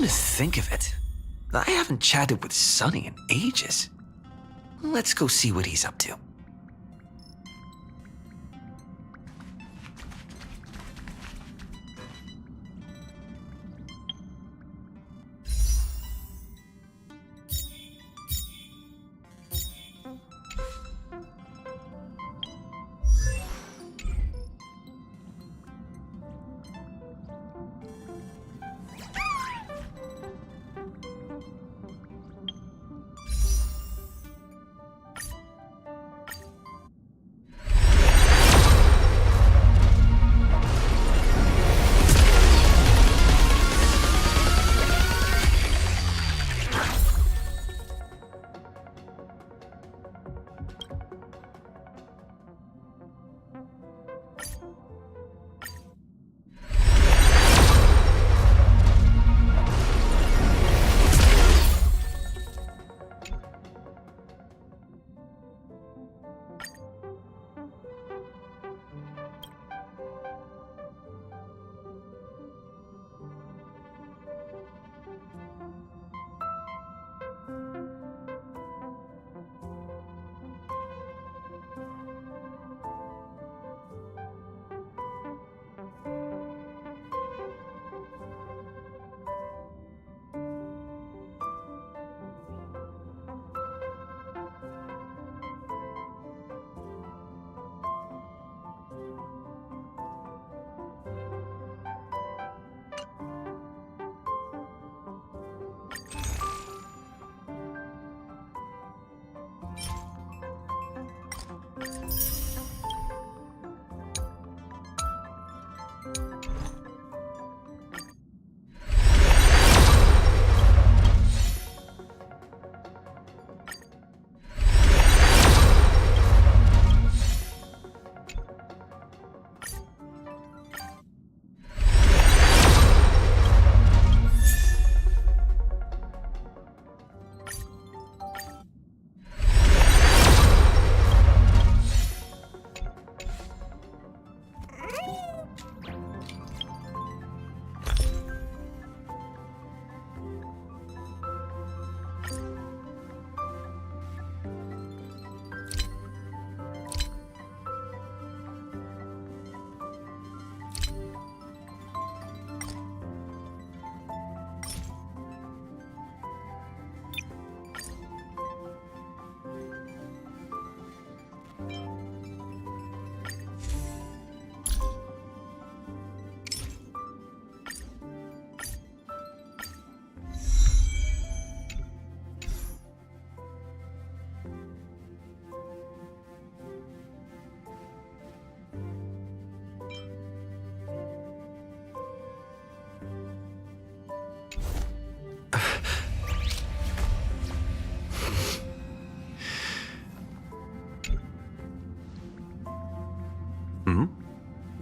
think of it, I haven't chatted with Sonny in ages. Let's go see what he's up to.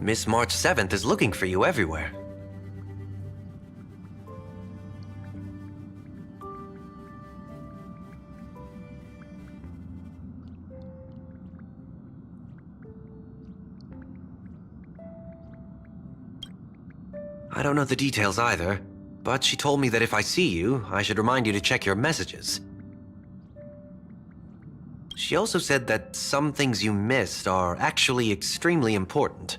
Miss March 7th is looking for you everywhere. I don't know the details either, but she told me that if I see you, I should remind you to check your messages. She also said that some things you missed are actually extremely important.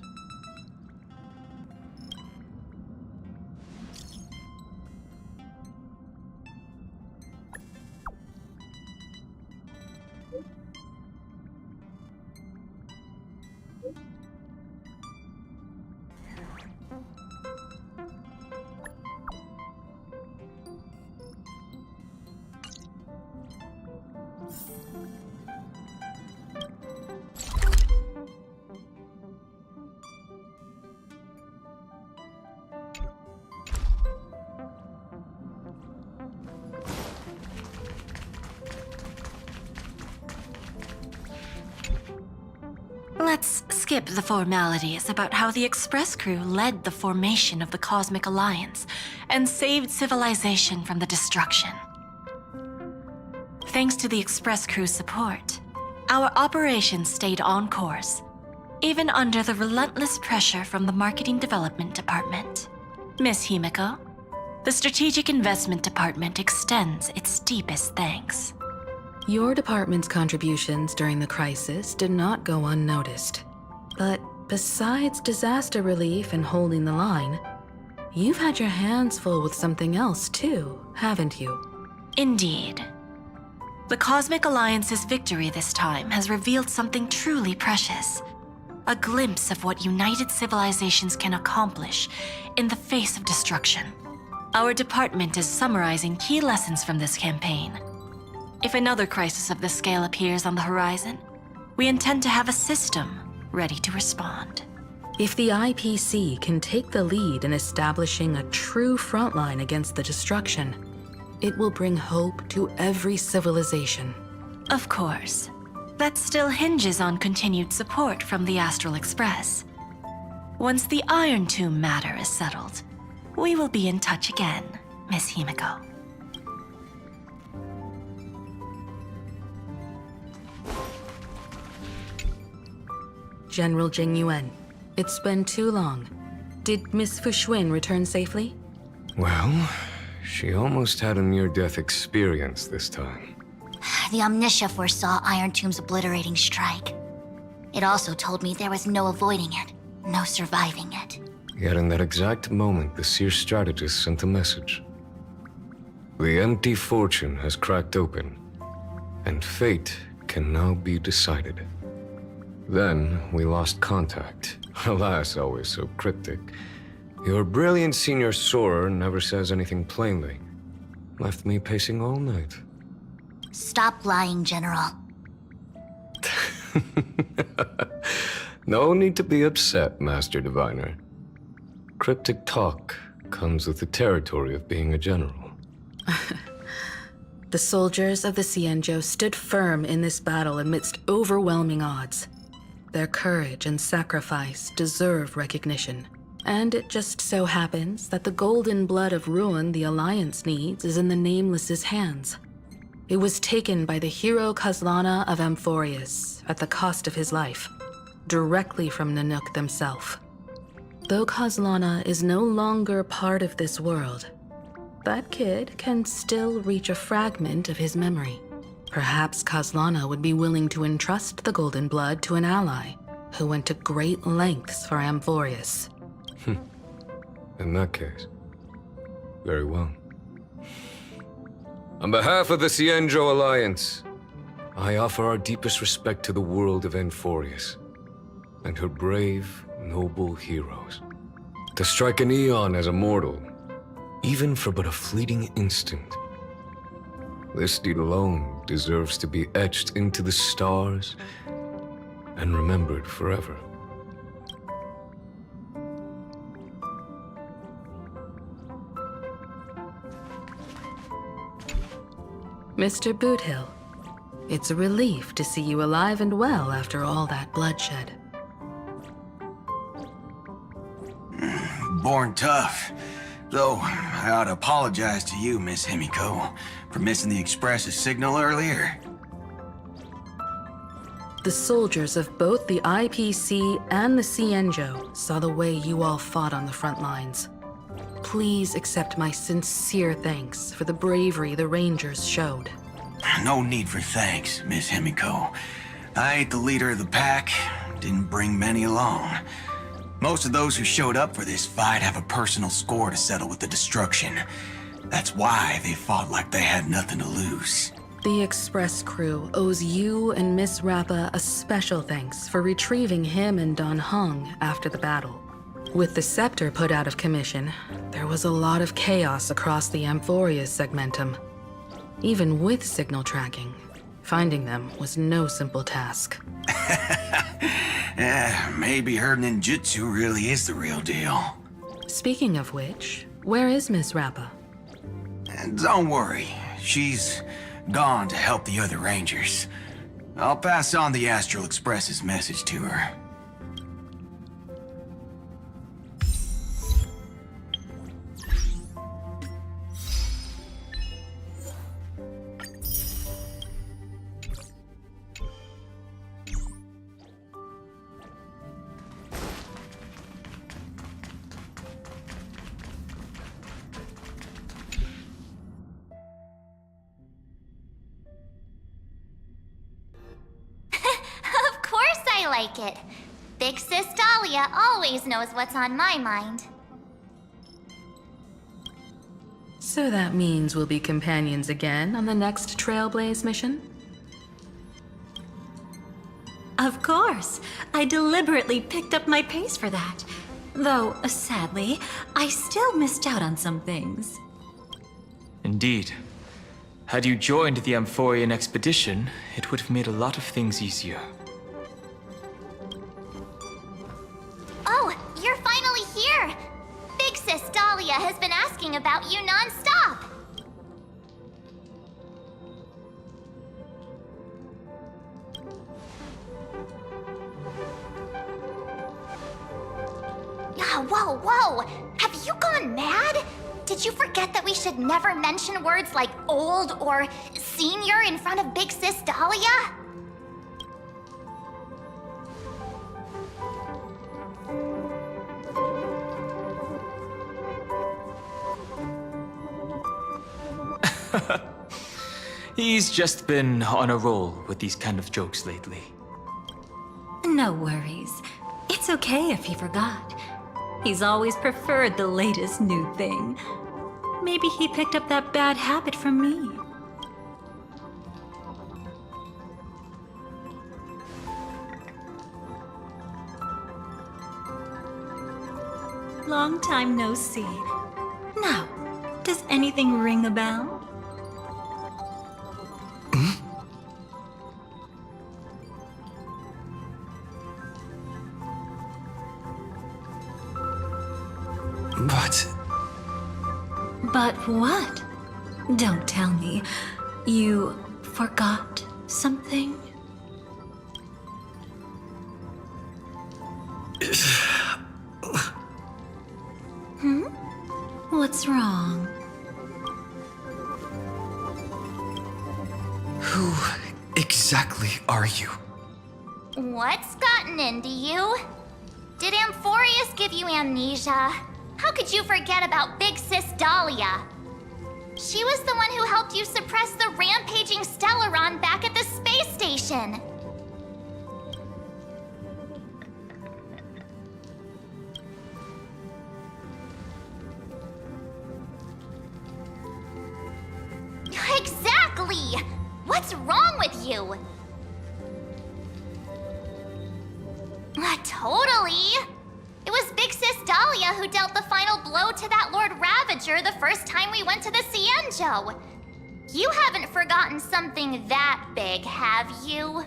Let's skip the formalities about how the Express crew led the formation of the Cosmic Alliance and saved civilization from the destruction. Thanks to the Express crew's support, our operations stayed on course, even under the relentless pressure from the Marketing Development Department. Miss Himiko, The Strategic Investment Department extends its deepest thanks. Your department's contributions during the crisis did not go unnoticed. But besides disaster relief and holding the line, you've had your hands full with something else too, haven't you? Indeed. The Cosmic Alliance's victory this time has revealed something truly precious. A glimpse of what united civilizations can accomplish in the face of destruction. Our department is summarizing key lessons from this campaign. If another crisis of this scale appears on the horizon, we intend to have a system ready to respond. If the IPC can take the lead in establishing a true frontline against the destruction, it will bring hope to every civilization. Of course. That still hinges on continued support from the Astral Express. Once the Iron Tomb matter is settled, we will be in touch again, Miss Himiko. General Jing Yuan, it's been too long. Did Miss Fuxuan return safely? Well, she almost had a near-death experience this time. The Omniscia foresaw Iron Tomb's obliterating strike. It also told me there was no avoiding it, no surviving it. Yet in that exact moment, the Seer strategist sent a message. The empty fortune has cracked open, and fate can now be decided. Then we lost contact. Alas, always so cryptic. Your brilliant senior soarer never says anything plainly. Left me pacing all night. Stop lying, General. No need to be upset, Master Diviner. Cryptic talk comes with the territory of being a general. The soldiers of the Cienjo stood firm in this battle amidst overwhelming odds. Their courage and sacrifice deserve recognition. And it just so happens that the golden blood of ruin the Alliance needs is in the Nameless's hands. It was taken by the hero Kazlana of Amphorius at the cost of his life, directly from Nanook themselves. Though Kazlana is no longer part of this world, that kid can still reach a fragment of his memory. Perhaps Kazlana would be willing to entrust the golden blood to an ally who went to great lengths for Amphorius. In that case, very well. On behalf of the Cienjo Alliance, I offer our deepest respect to the world of Amphorius and her brave, noble heroes. To strike an eon as a mortal, even for but a fleeting instant, this deed alone deserves to be etched into the stars and remembered forever. Mr. Boothill, it's a relief to see you alive and well after all that bloodshed. Born tough. Though, I ought to apologize to you, Miss Himiko, for missing the Express's signal earlier. The soldiers of both the IPC and the Cienjo saw the way you all fought on the front lines. Please accept my sincere thanks for the bravery the Rangers showed. No need for thanks, Miss Himiko. I ain't the leader of the pack, didn't bring many along. Most of those who showed up for this fight have a personal score to settle with the destruction. That's why they fought like they had nothing to lose. The Express crew owes you and Miss Rappa a special thanks for retrieving him and Don Hung after the battle. With the scepter put out of commission, there was a lot of chaos across the Amphorius segmentum. Even with signal tracking, finding them was no simple task. Maybe her ninjutsu really is the real deal. Speaking of which, where is Miss Rappa? And don't worry, she's gone to help the other Rangers. I'll pass on the Astral Express's message to her. like it. Big Sis Dahlia always knows what's on my mind. So that means we'll be companions again on the next Trailblaze mission? Of course. I deliberately picked up my pace for that. Though, sadly, I still missed out on some things. Indeed. Had you joined the Amphorian expedition, it would have made a lot of things easier. Oh, you're finally here! Big Sis Dahlia has been asking about you non-stop! Whoa, whoa! Have you gone mad? Did you forget that we should never mention words like old or senior in front of Big Sis Dahlia? He's just been on a roll with these kind of jokes lately. No worries. It's okay if he forgot. He's always preferred the latest new thing. Maybe he picked up that bad habit from me. Long time no see. Now, does anything ring a bell? But what? Don't tell me. You forgot something? What's wrong? Who exactly are you? What's gotten into you? Did Amphorius give you amnesia? How could you forget about Big Sis Dahlia? She was the one who helped you suppress the rampaging Stellaron back at the space station. Exactly! What's wrong with you? Totally! It was Big Sis Dahlia who dealt the final blow to that Lord Ravager the first time we went to the Cienjo. You haven't forgotten something that big, have you?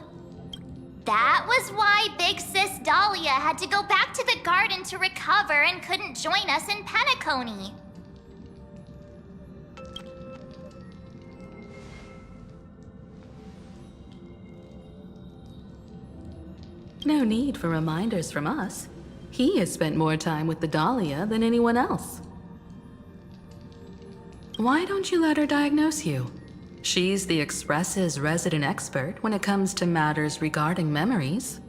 That was why Big Sis Dahlia had to go back to the garden to recover and couldn't join us in Penacony. No need for reminders from us. He has spent more time with the Dahlia than anyone else. Why don't you let her diagnose you? She's the Express's resident expert when it comes to matters regarding memories.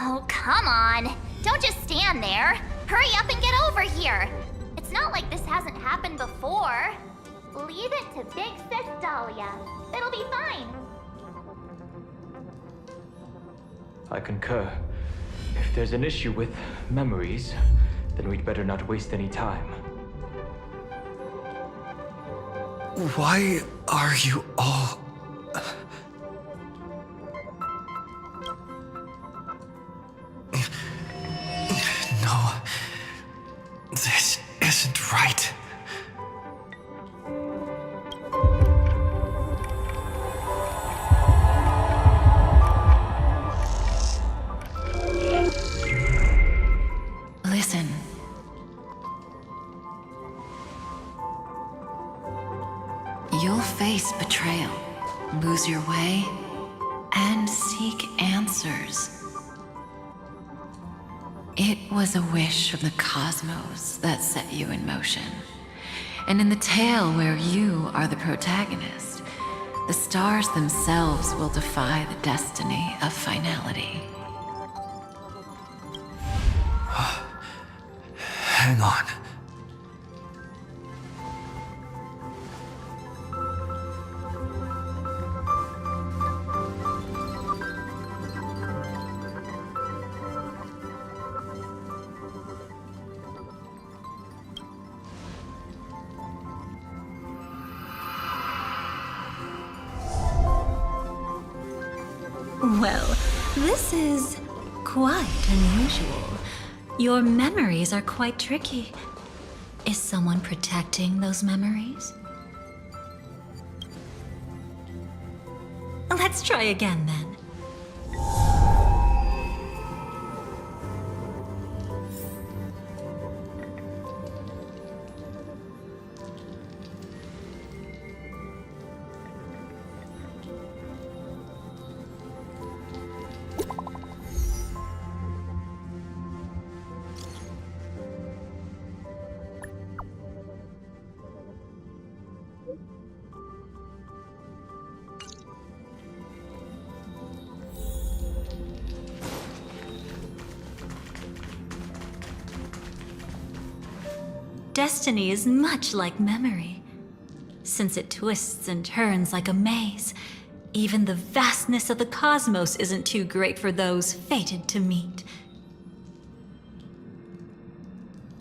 Oh, come on. Don't just stand there. Hurry up and get over here. It's not like this hasn't happened before. Leave it to Big Sis Dahlia. It'll be fine. I concur. If there's an issue with memories, then we'd better not waste any time. Why are you all... No. This isn't right. Listen. You'll face betrayal, lose your way, and seek answers. It was a wish from the cosmos that set you in motion. And in the tale where you are the protagonist, the stars themselves will defy the destiny of finality. Hang on. Well, this is quite unusual. Your memories are quite tricky. Is someone protecting those memories? Let's try again then. Destiny is much like memory. Since it twists and turns like a maze, even the vastness of the cosmos isn't too great for those fated to meet.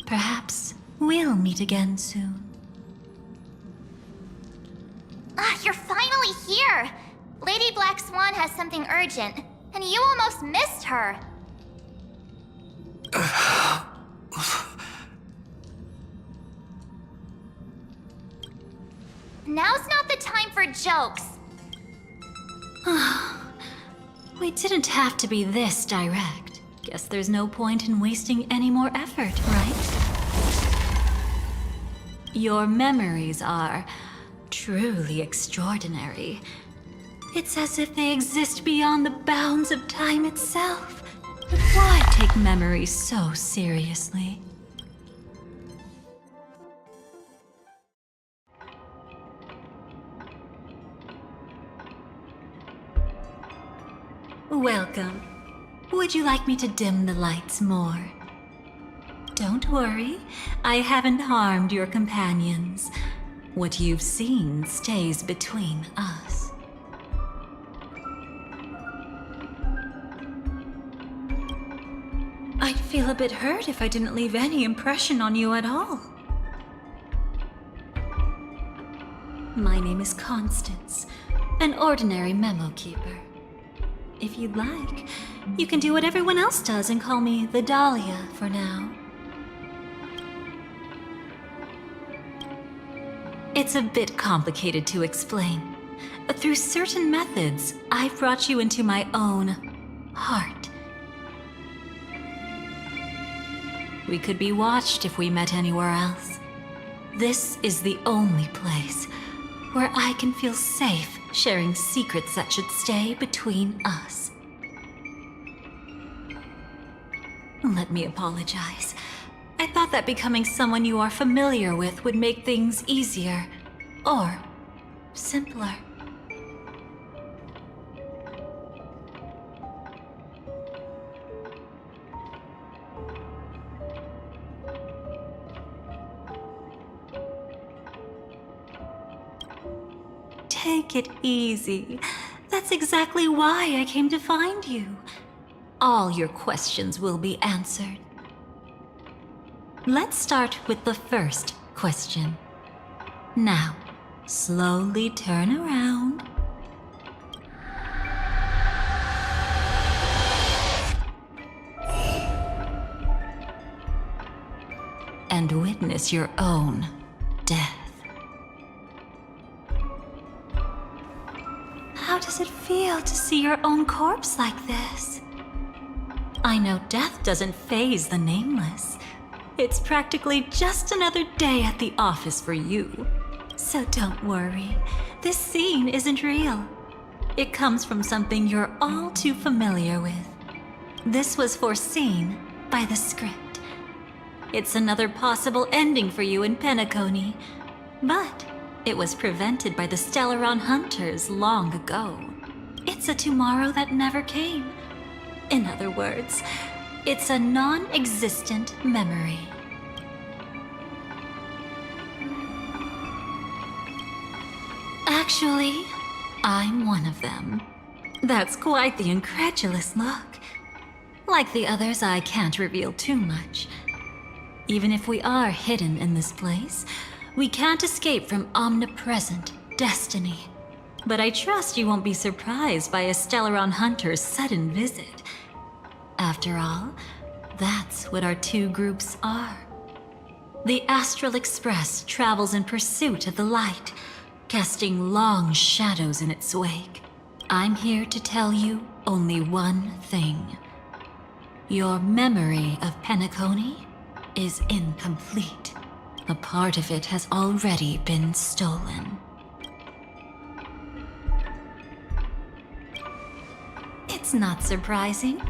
Perhaps we'll meet again soon. You're finally here! Lady Black Swan has something urgent, and you almost missed her. Now's not the time for jokes. We didn't have to be this direct. Guess there's no point in wasting any more effort, right? Your memories are truly extraordinary. It's as if they exist beyond the bounds of time itself. But why take memories so seriously? Welcome. Would you like me to dim the lights more? Don't worry, I haven't harmed your companions. What you've seen stays between us. I'd feel a bit hurt if I didn't leave any impression on you at all. My name is Constance, an ordinary memo keeper. If you'd like, you can do what everyone else does and call me the Dahlia for now. It's a bit complicated to explain. Through certain methods, I've brought you into my own heart. We could be watched if we met anywhere else. This is the only place where I can feel safe sharing secrets that should stay between us. Let me apologize. I thought that becoming someone you are familiar with would make things easier, or simpler. Take it easy. That's exactly why I came to find you. All your questions will be answered. Let's start with the first question. Now, slowly turn around. And witness your own death. How does it feel to see your own corpse like this? I know death doesn't faze the nameless. It's practically just another day at the office for you. So don't worry, this scene isn't real. It comes from something you're all too familiar with. This was foreseen by the script. It's another possible ending for you in Penacony, but it was prevented by the Stellaron Hunters long ago. It's a tomorrow that never came. In other words, it's a non-existent memory. Actually, I'm one of them. That's quite the incredulous look. Like the others, I can't reveal too much. Even if we are hidden in this place, we can't escape from omnipresent destiny. But I trust you won't be surprised by a Stellaron Hunter's sudden visit. After all, that's what our two groups are. The Astral Express travels in pursuit of the light, casting long shadows in its wake. I'm here to tell you only one thing. Your memory of Penacony is incomplete. A part of it has already been stolen. It's not surprising.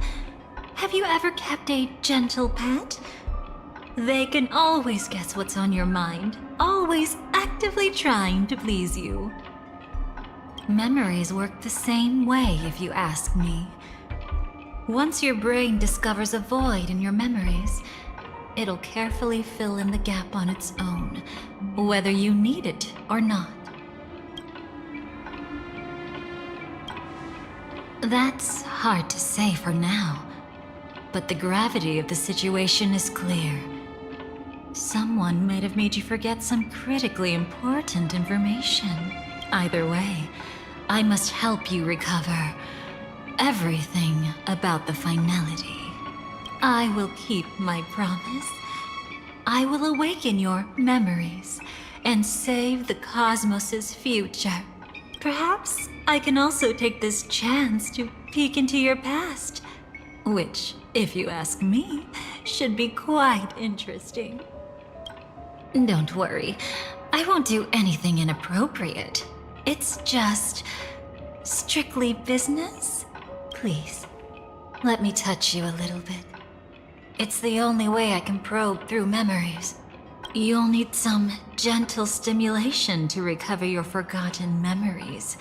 Have you ever kept a gentle pet? They can always guess what's on your mind, always actively trying to please you. Memories work the same way, if you ask me. Once your brain discovers a void in your memories, it'll carefully fill in the gap on its own, whether you need it or not. That's hard to say for now, but the gravity of the situation is clear. Someone might have made you forget some critically important information. Either way, I must help you recover everything about the finality. I will keep my promise. I will awaken your memories and save the cosmos's future. Perhaps I can also take this chance to peek into your past, which, if you ask me, should be quite interesting. Don't worry, I won't do anything inappropriate. It's just strictly business. Please, let me touch you a little bit. It's the only way I can probe through memories. You'll need some gentle stimulation to recover your forgotten memories.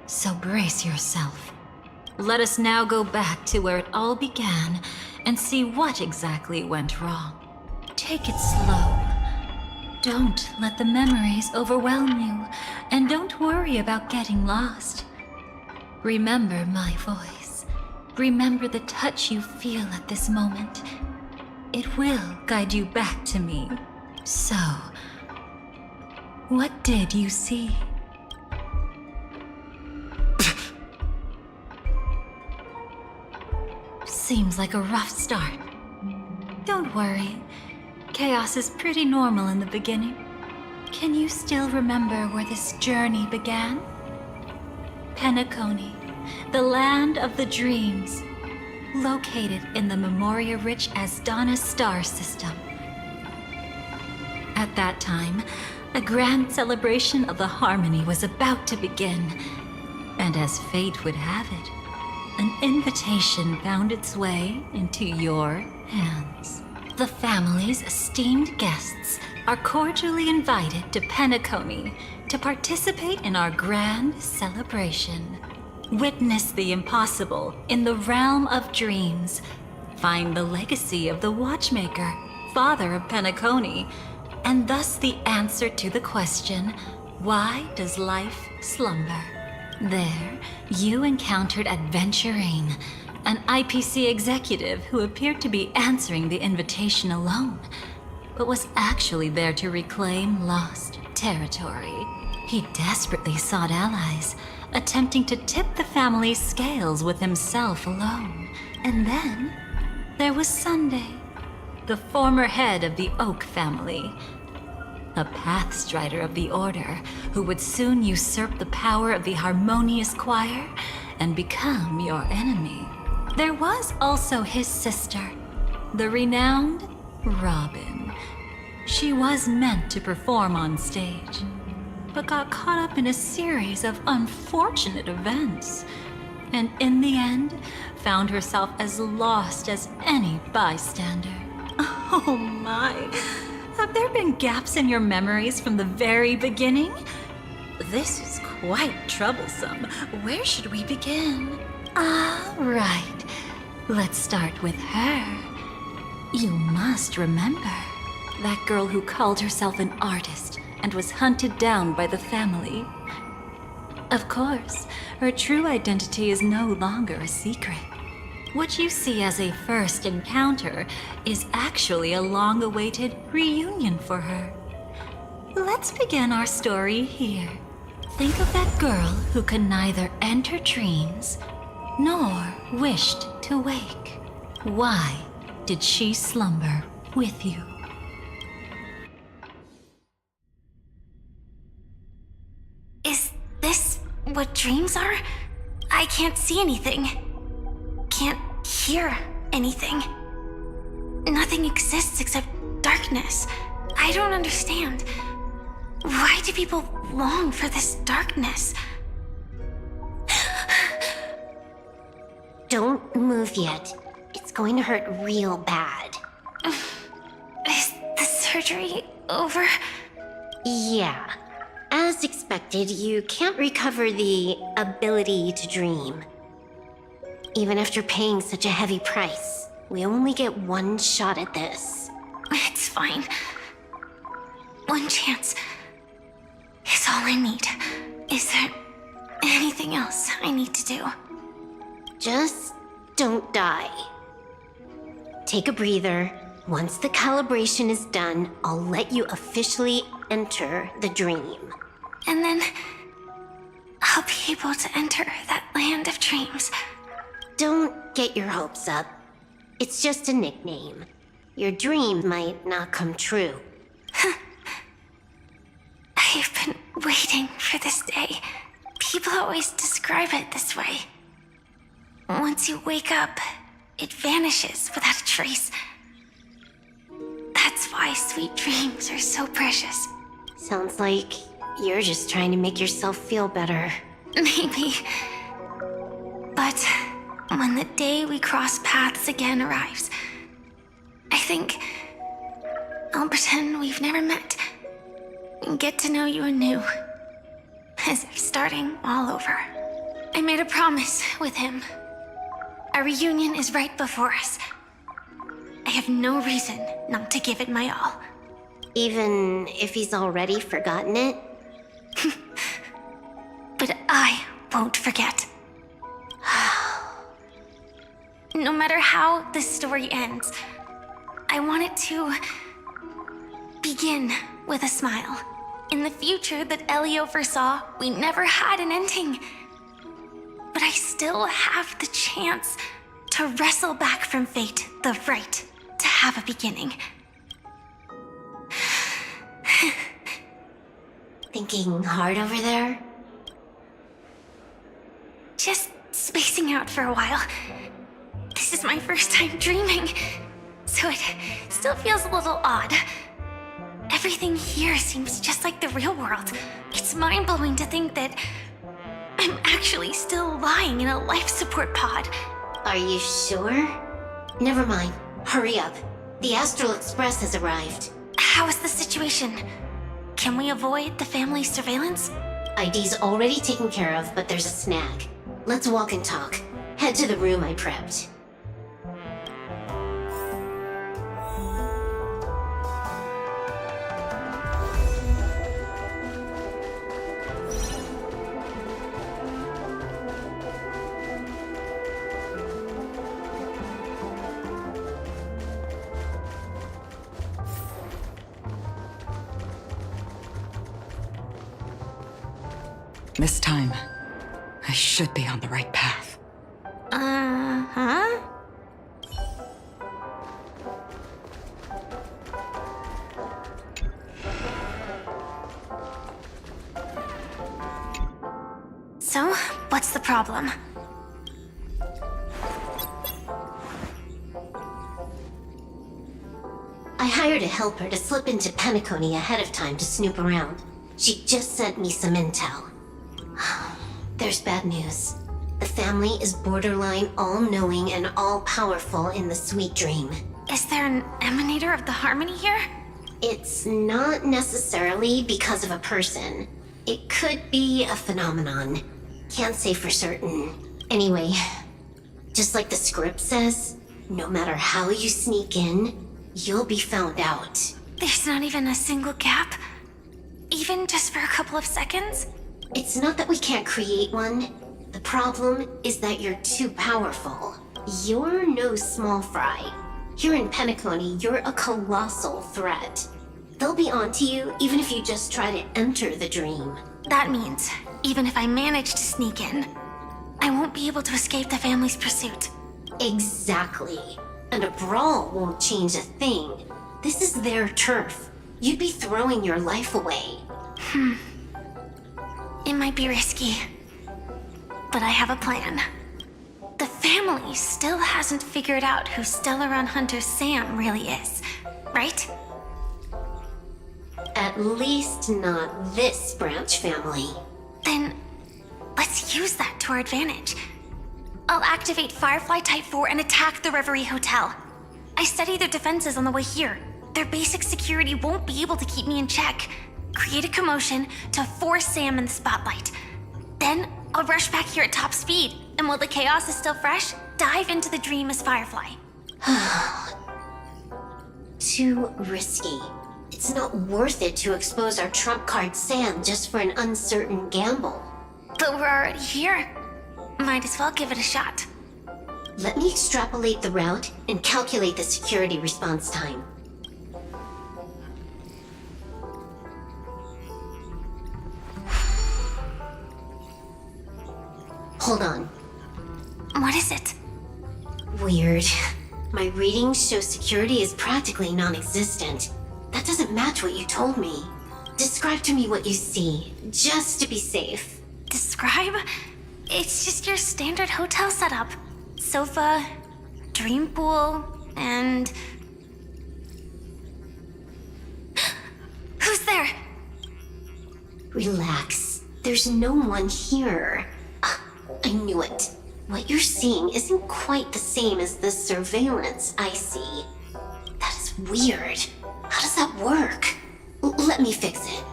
So brace yourself. Let us now go back to where it all began and see what exactly went wrong. Take it slow. Don't let the memories overwhelm you, and don't worry about getting lost. Remember my voice. Remember the touch you feel at this moment. It will guide you back to me. So, what did you see? Seems like a rough start. Don't worry. Chaos is pretty normal in the beginning. Can you still remember where this journey began? Penacony, the land of the dreams, located in the Memoria-rich Asdana star system. At that time, a grand celebration of the harmony was about to begin, and as fate would have it, an invitation found its way into your hands. The family's esteemed guests are cordially invited to Penacony to participate in our grand celebration. Witness the impossible in the realm of dreams. Find the legacy of the Watchmaker, father of Penacony, and thus the answer to the question, why does life slumber? There, you encountered Adventurine, an IPC executive who appeared to be answering the invitation alone, but was actually there to reclaim lost territory. He desperately sought allies, attempting to tip the family's scales with himself alone. And then, there was Sunday, the former head of the Oak family, a pathstrider of the Order who would soon usurp the power of the Harmonious Choir and become your enemy. There was also his sister, the renowned Robin. She was meant to perform on stage, but got caught up in a series of unfortunate events and in the end, found herself as lost as any bystander. Oh my. Have there been gaps in your memories from the very beginning? This is quite troublesome. Where should we begin? Right. Let's start with her. You must remember that girl who called herself an artist and was hunted down by the family. Of course, her true identity is no longer a secret. What you see as a first encounter is actually a long-awaited reunion for her. Let's begin our story here. Think of that girl who could neither enter dreams nor wished to wake. Why did she slumber with you? Is this what dreams are? I can't see anything. Can't hear anything. Nothing exists except darkness. I don't understand. Why do people long for this darkness? Don't move yet. It's going to hurt real bad. Is the surgery over? Yeah. As expected, you can't recover the ability to dream. Even after paying such a heavy price, we only get one shot at this. It's fine. One chance is all I need. Is there anything else I need to do? Just don't die. Take a breather. Once the calibration is done, I'll let you officially enter the dream. And then I'll be able to enter that land of dreams. Don't get your hopes up. It's just a nickname. Your dream might not come true. I've been waiting for this day. People always describe it this way. Once you wake up, it vanishes without a trace. That's why sweet dreams are so precious. Sounds like you're just trying to make yourself feel better. Maybe. But when the day we cross paths again arrives, I think I'll pretend we've never met and get to know you anew, as if starting all over. I made a promise with him. Our reunion is right before us. I have no reason not to give it my all. Even if he's already forgotten it? But I won't forget. No matter how this story ends, I want it to begin with a smile. In the future that Elio foresaw, we never had an ending. But I still have the chance to wrestle back from fate the right to have a beginning. Thinking hard over there? Just spacing out for a while. This is my first time dreaming, so it still feels a little odd. Everything here seems just like the real world. It's mind-blowing to think that I'm actually still lying in a life support pod. Are you sure? Never mind. Hurry up. The Astral Express has arrived. How is the situation? Can we avoid the family's surveillance? ID's already taken care of, but there's a snag. Let's walk and talk. Head to the room I prepped. This time, I should be on the right path. Uh-huh. So, what's the problem? I hired a helper to slip into Penacony ahead of time to snoop around. She just sent me some intel. There's bad news. The family is borderline all-knowing and all-powerful in the sweet dream. Is there an emanator of the harmony here? It's not necessarily because of a person. It could be a phenomenon. Can't say for certain. Anyway, just like the script says, no matter how you sneak in, you'll be found out. There's not even a single gap? Even just for a couple of seconds? It's not that we can't create one. The problem is that you're too powerful. You're no small fry. Here in Penacony, you're a colossal threat. They'll be onto you even if you just try to enter the dream. That means, even if I manage to sneak in, I won't be able to escape the family's pursuit. Exactly. And a brawl won't change a thing. This is their turf. You'd be throwing your life away. It might be risky, but I have a plan. The family still hasn't figured out who Stellaron Hunter Sam really is, right? At least not this branch family. Then, let's use that to our advantage. I'll activate Firefly Type 4 and attack the Reverie Hotel. I studied their defenses on the way here. Their basic security won't be able to keep me in check. Create a commotion to force Sam in the spotlight. Then, I'll rush back here at top speed, and while the chaos is still fresh, dive into the dream as Firefly. Too risky. It's not worth it to expose our trump card Sam just for an uncertain gamble. But we're already here. Might as well give it a shot. Let me extrapolate the route and calculate the security response time. Hold on. What is it? Weird. My readings show security is practically non-existent. That doesn't match what you told me. Describe to me what you see, just to be safe. Describe? It's just your standard hotel setup. Sofa, dream pool, and... Who's there? Relax. There's no one here. I knew it. What you're seeing isn't quite the same as the surveillance I see. That is weird. How does that work? Let me fix it.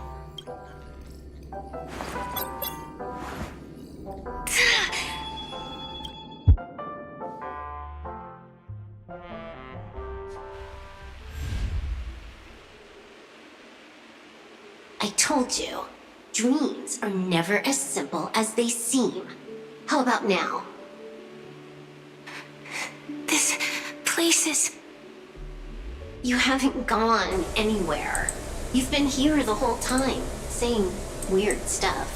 I told you, dreams are never as simple as they seem. How about now? This place is... You haven't gone anywhere. You've been here the whole time, saying weird stuff.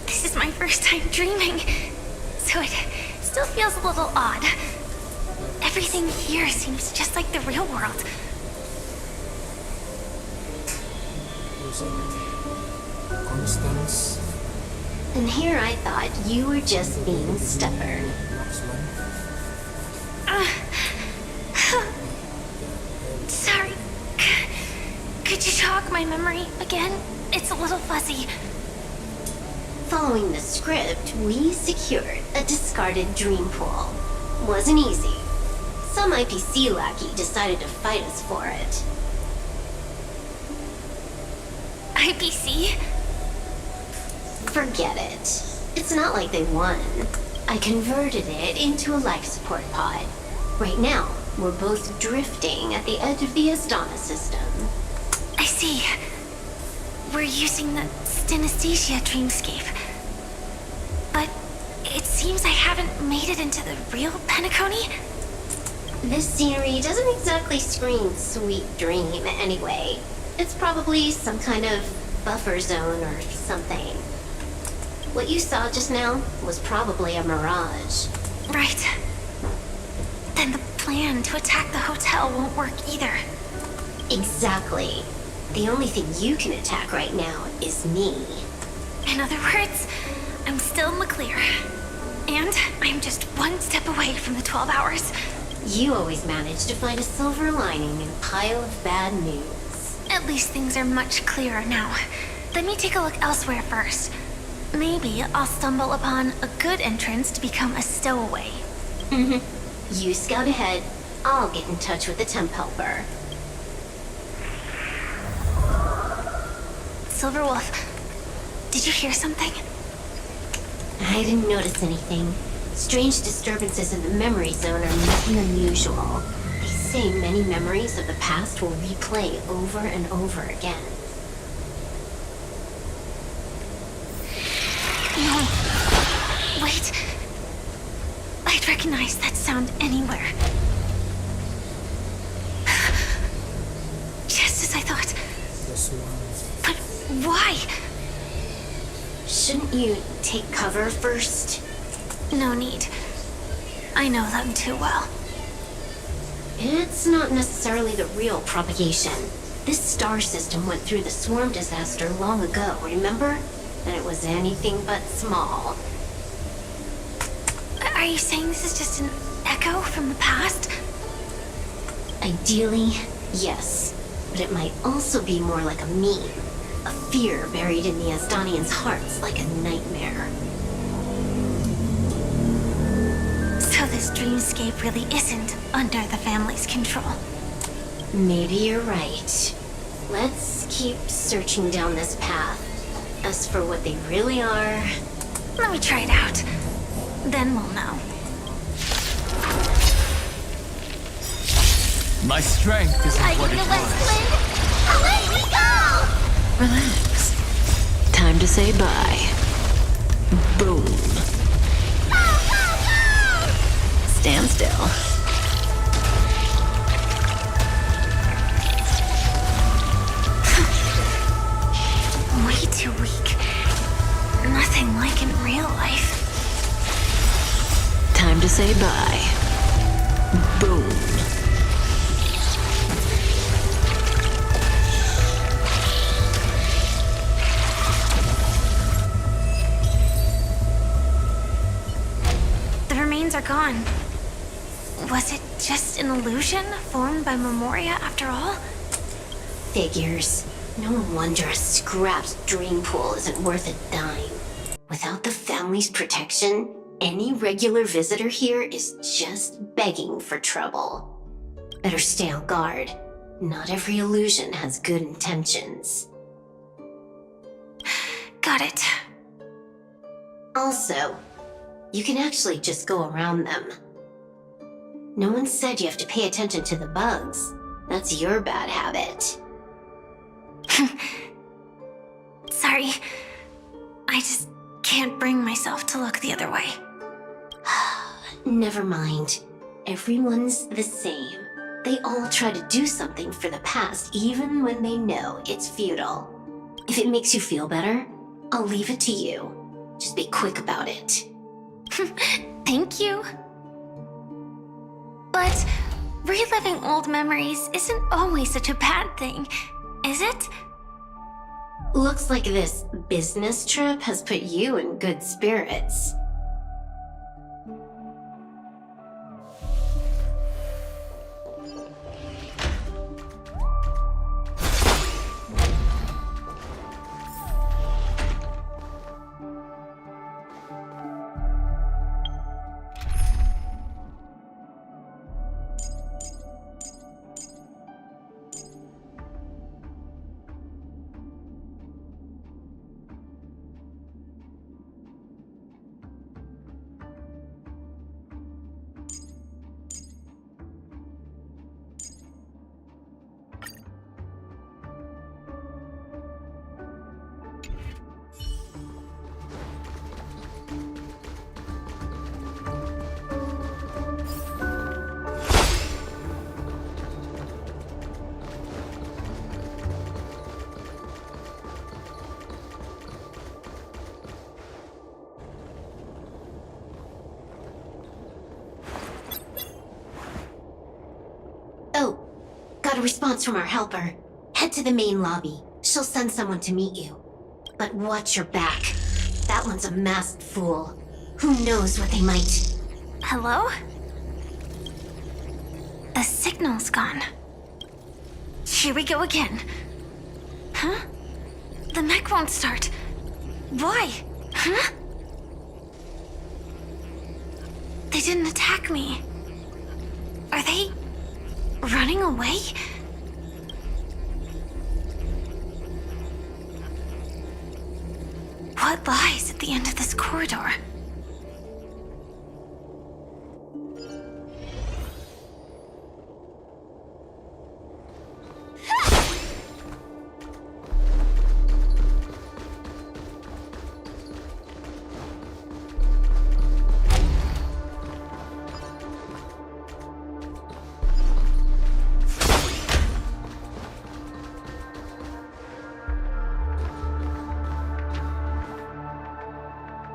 This is my first time dreaming, so it still feels a little odd. Everything here seems just like the real world. And here I thought you were just being stubborn. Sorry. Could you jog my memory again? It's a little fuzzy. Following the script, we secured a discarded dream pool. Wasn't easy. Some IPC lackey decided to fight us for it. IPC? Forget it. It's not like they won. I converted it into a life support pod. Right now, we're both drifting at the edge of the Astana system. I see. We're using the synesthesia dreamscape. But it seems I haven't made it into the real Penacony? This scenery doesn't exactly scream sweet dream anyway. It's probably some kind of buffer zone or something. What you saw just now was probably a mirage. Right. Then the plan to attack the hotel won't work either. Exactly. The only thing you can attack right now is me. In other words, I'm still in the clear. And I'm just one step away from the 12 hours. You always manage to find a silver lining in a pile of bad news. At least things are much clearer now. let me take a look elsewhere first. Maybe I'll stumble upon a good entrance to become a stowaway. You scout ahead. I'll get in touch with the temp helper. Silverwolf, did you hear something? I didn't notice anything. Strange disturbances in the memory zone are nothing unusual. They say many memories of the past will replay over and over again. No. Wait. I'd recognize that sound anywhere. Just as I thought. But why? Shouldn't you take cover first? No need. I know them too well. It's not necessarily the real propagation. This star system went through the swarm disaster long ago, remember? And it was anything but small. Are you saying this is just an echo from the past? Ideally, yes. But it might also be more like a meme. A fear buried in the Asdanians' hearts like a nightmare. So this dreamscape really isn't under the family's control. Maybe you're right. Let's keep searching down this path. As for what they really are... Let me try it out. Then we'll know. My strength isn't I what can it the was. West Wind. Away we go! Relax. Time to say bye. Boom. Go, go, go! Stand still. Way too weak. Nothing like in real life. Time to say bye. Boom. The remains are gone. Was it just an illusion formed by Memoria after all? Figures. No wonder a scrapped dream pool isn't worth a dime. Without the family's protection, any regular visitor here is just begging for trouble. Better stay on guard. Not every illusion has good intentions. Got it. Also, you can actually just go around them. No one said you have to pay attention to the bugs. That's your bad habit. Sorry. I just can't bring myself to look the other way. Never mind. Everyone's the same. They all try to do something for the past, even when they know it's futile. If it makes you feel better, I'll leave it to you. Just be quick about it. Thank you. But reliving old memories isn't always such a bad thing, is it? Looks like this business trip has put you in good spirits. Oh, got a response from our helper. Head to the main lobby. She'll send someone to meet you. But watch your back. That one's a masked fool. Who knows what they might... Hello? The signal's gone. Here we go again. Huh? The mech won't start. Why? Huh? They didn't attack me. Are they running away? What lies at the end of this corridor?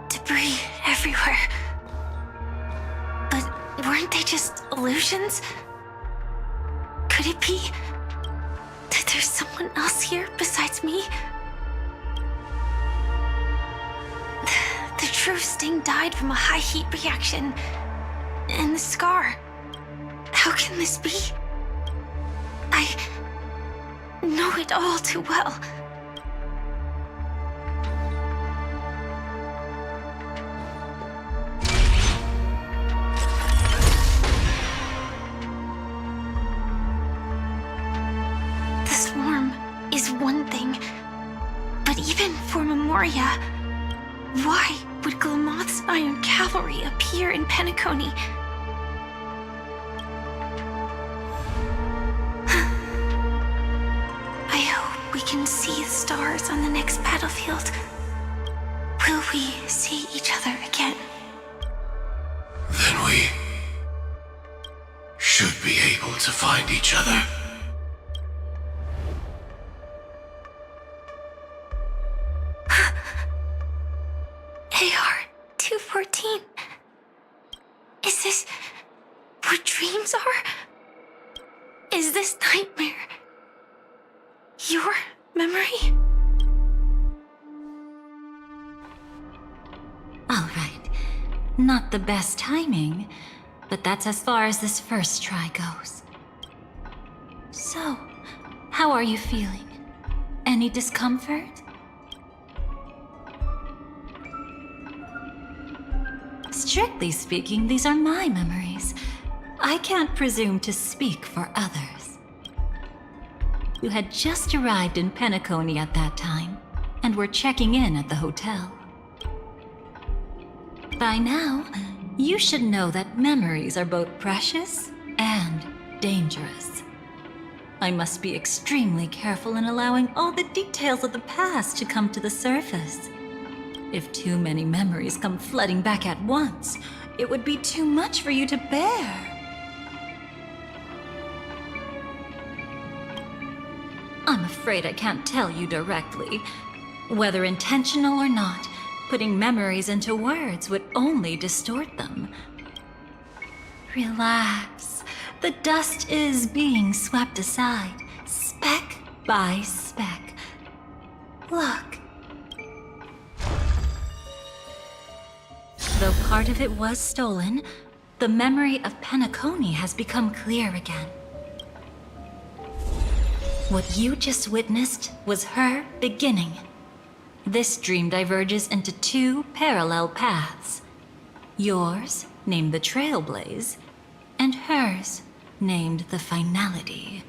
Debris everywhere. But weren't they just illusions? Could it be that there's someone else here besides me? The true Sting died from a high heat reaction. And the scar. How can this be? I know it all too well. The swarm is one thing, but even for Memoria, why would Glamoth's Iron Cavalry appear in Penacony? I hope we can see the stars on the next battlefield. Will we see each other again? Then we should be able to find each other. AR-214. Is this what dreams are? Is this nightmare your memory? All right. Not the best timing, but that's as far as this first try goes. So, how are you feeling? Any discomfort? Strictly speaking, these are my memories. I can't presume to speak for others. You had just arrived in Penacony at that time, and were checking in at the hotel. By now, you should know that memories are both precious and dangerous. I must be extremely careful in allowing all the details of the past to come to the surface. If too many memories come flooding back at once, it would be too much for you to bear. I'm afraid I can't tell you directly. Whether intentional or not, putting memories into words would only distort them. Relax. The dust is being swept aside, speck by speck. Look. Though part of it was stolen, the memory of Penacony has become clear again. What you just witnessed was her beginning. This dream diverges into two parallel paths. Yours, named the Trailblaze, and hers, named the Finality.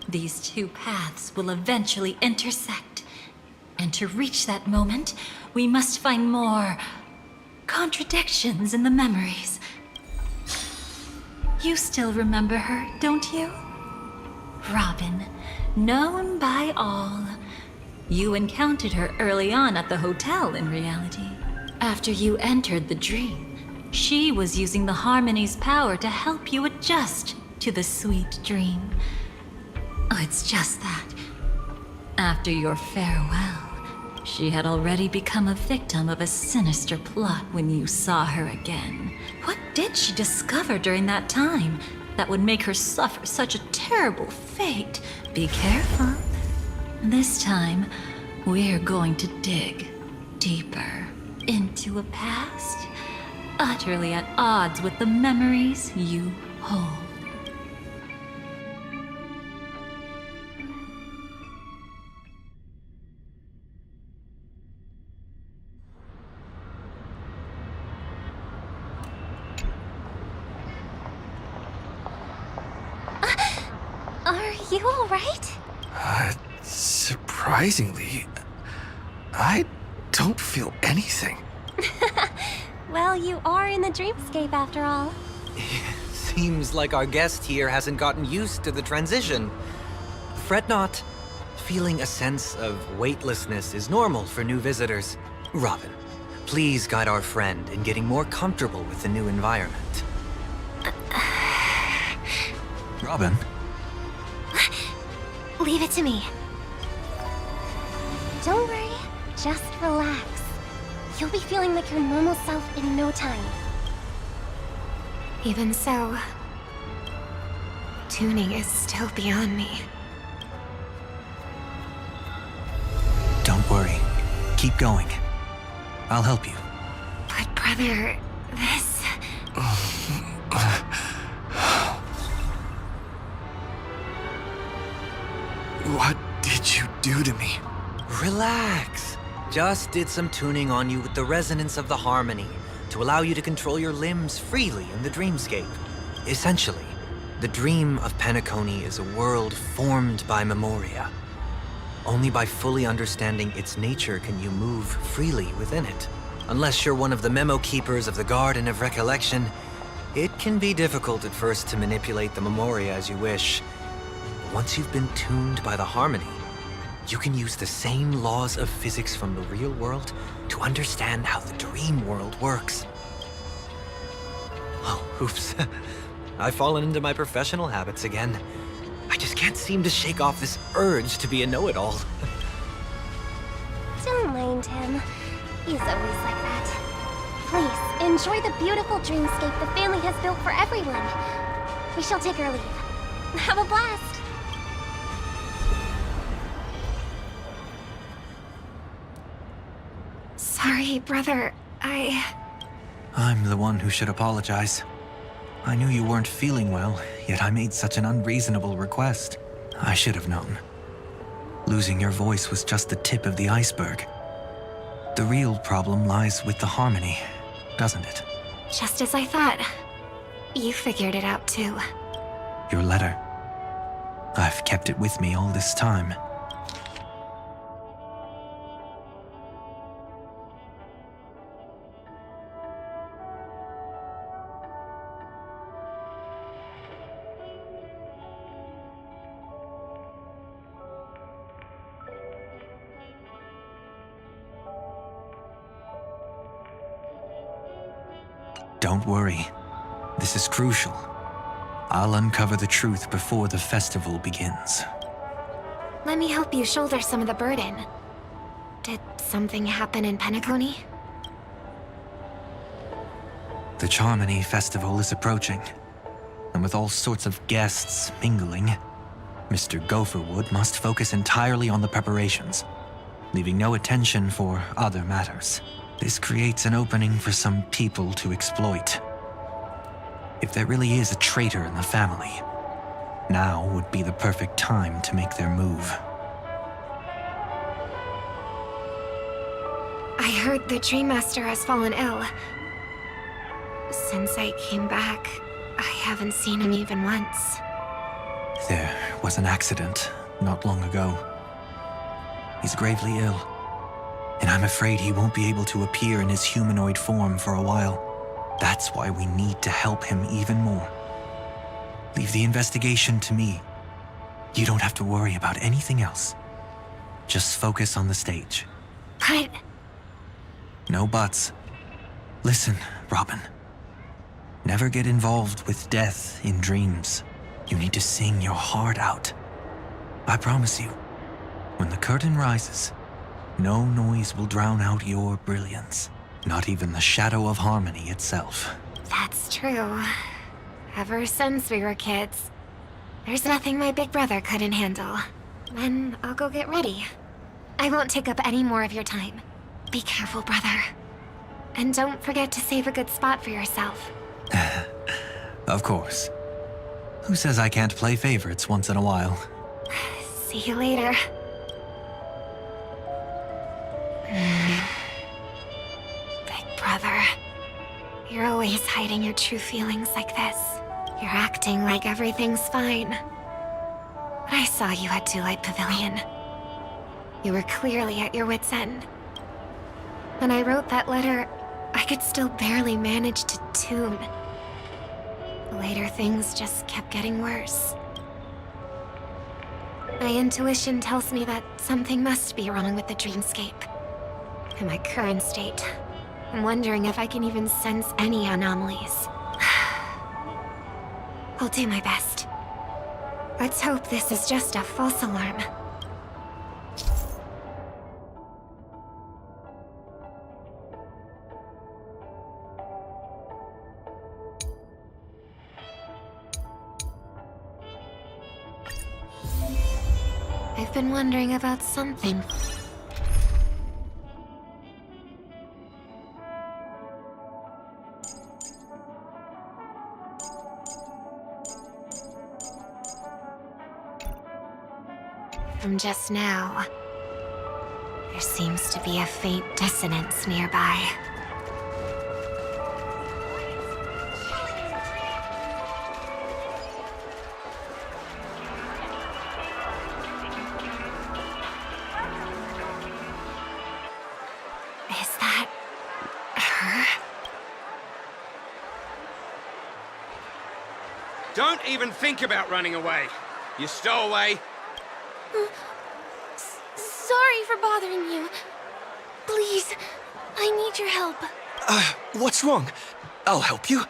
These two paths will eventually intersect, and to reach that moment, we must find more contradictions in the memories. You still remember her, don't you? Robin, known by all. You encountered her early on at the hotel in reality. After you entered the dream, she was using the Harmony's power to help you adjust to the sweet dream. Oh, it's just that. After your farewell, she had already become a victim of a sinister plot when you saw her again. What did she discover during that time that would make her suffer such a terrible fate? Be careful. This time, we're going to dig deeper into a past utterly at odds with the memories you hold. You alright? Surprisingly, I don't feel anything. Well, you are in the dreamscape after all. Seems like our guest here hasn't gotten used to the transition. Fret not. Feeling a sense of weightlessness is normal for new visitors. Robin, please guide our friend in getting more comfortable with the new environment. Robin? Leave it to me. Don't worry, just relax. You'll be feeling like your normal self in no time. Even so, tuning is still beyond me. Don't worry. Keep going. I'll help you. But brother, this... What did you do to me? Relax. Just did some tuning on you with the resonance of the harmony to allow you to control your limbs freely in the dreamscape. Essentially, the dream of Penacony is a world formed by memoria. Only by fully understanding its nature can you move freely within it. Unless you're one of the memo keepers of the Garden of Recollection, it can be difficult at first to manipulate the memoria as you wish. But once you've been tuned by the harmony, you can use the same laws of physics from the real world to understand how the dream world works. Oh, oops. I've fallen into my professional habits again. I just can't seem to shake off this urge to be a know-it-all. Don't mind him. He's always like that. Please, enjoy the beautiful dreamscape the family has built for everyone. We shall take our leave. Have a blast! Sorry, brother. I'm the one who should apologize. I knew you weren't feeling well, yet I made such an unreasonable request. I should have known. Losing your voice was just the tip of the iceberg. The real problem lies with the harmony, doesn't it? Just as I thought. You figured it out too. Your letter. I've kept it with me all this time. Don't worry. This is crucial. I'll uncover the truth before the festival begins. Let me help you shoulder some of the burden. Did something happen in Penacony? The Charmony Festival is approaching, and with all sorts of guests mingling, Mr. Gopherwood must focus entirely on the preparations, leaving no attention for other matters. This creates an opening for some people to exploit. If there really is a traitor in the family, now would be the perfect time to make their move. I heard the Dream Master has fallen ill. Since I came back, I haven't seen him even once. There was an accident not long ago. He's gravely ill, and I'm afraid he won't be able to appear in his humanoid form for a while. That's why we need to help him even more. Leave the investigation to me. You don't have to worry about anything else. Just focus on the stage. But... No buts. Listen, Robin. Never get involved with death in dreams. You need to sing your heart out. I promise you, when the curtain rises, no noise will drown out your brilliance. Not even the shadow of harmony itself. That's true. Ever since we were kids, there's nothing my big brother couldn't handle. Then I'll go get ready. I won't take up any more of your time. Be careful, brother. And don't forget to save a good spot for yourself. Of course. Who says I can't play favorites once in a while? See you later. Big brother, you're always hiding your true feelings like this. You're acting like everything's fine. I saw you at Daylight Pavilion. You were clearly at your wit's end. When I wrote that letter, I could still barely manage to tune. Later, things just kept getting worse. My intuition tells me that something must be wrong with the dreamscape. In my current state, I'm wondering if I can even sense any anomalies. I'll do my best. Let's hope this is just a false alarm. I've been wondering about something. From just now, there seems to be a faint dissonance nearby. Is that her? Don't even think about running away. You stowaway. Sorry for bothering you. Please, I need your help. What's wrong? I'll help you.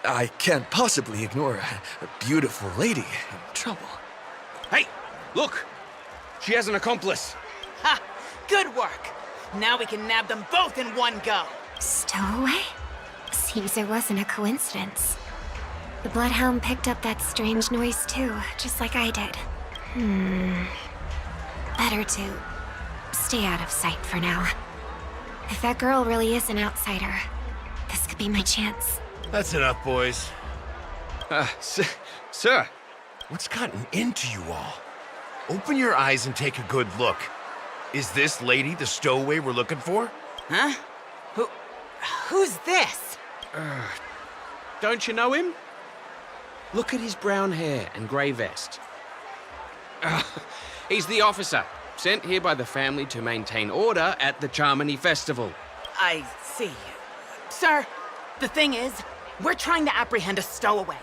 I can't possibly ignore a beautiful lady in trouble. Hey, look! She has an accomplice. Ha! Good work! Now we can nab them both in one go! Stowaway? Seems it wasn't a coincidence. The Bloodhound picked up that strange noise too, just like I did. Better to stay out of sight for now. If that girl really is an outsider, this could be my chance. That's enough, boys. Sir. What's gotten into you all? Open your eyes and take a good look. Is this lady the stowaway we're looking for? Huh? Who's this? Don't you know him? Look at his brown hair and grey vest. He's the officer, sent here by the family to maintain order at the Charmony Festival. I see. Sir, the thing is, we're trying to apprehend a stowaway.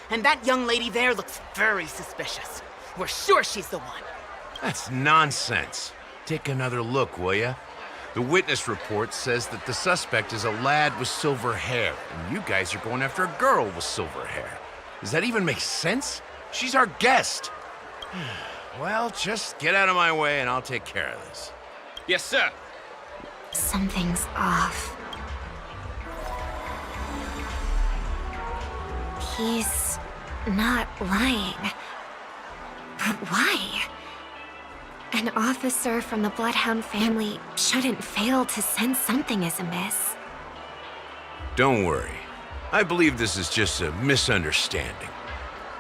And that young lady there looks very suspicious. We're sure she's the one. That's nonsense. Take another look, will ya? The witness report says that the suspect is a lad with silver hair, and you guys are going after a girl with silver hair. Does that even make sense? She's our guest. Well, just get out of my way and I'll take care of this. Yes, sir. Something's off. He's not lying. But why? An officer from the Bloodhound family shouldn't fail to sense something is amiss. Don't worry. I believe this is just a misunderstanding.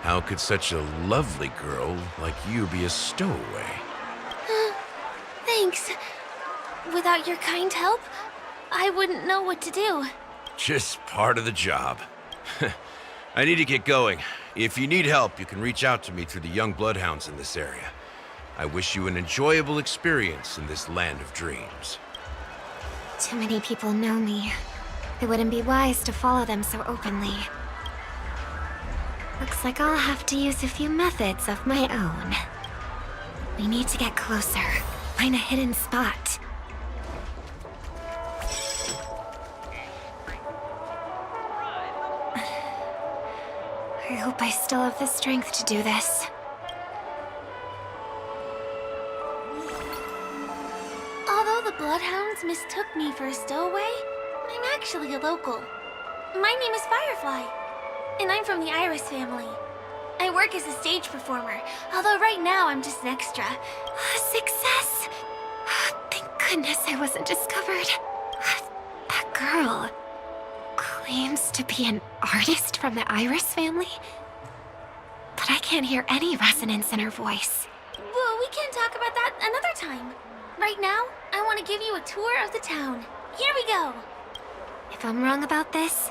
How could such a lovely girl like you be a stowaway? Thanks. Without your kind help, I wouldn't know what to do. Just part of the job. I need to get going. If you need help, you can reach out to me through the young bloodhounds in this area. I wish you an enjoyable experience in this land of dreams. Too many people know me. It wouldn't be wise to follow them so openly. Looks like I'll have to use a few methods of my own. We need to get closer, find a hidden spot. I hope I still have the strength to do this. Although the Bloodhounds mistook me for a stowaway, I'm actually a local. My name is Firefly, and I'm from the Iris family. I work as a stage performer, although right now I'm just an extra. Success! Thank goodness I wasn't discovered. That girl claims to be an artist from the Iris family, but I can't hear any resonance in her voice. Well, we can talk about that another time. Right now, I want to give you a tour of the town. Here we go. If I'm wrong about this,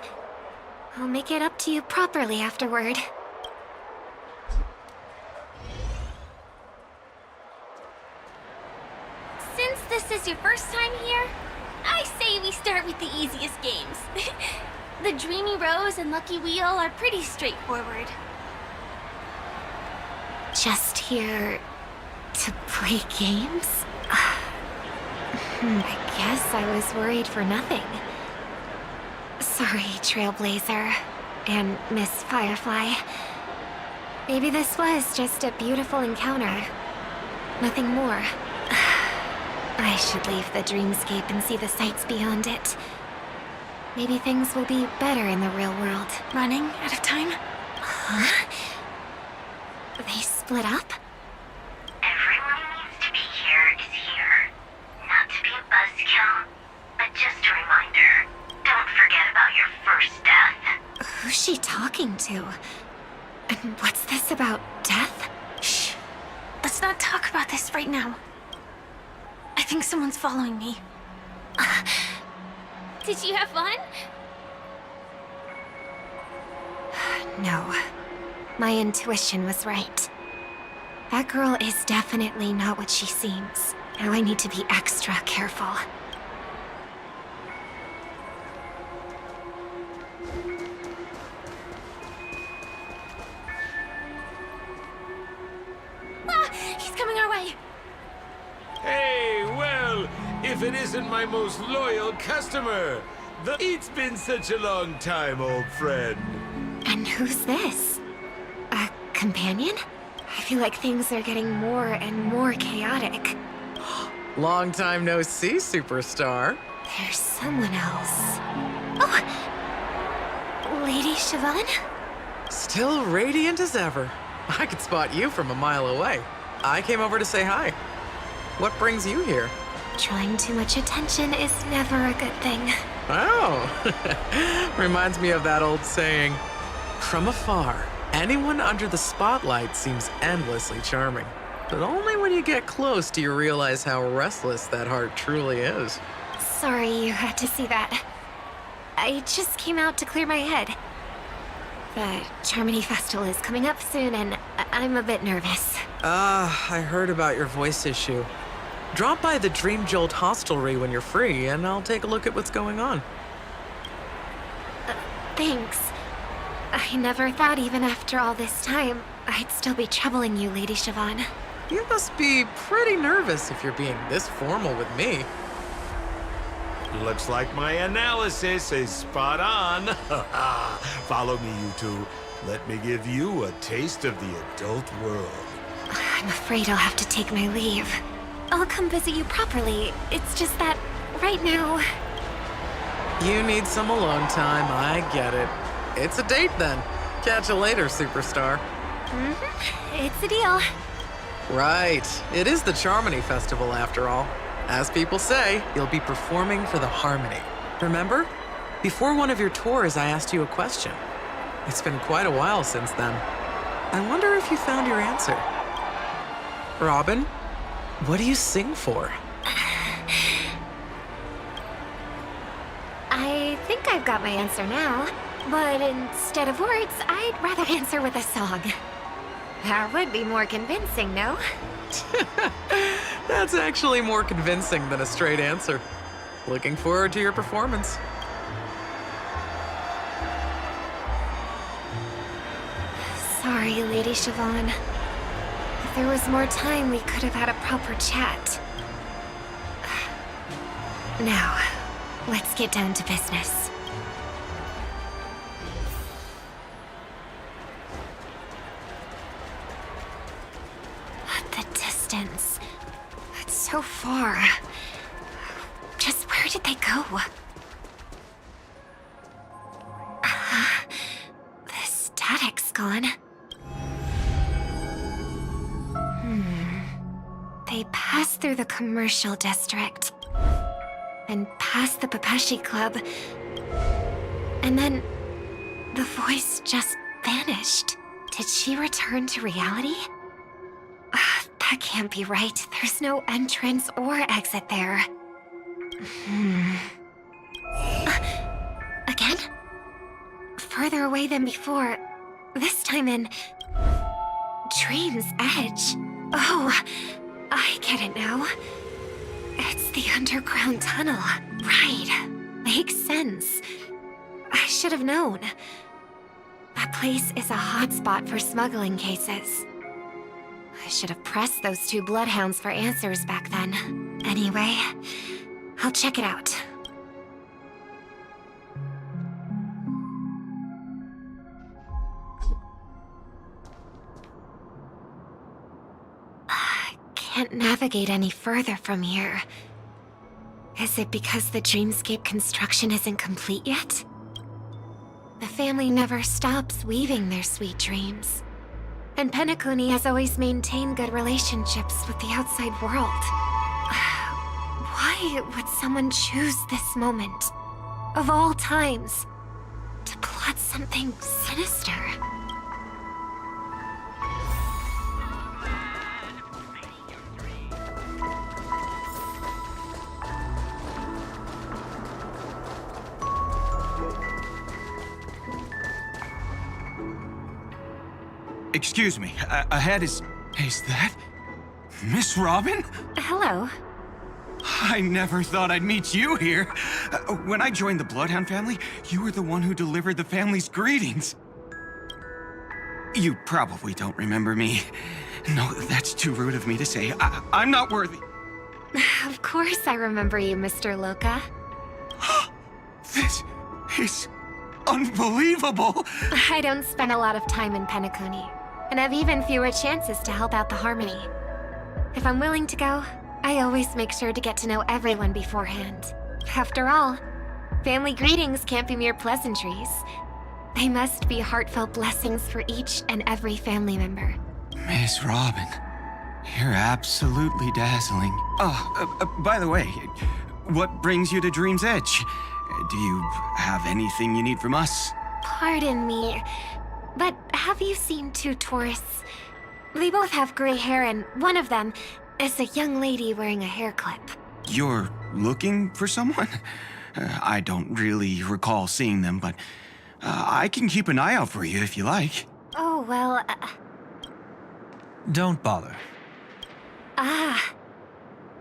I'll make it up to you properly afterward. this is your first time here, I say we start with the easiest games. The Dreamy Rose and Lucky Wheel are pretty straightforward. Just here to play games? I guess I was worried for nothing. Sorry, Trailblazer and Miss Firefly. Maybe this was just a beautiful encounter. Nothing more. I should leave the dreamscape and see the sights beyond it. Maybe things will be better in the real world. Running out of time? Huh? They split up? Everyone who needs to be here is here. Not to be a buzzkill, but just a reminder. Don't forget about your first death. Who's she talking to? And what's this about death? Shh. Let's not talk about this right now. I think someone's following me. Did you have fun? No. My intuition was right. That girl is definitely not what she seems. Now I need to be extra careful. He's coming our way. Hey, well, if it isn't my most loyal customer. It's been such a long time, old friend. And who's this? A companion? I feel like things are getting more and more chaotic. Long time no see, superstar. There's someone else. Oh! Lady Siobhan? Still radiant as ever. I could spot you from a mile away. I came over to say hi. What brings you here? Drawing too much attention is never a good thing. Oh, reminds me of that old saying, from afar, anyone under the spotlight seems endlessly charming. But only when you get close do you realize how restless that heart truly is. Sorry you had to see that. I just came out to clear my head. The Charmony Festival is coming up soon and I'm a bit nervous. I heard about your voice issue. Drop by the Dream Jolt hostelry when you're free, and I'll take a look at what's going on. Thanks. I never thought even after all this time, I'd still be troubling you, Lady Siobhan. You must be pretty nervous if you're being this formal with me. Looks like my analysis is spot on. Follow me, you two. Let me give you a taste of the adult world. I'm afraid I'll have to take my leave. I'll come visit you properly. It's just that right now... You need some alone time, I get it. It's a date then. Catch you later, superstar. It's a deal. Right. It is the Charmony Festival after all. As people say, you'll be performing for the Harmony. Remember? Before one of your tours, I asked you a question. It's been quite a while since then. I wonder if you found your answer. Robin? What do you sing for? I think I've got my answer now, but instead of words, I'd rather answer with a song. That would be more convincing, no? That's actually more convincing than a straight answer. Looking forward to your performance. Sorry, Lady Siobhan. If there was more time, we could have had a proper chat. Now, let's get down to business. The distance. It's so far. Just where did they go? The static's gone. They passed through the commercial district, and past the Papashi Club, and then the voice just vanished. Did she return to reality? That can't be right. There's no entrance or exit there. Again? Further away than before, this time in Dream's Edge. Oh, I get it now. It's The underground tunnel. Right. Makes sense. I should have known. That place is a hotspot for smuggling cases. I should have pressed those two bloodhounds for answers back then. Anyway, I'll check it out. I can't navigate any further from here. Is it because the dreamscape construction isn't complete yet? The family never stops weaving their sweet dreams. And Penacony has always maintained good relationships with the outside world. Why would someone choose this moment, of all times, to plot something sinister? Excuse me, ahead is that Miss Robin? Hello. I never thought I'd meet you here. When I joined the Bloodhound family, you were the one who delivered the family's greetings. You probably don't remember me. No, that's too rude of me to say. I'm not worthy. Of course I remember you, Mr. Loka. This is unbelievable. I don't spend a lot of time in Penacony, and have even fewer chances to help out the Harmony. If I'm willing to go, I always make sure to get to know everyone beforehand. After all, family greetings can't be mere pleasantries. They must be heartfelt blessings for each and every family member. Miss Robin, you're absolutely dazzling. Oh, by the way, what brings you to Dream's Edge? Do you have anything you need from us? Pardon me, but have you seen two tourists? They both have gray hair, and one of them is a young lady wearing a hair clip. You're looking for someone? I don't really recall seeing them, but I can keep an eye out for you if you like. Oh, well... Don't bother.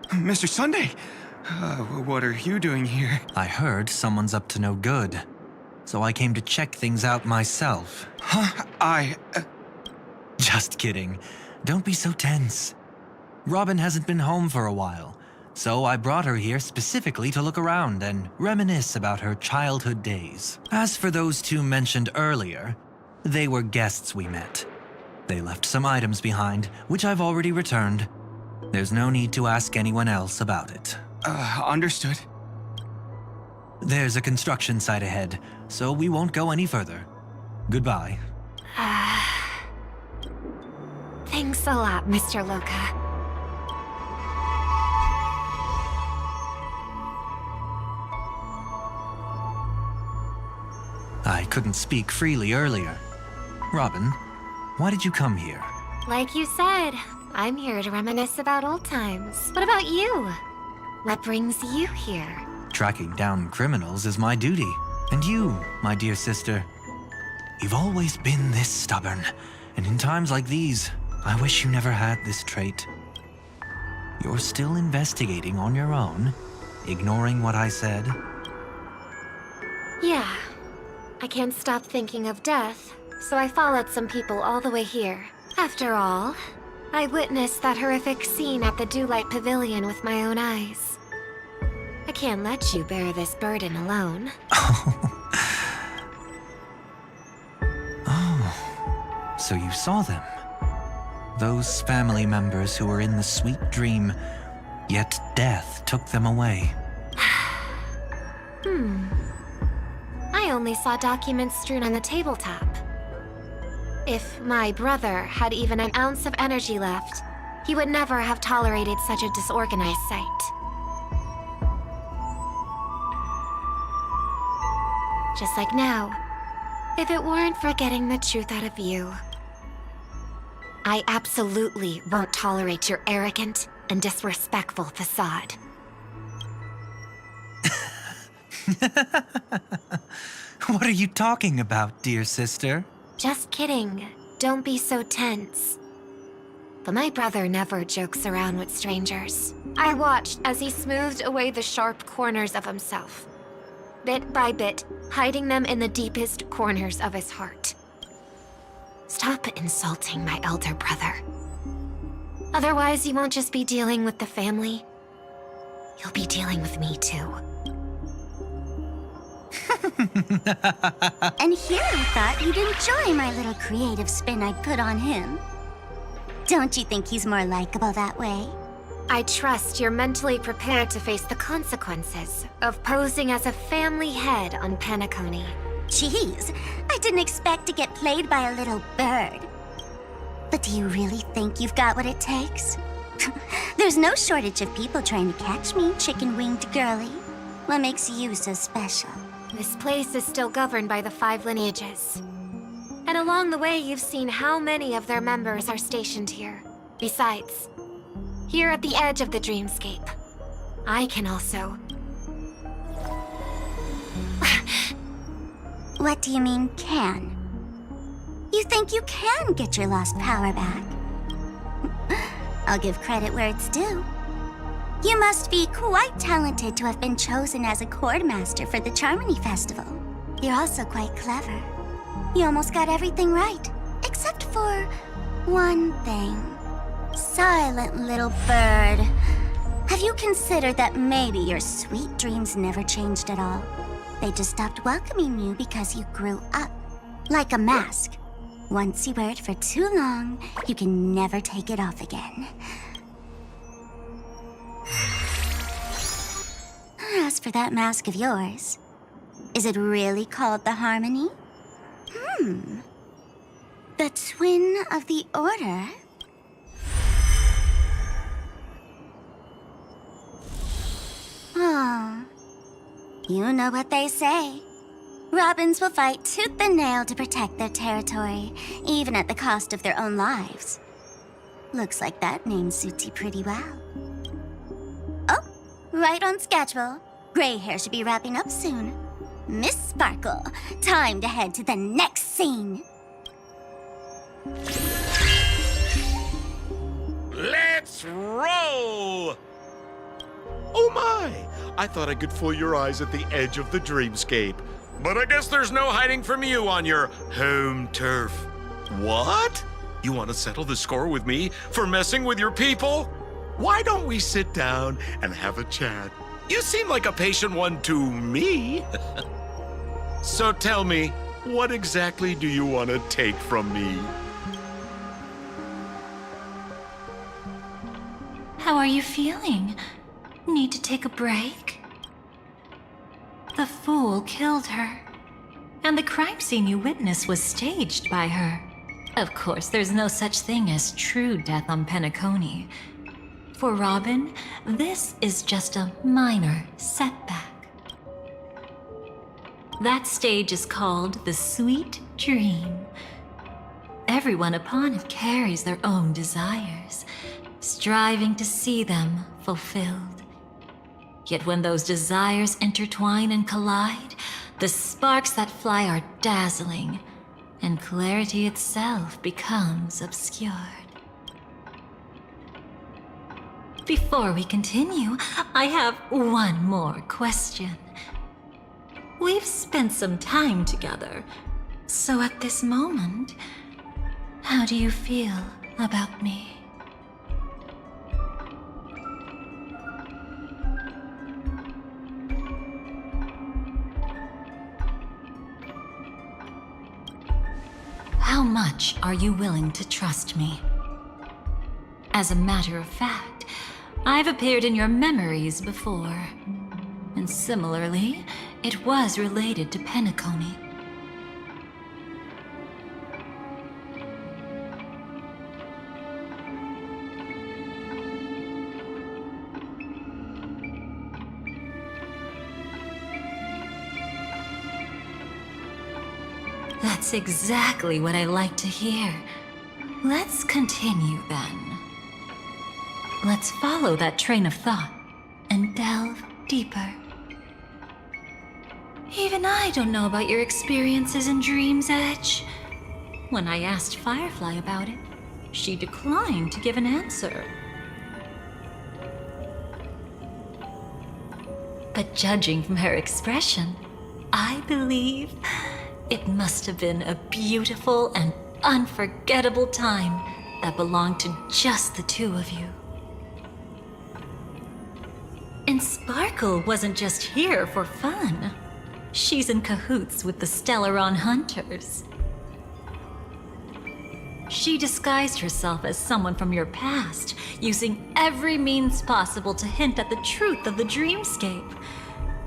Mr. Sunday, what are you doing here? I heard someone's up to no good, so I came to check things out myself. Huh? Just kidding. Don't be so tense. Robin hasn't been home for a while, so I brought her here specifically to look around and reminisce about her childhood days. As for those two mentioned earlier, they were guests we met. They left some items behind, which I've already returned. There's no need to ask anyone else about it. Understood. There's a construction site ahead, so we won't go any further. Goodbye. Thanks a lot, Mr. Loka. I couldn't speak freely earlier. Robin, why did you come here? Like you said, I'm here to reminisce about old times. What about you? What brings you here? Tracking down criminals is my duty. And you, my dear sister, you've always been this stubborn. And in times like these, I wish you never had this trait. You're still investigating on your own, ignoring what I said. Yeah. I can't stop thinking of death, so I followed some people all the way here. After all, I witnessed that horrific scene at the Dewlight Pavilion with my own eyes. I can't let you bear this burden alone. Oh, so you saw them. Those family members who were in the sweet dream, yet death took them away. I only saw documents strewn on the tabletop. If my brother had even an ounce of energy left, he would never have tolerated such a disorganized sight. Just like now, if it weren't for getting the truth out of you, I absolutely won't tolerate your arrogant and disrespectful facade. What are you talking about, dear sister? Just kidding. Don't be so tense. But my brother never jokes around with strangers. I watched as he smoothed away the sharp corners of himself, bit by bit, hiding them in the deepest corners of his heart. Stop insulting my elder brother. Otherwise, you won't just be dealing with the family. You'll be dealing with me too. And Hero thought you'd enjoy my little creative spin I put on him. Don't you think he's more likable that way? I trust you're mentally prepared to face the consequences of posing as a family head on Penacony. Jeez, I didn't expect to get played by a little bird. But do you really think you've got what it takes? There's no shortage of people trying to catch me, chicken-winged girly. What makes you so special? This place is still governed by the 5 lineages. And along the way, you've seen how many of their members are stationed here. Besides, here at the edge of the dreamscape, I can also... What do you mean, can? You think you can get your lost power back? I'll give credit where it's due. You must be quite talented to have been chosen as a chord master for the Charmony Festival. You're also quite clever. You almost got everything right, except for one thing. Silent little bird. Have you considered that maybe your sweet dreams never changed at all? They just stopped welcoming you because you grew up. Like a mask. Once you wear it for too long, you can never take it off again. As for that mask of yours, is it really called the Harmony? The Twin of the Order? Oh, you know what they say. Robins will fight tooth and nail to protect their territory, even at the cost of their own lives. Looks like that name suits you pretty well. Oh, right on schedule. Gray hair should be wrapping up soon. Miss Sparkle, time to head to the next scene. Let's roll! Oh my! I thought I could fool your eyes at the edge of the dreamscape. But I guess there's no hiding from you on your home turf. What? You want to settle the score with me for messing with your people? Why don't we sit down and have a chat? You seem like a patient one to me. So tell me, what exactly do you want to take from me? How are you feeling? Need to take a break? The fool killed her. And the crime scene you witnessed was staged by her. Of course, there's no such thing as true death on Penacony. For Robin, this is just a minor setback. That stage is called the Sweet Dream. Everyone upon it carries their own desires, striving to see them fulfilled. Yet when those desires intertwine and collide, the sparks that fly are dazzling, and clarity itself becomes obscured. Before we continue, I have one more question. We've spent some time together, so at this moment, how do you feel about me? How much are you willing to trust me? As a matter of fact, I've appeared in your memories before. And similarly, it was related to Penacony. That's exactly what I like to hear. Let's continue then. Let's follow that train of thought and delve deeper. Even I don't know about your experiences in Dream's Edge. When I asked Firefly about it, she declined to give an answer. But judging from her expression, I believe it must have been a beautiful and unforgettable time that belonged to just the two of you. And Sparkle wasn't just here for fun. She's in cahoots with the Stellaron Hunters. She disguised herself as someone from your past, using every means possible to hint at the truth of the dreamscape.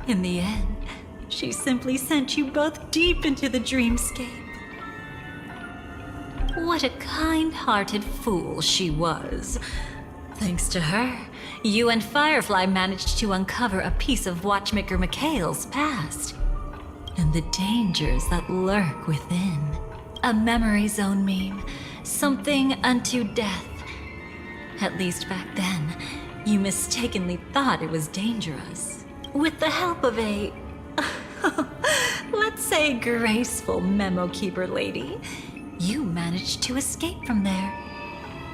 In the end, she simply sent you both deep into the dreamscape. What a kind-hearted fool she was. Thanks to her, you and Firefly managed to uncover a piece of Watchmaker Mikhail's past. And the dangers that lurk within. A memory zone meme. Something unto death. At least back then, you mistakenly thought it was dangerous. With the help of a... let's say graceful memo keeper lady, you managed to escape from there.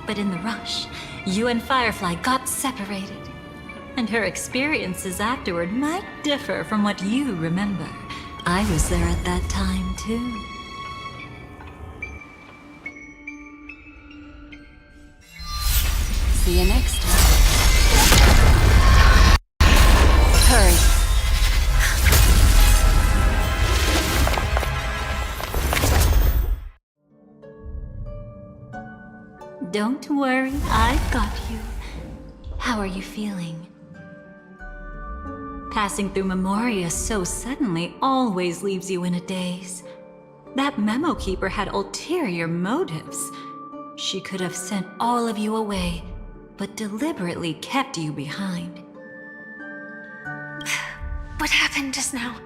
But in the rush, you and Firefly got separated. And her experiences afterward might differ from what you remember. I was there at that time, too. See you next time. Hurry. Don't worry, I've got you. How are you feeling? Passing through Memoria so suddenly always leaves you in a daze. That memo keeper had ulterior motives. She could have sent all of you away, but deliberately kept you behind. What happened just now?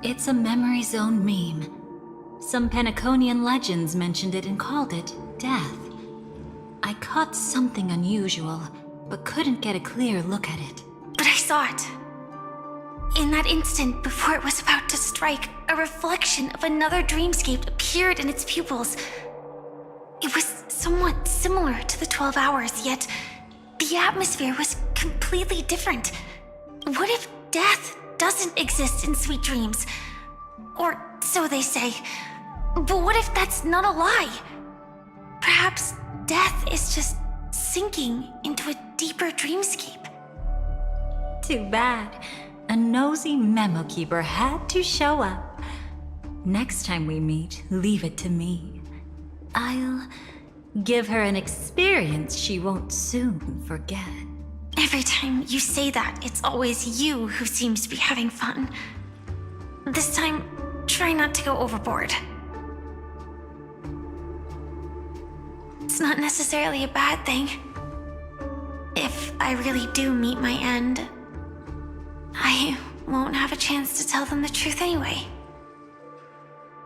It's a memory zone meme. Some Penaconian legends mentioned it and called it death. I caught something unusual, but couldn't get a clear look at it. But I saw it. In that instant, before it was about to strike, a reflection of another dreamscape appeared in its pupils. It was somewhat similar to the 12 hours, yet the atmosphere was completely different. What if death doesn't exist in sweet dreams? Or so they say. But what if that's not a lie? Perhaps death is just sinking into a deeper dreamscape. Too bad. A nosy memo keeper had to show up. Next time we meet, leave it to me. I'll give her an experience she won't soon forget. Every time you say that, it's always you who seems to be having fun. This time, try not to go overboard. It's not necessarily a bad thing. If I really do meet my end, I won't have a chance to tell them the truth anyway.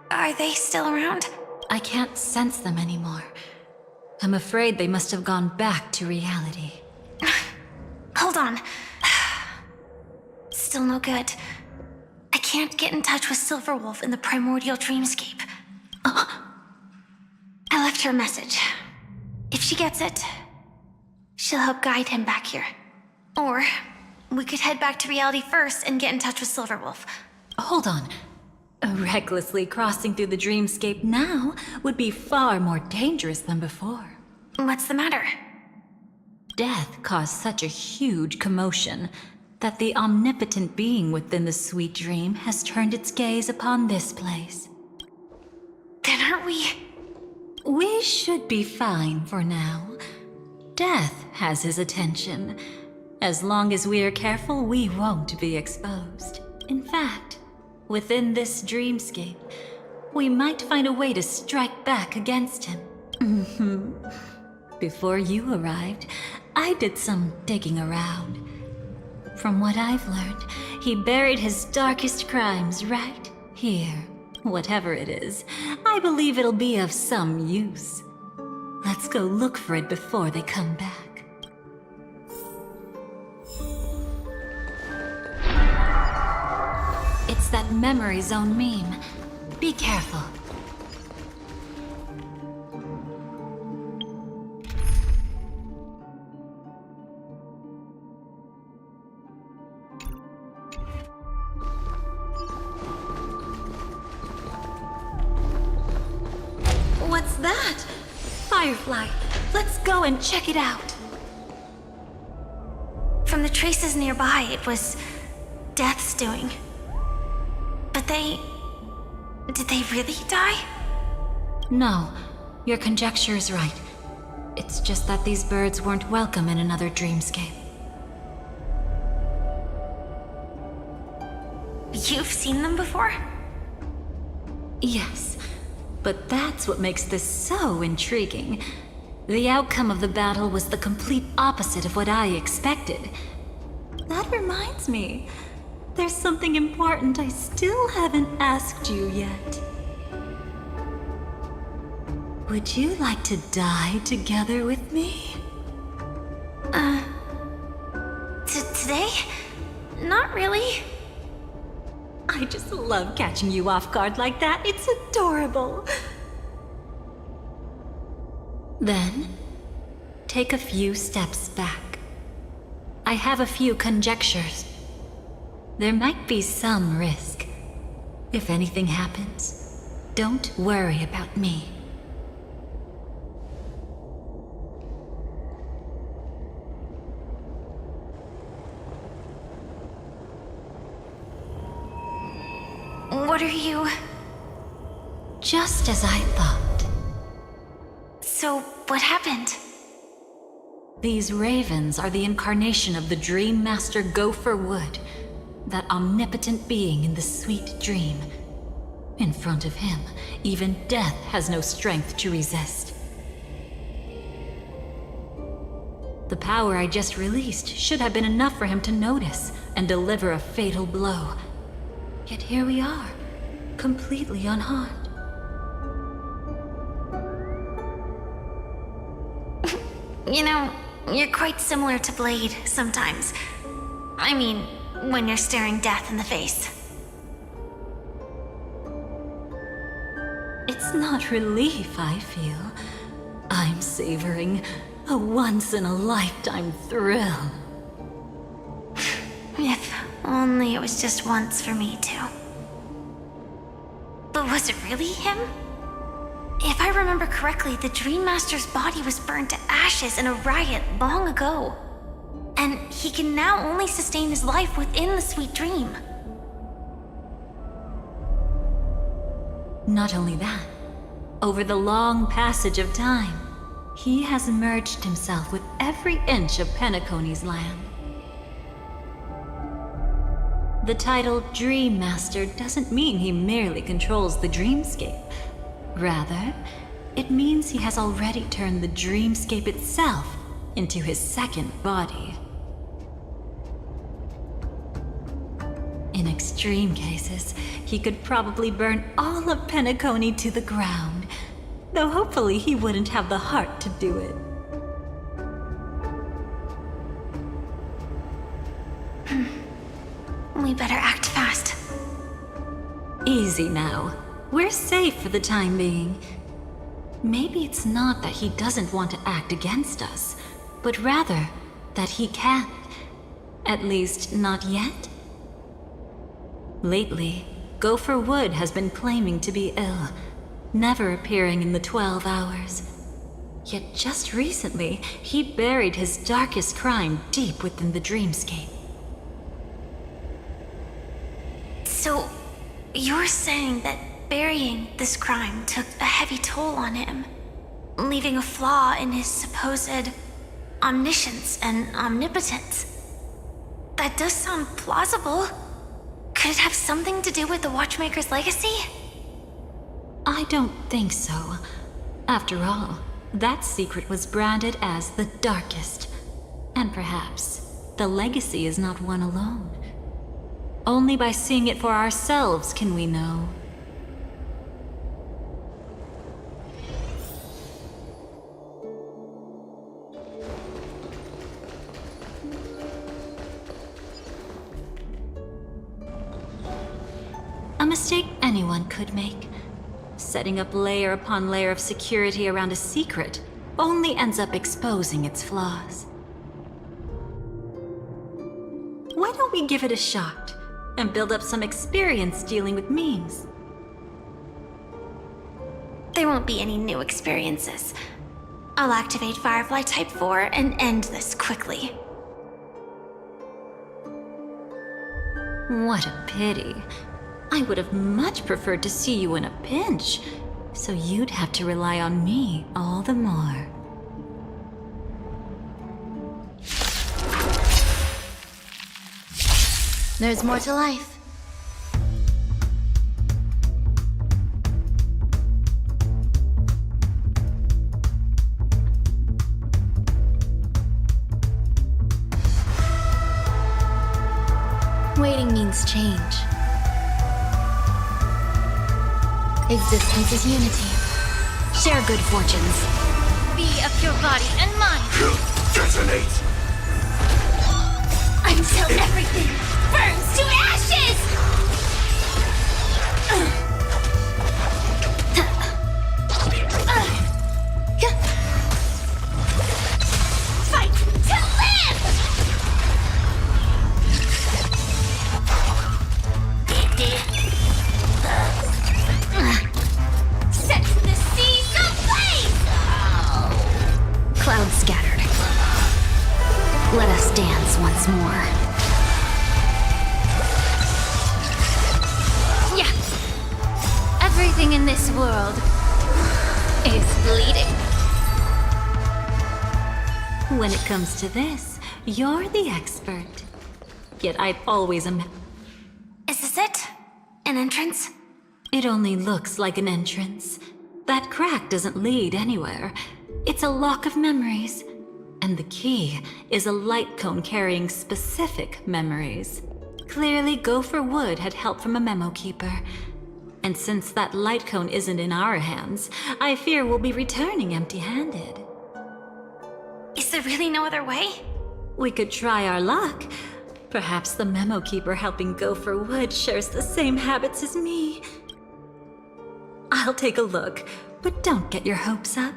Are they still around? I can't sense them anymore. I'm afraid they must have gone back to reality. Hold on. Still no good. I can't get in touch with Silverwolf in the primordial dreamscape. I left her a message. If she gets it, she'll help guide him back here. Or we could head back to reality first and get in touch with Silverwolf. Hold on. Recklessly crossing through the dreamscape now would be far more dangerous than before. What's the matter? Death caused such a huge commotion that the omnipotent being within the sweet dream has turned its gaze upon this place. Then aren't we? We should be fine for now. Death has his attention. As long as we are careful, we won't be exposed. In fact, within this dreamscape, we might find a way to strike back against him. Before you arrived, I did some digging around. From what I've learned, he buried his darkest crimes right here. Whatever it is, I believe it'll be of some use. Let's go look for it before they come back. It's that memory zone meme. Be careful. that? Firefly, let's go and check it out. From the traces nearby, it was Death's doing. But did they really die? No, your conjecture is right. It's just that these birds weren't welcome in another dreamscape. You've seen them before? Yes, but that's what makes this so intriguing. The outcome of the battle was the complete opposite of what I expected. That reminds me, there's something important I still haven't asked you yet. Would you like to die together with me? Today? Not really. I just love catching you off guard like that. It's adorable. Then, take a few steps back. I have a few conjectures. There might be some risk. If anything happens, don't worry about me. What are you... Just as I thought. So, what happened? These ravens are the incarnation of the Dream Master Gopher Wood, that omnipotent being in the sweet dream. In front of him, even death has no strength to resist. The power I just released should have been enough for him to notice and deliver a fatal blow. Yet here we are, completely unharmed. You know, you're quite similar to Blade sometimes. I mean, when you're staring death in the face. It's not relief I feel. I'm savoring a once-in-a-lifetime thrill. If only it was just once for me too. But was it really him? If I remember correctly, the Dream Master's body was burned to ashes in a riot long ago. And he can now only sustain his life within the sweet dream. Not only that, over the long passage of time, he has merged himself with every inch of Penacony's land. The title Dream Master doesn't mean he merely controls the dreamscape. Rather, it means he has already turned the dreamscape itself into his second body. In extreme cases, he could probably burn all of Penacony to the ground, though hopefully he wouldn't have the heart to do it. We better act fast. Easy now. We're safe for the time being. Maybe it's not that he doesn't want to act against us, but rather that he can't. At least, not yet. Lately, Gopher Wood has been claiming to be ill, never appearing in the 12 hours. Yet just recently, he buried his darkest crime deep within the dreamscape. So, you're saying that burying this crime took a heavy toll on him, leaving a flaw in his supposed omniscience and omnipotence. That does sound plausible. Could it have something to do with the Watchmaker's legacy? I don't think so. After all, that secret was branded as the darkest. And perhaps the legacy is not one alone. Only by seeing it for ourselves can we know. A mistake anyone could make. Setting up layer upon layer of security around a secret only ends up exposing its flaws. Why don't we give it a shot and build up some experience dealing with memes? There won't be any new experiences. I'll activate Firefly Type 4 and end this quickly. What a pity. I would have much preferred to see you in a pinch, so you'd have to rely on me all the more. There's more to life. Waiting means change. Existence is unity. Share good fortunes. Be of your body and mind. Detonate! Until everything burns to ashes! Fight to live! Set the seas ablaze! Clouds scattered. Let us dance once more. Yeah. Everything in this world is bleeding. When it comes to this, you're the expert. Yet I've always Is this it? An entrance? It only looks like an entrance. That crack doesn't lead anywhere. It's a lock of memories. And the key is a light cone carrying specific memories. Clearly, Gopher Wood had help from a memo keeper. And since that light cone isn't in our hands, I fear we'll be returning empty-handed. Is there really no other way? We could try our luck. Perhaps the memo keeper helping Gopher Wood shares the same habits as me. I'll take a look, but don't get your hopes up.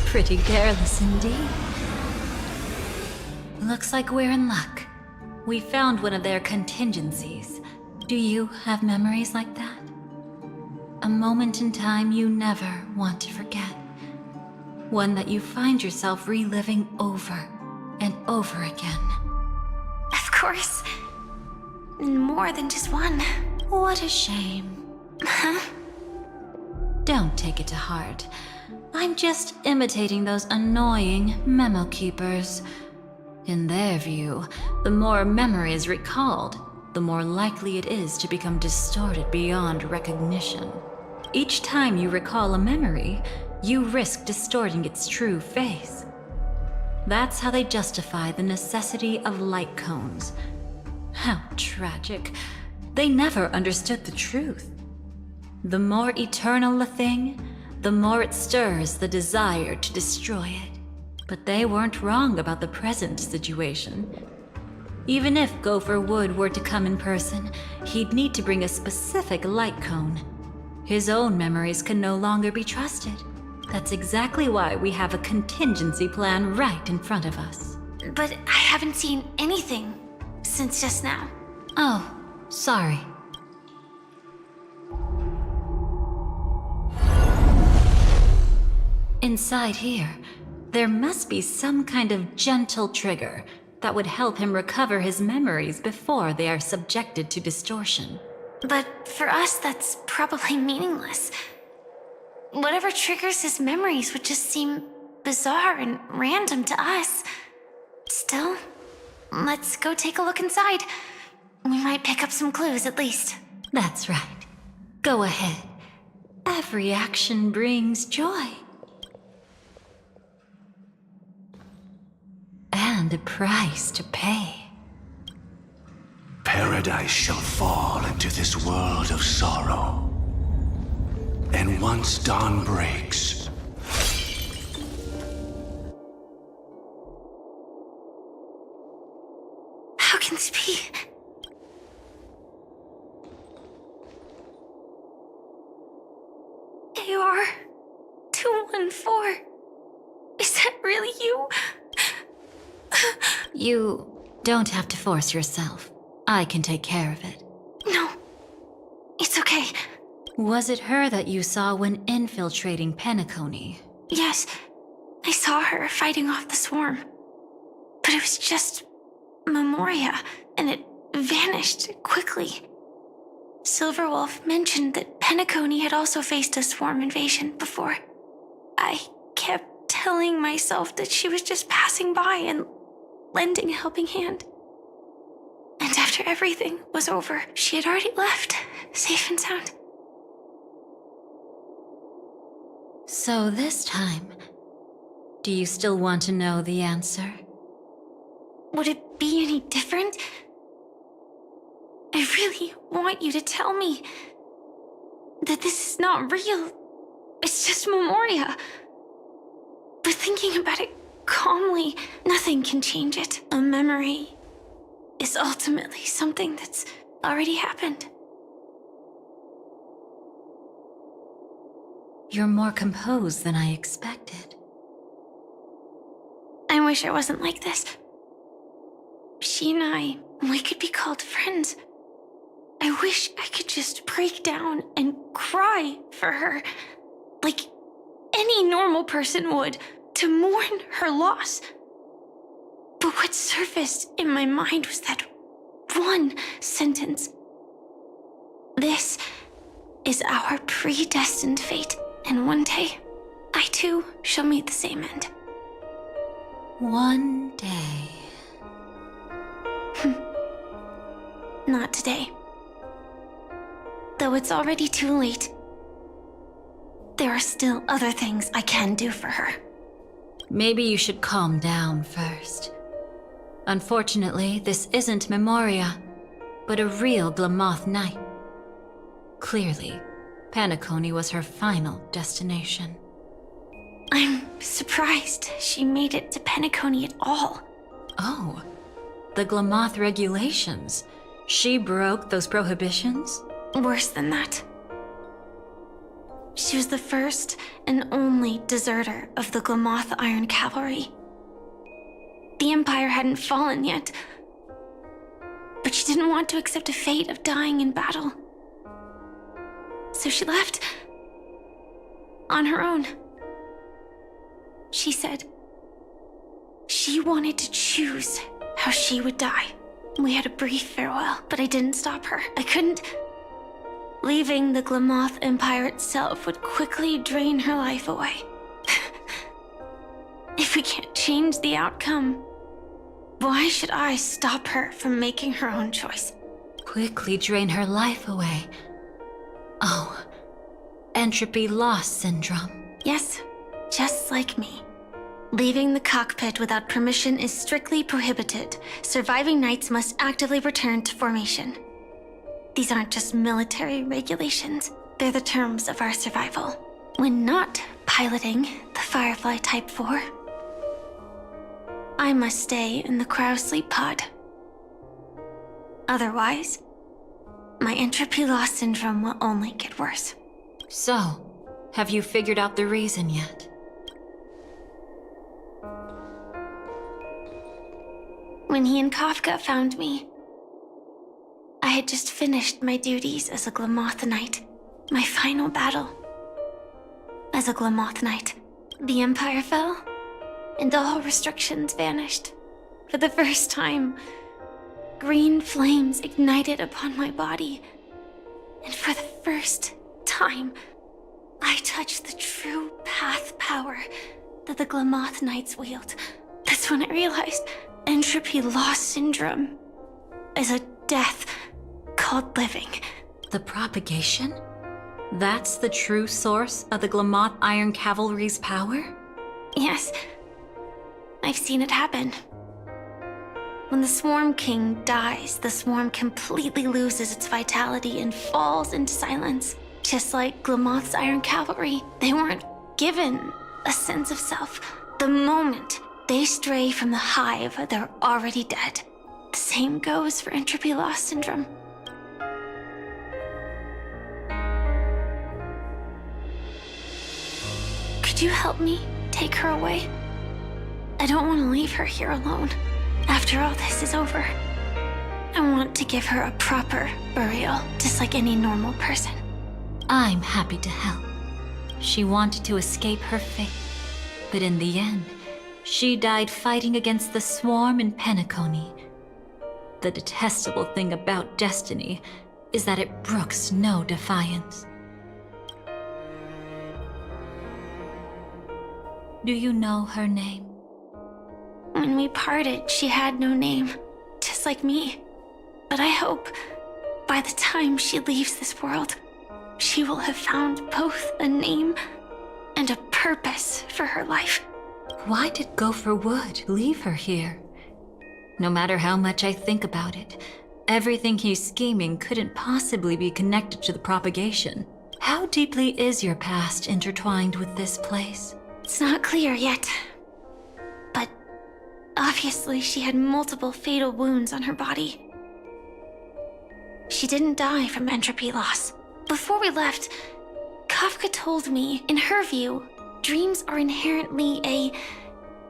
Pretty careless indeed. Looks like we're in luck. We found one of their contingencies. Do you have memories like that? A moment in time you never want to forget. One that you find yourself reliving over and over again. Of course. More than just one. What a shame. Huh? Don't take it to heart. I'm just imitating those annoying memo keepers. In their view, the more memory is recalled, the more likely it is to become distorted beyond recognition. Each time you recall a memory, you risk distorting its true face. That's how they justify the necessity of light cones. How tragic. They never understood the truth. The more eternal a thing, the more it stirs the desire to destroy it. But they weren't wrong about the present situation. Even if Gopher Wood were to come in person, he'd need to bring a specific light cone. His own memories can no longer be trusted. That's exactly why we have a contingency plan right in front of us. But I haven't seen anything since just now. Oh, sorry. Inside here, there must be some kind of gentle trigger that would help him recover his memories before they are subjected to distortion. But for us, that's probably meaningless. Whatever triggers his memories would just seem bizarre and random to us. Still, let's go take a look inside. We might pick up some clues at least. That's right. Go ahead. Every action brings joy. And a price to pay. Paradise shall fall into this world of sorrow. And once dawn breaks, How can this be? AR 214. Is that really you? You don't have to force yourself. I can take care of it. No. okay. Was it her that you saw when infiltrating Penacony? Yes, I saw her fighting off the swarm. But it was just Memoria, and it vanished quickly. Silverwolf mentioned that Penacony had also faced a swarm invasion before. I kept telling myself that she was just passing by and lending a helping hand. And after everything was over, she had already left, safe and sound. So this time, do you still want to know the answer? Would it be any different? I really want you to tell me that this is not real. It's just Memoria. But thinking about it calmly, nothing can change it. A memory is ultimately something that's already happened. You're more composed than I expected. I wish I wasn't like this. She and I, we could be called friends. I wish I could just break down and cry for her, like any normal person would, to mourn her loss. But what surfaced in my mind was that one sentence. This is our predestined fate, and one day, I too shall meet the same end. One day. Not today. Though it's already too late, there are still other things I can do for her. Maybe you should calm down first. Unfortunately, this isn't Memoria, but a real Glamoth Knight. Clearly, Penacony was her final destination. I'm surprised she made it to Penacony at all. Oh, the Glamoth regulations. She broke those prohibitions? Worse than that. She was the first and only deserter of the Glamoth Iron Cavalry. The Empire hadn't fallen yet, but she didn't want to accept a fate of dying in battle. So she left on her own. She said she wanted to choose how she would die. We had a brief farewell, but I didn't stop her. I couldn't. Leaving the Glamoth Empire itself would quickly drain her life away. If we can't change the outcome, why should I stop her from making her own choice? Quickly drain her life away. Oh, entropy loss syndrome. Yes, just like me. Leaving the cockpit without permission is strictly prohibited. Surviving knights must actively return to formation. These aren't just military regulations, they're the terms of our survival. When not piloting the Firefly Type 4, I must stay in the cryo sleep pod. Otherwise, my entropy loss syndrome will only get worse. So, have you figured out the reason yet? When he and Kafka found me, I had just finished my duties as a Glamoth Knight, my final battle. As a Glamoth Knight, the Empire fell, and all restrictions vanished. For the first time, green flames ignited upon my body, and for the first time, I touched the true path power that the Glamoth Knights wield. That's when I realized entropy loss syndrome is a death called living. The propagation? That's the true source of the Glamoth Iron Cavalry's power? Yes, I've seen it happen. When the Swarm King dies, the Swarm completely loses its vitality and falls into silence. Just like Glamoth's Iron Cavalry, they weren't given a sense of self. The moment they stray from the hive, they're already dead. The same goes for entropy loss syndrome. Could you help me take her away? I don't want to leave her here alone. After all this is over, I want to give her a proper burial, just like any normal person. I'm happy to help. She wanted to escape her fate, but in the end, she died fighting against the swarm in Penacony. The detestable thing about destiny is that it brooks no defiance. Do you know her name? When we parted, she had no name, just like me. But I hope, by the time she leaves this world, she will have found both a name and a purpose for her life. Why did Gopher Wood leave her here? No matter how much I think about it, everything he's scheming couldn't possibly be connected to the propagation. How deeply is your past intertwined with this place? It's not clear yet. But obviously she had multiple fatal wounds on her body. She didn't die from entropy loss. Before we left, Kafka told me, in her view, dreams are inherently a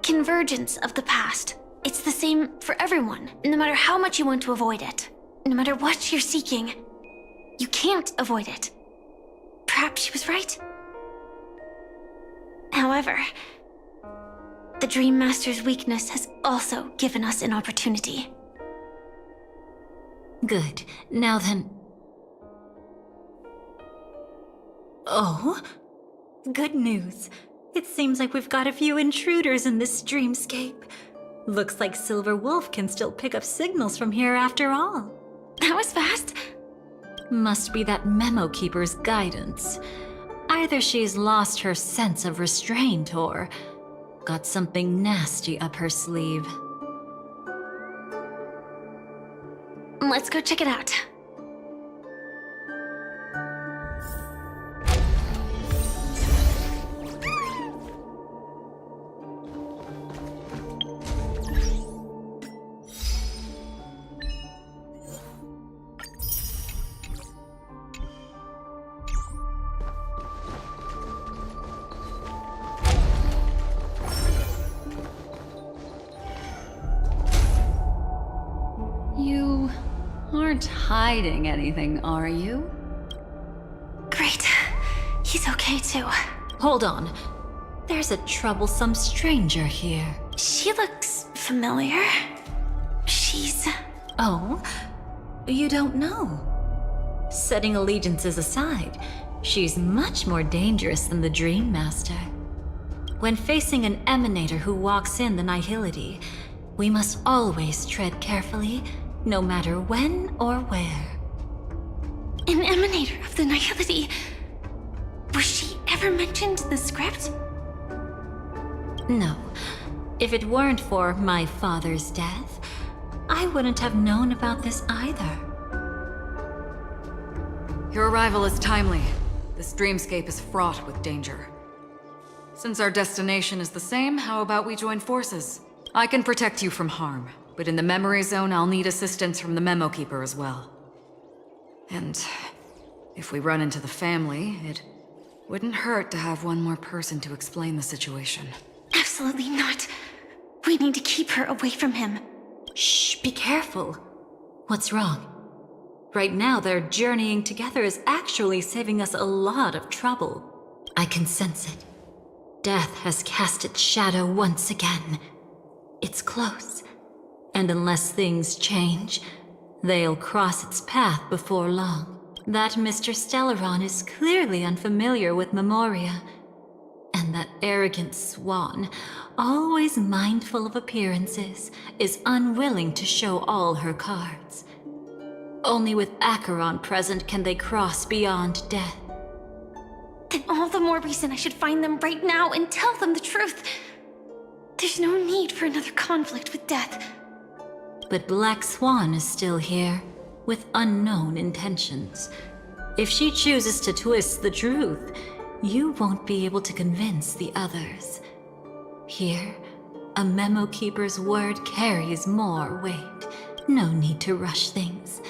convergence of the past. It's the same for everyone, no matter how much you want to avoid it. No matter what you're seeking, you can't avoid it. Perhaps she was right. However, the Dream Master's weakness has also given us an opportunity. Good. Now then... Oh? Good news. It seems like we've got a few intruders in this dreamscape. Looks like Silver Wolf can still pick up signals from here after all. That was fast. Must be that Memo Keeper's guidance. Either she's lost her sense of restraint or got something nasty up her sleeve. Let's go check it out. You aren't hiding anything, are you? Great. He's okay too. Hold on. There's a troublesome stranger here. She looks familiar. She's... Oh? You don't know? Setting allegiances aside, she's much more dangerous than the Dream Master. When facing an emanator who walks in the nihility, we must always tread carefully, no matter when or where. An emanator of the nihility. Was she ever mentioned in the script? No. If it weren't for my father's death, I wouldn't have known about this either. Your arrival is timely. This dreamscape is fraught with danger. Since our destination is the same, how about we join forces? I can protect you from harm, but in the memory zone, I'll need assistance from the Memo Keeper as well. And if we run into the family, it wouldn't hurt to have one more person to explain the situation. Absolutely not. We need to keep her away from him. Shh, be careful. What's wrong? Right now, their journeying together is actually saving us a lot of trouble. I can sense it. Death has cast its shadow once again. It's close. And unless things change, they'll cross its path before long. That Mr. Stellaron is clearly unfamiliar with Memoria. And that arrogant swan, always mindful of appearances, is unwilling to show all her cards. Only with Acheron present can they cross beyond death. Then all the more reason I should find them right now and tell them the truth. There's no need for another conflict with death. But Black Swan is still here, with unknown intentions. If she chooses to twist the truth, you won't be able to convince the others. Here, a Memo Keeper's word carries more weight. No need to rush things.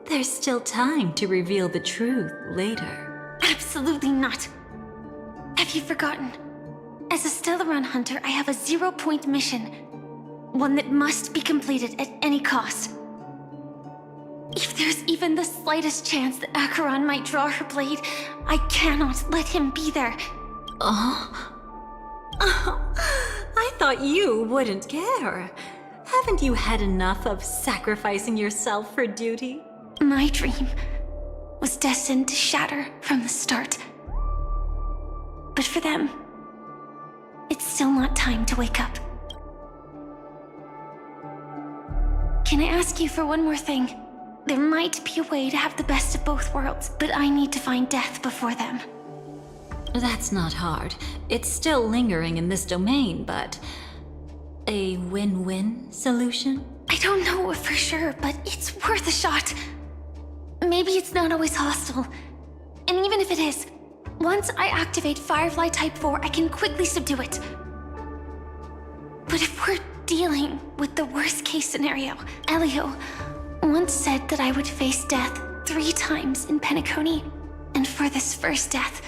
There's still time to reveal the truth later. Absolutely not. Have you forgotten? As a Stellaron hunter, I have a 0-point mission. One that must be completed at any cost. If there's even the slightest chance that Acheron might draw her blade, I cannot let him be there. I thought you wouldn't care. Haven't you had enough of sacrificing yourself for duty? My dream was destined to shatter from the start. But for them, it's still not time to wake up. Can I ask you for one more thing? There might be a way to have the best of both worlds, but I need to find death before them. That's not hard. It's still lingering in this domain, but... a win-win solution? I don't know for sure, but it's worth a shot. Maybe it's not always hostile. And even if it is, once I activate Firefly Type 4, I can quickly subdue it. But if we're dealing with the worst-case scenario, Elio once said that I would face death 3 times in Penacony. And for this first death,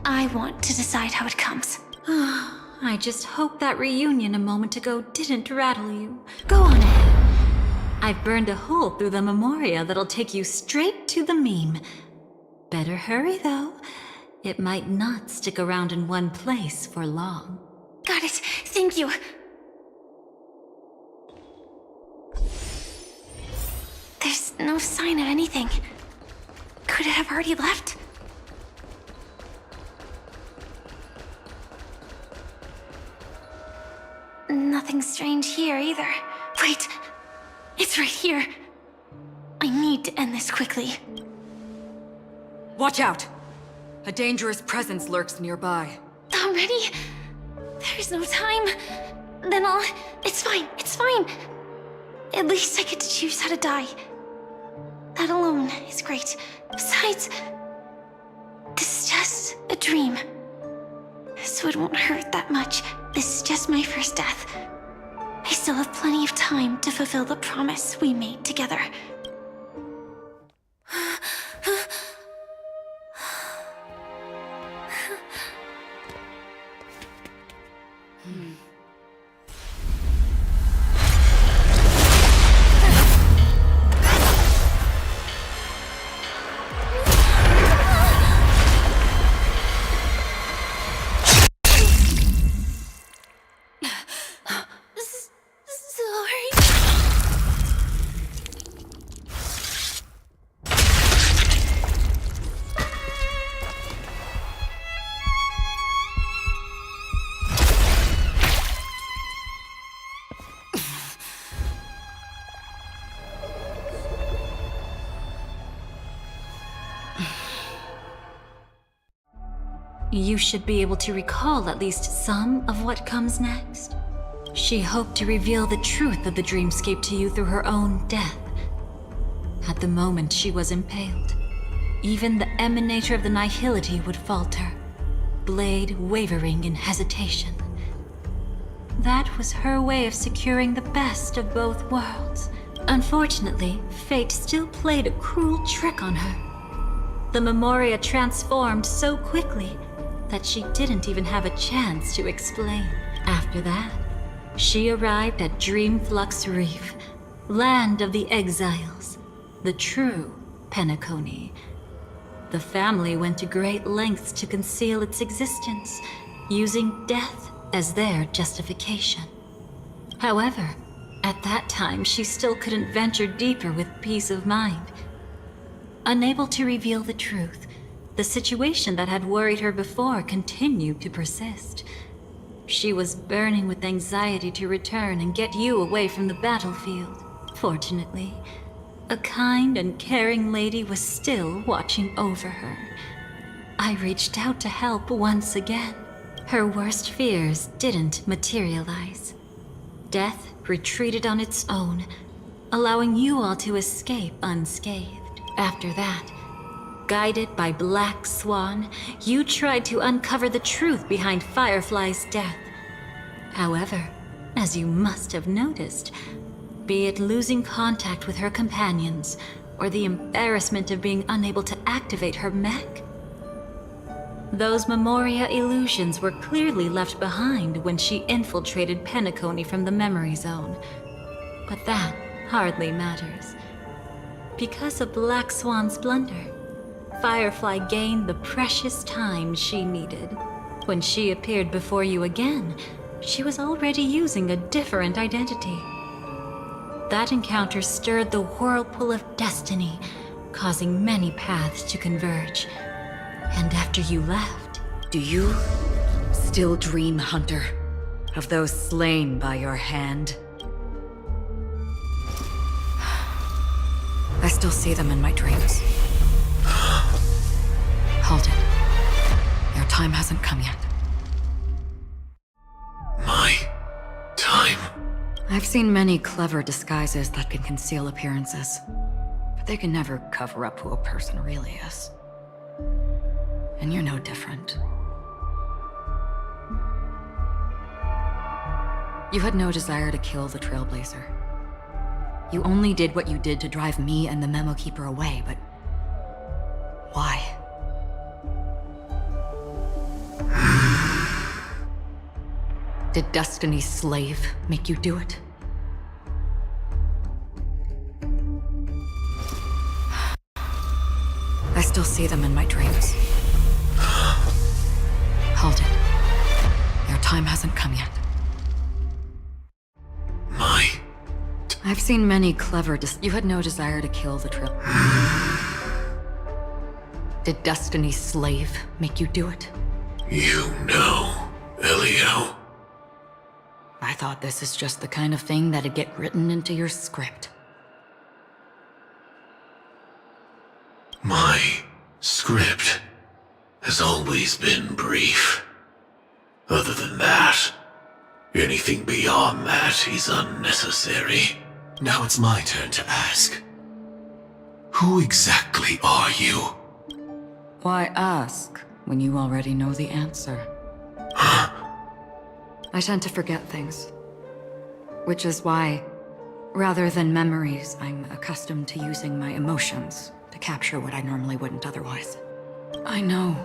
I want to decide how it comes. I just hope that reunion a moment ago didn't rattle you. Go on ahead. I've burned a hole through the Memoria that'll take you straight to the meme. Better hurry, though. It might not stick around in one place for long. Got it. Thank you. There's no sign of anything. Could it have already left? Nothing strange here either. Wait! It's right here. I need to end this quickly. Watch out! A dangerous presence lurks nearby. Already? There's no time. Then it's fine, it's fine. At least I get to choose how to die. That alone is great. Besides, this is just a dream. So it won't hurt that much. This is just my first death. I still have plenty of time to fulfill the promise we made together. You should be able to recall at least some of what comes next. She hoped to reveal the truth of the dreamscape to you through her own death. At the moment she was impaled, even the emanator of the nihility would falter, blade wavering in hesitation. That was her way of securing the best of both worlds. Unfortunately, fate still played a cruel trick on her. The Memoria transformed so quickly that she didn't even have a chance to explain. After that, she arrived at Dreamflux Reef, land of the exiles, the true Penacony. The family went to great lengths to conceal its existence, using death as their justification. However, at that time she still couldn't venture deeper with peace of mind. Unable to reveal the truth, the situation that had worried her before continued to persist. She was burning with anxiety to return and get you away from the battlefield. Fortunately, a kind and caring lady was still watching over her. I reached out to help once again. Her worst fears didn't materialize. Death retreated on its own, allowing you all to escape unscathed. After that, guided by Black Swan, you tried to uncover the truth behind Firefly's death. However, as you must have noticed, be it losing contact with her companions, or the embarrassment of being unable to activate her mech, those Memoria illusions were clearly left behind when she infiltrated Penacony from the memory zone. But that hardly matters. Because of Black Swan's blunder, Firefly gained the precious time she needed. When she appeared before you again, she was already using a different identity. That encounter stirred the whirlpool of destiny, causing many paths to converge. And after you left... Do you still dream, Hunter, of those slain by your hand? I still see them in my dreams. Hold it. Your time hasn't come yet. My time? I've seen many clever disguises that can conceal appearances, but they can never cover up who a person really is. And you're no different. You had no desire to kill the Trailblazer. You only did what you did to drive me and the Memo Keeper away, but... why? Did Destiny's slave make you do it? I still see them in my dreams. Hold it. Your time hasn't come yet. I've seen many clever You had no desire to kill the Trail. Did Destiny's slave make you do it? You know, Elio. I thought this is just the kind of thing that'd get written into your script. My script has always been brief. Other than that, anything beyond that is unnecessary. Now it's my turn to ask. Who exactly are you? Why ask when you already know the answer? I tend to forget things. Which is why, rather than memories, I'm accustomed to using my emotions to capture what I normally wouldn't otherwise. I know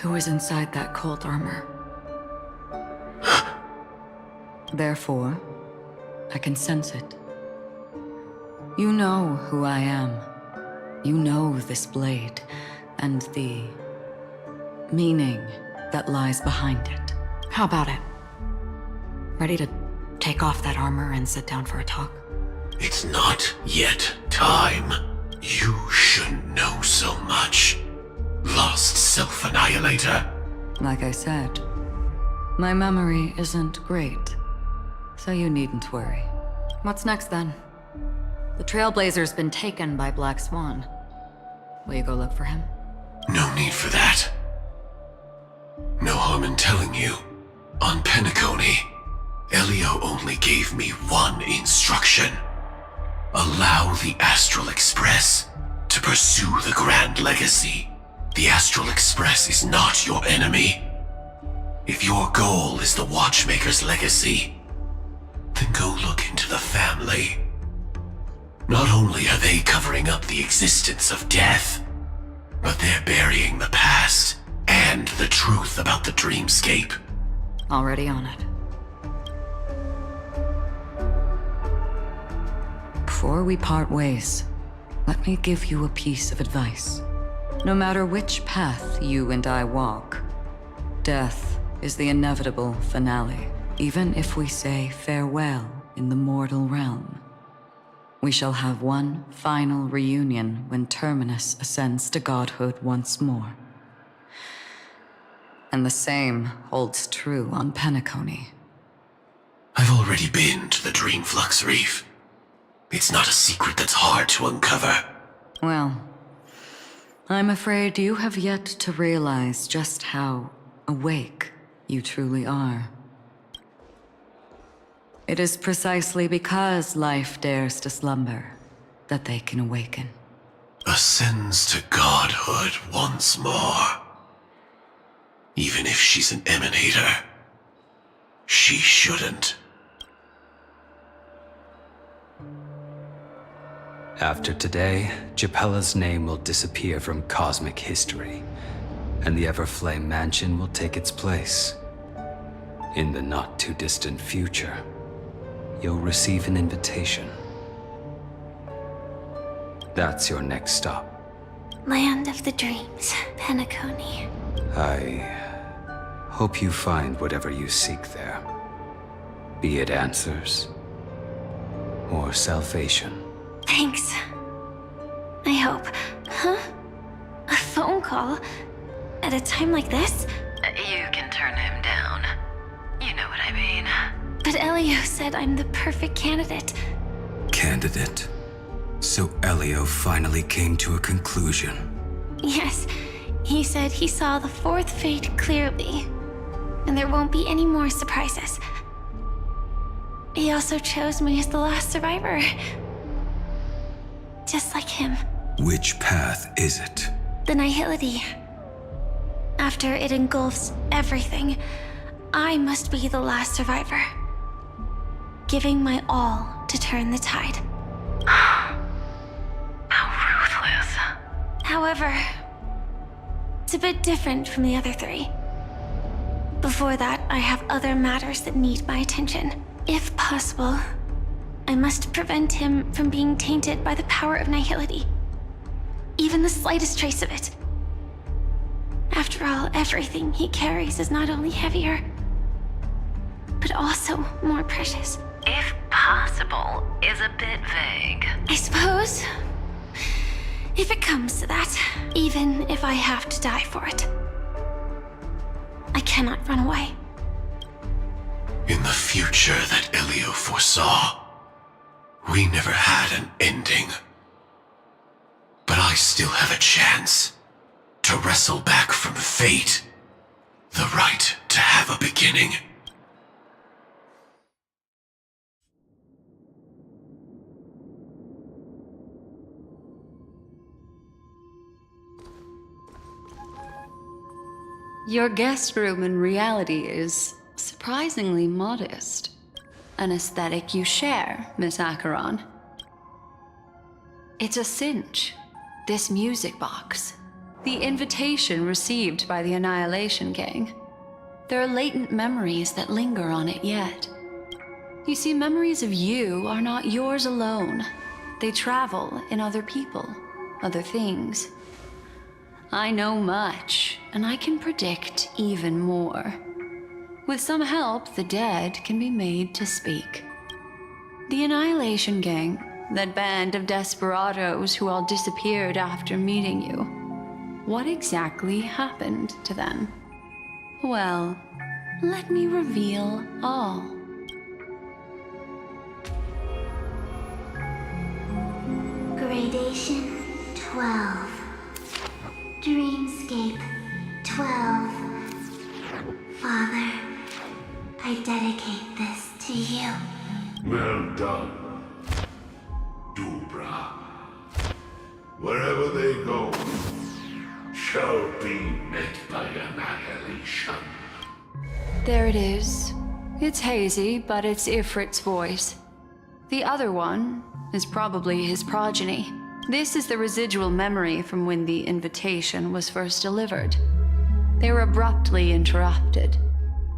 who is inside that cold armor. Therefore, I can sense it. You know who I am. You know this blade, and the meaning that lies behind it. How about it? Ready to take off that armor and sit down for a talk? It's not yet time. You shouldn't know so much. Lost self-annihilator. Like I said, my memory isn't great, so you needn't worry. What's next then? The Trailblazer's been taken by Black Swan. Will you go look for him? No need for that. No harm in telling you. On Penacony, Elio only gave me one instruction. Allow the Astral Express to pursue the Grand Legacy. The Astral Express is not your enemy. If your goal is the Watchmaker's legacy, then go look into the family. Not only are they covering up the existence of death, but they're burying the past and the truth about the dreamscape. Already on it. Before we part ways, let me give you a piece of advice. No matter which path you and I walk, death is the inevitable finale. Even if we say farewell in the mortal realm, we shall have one final reunion when Terminus ascends to godhood once more. And the same holds true on Penacony. I've already been to the Dreamflux Reef. It's not a secret that's hard to uncover. Well, I'm afraid you have yet to realize just how awake you truly are. It is precisely because life dares to slumber that they can awaken. Ascends to godhood once more. Even if she's an emanator, she shouldn't. After today, Japella's name will disappear from cosmic history, and the Everflame Mansion will take its place. In the not-too-distant future, you'll receive an invitation. That's your next stop. Land of the Dreams, Penacony. I hope you find whatever you seek there. Be it answers or salvation. Thanks. I hope. Huh? A phone call? At a time like this? You can turn him down. You know what I mean. But Elio said I'm the perfect candidate. Candidate? So Elio finally came to a conclusion. Yes, he said he saw the fourth fate clearly, and there won't be any more surprises. He also chose me as the last survivor. Just like him. Which path is it? The Nihility. After it engulfs everything, I must be the last survivor. Giving my all to turn the tide. How ruthless. However, it's a bit different from the other three. Before that, I have other matters that need my attention. If possible, I must prevent him from being tainted by the power of Nihility. Even the slightest trace of it. After all, everything he carries is not only heavier, but also more precious. If possible is a bit vague. I suppose. If it comes to that, even if I have to die for it. I cannot run away. In the future that Elio foresaw, we never had an ending. But I still have a chance to wrestle back from fate the right to have a beginning. Your guest room in reality is surprisingly modest. An aesthetic you share, Miss Acheron. It's a cinch. This music box. The invitation received by the Annihilation Gang. There are latent memories that linger on it yet. You see, memories of you are not yours alone. They travel in other people, other things. I know much, and I can predict even more. With some help, the dead can be made to speak. The Annihilation Gang, that band of desperados who all disappeared after meeting you. What exactly happened to them? Well, let me reveal all. Gradation 12. Dreamscape 12. Father, I dedicate this to you. Well done, Dubra. Wherever they go, shall be met by annihilation. There it is. It's hazy, but it's Ifrit's voice. The other one is probably his progeny. This is the residual memory from when the invitation was first delivered. They were abruptly interrupted.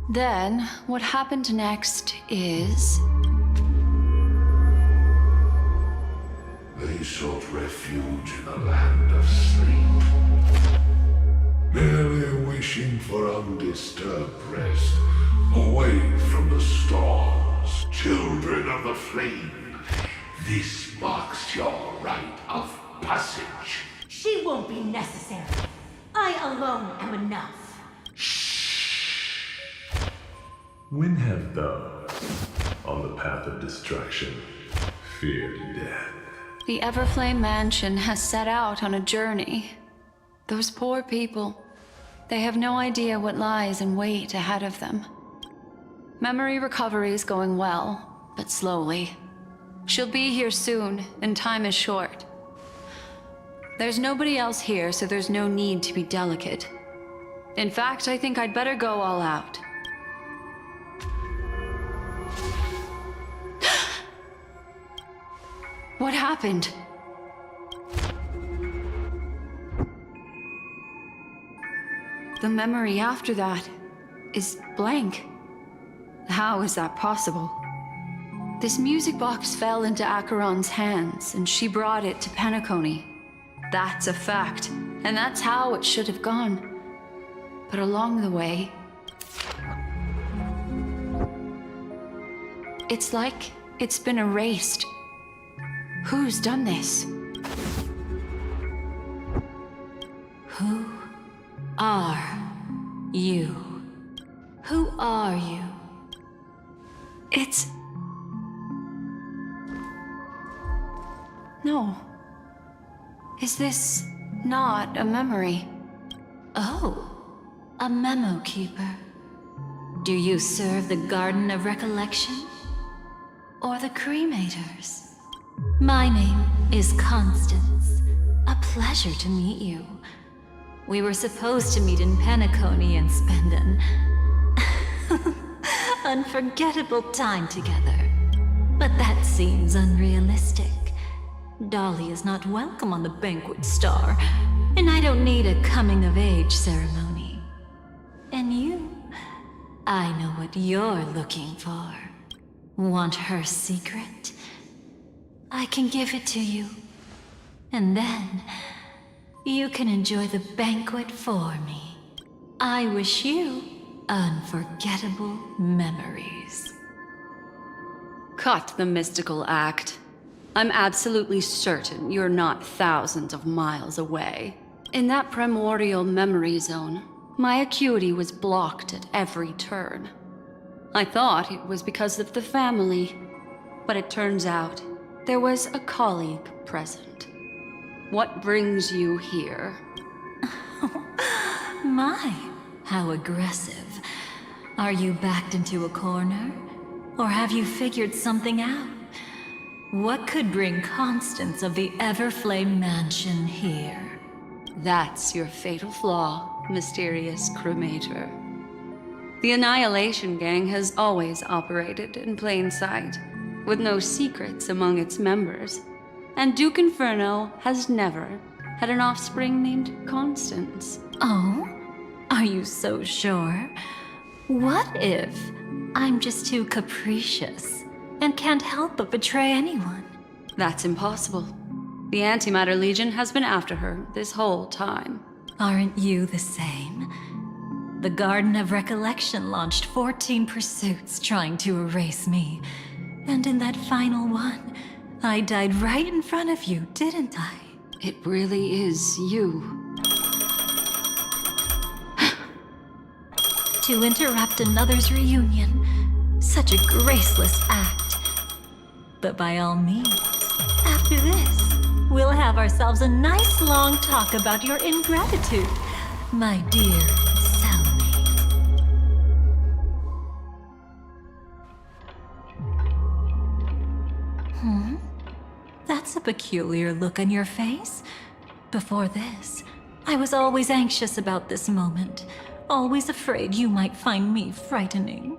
Then, what happened next is... They sought refuge in the land of sleep, merely wishing for undisturbed rest, away from the storms. Children of the flame, this marks your rite of passage. She won't be necessary. I alone am enough. When have those on the path of destruction feared death? The Everflame Mansion has set out on a journey. Those poor people, they have no idea what lies in wait ahead of them. Memory recovery is going well, but slowly. She'll be here soon, and time is short. There's nobody else here, so there's no need to be delicate. In fact, I think I'd better go all out. What happened? The memory after that is blank. How is that possible? This music box fell into Acheron's hands, and she brought it to Penacony. That's a fact, and that's how it should have gone. But along the way, it's like it's been erased. Who's done this? Who are you? Who are you? It's... No. Is this not a memory? Oh, a memo keeper. Do you serve the Garden of Recollection? Or the Cremators? My name is Constance. A pleasure to meet you. We were supposed to meet in Penacony and spend an unforgettable time together. But that seems unrealistic. Dolly is not welcome on the Banquet Star, and I don't need a coming-of-age ceremony. And you, I know what you're looking for. Want her secret? I can give it to you. And then, you can enjoy the banquet for me. I wish you unforgettable memories. Cut the mystical act. I'm absolutely certain you're not thousands of miles away. In that primordial memory zone, my acuity was blocked at every turn. I thought it was because of the family, but it turns out there was a colleague present. What brings you here? My, how aggressive. Are you backed into a corner? Or have you figured something out? What could bring Constance of the Everflame Mansion here? That's your fatal flaw, mysterious cremator. The Annihilation Gang has always operated in plain sight, with no secrets among its members. And Duke Inferno has never had an offspring named Constance. Oh? Are you so sure? What if I'm just too capricious and can't help but betray anyone? That's impossible. The Antimatter Legion has been after her this whole time. Aren't you the same? The Garden of Recollection launched 14 pursuits trying to erase me. And in that final one, I died right in front of you, didn't I? It really is you. To interrupt another's reunion. Such a graceless act. But by all means, after this, we'll have ourselves a nice long talk about your ingratitude, my dear cellmate. That's a peculiar look on your face. Before this, I was always anxious about this moment. Always afraid you might find me frightening.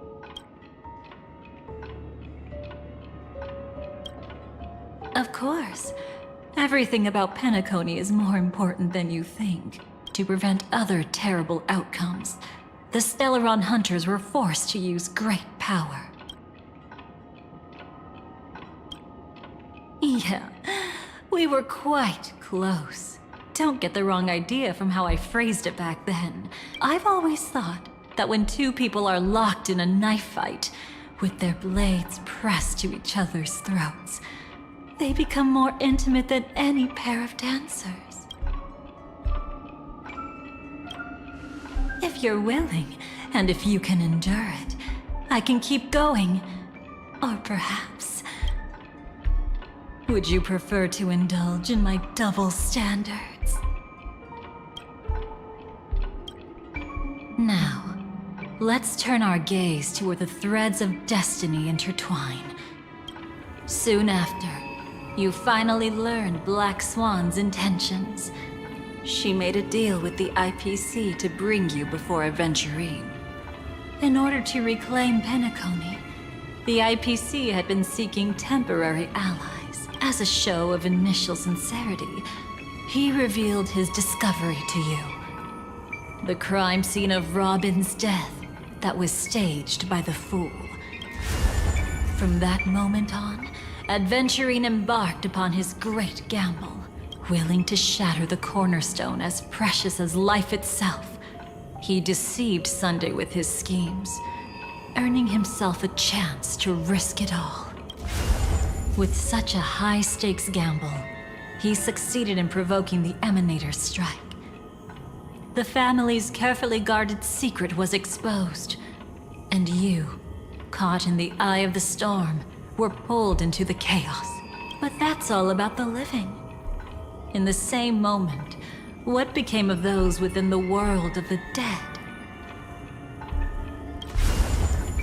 Of course. Everything about Penacony is more important than you think. To prevent other terrible outcomes, the Stellaron hunters were forced to use great power. Yeah, we were quite close. Don't get the wrong idea from how I phrased it back then. I've always thought that when two people are locked in a knife fight, with their blades pressed to each other's throats, they become more intimate than any pair of dancers. If you're willing, and if you can endure it, I can keep going. Or perhaps... would you prefer to indulge in my double standards? Now, let's turn our gaze to where the threads of destiny intertwine. Soon after, you finally learned Black Swan's intentions. She made a deal with the IPC to bring you before Aventurine. In order to reclaim Penacony, the IPC had been seeking temporary allies. As a show of initial sincerity, he revealed his discovery to you. The crime scene of Robin's death that was staged by the Fool. From that moment on, Adventurine embarked upon his great gamble, willing to shatter the cornerstone as precious as life itself. He deceived Sunday with his schemes, earning himself a chance to risk it all. With such a high-stakes gamble, he succeeded in provoking the Emanator's strike. The family's carefully guarded secret was exposed, and you, caught in the eye of the storm, were pulled into the chaos. But that's all about the living. In the same moment, what became of those within the world of the dead?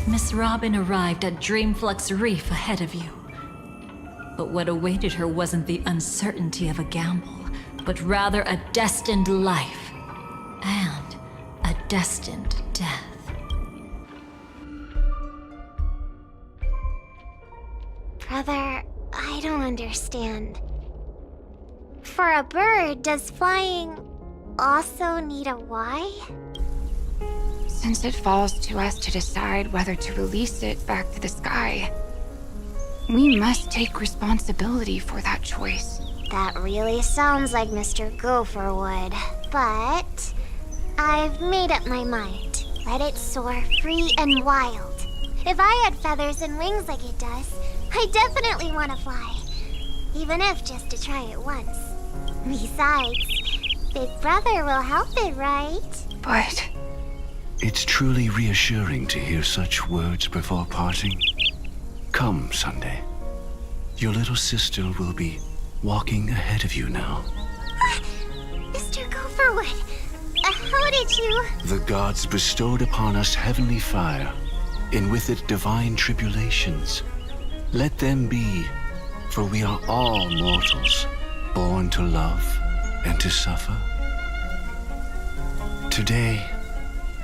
Miss Robin arrived at Dreamflux Reef ahead of you. But what awaited her wasn't the uncertainty of a gamble, but rather a destined life and a destined death. Brother, I don't understand. For a bird, does flying also need a why? Since it falls to us to decide whether to release it back to the sky, we must take responsibility for that choice. That really sounds like Mr. Gopher would, but I've made up my mind. Let it soar free and wild. If I had feathers and wings like it does, I definitely want to fly. Even if just to try it once. Besides, Big Brother will help it, right? But It's truly reassuring to hear such words before parting. Come, Sunday. Your little sister will be walking ahead of you now. Mr. Gopherwood, how did you... The gods bestowed upon us heavenly fire, and with it divine tribulations. Let them be, for we are all mortals, born to love and to suffer. Today,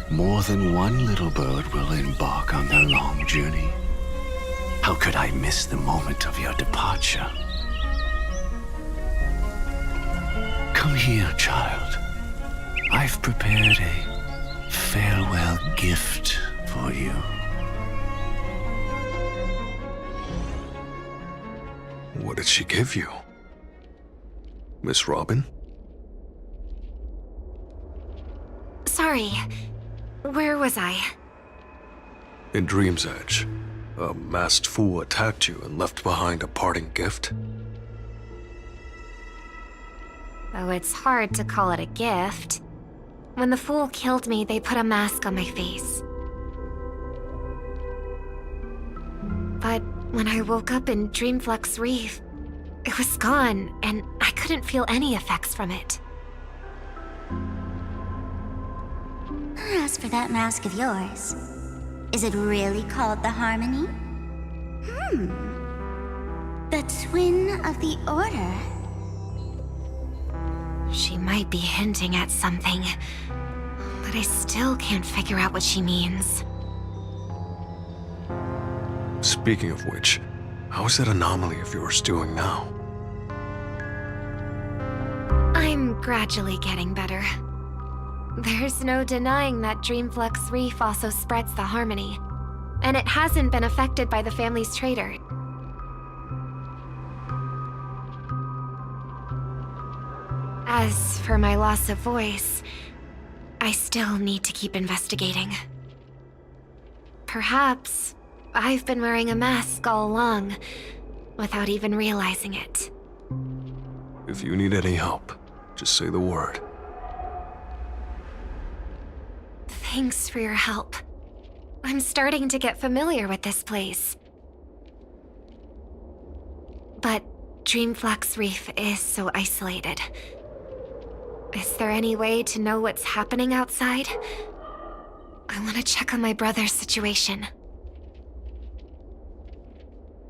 more than one little bird will embark on their long journey. How could I miss the moment of your departure? Come here, child. I've prepared a farewell gift for you. What did she give you? Miss Robin? Sorry. Where was I? In Dream's Edge, a masked fool attacked you and left behind a parting gift. Oh, it's hard to call it a gift. When the fool killed me, they put a mask on my face. But when I woke up in Dreamflux Reef, it was gone, and I couldn't feel any effects from it. As for that mask of yours, is it really called the Harmony? The Twin of the Order. She might be hinting at something, but I still can't figure out what she means. Speaking of which, how is that anomaly of yours doing now? I'm gradually getting better. There's no denying that Dreamflux Reef also spreads the Harmony, and it hasn't been affected by the family's traitor. As for my loss of voice, I still need to keep investigating. Perhaps I've been wearing a mask all along, without even realizing it. If you need any help, just say the word. Thanks for your help. I'm starting to get familiar with this place. But Dreamflux Reef is so isolated. Is there any way to know what's happening outside? I want to check on my brother's situation.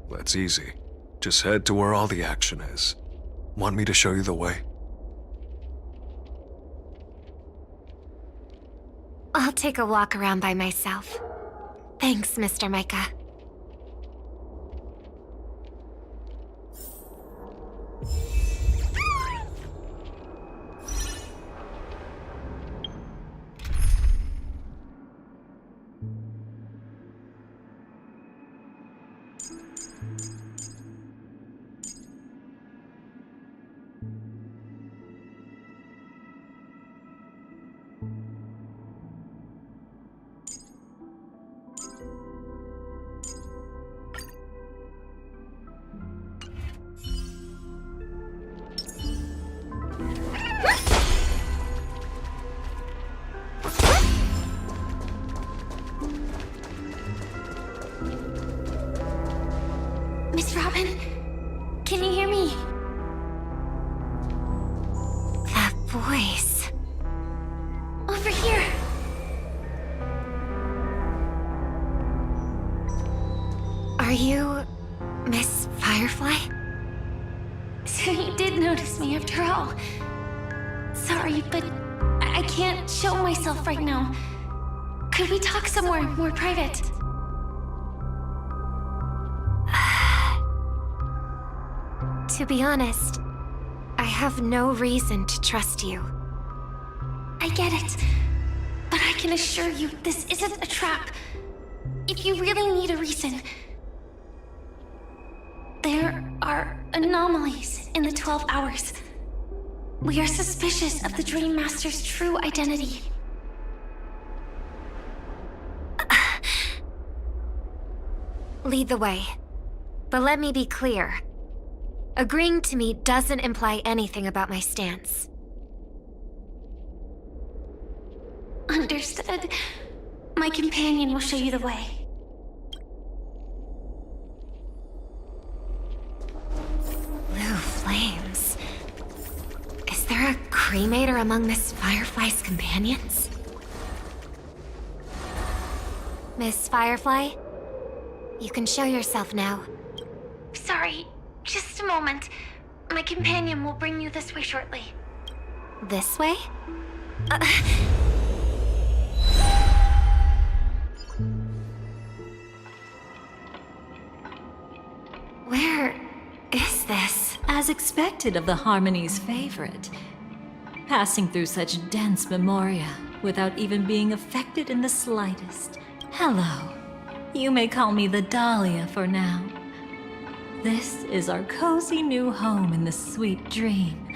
That's easy. Just head to where all the action is. Want me to show you the way? I'll take a walk around by myself. Thanks, Mr. Micah. Miss Robin, can you hear me? That voice. Over here. Are you Miss Firefly? So you did notice me after all. Sorry, but I can't show myself right now. Could we talk somewhere more private? To be honest, I have no reason to trust you. I get it, but I can assure you this isn't a trap. If you really need a reason, there are anomalies in the 12 hours. We are suspicious of the Dream Master's true identity. Lead the way. But let me be clear. Agreeing to me doesn't imply anything about my stance. Understood. My companion will show you the way. Blue flames. Is there a cremator among Miss Firefly's companions? Miss Firefly? You can show yourself now. Sorry, just a moment. My companion will bring you this way shortly. This way? Where is this? As expected of the Harmony's favorite. Passing through such dense memoria without even being affected in the slightest. Hello. You may call me the Dahlia for now. This is our cozy new home in the sweet dream,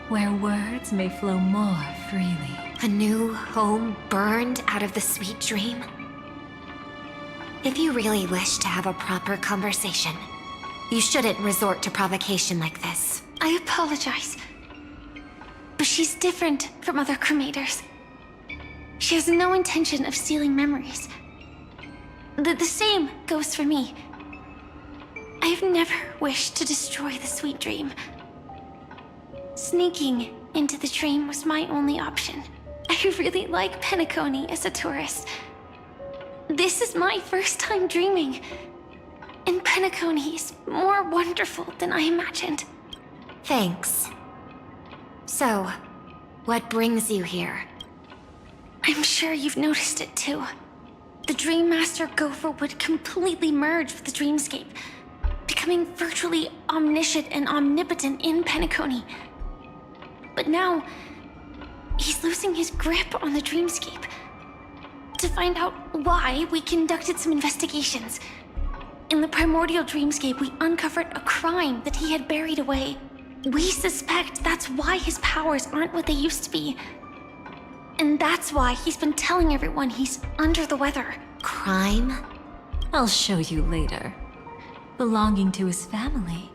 where words may flow more freely. A new home burned out of the sweet dream? If you really wish to have a proper conversation, you shouldn't resort to provocation like this. I apologize. But she's different from other cremators. She has no intention of stealing memories. The same goes for me. I've never wished to destroy the sweet dream. Sneaking into the dream was my only option. I really like Penacony as a tourist. This is my first time dreaming. And Penacony is more wonderful than I imagined. Thanks. So, what brings you here? I'm sure you've noticed it too. The Dream Master Gopher would completely merge with the dreamscape, becoming virtually omniscient and omnipotent in Penacony. But now, he's losing his grip on the dreamscape. To find out why, we conducted some investigations. In the primordial dreamscape, we uncovered a crime that he had buried away. We suspect that's why his powers aren't what they used to be. And that's why he's been telling everyone he's under the weather. Crime? I'll show you later. Belonging to his family.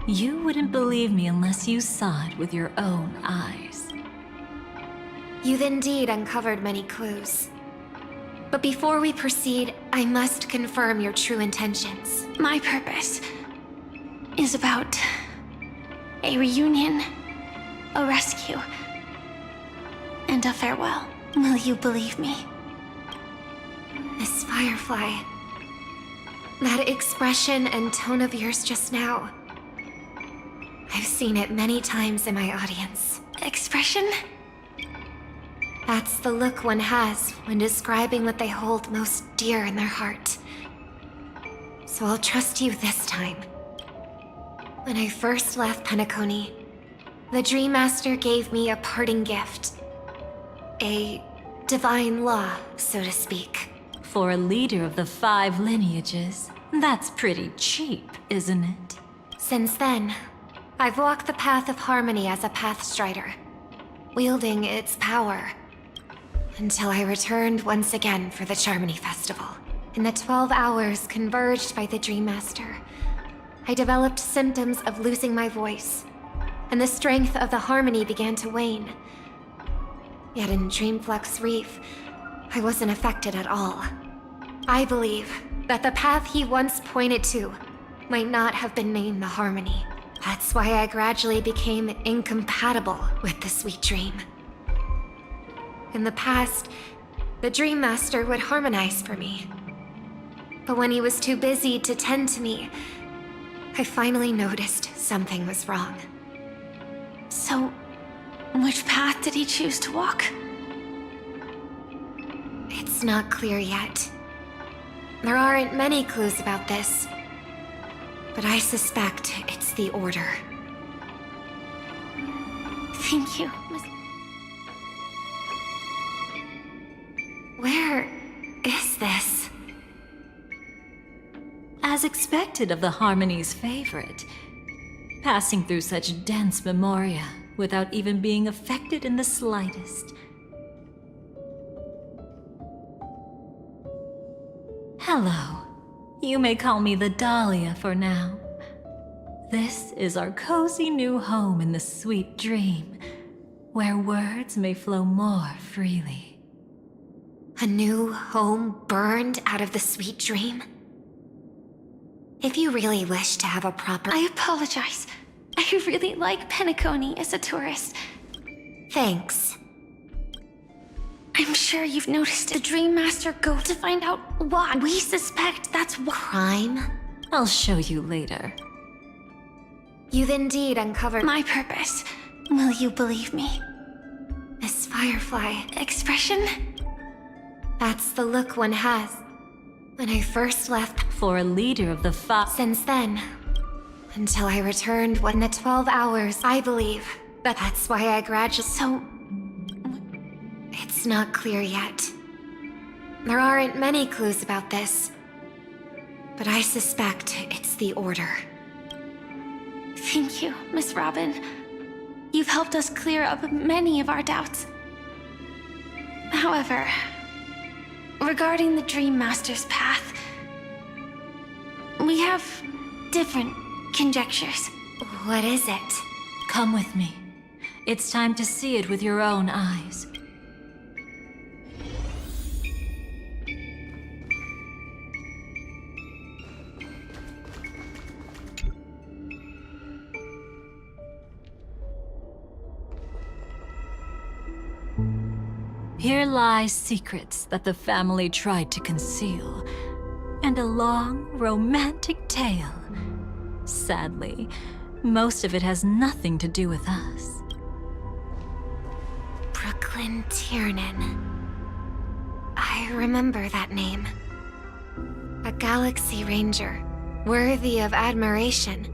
You wouldn't believe me unless you saw it with your own eyes. You've indeed uncovered many clues. But before we proceed, I must confirm your true intentions. My purpose is about a reunion, a rescue, and a farewell. Will you believe me? Miss Firefly, that expression and tone of yours just now, I've seen it many times in my audience. Expression? That's the look one has when describing what they hold most dear in their heart. So I'll trust you this time. When I first left Penacony, the Dream Master gave me a parting gift. A divine law, so to speak. For a leader of the 5 lineages, that's pretty cheap, isn't it? Since then, I've walked the path of harmony as a Pathstrider, wielding its power Until I returned once again for the Charmony Festival. In the 12 hours converged by the Dream Master, I developed symptoms of losing my voice, and the strength of the harmony began to wane. Yet in Dreamflux Reef, I wasn't affected at all. I believe that the path he once pointed to might not have been named the Harmony. That's why I gradually became incompatible with the sweet dream. In the past, the Dream Master would harmonize for me. But when he was too busy to tend to me, I finally noticed something was wrong. So, which path did he choose to walk? It's not clear yet. There aren't many clues about this, but I suspect it's the Order. Thank you, Miss... Where is this? As expected of the Harmony's favorite, passing through such dense memoria without even being affected in the slightest. Hello. You may call me the Dahlia for now. This is our cozy new home in the sweet dream, where words may flow more freely. A new home burned out of the sweet dream? If you really wish to have a proper... I apologize. I really like Penacony as a tourist. Thanks. I'm sure you've noticed the Dream Master go to find out why. We suspect that's what... Crime? I'll show you later. You've indeed uncovered... My purpose. Will you believe me? Miss Firefly. Expression? That's the look one has. When I first left... For a leader of the Since then, until I returned in the 12 hours, I believe that that's why I gradually... So... It's not clear yet. There aren't many clues about this, but I suspect it's the Order. Thank you, Miss Robin. You've helped us clear up many of our doubts. However, regarding the Dream Master's path, we have different conjectures. What is it? Come with me. It's time to see it with your own eyes. Here lie secrets that the family tried to conceal, and a long, romantic tale. Sadly, most of it has nothing to do with us. Brooklyn Tiernan. I remember that name. A Galaxy Ranger, worthy of admiration.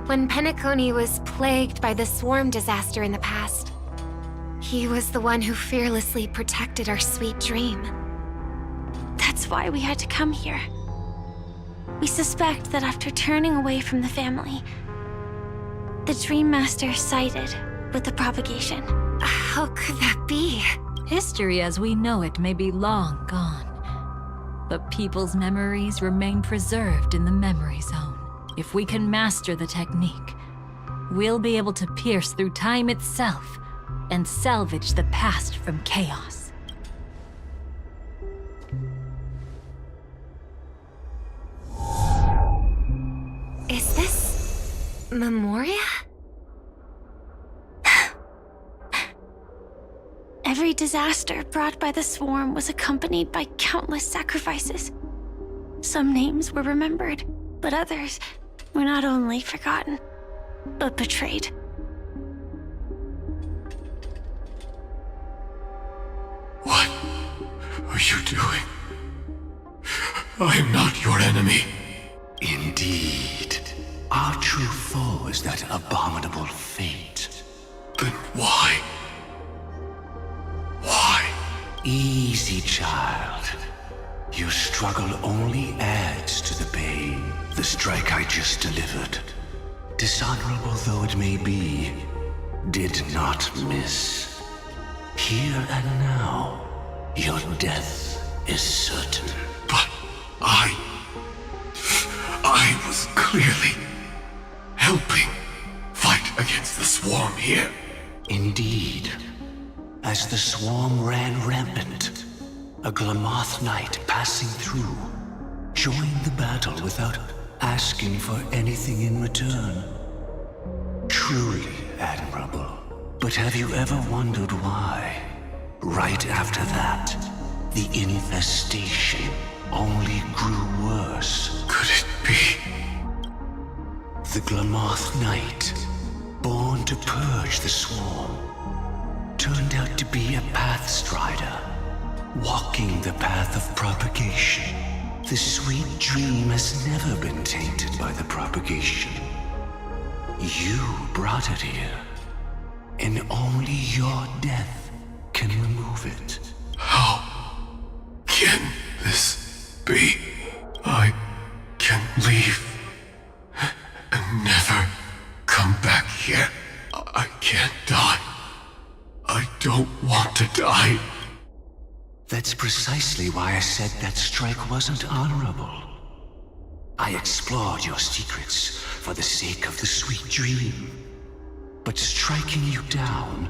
When Penacony was plagued by the swarm disaster in the past, he was the one who fearlessly protected our sweet dream. That's why we had to come here. We suspect that after turning away from the family, the Dream Master sided with the propagation. How could that be? History as we know it may be long gone, but people's memories remain preserved in the memory zone. If we can master the technique, we'll be able to pierce through time itself and salvage the past from chaos. Is this... Memoria? Every disaster brought by the swarm was accompanied by countless sacrifices. Some names were remembered, but others were not only forgotten, but betrayed. What are you doing? I am not your enemy. Indeed. Our true foe is that abominable fate. Then why? Why? Easy, child. Your struggle only adds to the pain. The strike I just delivered, dishonorable though it may be, did not miss. Here and now, your death is certain. But I was clearly helping fight against the swarm here. Indeed. As the swarm ran rampant, a Glamoth knight passing through joined the battle without asking for anything in return. Truly admirable. But have you ever wondered why? Right after that, the infestation only grew worse. Could it be? The Glamoth Knight, born to purge the swarm, turned out to be a path strider, walking the path of propagation. The sweet dream has never been tainted by the propagation. You brought it here, and only your death can remove it. How can this be? I can leave and never come back here. I can't die. I don't want to die. That's precisely why I said that strike wasn't honorable. I explored your secrets for the sake of the sweet dream. But striking you down,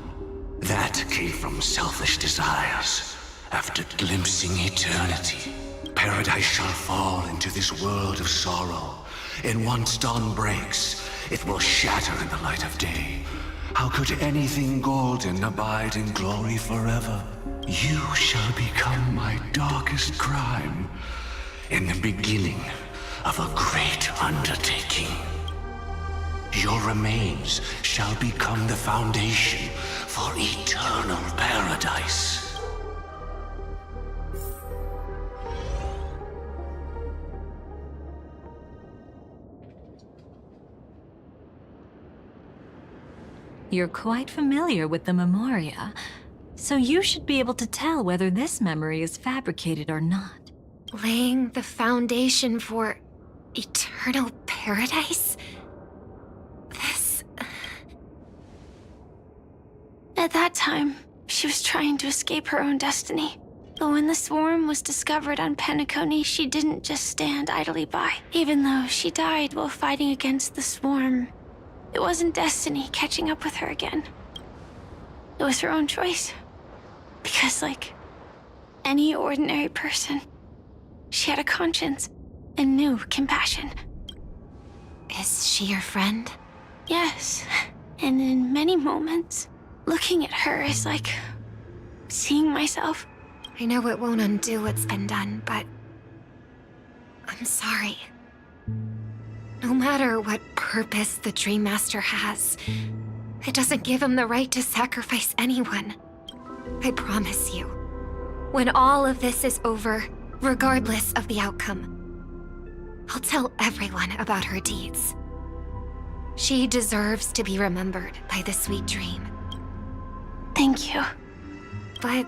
that came from selfish desires. After glimpsing eternity, paradise shall fall into this world of sorrow. And once dawn breaks, it will shatter in the light of day. How could anything golden abide in glory forever? You shall become my darkest crime, in the beginning of a great undertaking. Your remains shall become the foundation for eternal paradise. You're quite familiar with the Memoria, so you should be able to tell whether this memory is fabricated or not. Laying the foundation for eternal paradise? This... At that time, she was trying to escape her own destiny. But when the swarm was discovered on Penacony, she didn't just stand idly by. Even though she died while fighting against the swarm, it wasn't destiny catching up with her again. It was her own choice. Because, like any ordinary person, she had a conscience and knew compassion. Is she your friend? Yes. And in many moments, looking at her is like seeing myself. I know it won't undo what's been done, but I'm sorry. No matter what purpose the Dream Master has, it doesn't give him the right to sacrifice anyone. I promise you, when all of this is over, regardless of the outcome, I'll tell everyone about her deeds. She deserves to be remembered by the sweet dream. Thank you. But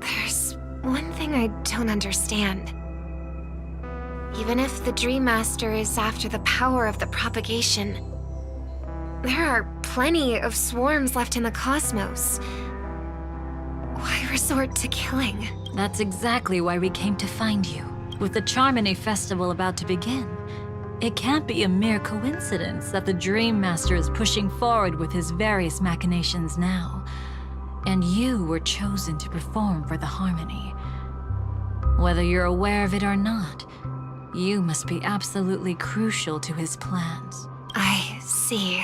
there's one thing I don't understand. Even if the Dream Master is after the power of the propagation, there are plenty of swarms left in the cosmos. Why resort to killing? That's exactly why we came to find you. With the Charmony Festival about to begin, it can't be a mere coincidence that the Dream Master is pushing forward with his various machinations now. And you were chosen to perform for the Harmony. Whether you're aware of it or not, you must be absolutely crucial to his plans. I see.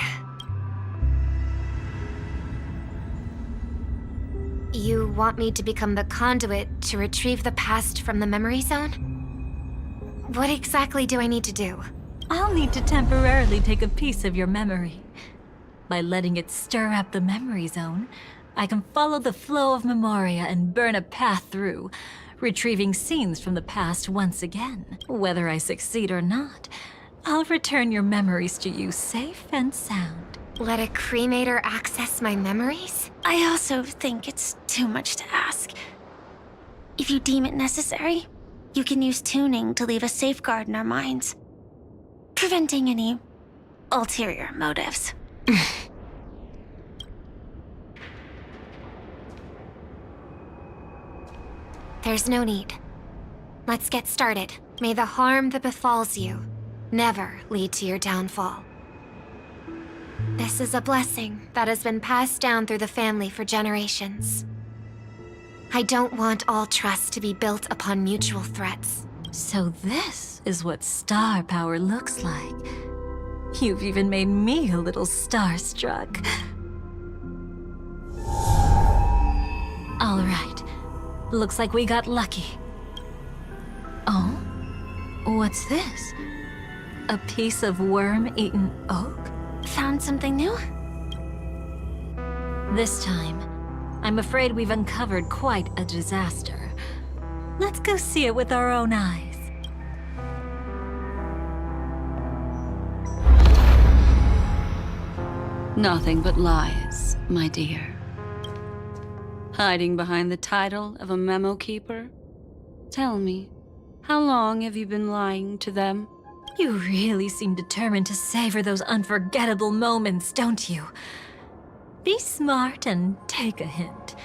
You want me to become the conduit to retrieve the past from the memory zone? What exactly do I need to do? I'll need to temporarily take a piece of your memory. By letting it stir up the memory zone, I can follow the flow of Memoria and burn a path through, retrieving scenes from the past once again. Whether I succeed or not, I'll return your memories to you safe and sound. Let a cremator access my memories? I also think it's too much to ask. If you deem it necessary, you can use tuning to leave a safeguard in our minds, preventing any ulterior motives. There's no need. Let's get started. May the harm that befalls you never lead to your downfall. This is a blessing that has been passed down through the family for generations. I don't want all trust to be built upon mutual threats. So this is what star power looks like. You've even made me a little starstruck. All right. Looks like we got lucky. Oh? What's this? A piece of worm-eaten oak? Found something new? This time, I'm afraid we've uncovered quite a disaster. Let's go see it with our own eyes. Nothing but lies, my dear. Hiding behind the title of a memo keeper? Tell me, how long have you been lying to them? You really seem determined to savor those unforgettable moments, don't you? Be smart and take a hint.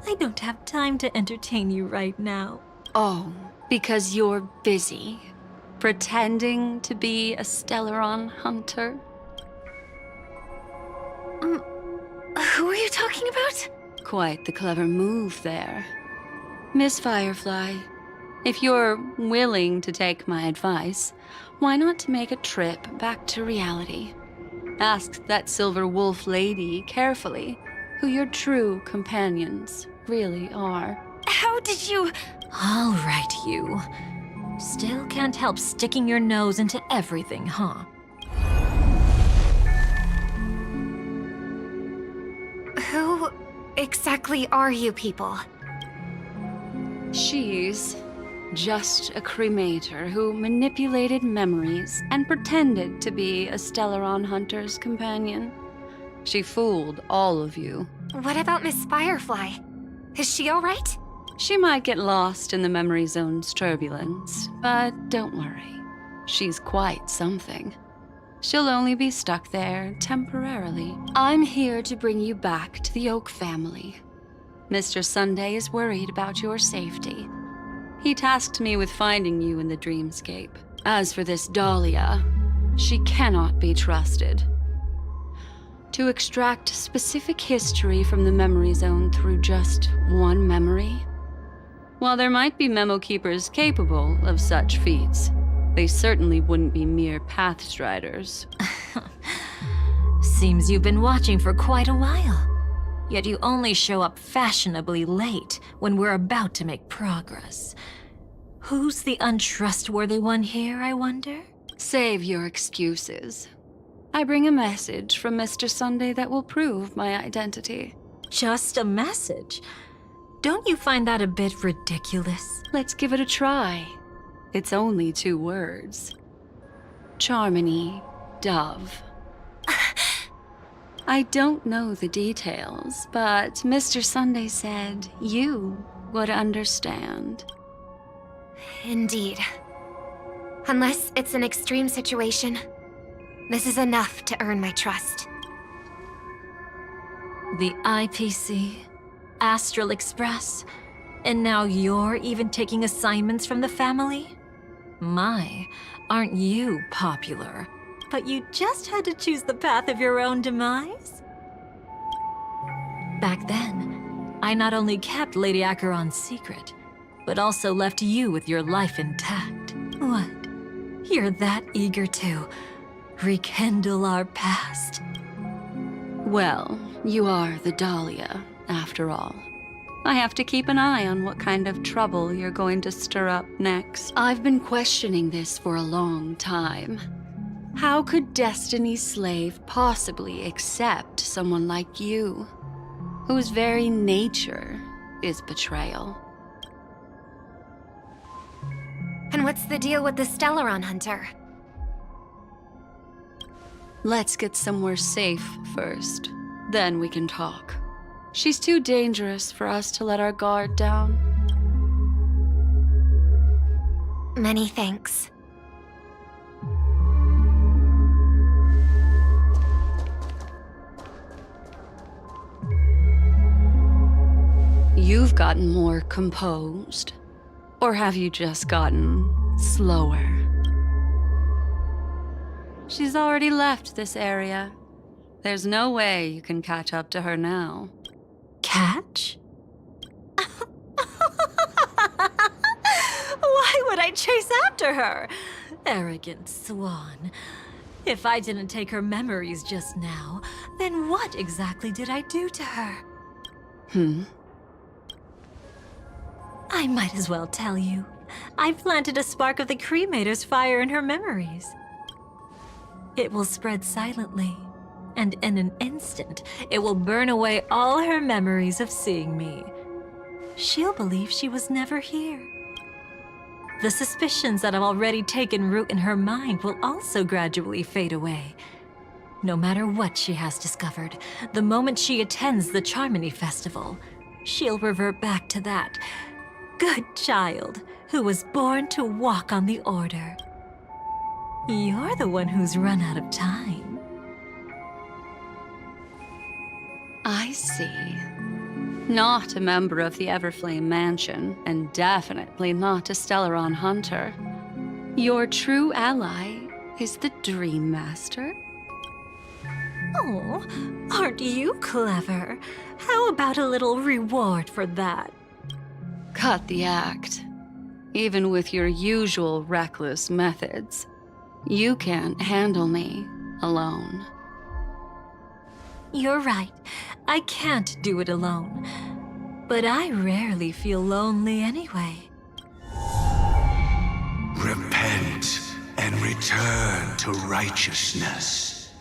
I don't have time to entertain you right now. Oh, because you're busy, pretending to be a Stellaron hunter? Who are you talking about? Quite the clever move there. Miss Firefly, if you're willing to take my advice, why not make a trip back to reality? Ask that Silver Wolf lady carefully who your true companions really are. How did you... All right, you. Still can't help sticking your nose into everything, huh? Who exactly are you people? She's just a cremator who manipulated memories and pretended to be a Stellaron hunter's companion. She fooled all of you. What about Miss Firefly? Is she all right? She might get lost in the memory zone's turbulence, but don't worry. She's quite something. She'll only be stuck there temporarily. I'm here to bring you back to the Oak family. Mr. Sunday is worried about your safety. He tasked me with finding you in the dreamscape. As for this Dahlia, she cannot be trusted. To extract specific history from the memory zone through just one memory? While there might be memo keepers capable of such feats, they certainly wouldn't be mere pathstriders. Seems you've been watching for quite a while. Yet you only show up fashionably late when we're about to make progress. Who's the untrustworthy one here, I wonder? Save your excuses. I bring a message from Mr. Sunday that will prove my identity. Just a message? Don't you find that a bit ridiculous? Let's give it a try. It's only 2 words. Charmony, Dove. I don't know the details, but Mr. Sunday said you would understand. Indeed. Unless it's an extreme situation, this is enough to earn my trust. The IPC, Astral Express, and now you're even taking assignments from the family? My, aren't you popular? But you just had to choose the path of your own demise? Back then, I not only kept Lady Acheron's secret, but also left you with your life intact. What? You're that eager to rekindle our past? Well, you are the Dahlia, after all. I have to keep an eye on what kind of trouble you're going to stir up next. I've been questioning this for a long time. How could Destiny's slave possibly accept someone like you, whose very nature is betrayal? And what's the deal with the Stellaron hunter? Let's get somewhere safe first, then we can talk. She's too dangerous for us to let our guard down. Many thanks. You've gotten more composed. Or have you just gotten slower? She's already left this area. There's no way you can catch up to her now. Catch? Why would I chase after her? Arrogant swan. If I didn't take her memories just now, then what exactly did I do to her? I might as well tell you. I planted a spark of the cremator's fire in her memories. It will spread silently, and in an instant, it will burn away all her memories of seeing me. She'll believe she was never here. The suspicions that have already taken root in her mind will also gradually fade away. No matter what she has discovered, the moment she attends the Charmony Festival, she'll revert back to that good child who was born to walk on the Order. You're the one who's run out of time. I see. Not a member of the Everflame Mansion, and definitely not a Stellaron hunter. Your true ally is the Dream Master. Oh, aren't you clever? How about a little reward for that? Cut the act. Even with your usual reckless methods, you can't handle me alone. You're right. I can't do it alone. But I rarely feel lonely anyway. Repent and return to righteousness.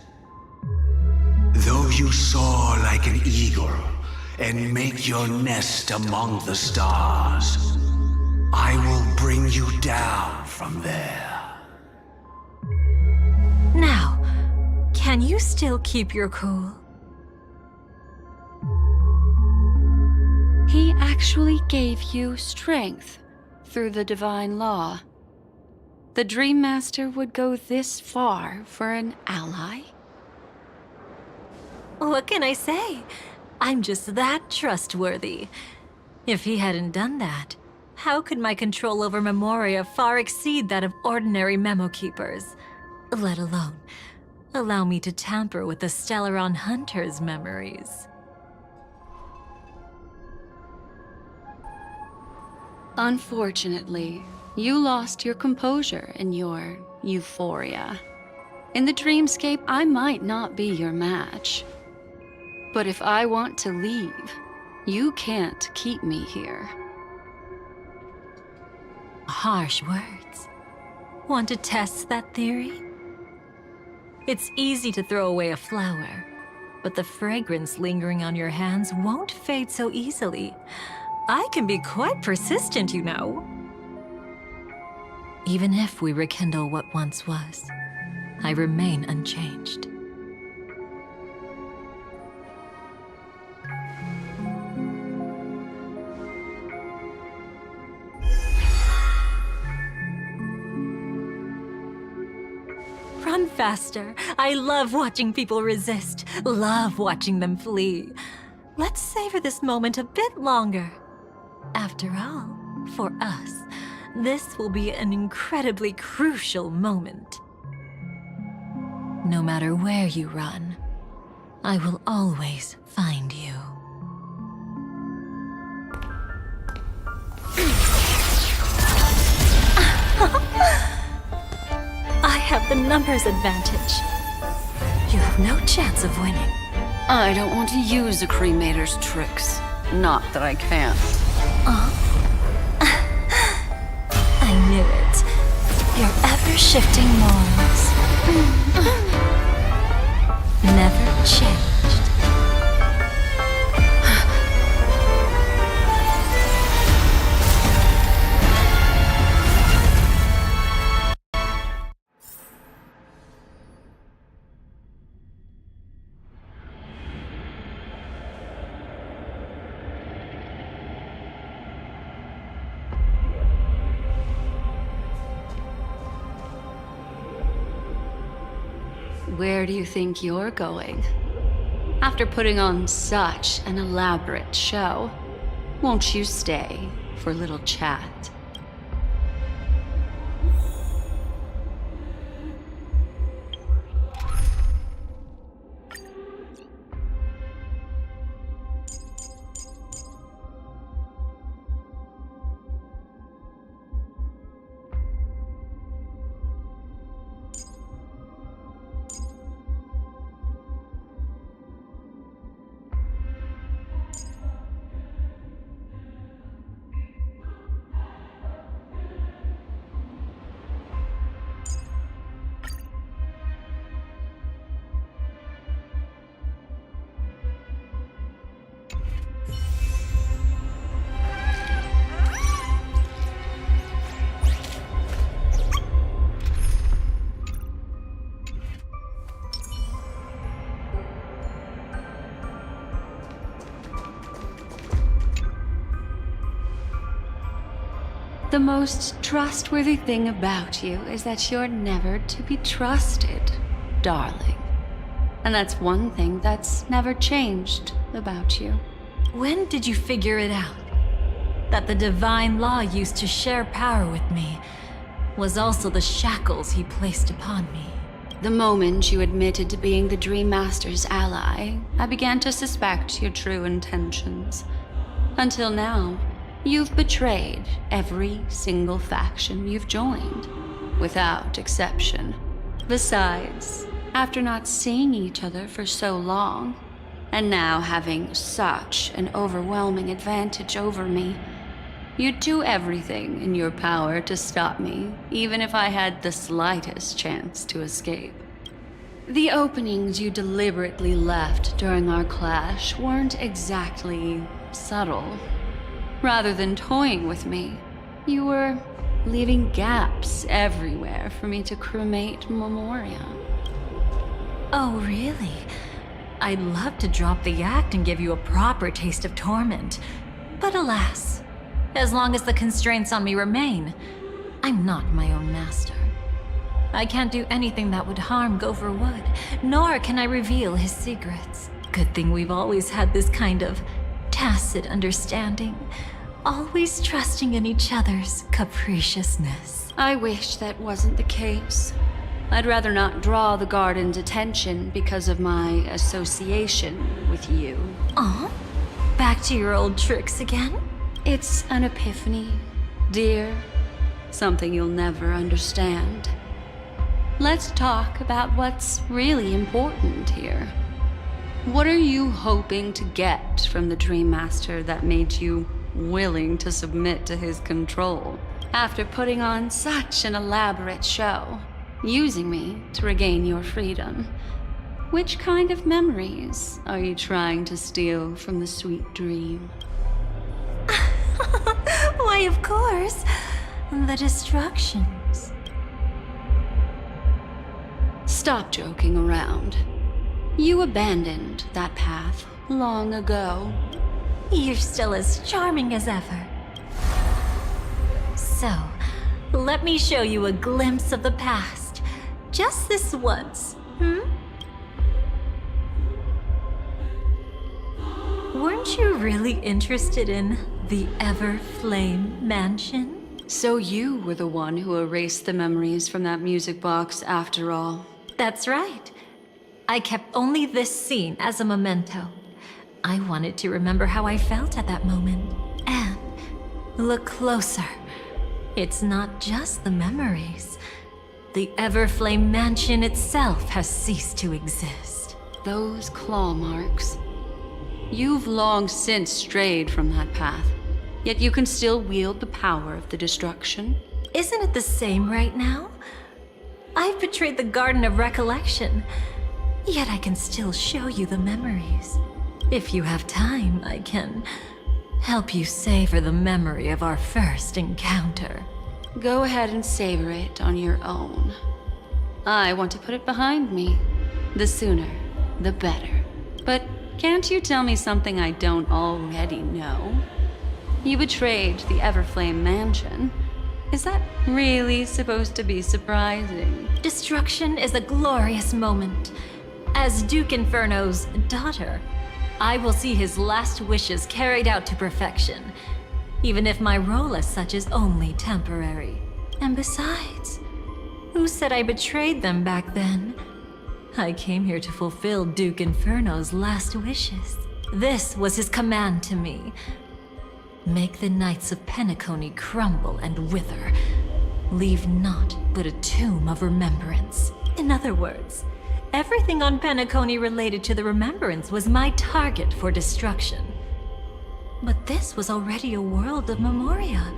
Though you soar like an eagle and make your nest among the stars, I will bring you down from there. Now, can you still keep your cool? He actually gave you strength through the divine law. The Dream Master would go this far for an ally? What can I say? I'm just that trustworthy. If he hadn't done that, how could my control over Memoria far exceed that of ordinary memo keepers? Let alone allow me to tamper with the Stellaron Hunter's memories. Unfortunately, you lost your composure in your euphoria. In the dreamscape, I might not be your match. But if I want to leave, you can't keep me here. Harsh words. Want to test that theory? It's easy to throw away a flower, but the fragrance lingering on your hands won't fade so easily. I can be quite persistent, you know. Even if we rekindle what once was, I remain unchanged. Run faster. I love watching people resist, love watching them flee. Let's savor this moment a bit longer. After all, for us, this will be an incredibly crucial moment. No matter where you run, I will always find you. I have the numbers advantage. You have no chance of winning. I don't want to use the cremator's tricks. Not that I can't. I knew it. Your ever-shifting morals. Never changed. Where do you think you're going? After putting on such an elaborate show, Won't you stay for a little chat? The most trustworthy thing about you is that you're never to be trusted, darling. And that's one thing that's never changed about you. When did you figure it out? That the divine law used to share power with me was also the shackles he placed upon me. The moment you admitted to being the Dream Master's ally, I began to suspect your true intentions. Until now, you've betrayed every single faction you've joined, without exception. Besides, after not seeing each other for so long, and now having such an overwhelming advantage over me, you'd do everything in your power to stop me, even if I had the slightest chance to escape. The openings you deliberately left during our clash weren't exactly subtle. Rather than toying with me, you were leaving gaps everywhere for me to cremate Memoria. Oh, really? I'd love to drop the act and give you a proper taste of torment. But alas, as long as the constraints on me remain, I'm not my own master. I can't do anything that would harm Gopher Wood, nor can I reveal his secrets. Good thing we've always had this kind of tacit understanding, always trusting in each other's capriciousness. I wish that wasn't the case. I'd rather not draw the Garden's attention because of my association with you. Aw, back to your old tricks again? It's an epiphany, dear. Something you'll never understand. Let's talk about what's really important here. What are you hoping to get from the Dream Master that made you willing to submit to his control? After putting on such an elaborate show, using me to regain your freedom, which kind of memories are you trying to steal from the sweet dream? Why, of course, the destructions. Stop joking around. You abandoned that path long ago. You're still as charming as ever. So, let me show you a glimpse of the past. Just this once, Weren't you really interested in the Everflame Mansion? So you were the one who erased the memories from that music box after all. That's right. I kept only this scene as a memento. I wanted to remember how I felt at that moment. And look closer. It's not just the memories. The Everflame Mansion itself has ceased to exist. Those claw marks. You've long since strayed from that path, yet you can still wield the power of the destruction. Isn't it the same right now? I've betrayed the Garden of Recollection, yet I can still show you the memories. If you have time, I can help you savor the memory of our first encounter. Go ahead and savor it on your own. I want to put it behind me. The sooner, the better. But can't you tell me something I don't already know? You betrayed the Everflame Mansion. Is that really supposed to be surprising? Destruction is a glorious moment. As Duke Inferno's daughter, I will see his last wishes carried out to perfection, even if my role as such is only temporary. And besides, who said I betrayed them back then? I came here to fulfill Duke Inferno's last wishes. This was his command to me. Make the Knights of Penacony crumble and wither. Leave naught but a tomb of remembrance. In other words, everything on Penacony related to the remembrance was my target for destruction. But this was already a world of Memoria.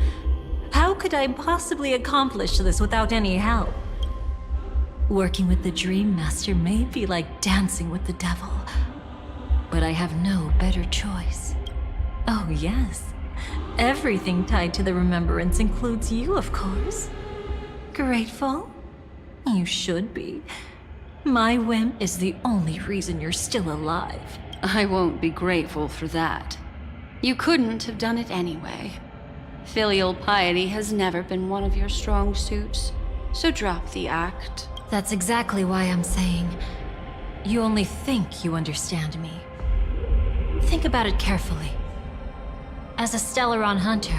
How could I possibly accomplish this without any help? Working with the Dream Master may be like dancing with the devil, but I have no better choice. Oh yes, everything tied to the remembrance includes you, of course. Grateful? You should be. My whim is the only reason you're still alive. I won't be grateful for that. You couldn't have done it anyway. Filial piety has never been one of your strong suits, so drop the act. That's exactly why I'm saying, you only think you understand me. Think about it carefully. As a Stellaron hunter,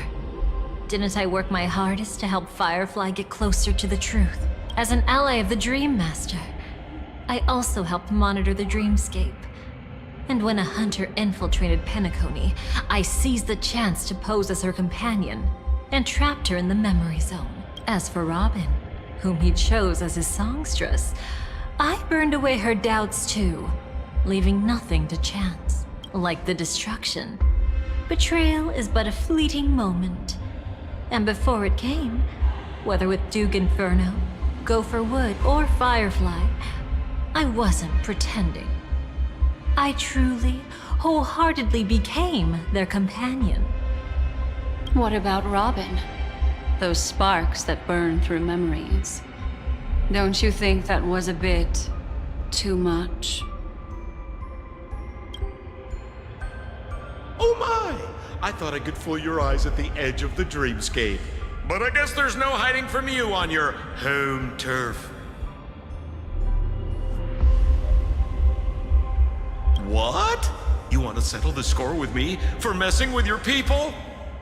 didn't I work my hardest to help Firefly get closer to the truth? As an ally of the Dream Master, I also helped monitor the dreamscape. And when a hunter infiltrated Penacony, I seized the chance to pose as her companion and trapped her in the memory zone. As for Robin, whom he chose as his songstress, I burned away her doubts too, leaving nothing to chance. Like the destruction, betrayal is but a fleeting moment. And before it came, whether with Duke Inferno, Gopher Wood, or Firefly, I wasn't pretending. I truly, wholeheartedly became their companion. What about Robin? Those sparks that burn through memories. Don't you think that was a bit too much? Oh my! I thought I could fool your eyes at the edge of the dreamscape. But I guess there's no hiding from you on your home turf. What? You want to settle the score with me for messing with your people?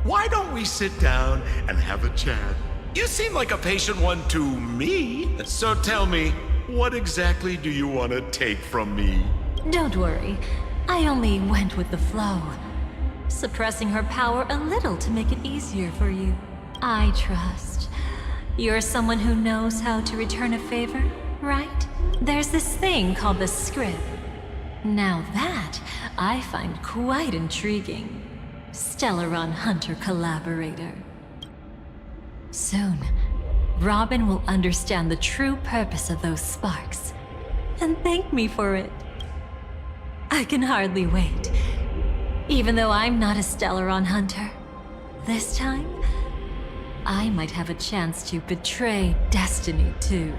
Why don't we sit down and have a chat? You seem like a patient one to me. So tell me, what exactly do you want to take from me? Don't worry, I only went with the flow, suppressing her power a little to make it easier for you. I trust. You're someone who knows how to return a favor, right? There's this thing called the script. Now that I find quite intriguing. Stellaron Hunter collaborator. Soon, Robin will understand the true purpose of those sparks, and thank me for it. I can hardly wait. Even though I'm not a Stellaron Hunter, this time, I might have a chance to betray destiny too.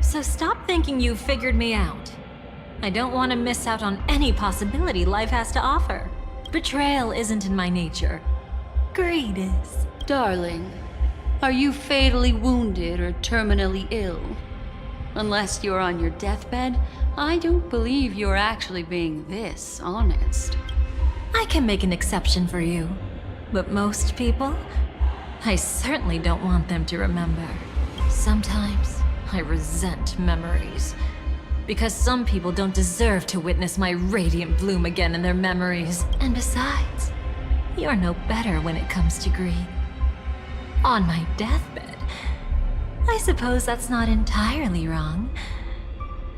So stop thinking you've figured me out. I don't want to miss out on any possibility life has to offer. Betrayal isn't in my nature. Greed is. Darling, are you fatally wounded or terminally ill? Unless you're on your deathbed, I don't believe you're actually being this honest. I can make an exception for you. But most people, I certainly don't want them to remember. Sometimes, I resent memories. Because some people don't deserve to witness my radiant bloom again in their memories. And besides, you're no better when it comes to greed. On my deathbed, I suppose that's not entirely wrong.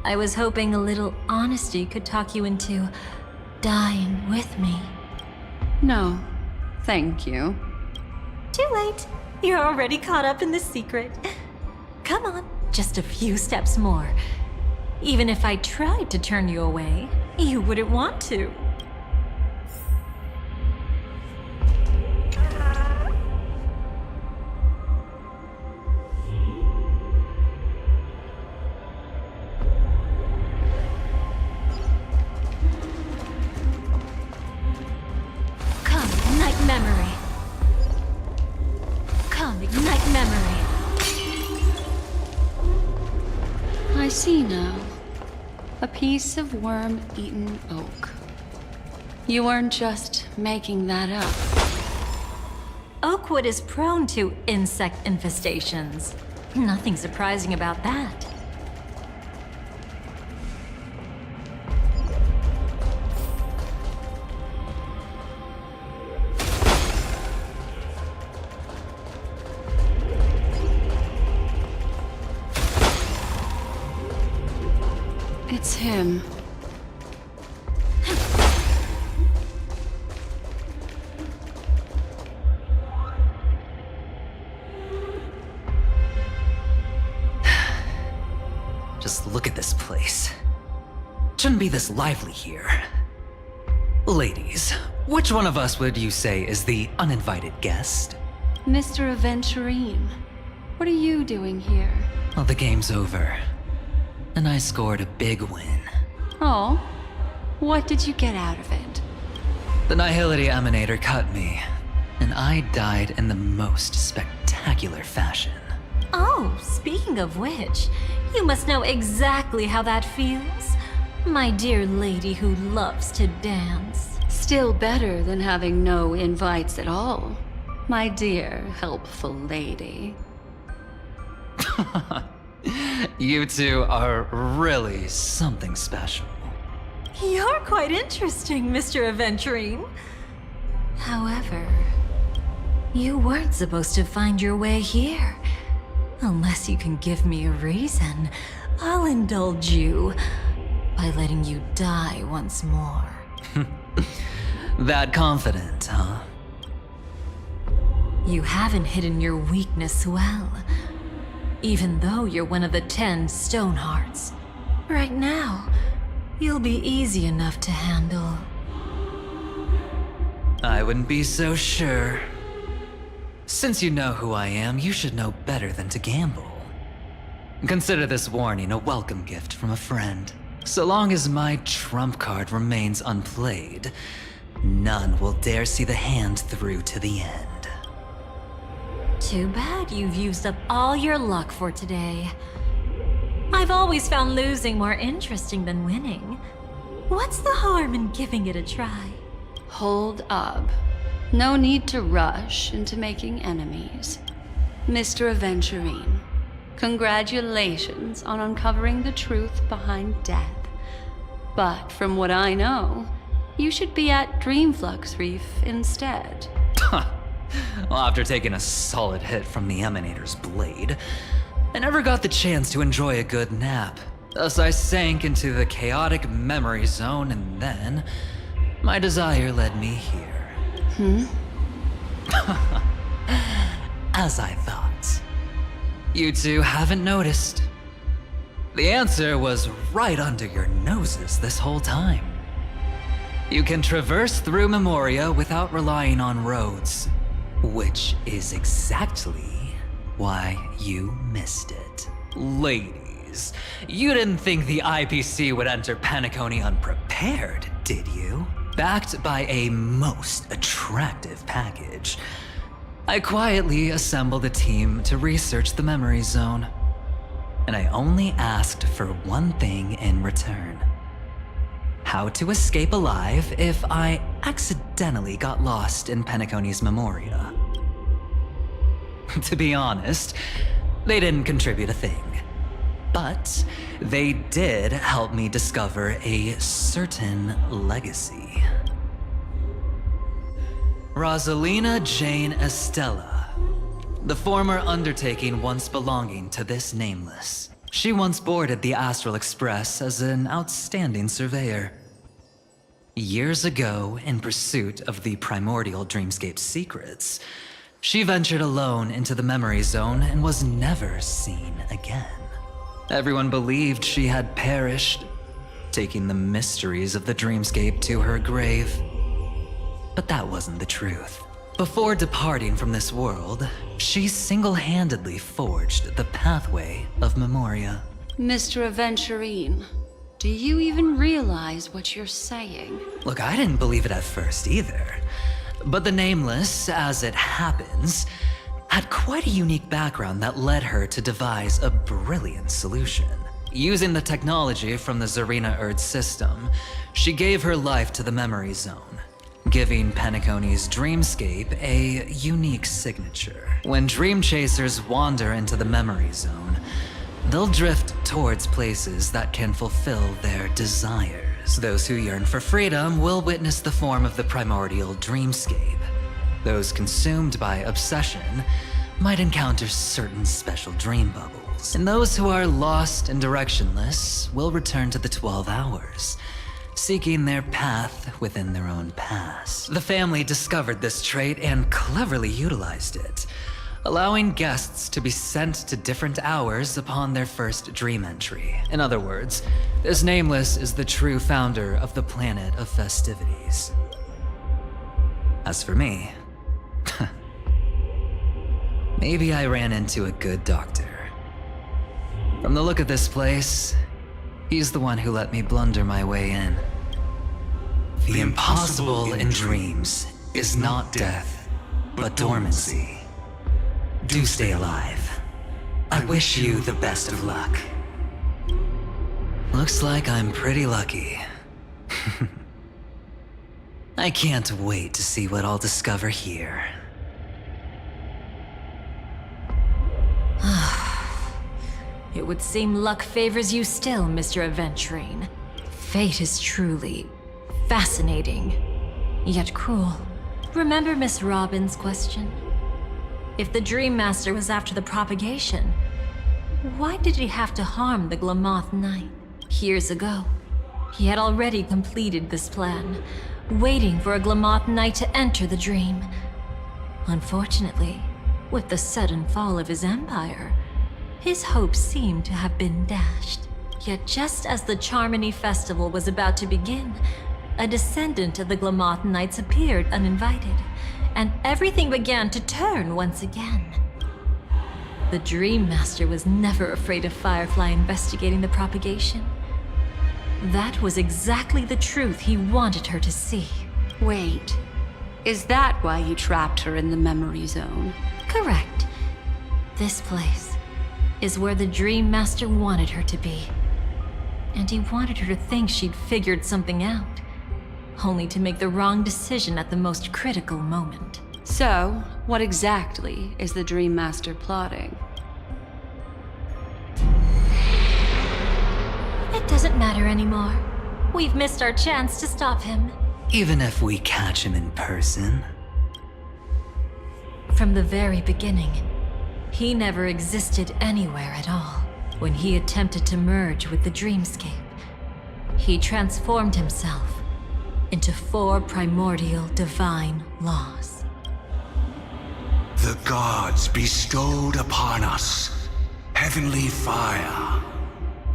I was hoping a little honesty could talk you into dying with me. No, thank you. Too late. You're already caught up in the secret. Come on, just a few steps more. Even if I tried to turn you away, you wouldn't want to. Come, ignite memory. Come, ignite memory. I see now. A piece of worm-eaten oak. You weren't just making that up. Oakwood is prone to insect infestations. Nothing surprising about that. It's him. Just look at this place. Shouldn't be this lively here. Ladies, which one of us would you say is the uninvited guest? Mr. Aventurine, what are you doing here? Well, the game's over. And I scored a big win. Oh, what did you get out of it? The Nihility Emanator cut me, and I died in the most spectacular fashion. Oh, speaking of which, you must know exactly how that feels. My dear lady who loves to dance. Still better than having no invites at all, my dear helpful lady. You two are really something special. You're quite interesting, Mr. Aventurine. However, you weren't supposed to find your way here. Unless you can give me a reason, I'll indulge you by letting you die once more. That confident, huh? You haven't hidden your weakness well. Even though you're one of the 10 Stonehearts. Right now, you'll be easy enough to handle. I wouldn't be so sure. Since you know who I am, you should know better than to gamble. Consider this warning a welcome gift from a friend. So long as my trump card remains unplayed, none will dare see the hand through to the end. Too bad you've used up all your luck for today. I've always found losing more interesting than winning. What's the harm in giving it a try? Hold up. No need to rush into making enemies. Mr. Aventurine, congratulations on uncovering the truth behind death. But from what I know, you should be at Dreamflux Reef instead. Well, after taking a solid hit from the Emanator's blade, I never got the chance to enjoy a good nap. Thus I sank into the chaotic memory zone, and then my desire led me here. As I thought. You two haven't noticed. The answer was right under your noses this whole time. You can traverse through Memoria without relying on roads, which is exactly why you missed it. Ladies, you didn't think the IPC would enter Penacony unprepared, did you? Backed by a most attractive package, I quietly assembled a team to research the memory zone. And I only asked for one thing in return. How to escape alive if I accidentally got lost in Penacony's Memoria. To be honest, they didn't contribute a thing. But they did help me discover a certain legacy. Rosalina Jane Estella, the former undertaking once belonging to this nameless. She once boarded the Astral Express as an outstanding surveyor. Years ago, in pursuit of the primordial dreamscape secrets, she ventured alone into the memory zone and was never seen again. Everyone believed she had perished, taking the mysteries of the dreamscape to her grave. But that wasn't the truth. Before departing from this world, she single-handedly forged the pathway of Memoria. Mr. Aventurine, do you even realize what you're saying? Look, I didn't believe it at first either. But the Nameless, as it happens, had quite a unique background that led her to devise a brilliant solution. Using the technology from the Zarina Erd system, she gave her life to the memory zone, giving Penacony's dreamscape a unique signature. When dream chasers wander into the memory zone, they'll drift towards places that can fulfill their desires. Those who yearn for freedom will witness the form of the primordial dreamscape. Those consumed by obsession might encounter certain special dream bubbles. And those who are lost and directionless will return to the 12 hours, seeking their path within their own past. The family discovered this trait and cleverly utilized it, allowing guests to be sent to different hours upon their first dream entry. In other words, this Nameless is the true founder of the planet of festivities. As for me, maybe I ran into a good doctor. From the look of this place, he's the one who let me blunder my way in. The impossible in dreams is not death, but dormancy. Do stay alive. I wish you the best of luck. Looks like I'm pretty lucky. I can't wait to see what I'll discover here. It would seem luck favors you still, Mr. Aventurine. Fate is truly fascinating, yet cruel. Remember Miss Robin's question? If the Dream Master was after the propagation, why did he have to harm the Glamoth Knight? Years ago, he had already completed this plan, waiting for a Glamoth Knight to enter the dream. Unfortunately, with the sudden fall of his empire, his hopes seemed to have been dashed. Yet just as the Charmony Festival was about to begin, a descendant of the Glamoth Knights appeared uninvited, and everything began to turn once again. The Dream Master was never afraid of Firefly investigating the propagation. That was exactly the truth he wanted her to see. Wait, is that why you trapped her in the memory zone? Correct. This place is where the Dream Master wanted her to be. And he wanted her to think she'd figured something out, only to make the wrong decision at the most critical moment. So, what exactly is the Dream Master plotting? It doesn't matter anymore. We've missed our chance to stop him. Even if we catch him in person. From the very beginning, he never existed anywhere at all. When he attempted to merge with the dreamscape, he transformed himself into 4 primordial divine laws. The gods bestowed upon us heavenly fire,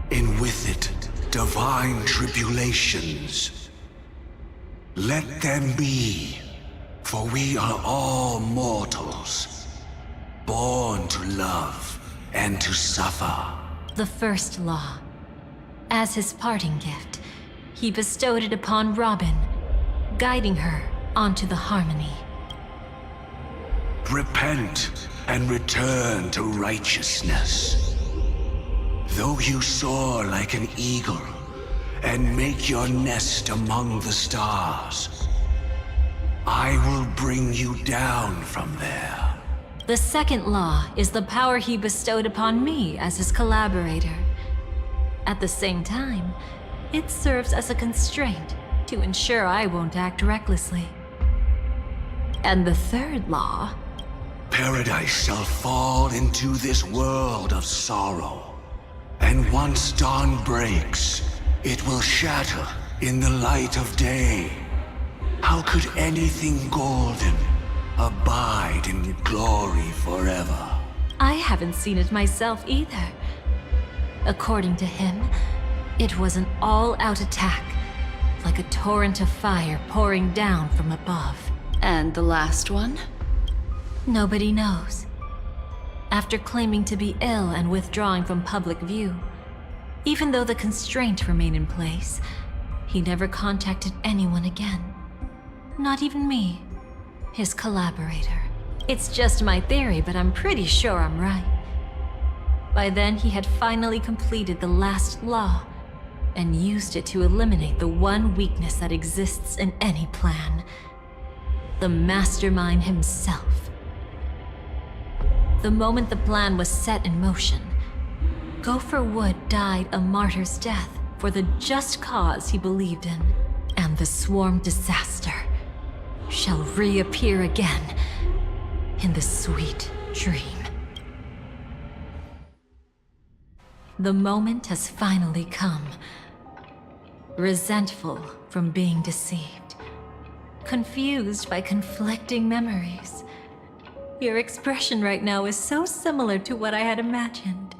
and with it divine tribulations. Let them be, for we are all mortals, born to love and to suffer. The first law. As his parting gift, he bestowed it upon Robin, guiding her onto the harmony. Repent and return to righteousness. Though you soar like an eagle and make your nest among the stars, I will bring you down from there. The second law is the power he bestowed upon me as his collaborator. At the same time, it serves as a constraint to ensure I won't act recklessly. And the third law... Paradise shall fall into this world of sorrow, and once dawn breaks, it will shatter in the light of day. How could anything golden abide in glory forever? I haven't seen it myself either. According to him, it was an all-out attack, like a torrent of fire pouring down from above. And the last one? Nobody knows. After claiming to be ill and withdrawing from public view, even though the constraint remained in place, he never contacted anyone again. Not even me, his collaborator. It's just my theory, but I'm pretty sure I'm right. By then, he had finally completed the last law and used it to eliminate the one weakness that exists in any plan. The mastermind himself. The moment the plan was set in motion, Gopher Wood died a martyr's death for the just cause he believed in, and the swarm disaster shall reappear again in the sweet dream. The moment has finally come. Resentful from being deceived, confused by conflicting memories. Your expression right now is so similar to what I had imagined.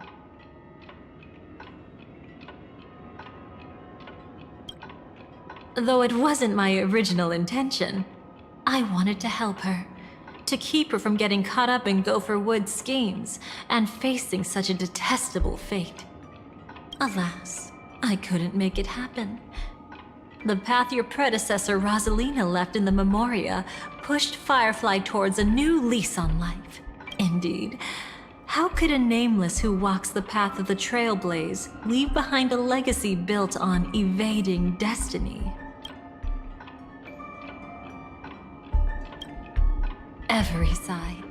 Though it wasn't my original intention, I wanted to help her, to keep her from getting caught up in Gopher Wood's schemes and facing such a detestable fate. Alas, I couldn't make it happen. The path your predecessor Rosalina left in the Memoria pushed Firefly towards a new lease on life. Indeed, how could a nameless who walks the path of the Trailblaze leave behind a legacy built on evading destiny? Every side.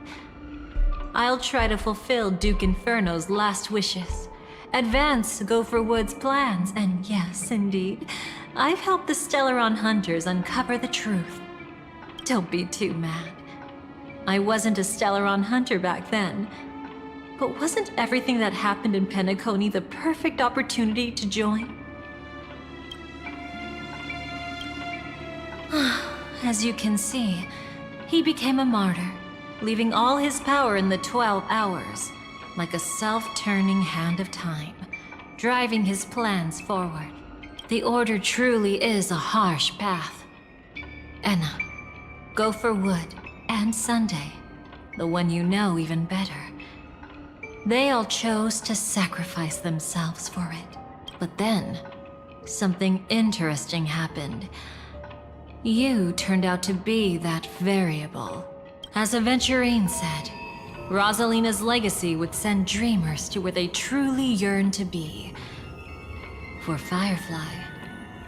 I'll try to fulfill Duke Inferno's last wishes, advance Gopher Wood's plans, and yes, indeed, I've helped the Stellaron hunters uncover the truth. Don't be too mad. I wasn't a Stellaron hunter back then, but wasn't everything that happened in Penacony the perfect opportunity to join? As you can see, he became a martyr, leaving all his power in the 12 hours, like a self-turning hand of time, driving his plans forward. The Order truly is a harsh path. Enna, Gopher Wood, and Sunday, the one you know even better. They all chose to sacrifice themselves for it. But then, something interesting happened. You turned out to be that variable. As Aventurine said, Rosalina's legacy would send dreamers to where they truly yearn to be. For Firefly,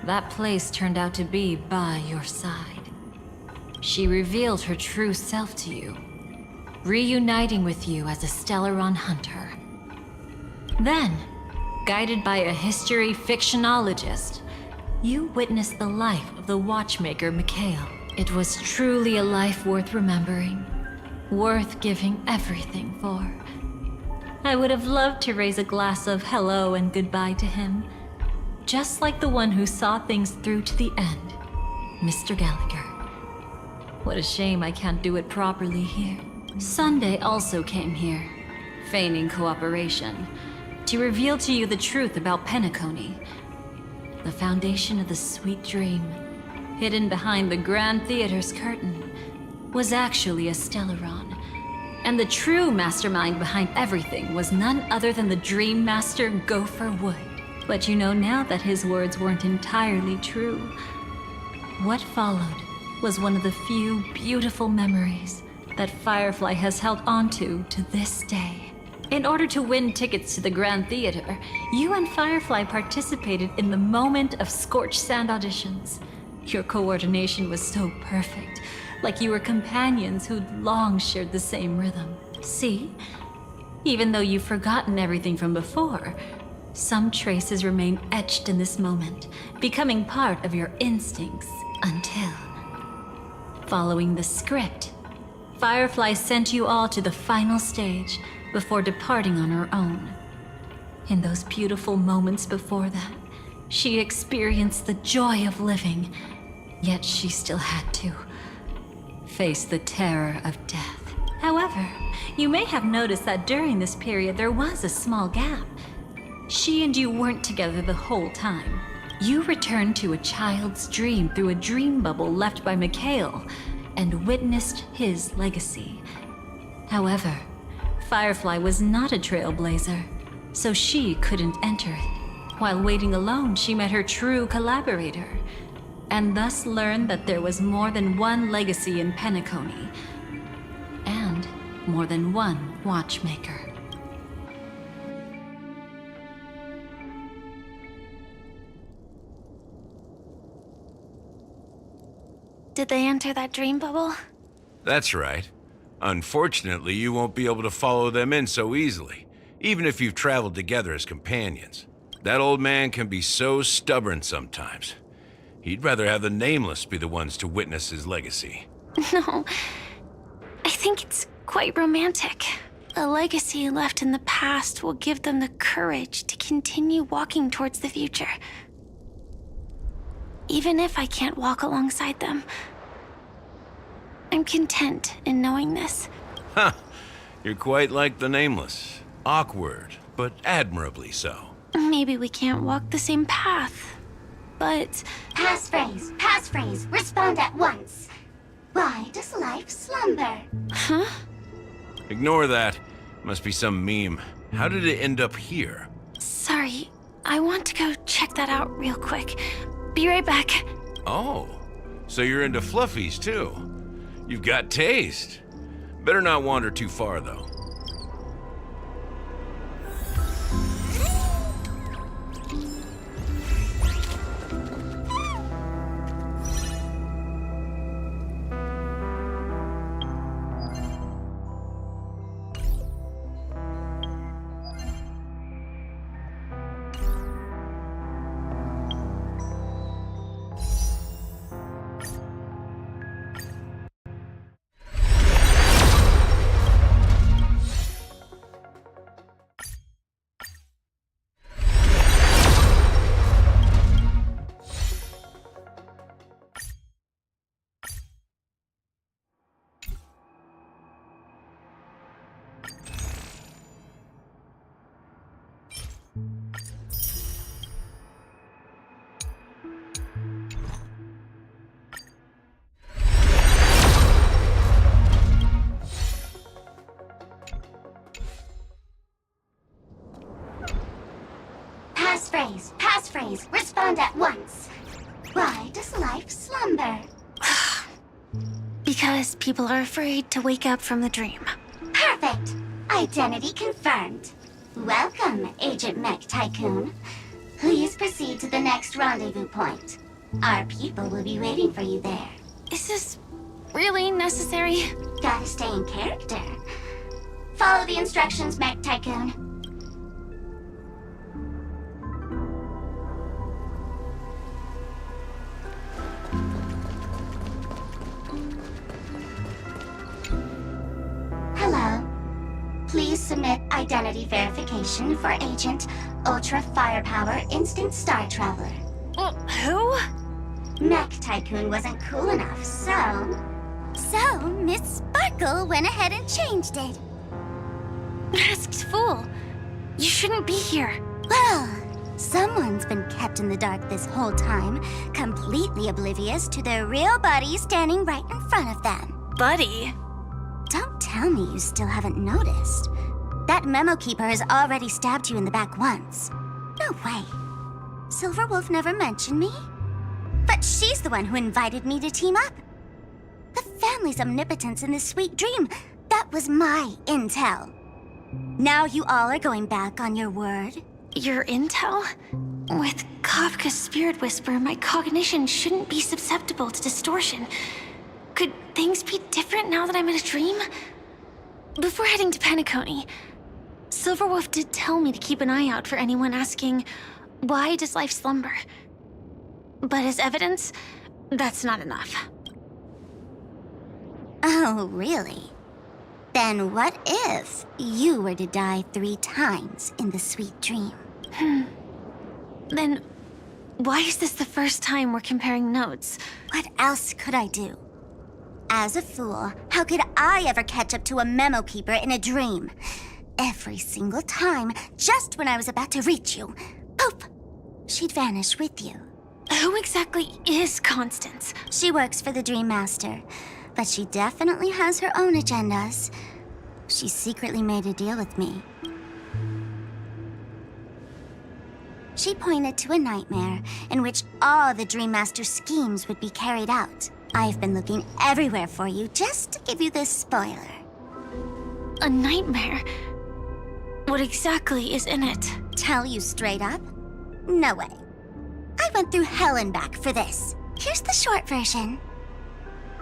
that place turned out to be by your side. She revealed her true self to you, reuniting with you as a Stellaron hunter. Then, guided by a history fictionologist, you witnessed the life of the watchmaker Mikhail. It was truly a life worth remembering, worth giving everything for. I would have loved to raise a glass of hello and goodbye to him, just like the one who saw things through to the end, Mr. Gallagher. What a shame I can't do it properly here. Sunday also came here, feigning cooperation, to reveal to you the truth about Penacony. The foundation of the sweet dream, hidden behind the Grand Theater's curtain, was actually a Stellaron. And the true mastermind behind everything was none other than the Dream Master Gopher Wood. But you know now that his words weren't entirely true. What followed was one of the few beautiful memories that Firefly has held onto to this day. In order to win tickets to the Grand Theater, you and Firefly participated in the moment of scorched sand auditions. Your coordination was so perfect, like you were companions who'd long shared the same rhythm. See? Even though you've forgotten everything from before, some traces remain etched in this moment, becoming part of your instincts until... Following the script, Firefly sent you all to the final stage before departing on her own. In those beautiful moments before that, she experienced the joy of living, yet she still had to face the terror of death. However, you may have noticed that during this period there was a small gap. She and you weren't together the whole time. You returned to a child's dream through a dream bubble left by Mikhail and witnessed his legacy. However, Firefly was not a trailblazer, so she couldn't enter it. While waiting alone, she met her true collaborator, and thus learned that there was more than one legacy in Penacony, and more than one watchmaker. Did they enter that dream bubble? That's right. Unfortunately, you won't be able to follow them in so easily, even if you've traveled together as companions. That old man can be so stubborn sometimes. He'd rather have the Nameless be the ones to witness his legacy. No. I think it's quite romantic. A legacy left in the past will give them the courage to continue walking towards the future. Even if I can't walk alongside them, I'm content in knowing this. Ha! You're quite like the Nameless. Awkward, but admirably so. Maybe we can't walk the same path, but... Passphrase, respond at once. Why does life slumber? Huh? Ignore that. Must be some meme. How did it end up here? Sorry, I want to go check that out real quick. Be right back. Oh, so you're into fluffies too. You've got taste. Better not wander too far though. Passphrase, respond at once. Why does life slumber? Because people are afraid to wake up from the dream. Perfect. Identity confirmed. Welcome, Agent Mech Tycoon. Please proceed to the next rendezvous point. Our people will be waiting for you there. Is this really necessary? Gotta stay in character. Follow the instructions, Mech Tycoon. Hello. Please submit identity verification for Agent Ultra Firepower Instant Star Traveler. Who? Mech Tycoon wasn't cool enough, so... So, Miss Sparkle went ahead and changed it. Masked fool. You shouldn't be here. Well, someone's been kept in the dark this whole time, completely oblivious to their real buddy standing right in front of them. Buddy? Don't tell me you still haven't noticed. That memo keeper has already stabbed you in the back once. No way. Silverwolf never mentioned me. But she's the one who invited me to team up. The family's omnipotence in this sweet dream, that was my intel. Now you all are going back on your word? Your intel? With Kafka's spirit whisper, my cognition shouldn't be susceptible to distortion. Could things be different now that I'm in a dream? Before heading to Penacony, Silverwolf did tell me to keep an eye out for anyone asking, why does life slumber? But as evidence, that's not enough. Oh, really? Then what if you were to die 3 times in the sweet dream? Then why is this the first time we're comparing notes? What else could I do? As a fool, how could I ever catch up to a memo keeper in a dream? Every single time, just when I was about to reach you, poof, she'd vanish with you. Who exactly is Constance? She works for the Dream Master, but she definitely has her own agendas. She secretly made a deal with me. She pointed to a nightmare in which all the Dream Master's schemes would be carried out. I've been looking everywhere for you just to give you this spoiler. A nightmare? What exactly is in it? Tell you straight up? No way. I went through hell and back for this. Here's the short version.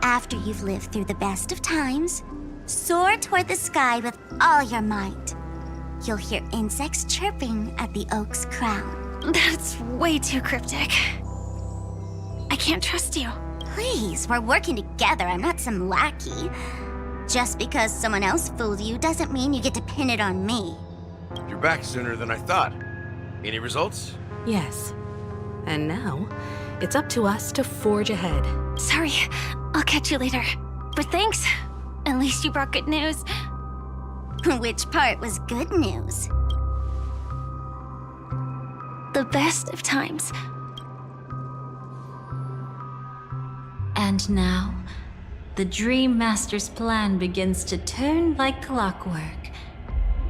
After you've lived through the best of times, soar toward the sky with all your might. You'll hear insects chirping at the oak's crown. That's way too cryptic. I can't trust you. Please, we're working together. I'm not some lackey. Just because someone else fooled you doesn't mean you get to pin it on me. You're back sooner than I thought. Any results? Yes. And now, it's up to us to forge ahead. Sorry, I'll catch you later. But thanks. At least you brought good news. Which part was good news? The best of times. And now, the Dream Master's plan begins to turn like clockwork.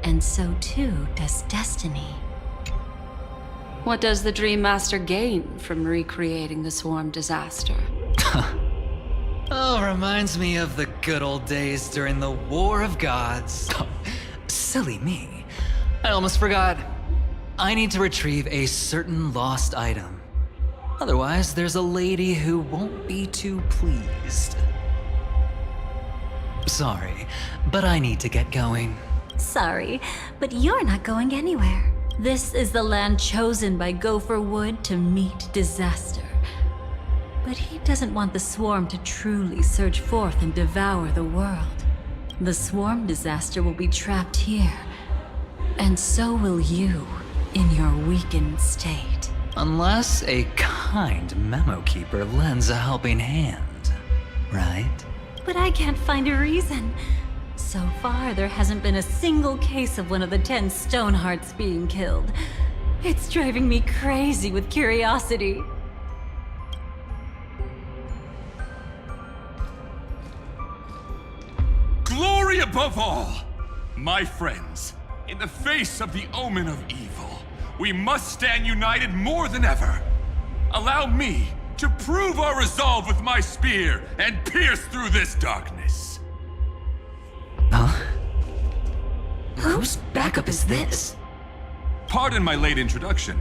And so too does destiny. What does the Dream Master gain from recreating the swarm disaster? Oh, reminds me of the good old days during the War of Gods. Silly me. I almost forgot. I need to retrieve a certain lost item. Otherwise, there's a lady who won't be too pleased. Sorry, but I need to get going. Sorry, but you're not going anywhere. This is the land chosen by Gopher Wood to meet disaster. But he doesn't want the swarm to truly surge forth and devour the world. The swarm disaster will be trapped here. And so will you, in your weakened state. Unless a kind memo keeper lends a helping hand, right? But I can't find a reason. So far, there hasn't been a single case of one of the 10 Stonehearts being killed. It's driving me crazy with curiosity. Glory above all! My friends, in the face of the omen of evil, we must stand united more than ever. Allow me to prove our resolve with my spear and pierce through this darkness. Huh? Whose backup is this? Pardon my late introduction.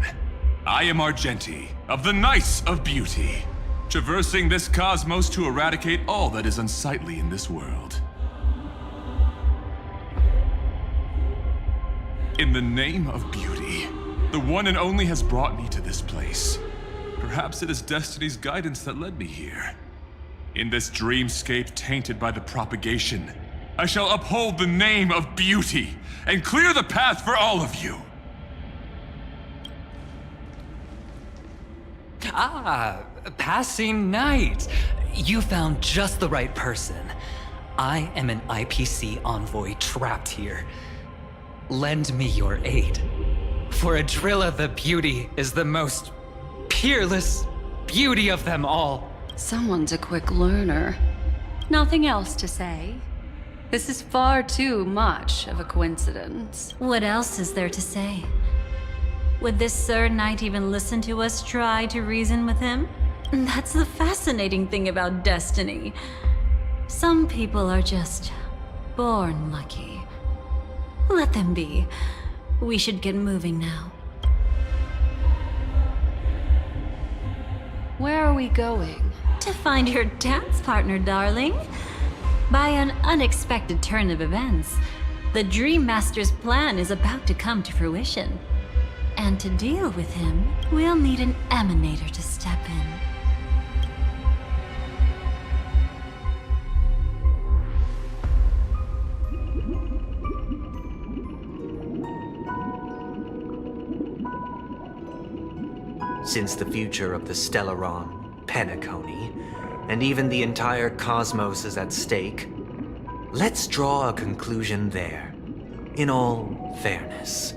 I am Argenti, of the Knights of Beauty, traversing this cosmos to eradicate all that is unsightly in this world. In the name of beauty, the one and only has brought me to this place. Perhaps it is destiny's guidance that led me here. In this dreamscape tainted by the propagation, I shall uphold the name of beauty and clear the path for all of you. Ah, passing knight. You found just the right person. I am an IPC envoy trapped here. Lend me your aid. For Adrilla the Beauty is the most peerless beauty of them all. Someone's a quick learner. Nothing else to say. This is far too much of a coincidence. What else is there to say? Would this Sir Knight even listen to us try to reason with him? That's the fascinating thing about destiny. Some people are just born lucky. Let them be. We should get moving now. Where are we going? To find your dance partner, darling. By an unexpected turn of events, the Dream Master's plan is about to come to fruition. And to deal with him, we'll need an emanator to step in. Since the future of the Stellaron, Penacony, and even the entire cosmos is at stake, let's draw a conclusion there, in all fairness.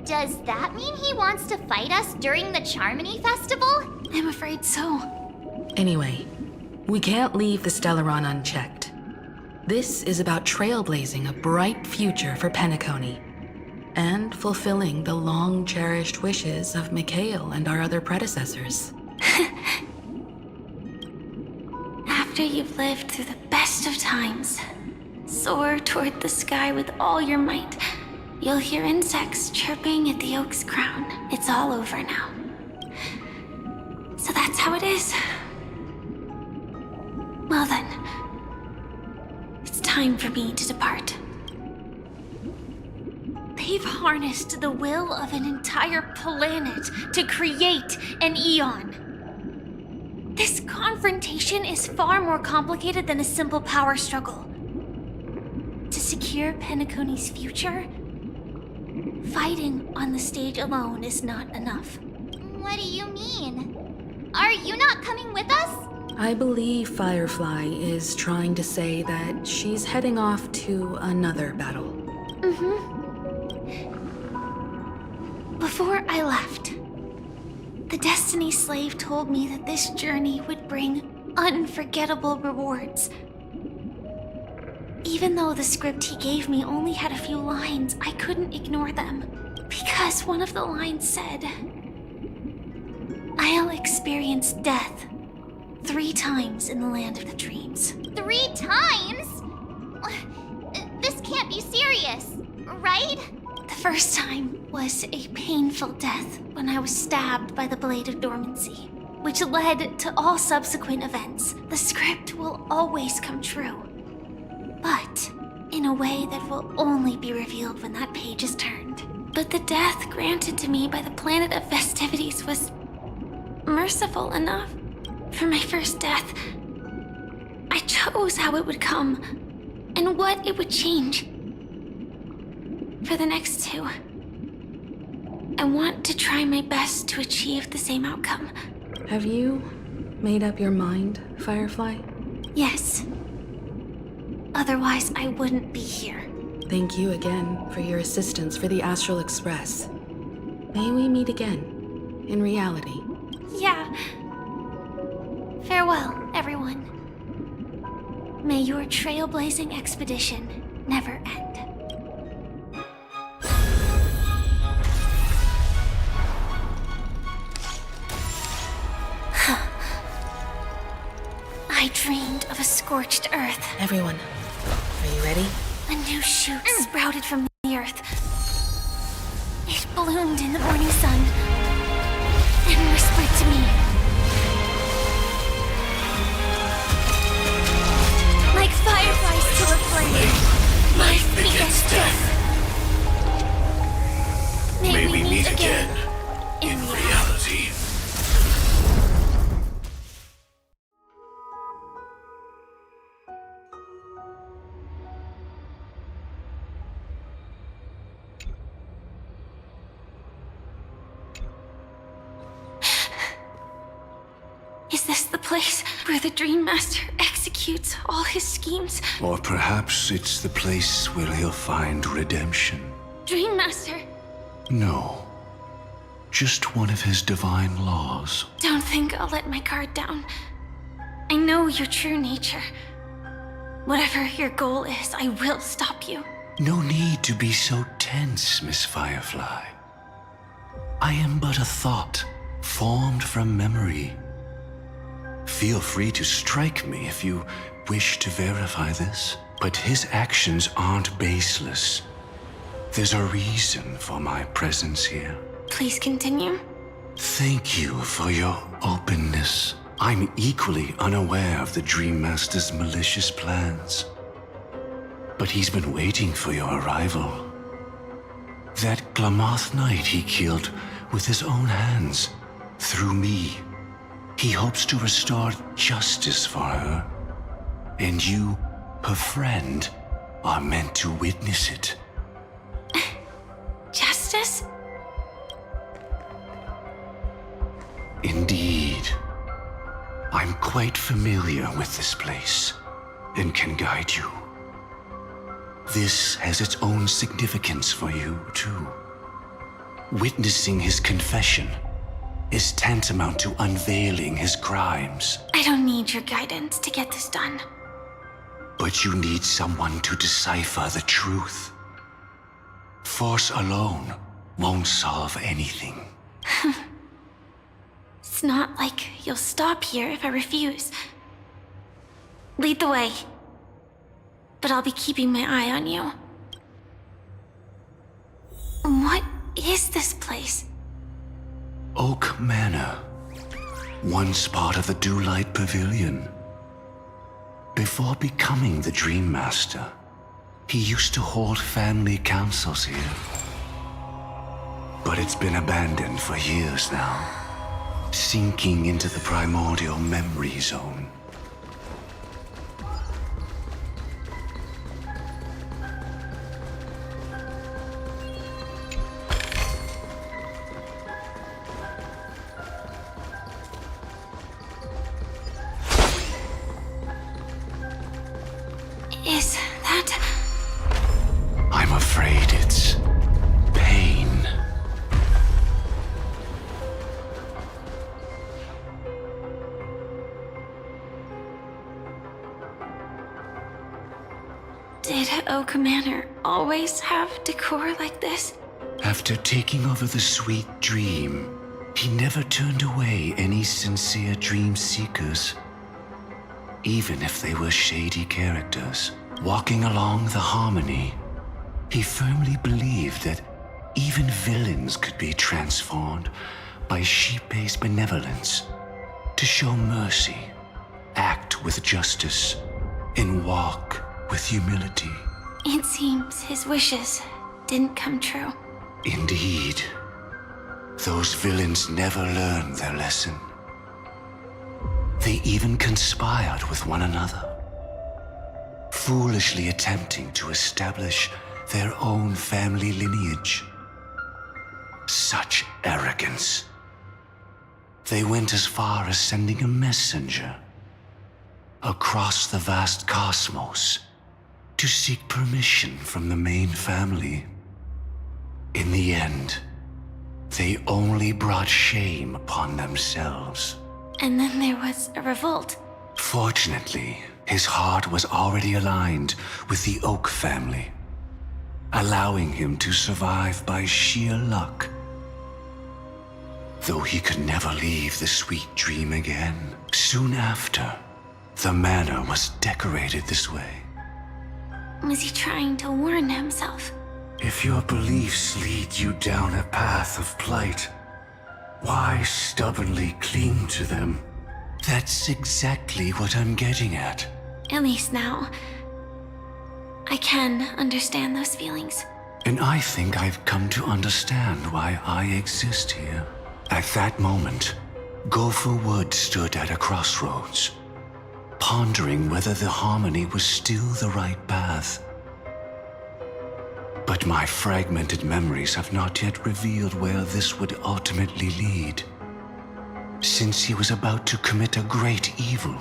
Does that mean he wants to fight us during the Charmony Festival? I'm afraid so. Anyway, we can't leave the Stellaron unchecked. This is about trailblazing a bright future for Penacony, and fulfilling the long-cherished wishes of Mikhail and our other predecessors. After you've lived through the best of times, soar toward the sky with all your might. You'll hear insects chirping at the oak's crown. It's all over now. So that's how it is. Well then, it's time for me to depart. They've harnessed the will of an entire planet to create an Eon. This confrontation is far more complicated than a simple power struggle. To secure Penacony's future, fighting on the stage alone is not enough. What do you mean? Are you not coming with us? I believe Firefly is trying to say that she's heading off to another battle. Before I left, the Destiny Slave told me that this journey would bring unforgettable rewards. Even though the script he gave me only had a few lines, I couldn't ignore them. Because one of the lines said, I'll experience death 3 times in the land of the dreams. 3 times? This can't be serious, right? The first time was a painful death when I was stabbed by the Blade of Dormancy, which led to all subsequent events. The script will always come true, but in a way that will only be revealed when that page is turned. But the death granted to me by the planet of festivities was merciful enough. For my first death, I chose how it would come and what it would change. For the next 2, I want to try my best to achieve the same outcome. Have you made up your mind, Firefly? Yes. Otherwise, I wouldn't be here. Thank you again for your assistance for the Astral Express. May we meet again, in reality. Yeah. Farewell, everyone. May your trailblazing expedition never end. I dreamed of a scorched earth. Everyone, are you ready? A new shoot sprouted from the earth. It bloomed in the morning sun and whispered to me. Like fireflies to a flame, life begets death. May we meet again in reality. Is this the place where the Dream Master executes all his schemes? Or perhaps it's the place where he'll find redemption. Dream Master! No. Just one of his divine laws. Don't think I'll let my guard down. I know your true nature. Whatever your goal is, I will stop you. No need to be so tense, Miss Firefly. I am but a thought, formed from memory. Feel free to strike me if you wish to verify this. But his actions aren't baseless. There's a reason for my presence here. Please continue. Thank you for your openness. I'm equally unaware of the Dream Master's malicious plans. But he's been waiting for your arrival. That Glamoth Knight he killed with his own hands, through me. He hopes to restore justice for her. And you, her friend, are meant to witness it. Justice? Indeed. I'm quite familiar with this place and can guide you. This has its own significance for you, too. Witnessing his confession is tantamount to unveiling his crimes. I don't need your guidance to get this done. But you need someone to decipher the truth. Force alone won't solve anything. It's not like you'll stop here if I refuse. Lead the way. But I'll be keeping my eye on you. What is this place? Oak Manor. Once part of the Dewlight Pavilion. Before becoming the Dream Master, he used to hold family councils here. But it's been abandoned for years now, sinking into the primordial memory zone. Is that... I'm afraid it's pain. Did Oak Manor always have decor like this? After taking over the Sweet Dream, he never turned away any sincere dream seekers. Even if they were shady characters. Walking along the Harmony, he firmly believed that even villains could be transformed by Shippei's benevolence to show mercy, act with justice, and walk with humility. It seems his wishes didn't come true. Indeed, those villains never learned their lesson. They even conspired with one another, foolishly attempting to establish their own family lineage. Such arrogance. They went as far as sending a messenger across the vast cosmos to seek permission from the main family. In the end, they only brought shame upon themselves. And then there was a revolt. Fortunately, his heart was already aligned with the Oak family, allowing him to survive by sheer luck. Though he could never leave the Sweet Dream again. Soon after, the manor was decorated this way. Was he trying to warn himself? If your beliefs lead you down a path of plight, why stubbornly cling to them? That's exactly what I'm getting at. At least now, I can understand those feelings. And I think I've come to understand why I exist here. At that moment, Gopher Wood stood at a crossroads, pondering whether the Harmony was still the right path. But my fragmented memories have not yet revealed where this would ultimately lead. Since he was about to commit a great evil,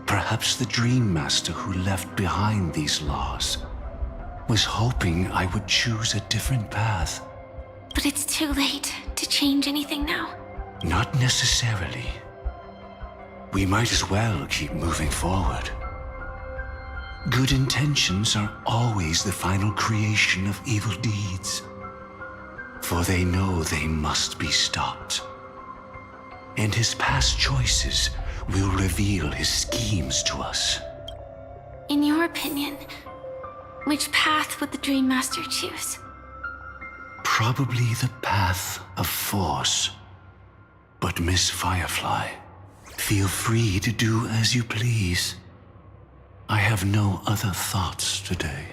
perhaps the Dream Master who left behind these laws was hoping I would choose a different path. But it's too late to change anything now. Not necessarily. We might as well keep moving forward. Good intentions are always the final creation of evil deeds, for they know they must be stopped. And his past choices will reveal his schemes to us. In your opinion, which path would the Dream Master choose? Probably the path of force. But Miss Firefly, feel free to do as you please. I have no other thoughts today.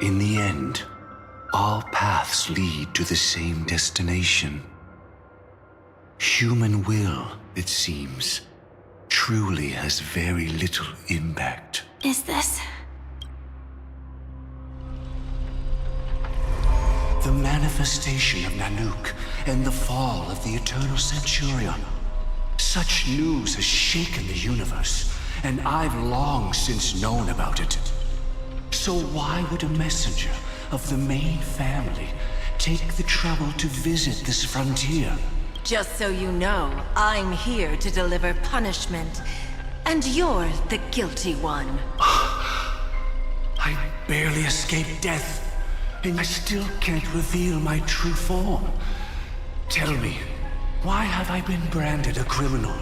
In the end, all paths lead to the same destination. Human will, it seems, truly has very little impact. Is this? The manifestation of Nanook and the fall of the Eternal Centurion. Such news has shaken the universe, and I've long since known about it. So why would a messenger of the main family take the trouble to visit this frontier? Just so you know, I'm here to deliver punishment, and you're the guilty one. I barely escaped death, and I still can't reveal my true form. Tell me, why have I been branded a criminal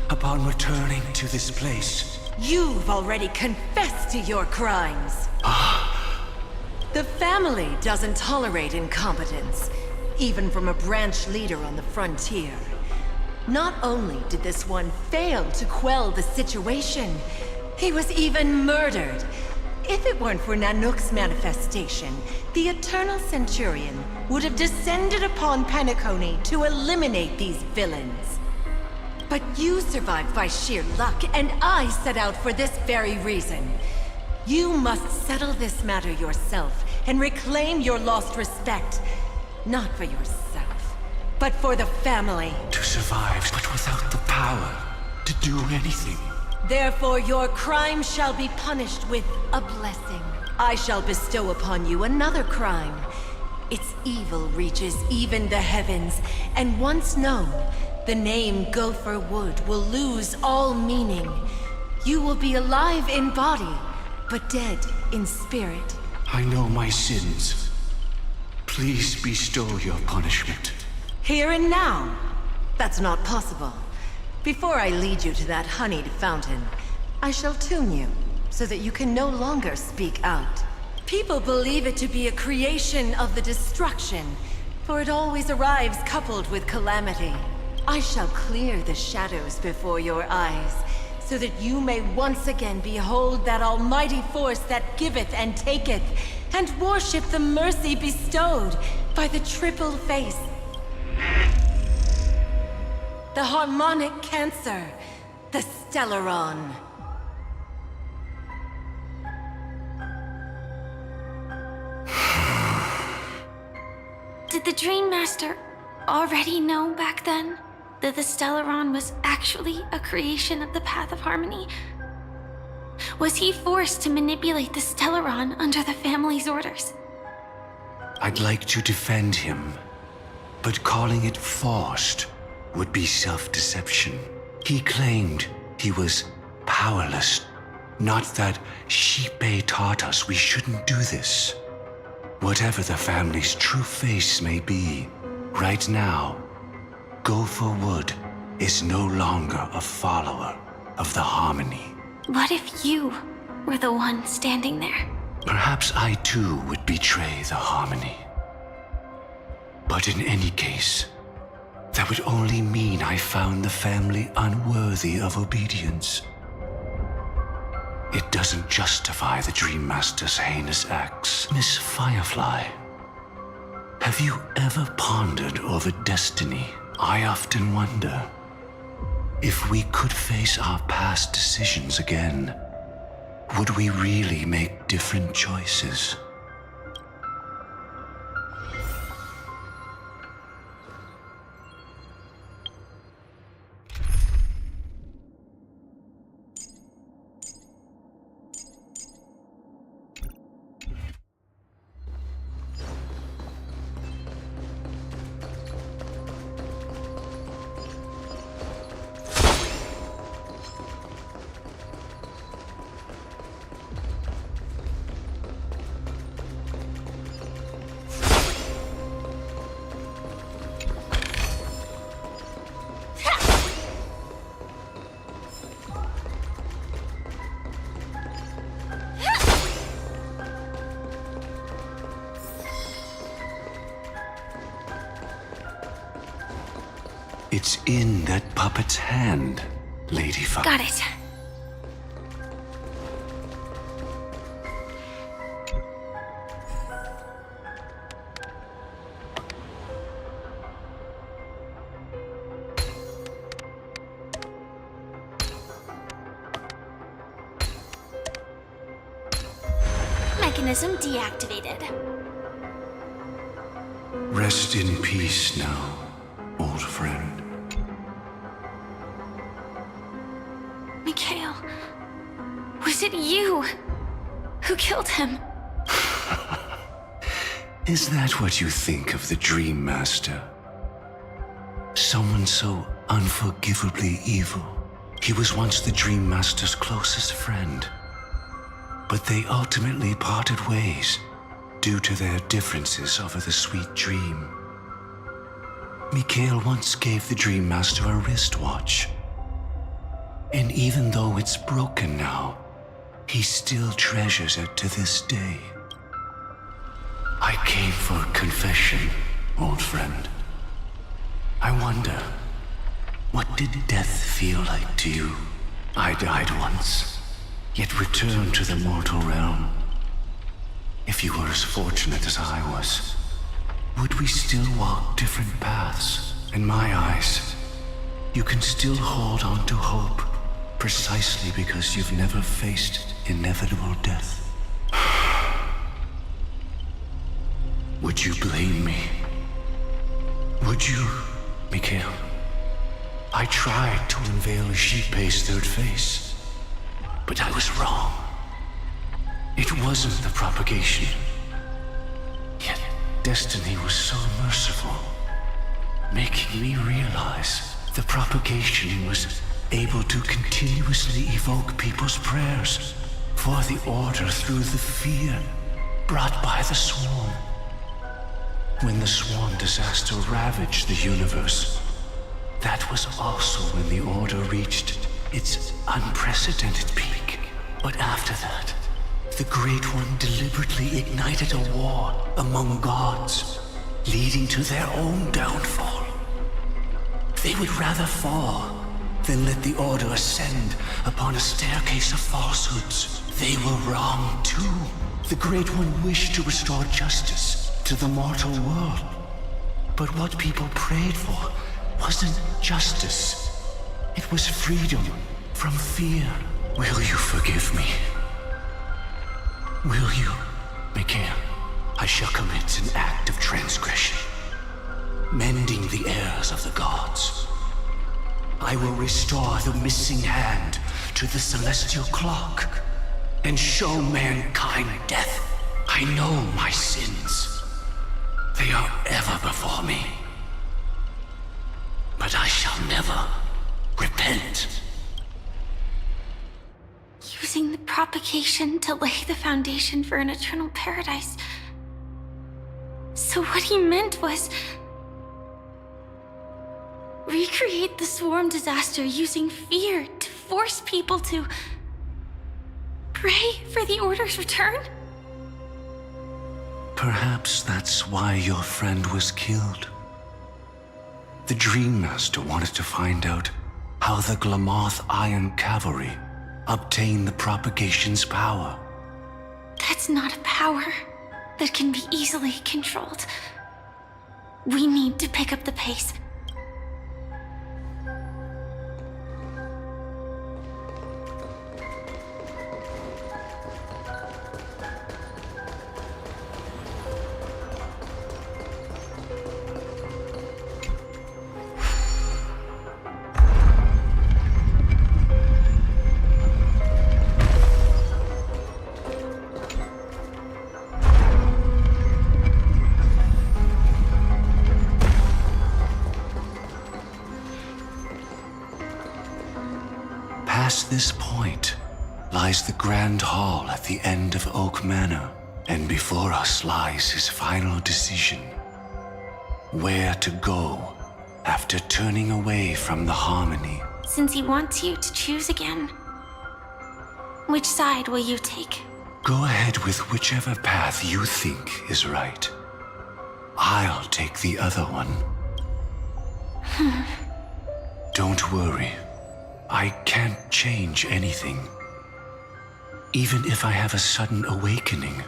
upon returning to this place? You've already confessed to your crimes. The family doesn't tolerate incompetence, even from a branch leader on the frontier. Not only did this one fail to quell the situation, he was even murdered. If it weren't for Nanook's manifestation, the Eternal Centurion would have descended upon Penacony to eliminate these villains. But you survived by sheer luck, and I set out for this very reason. You must settle this matter yourself and reclaim your lost respect. Not for yourself, but for the family. To survive, but without the power to do anything. Therefore, your crime shall be punished with a blessing. I shall bestow upon you another crime. Its evil reaches even the heavens, and once known, the name Gopher Wood will lose all meaning. You will be alive in body, but dead in spirit. I know my sins. Please bestow your punishment. Here and now? That's not possible. Before I lead you to that honeyed fountain, I shall tune you, so that you can no longer speak out. People believe it to be a creation of the destruction, for it always arrives coupled with calamity. I shall clear the shadows before your eyes, so that you may once again behold that almighty force that giveth and taketh, and worship the mercy bestowed by the triple face. The harmonic cancer, the Stellaron. Did the Dream Master already know back then that the Stellaron was actually a creation of the Path of Harmony? Was he forced to manipulate the Stellaron under the family's orders? I'd like to defend him, but calling it forced would be self-deception. He claimed he was powerless, not that Shippei taught us we shouldn't do this. Whatever the family's true face may be, right now, Gopher Wood is no longer a follower of the Harmony. What if you were the one standing there? Perhaps I too would betray the Harmony. But in any case, that would only mean I found the family unworthy of obedience. It doesn't justify the Dream Master's heinous acts. Miss Firefly, have you ever pondered over destiny? I often wonder, if we could face our past decisions again, would we really make different choices? It's in that puppet's hand, Lady Fox. Got it. mechanism deactivated. Rest in peace now, old friend. Mikhail, was it you who killed him? Is that what you think of the Dream Master? Someone so unforgivably evil. He was once the Dream Master's closest friend. But they ultimately parted ways due to their differences over the sweet dream. Mikhail once gave the Dream Master a wristwatch. And even though it's broken now, he still treasures it to this day. I came for confession, old friend. I wonder, what did death feel like to you? I died once, yet returned to the mortal realm. If you were as fortunate as I was, would we still walk different paths? In my eyes, you can still hold on to hope, precisely because you've never faced inevitable death. Would you blame me? Would you, Mikhail? I tried to unveil Xipe's third face, but I was wrong. It wasn't the propagation. Yet destiny was so merciful, making me realize the propagation was able to continuously evoke people's prayers for the order through the fear brought by the swarm. When the swarm disaster ravaged the universe, that was also when the order reached its unprecedented peak. But after that, the Great One deliberately ignited a war among gods, leading to their own downfall. They would rather fall than let the order ascend upon a staircase of falsehoods. They were wrong too. The Great One wished to restore justice to the mortal world. But what people prayed for wasn't justice. It was freedom from fear. Will you forgive me? Will you, Mikhail? I shall commit an act of transgression, mending the errors of the gods. I will restore the missing hand to the celestial clock and show mankind death. I know my sins. They are ever before me. But I shall never repent. Using the propagation to lay the foundation for an eternal paradise. So what he meant was recreate the swarm disaster using fear to force people to pray for the Order's return? Perhaps that's why your friend was killed. The Dream Master wanted to find out how the Glamoth Iron Cavalry obtained the propagation's power. That's not a power that can be easily controlled. We need to pick up the pace. Past this point lies the Grand Hall at the end of Oak Manor, and before us lies his final decision. Where to go after turning away from the Harmony. Since he wants you to choose again, which side will you take? Go ahead with whichever path you think is right. I'll take the other one. Don't worry. I can't change anything. Even if I have a sudden awakening,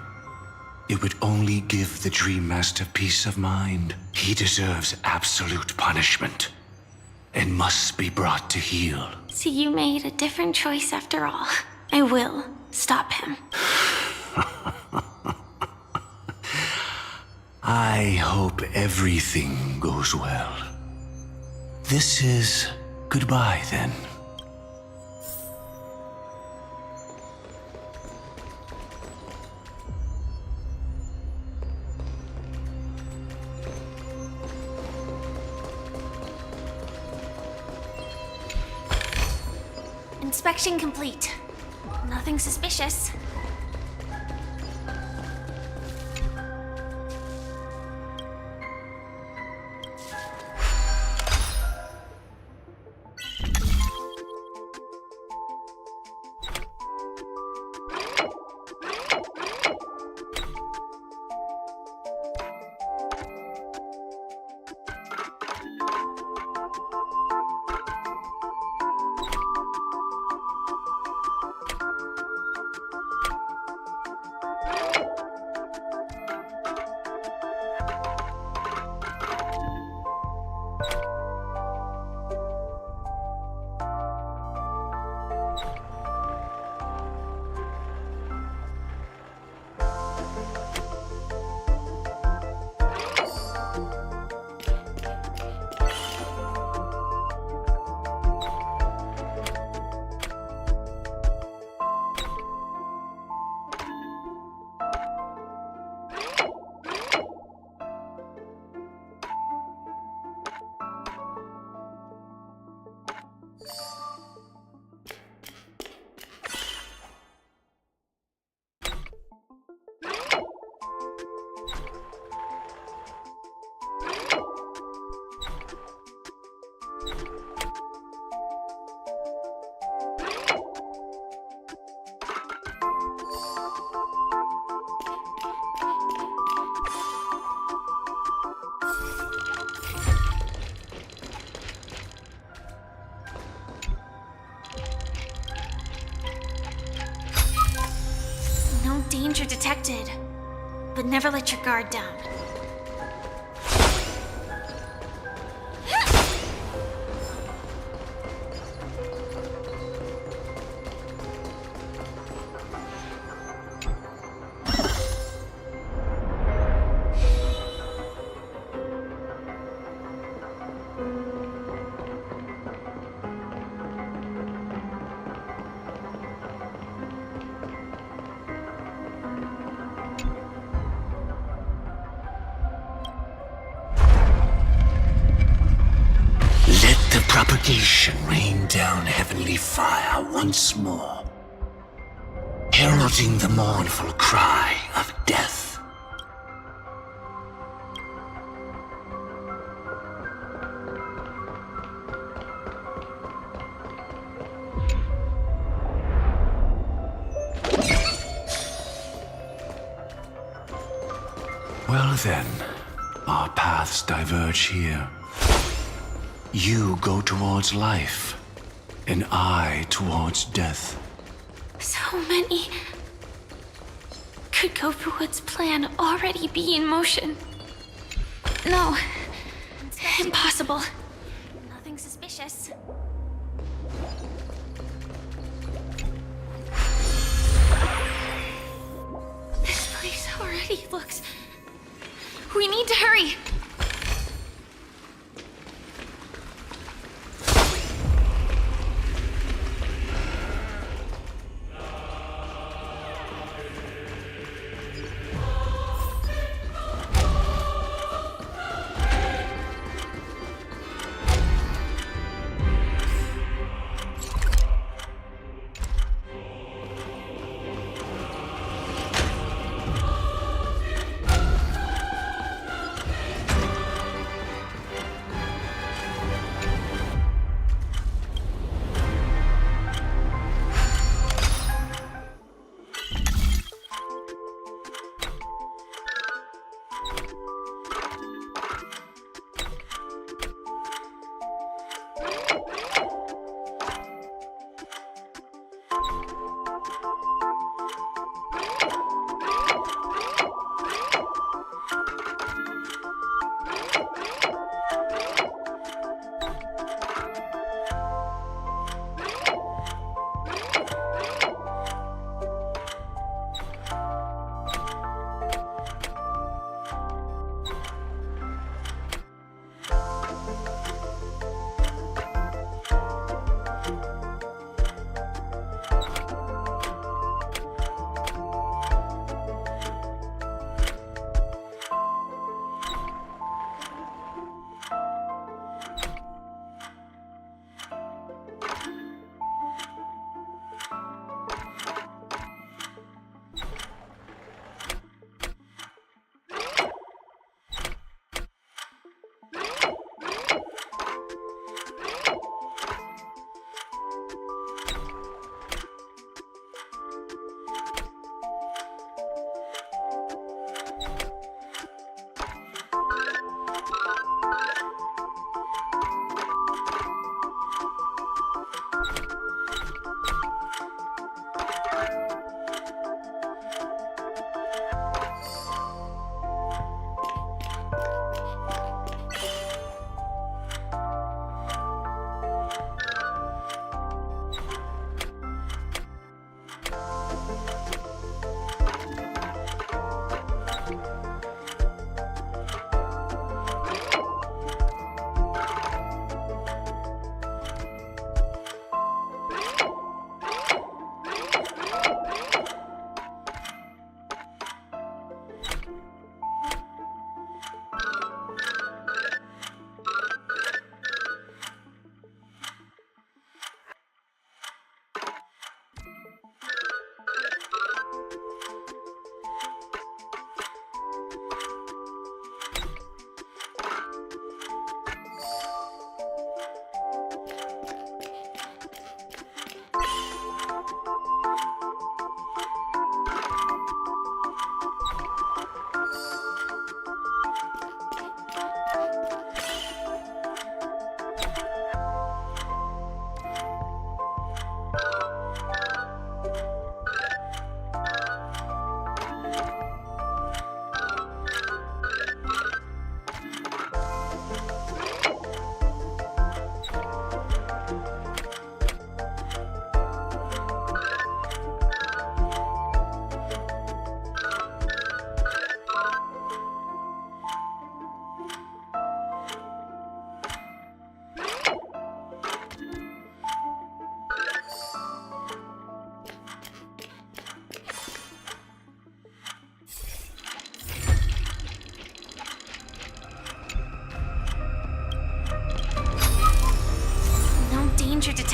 it would only give the Dream Master peace of mind. He deserves absolute punishment and must be brought to heel. So you made a different choice after all. I will stop him. I hope everything goes well. This is goodbye, then. Inspection complete. Nothing suspicious. No danger detected, but never let your guard down. Propagation rain down heavenly fire once more, heralding the mournful cry of death. Well then, our paths diverge here. You go towards life, and I towards death. So many. Could Gopuwood's plan already be in motion? No. Impossible. Nothing suspicious. This place already looks... We need to hurry!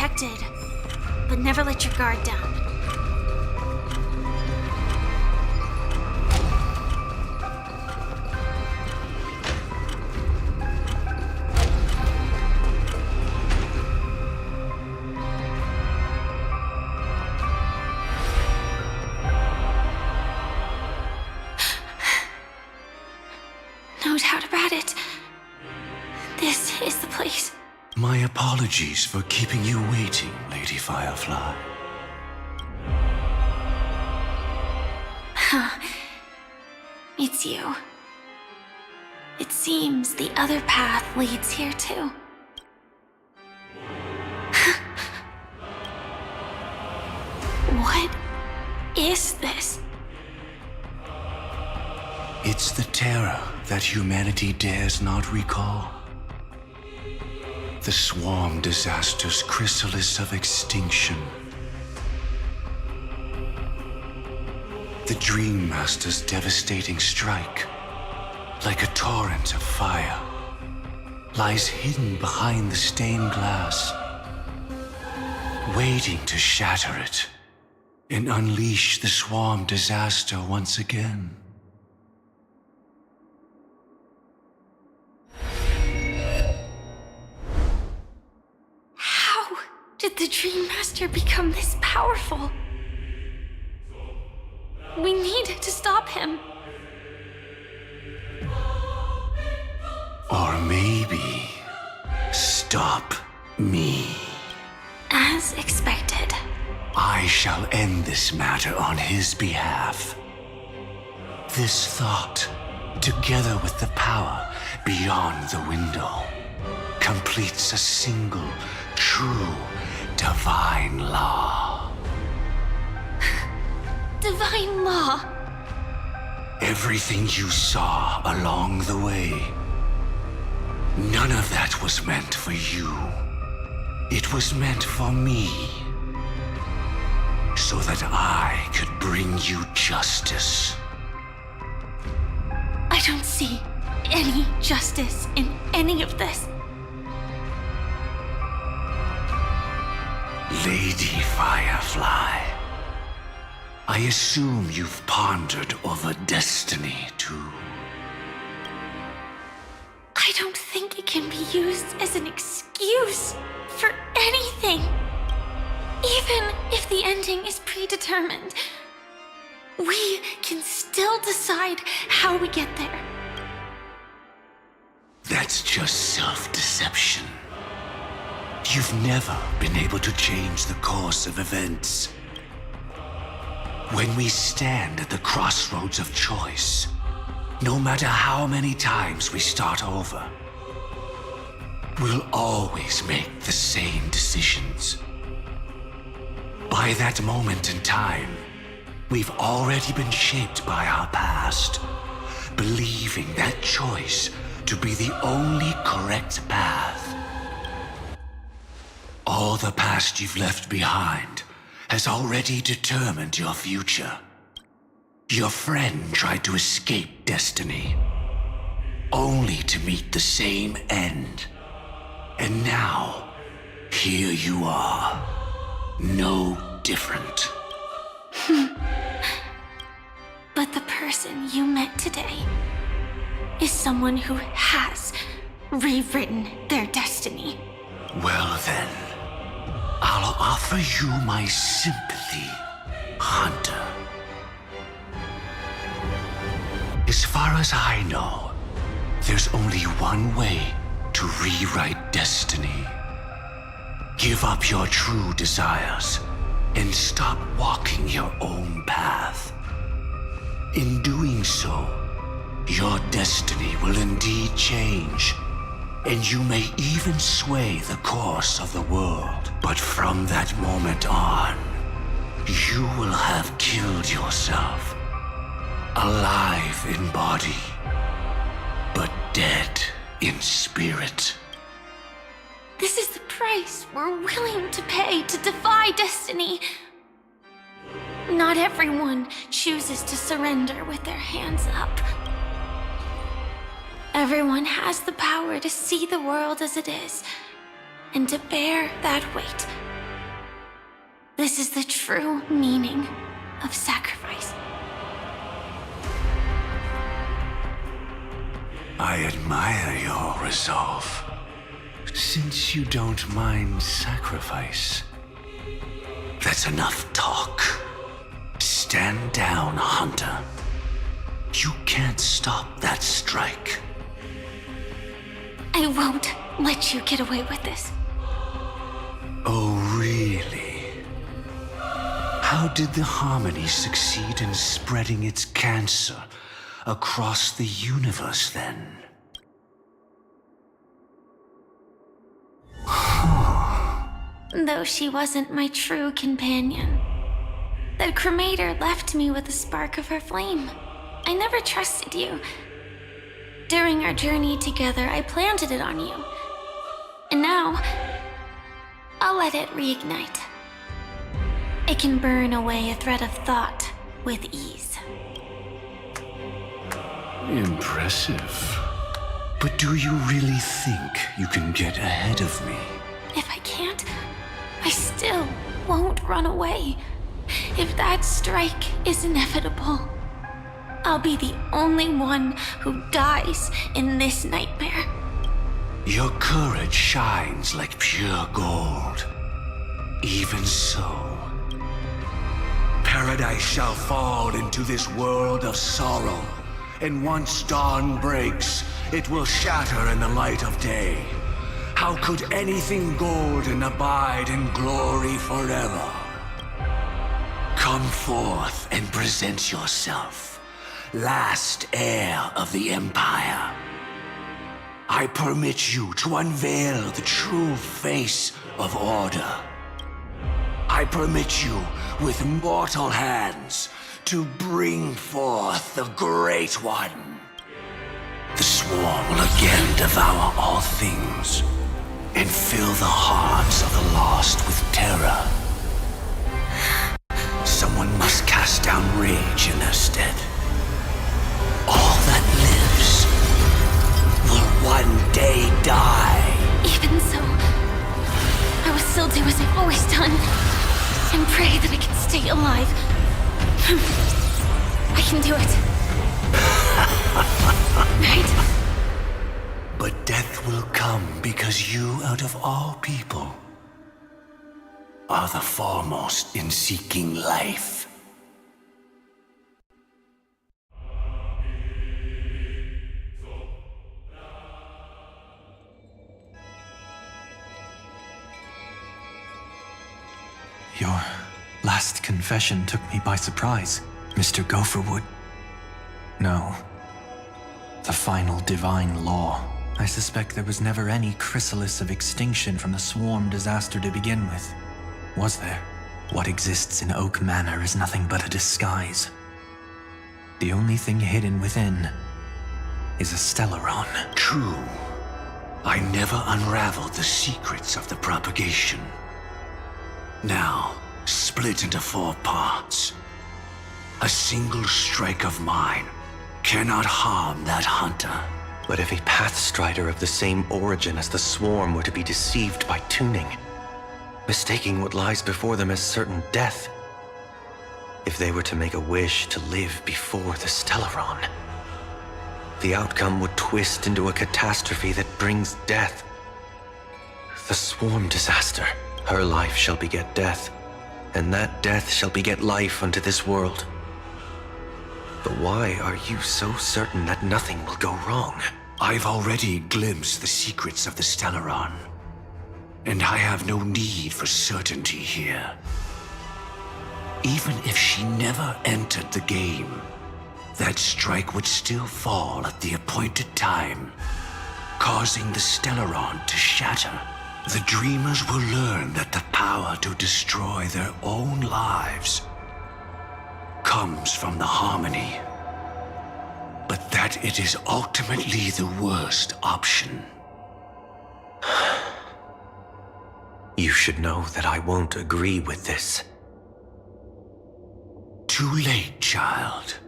protected, but never let your guard down. No doubt about it. This is the place. My apologies for keeping you waiting, Lady Firefly. It's you. It seems the other path leads here too. What is this? It's the terror that humanity dares not recall. The swarm disaster's chrysalis of extinction. The Dream Master's devastating strike, like a torrent of fire, lies hidden behind the stained glass, waiting to shatter it and unleash the swarm disaster once again. How did the Dream Master become this powerful? We need to stop him. Or maybe stop me. As expected. I shall end this matter on his behalf. This thought, together with the power beyond the window, completes a single, true, divine law. Divine law? Everything you saw along the way, none of that was meant for you. It was meant for me. So that I could bring you justice. I don't see any justice in any of this. Lady Firefly, I assume you've pondered over destiny too. I don't think it can be used as an excuse for anything. Even if the ending is predetermined, we can still decide how we get there. That's just self-deception. You've never been able to change the course of events. When we stand at the crossroads of choice, no matter how many times we start over, we'll always make the same decisions. By that moment in time, we've already been shaped by our past, believing that choice to be the only correct path. All the past you've left behind has already determined your future. Your friend tried to escape destiny, only to meet the same end. And now, here you are. No different. But the person you met today is someone who has rewritten their destiny. Well then, I'll offer you my sympathy, Hunter. As far as I know, there's only one way to rewrite destiny. Give up your true desires and stop walking your own path. In doing so, your destiny will indeed change, and you may even sway the course of the world. But from that moment on, you will have killed yourself, alive in body, but dead in spirit. This is the price we're willing to pay to defy destiny. Not everyone chooses to surrender with their hands up. Everyone has the power to see the world as it is, and to bear that weight This is the true meaning of sacrifice. I admire your resolve. Since you don't mind sacrifice, that's enough talk. Stand down, Hunter. You can't stop that strike. I won't let you get away with this. Oh, really? How did the Harmony succeed in spreading its cancer across the universe, then? Though she wasn't my true companion, the cremator left me with a spark of her flame. I never trusted you. During our journey together, I planted it on you. And now, I'll let it reignite. It can burn away a thread of thought with ease. Impressive. But do you really think you can get ahead of me? If I can't, I still won't run away. If that strike is inevitable, I'll be the only one who dies in this nightmare. Your courage shines like pure gold. Even so, paradise shall fall into this world of sorrow, and once dawn breaks, it will shatter in the light of day. How could anything golden abide in glory forever? Come forth and present yourself, last heir of the Empire. I permit you to unveil the true face of order. I permit you, with mortal hands, to bring forth the Great One. The swarm will again devour all things and fill the hearts of the lost with terror. Someone must cast down rage in their stead. All that lives will one day die. Even so, I will still do as I've always done, and pray that I can stay alive. I can do it. Right? But death will come because you, out of all people, are the foremost in seeking life. Your last confession took me by surprise, Mr. Gopherwood. No. The final divine law. I suspect there was never any chrysalis of extinction from the swarm disaster to begin with. Was there? What exists in Oak Manor is nothing but a disguise. The only thing hidden within is a Stellaron. True. I never unraveled the secrets of the propagation. Now, split into 4 parts. A single strike of mine cannot harm that hunter. But if a Pathstrider of the same origin as the Swarm were to be deceived by tuning, mistaking what lies before them as certain death, if they were to make a wish to live before the Stellaron, the outcome would twist into a catastrophe that brings death. The Swarm disaster. Her life shall beget death, and that death shall beget life unto this world. But why are you so certain that nothing will go wrong? I've already glimpsed the secrets of the Stellaron, and I have no need for certainty here. Even if she never entered the game, that strike would still fall at the appointed time, causing the Stellaron to shatter. The dreamers will learn that the power to destroy their own lives comes from the Harmony, but that it is ultimately the worst option. You should know that I won't agree with this. Too late, child.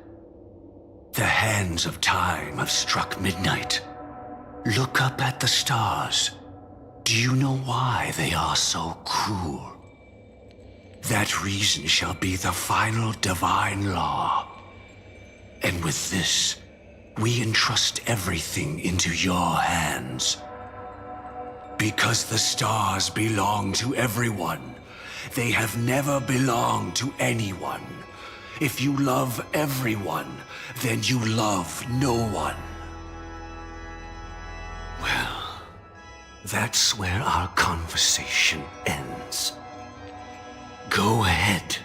The hands of time have struck midnight. Look up at the stars. Do you know why they are so cruel? That reason shall be the final divine law. And with this, we entrust everything into your hands. Because the stars belong to everyone, they have never belonged to anyone. If you love everyone, then you love no one. Well, that's where our conversation ends. Go ahead.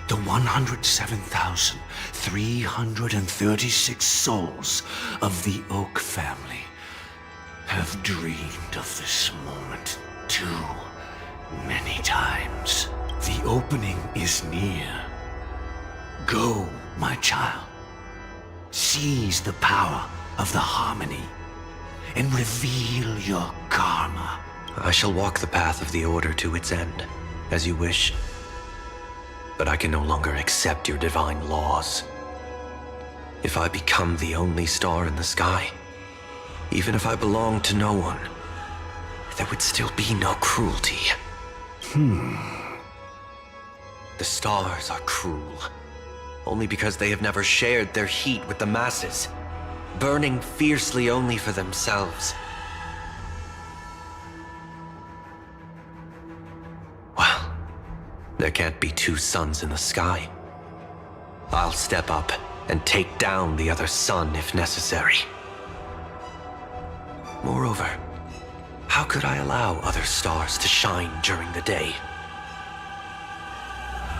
The 107,336 souls of the Oak family have dreamed of this moment too many times. The opening is near. Go, my child. Seize the power of the harmony and reveal your karma. I shall walk the path of the Order to its end, as you wish. But I can no longer accept your divine laws. If I become the only star in the sky, even if I belong to no one, there would still be no cruelty. The stars are cruel, only because they have never shared their heat with the masses, burning fiercely only for themselves. Well, there can't be two suns in the sky. I'll step up and take down the other sun if necessary. Moreover, how could I allow other stars to shine during the day?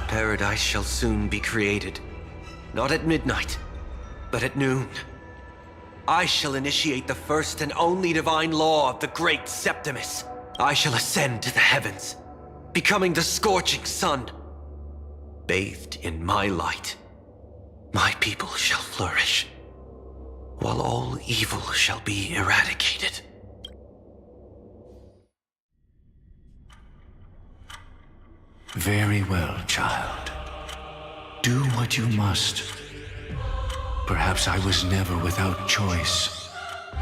Paradise shall soon be created. Not at midnight, but at noon. I shall initiate the first and only divine law of the great Septimus. I shall ascend to the heavens, becoming the scorching sun. Bathed in my light, my people shall flourish, while all evil shall be eradicated. Very well, child. Do what you must. Perhaps I was never without choice,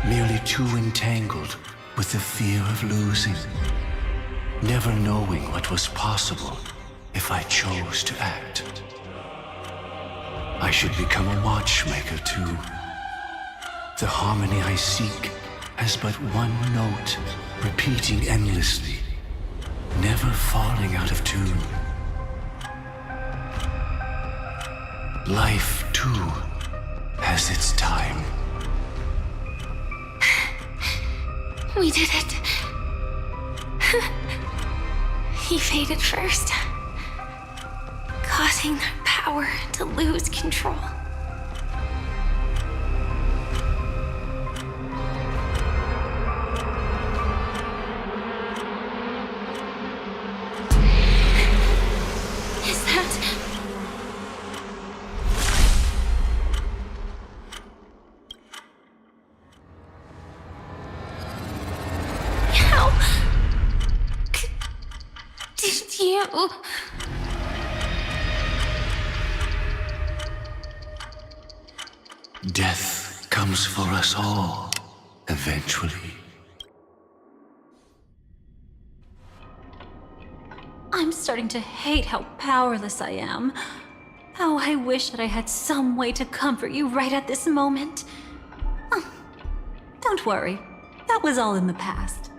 merely too entangled with the fear of losing, never knowing what was possible if I chose to act. I should become a watchmaker too. The harmony I seek has but one note, repeating endlessly, never falling out of tune. Life, too, has its time. We did it. He faded first, causing their power to lose control. Is that... How... did you... Death comes for us all, eventually. I'm starting to hate how powerless I am. How I wish that I had some way to comfort you right at this moment. Oh, don't worry, that was all in the past.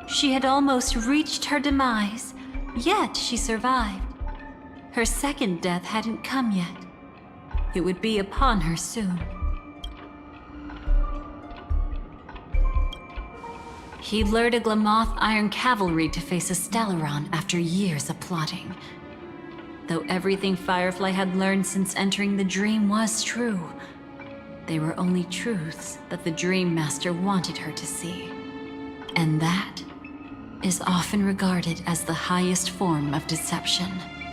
She had almost reached her demise, yet she survived. Her second death hadn't come yet. It would be upon her soon. He lured a Glamoth Iron Cavalry to face a Stellaron after years of plotting. Though everything Firefly had learned since entering the dream was true, they were only truths that the Dream Master wanted her to see. And that is often regarded as the highest form of deception.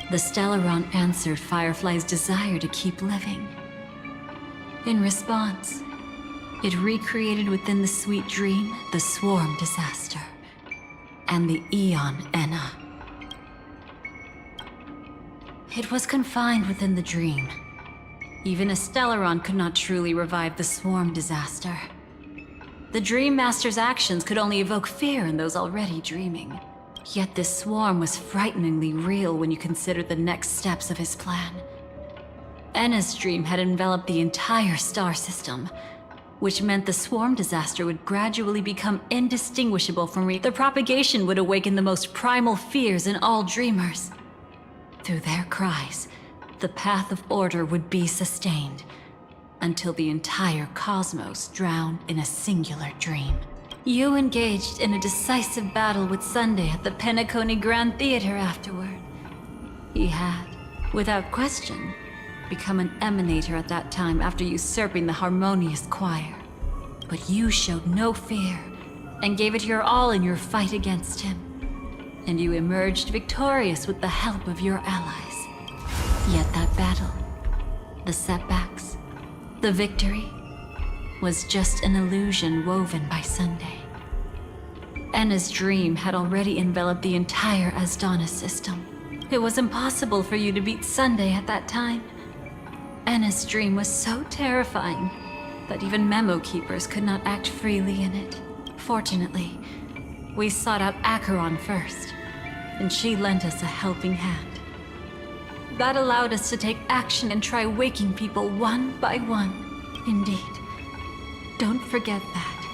The Stellaron answered Firefly's desire to keep living. In response, it recreated within the sweet dream the Swarm Disaster and the Eon Enna. It was confined within the dream. Even a Stellaron could not truly revive the Swarm Disaster. The Dream Master's actions could only evoke fear in those already dreaming. Yet this swarm was frighteningly real when you consider the next steps of his plan. Enna's dream had enveloped the entire star system, which meant the swarm disaster would gradually become indistinguishable from the propagation would awaken the most primal fears in all dreamers. Through their cries, the path of order would be sustained, until the entire cosmos drowned in a singular dream. You engaged in a decisive battle with Sunday at the Penacony Grand Theater afterward. He had, without question, become an emanator at that time after usurping the harmonious choir. But you showed no fear, and gave it your all in your fight against him. And you emerged victorious with the help of your allies. Yet that battle, the setbacks, the victory, was just an illusion woven by Sunday. Enna's dream had already enveloped the entire Asdana system. It was impossible for you to beat Sunday at that time. Enna's dream was so terrifying that even memo keepers could not act freely in it. Fortunately, we sought out Acheron first, and she lent us a helping hand. That allowed us to take action and try waking people one by one. Indeed. Don't forget that,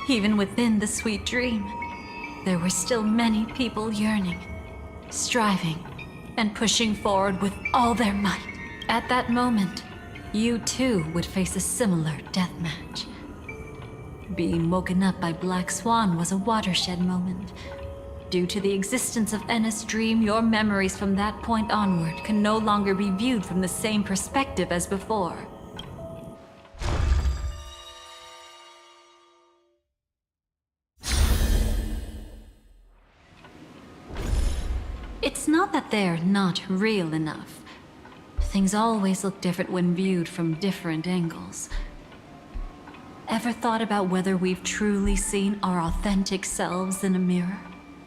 even within the sweet dream, there were still many people yearning, striving, and pushing forward with all their might. At that moment, you too would face a similar deathmatch. Being woken up by Black Swan was a watershed moment. Due to the existence of Enna's dream, your memories from that point onward can no longer be viewed from the same perspective as before. It's not that they're not real enough. Things always look different when viewed from different angles. Ever thought about whether we've truly seen our authentic selves in a mirror?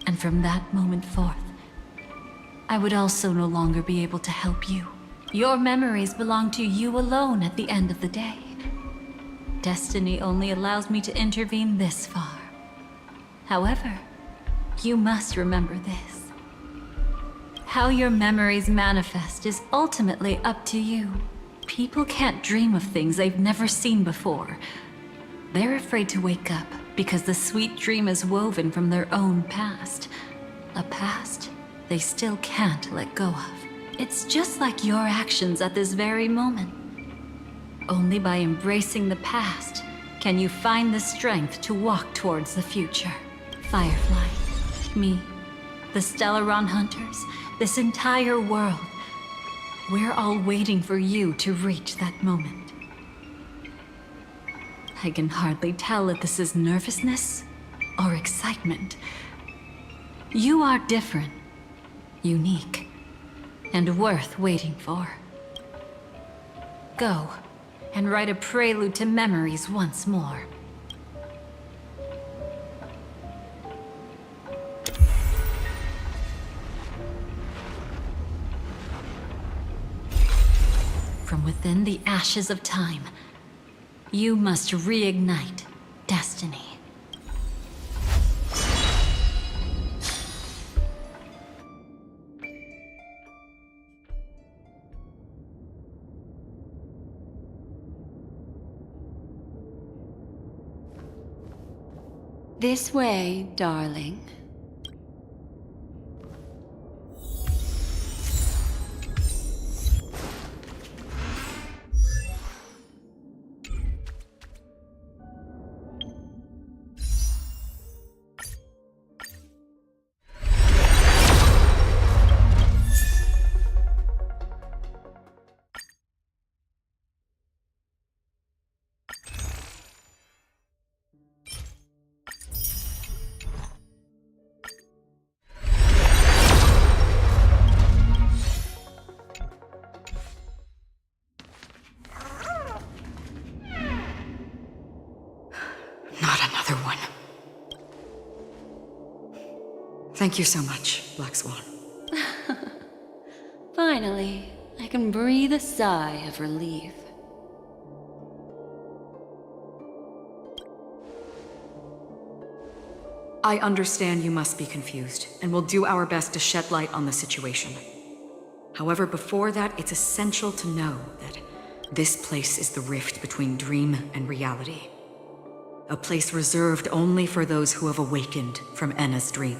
And from that moment forth, I would also no longer be able to help you. Your memories belong to you alone at the end of the day. Destiny only allows me to intervene this far. However, you must remember this. How your memories manifest is ultimately up to you. People can't dream of things they've never seen before. They're afraid to wake up because the sweet dream is woven from their own past. A past they still can't let go of. It's just like your actions at this very moment. Only by embracing the past can you find the strength to walk towards the future. Firefly, me, the Stellaron Hunters, this entire world, we're all waiting for you to reach that moment. I can hardly tell if this is nervousness or excitement. You are different, unique, and worth waiting for. Go and write a prelude to memories once more. From within the ashes of time, you must reignite destiny. This way, darling. Thank you so much, Black Swan. Finally, I can breathe a sigh of relief. I understand you must be confused, and will do our best to shed light on the situation. However, before that, it's essential to know that this place is the rift between dream and reality. A place reserved only for those who have awakened from Enna's dream.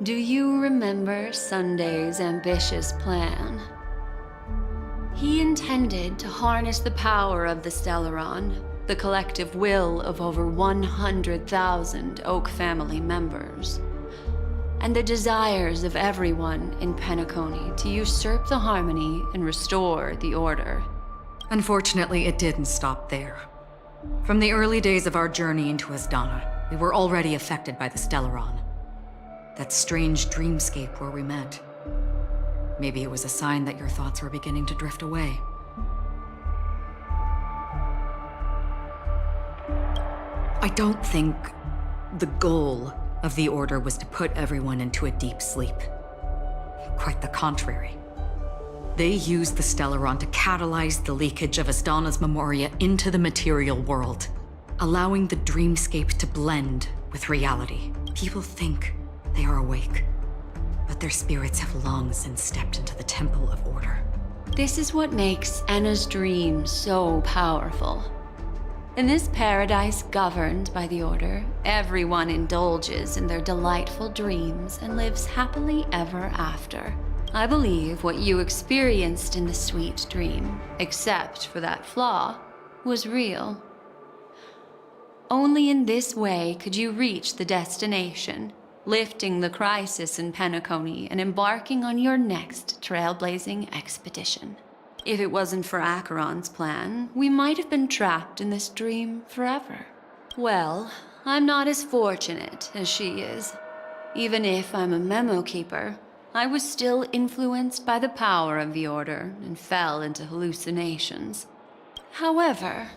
Do you remember Sunday's ambitious plan? He intended to harness the power of the Stellaron, the collective will of over 100,000 Oak family members, and the desires of everyone in Penacony to usurp the harmony and restore the order. Unfortunately, it didn't stop there. From the early days of our journey into Asdana, we were already affected by the Stellaron. That strange dreamscape where we met. Maybe it was a sign that your thoughts were beginning to drift away. I don't think the goal of the Order was to put everyone into a deep sleep. Quite the contrary. They used the Stellaron to catalyze the leakage of Asdana's memoria into the material world, allowing the dreamscape to blend with reality. People think they are awake, but their spirits have long since stepped into the Temple of Order. This is what makes Enna's dream so powerful. In this paradise governed by the Order, everyone indulges in their delightful dreams and lives happily ever after. I believe what you experienced in the sweet dream, except for that flaw, was real. Only in this way could you reach the destination, lifting the crisis in Penacony and embarking on your next trailblazing expedition. If it wasn't for Acheron's plan, we might have been trapped in this dream forever. Well, I'm not as fortunate as she is. Even if I'm a memo keeper, I was still influenced by the power of the Order and fell into hallucinations. However,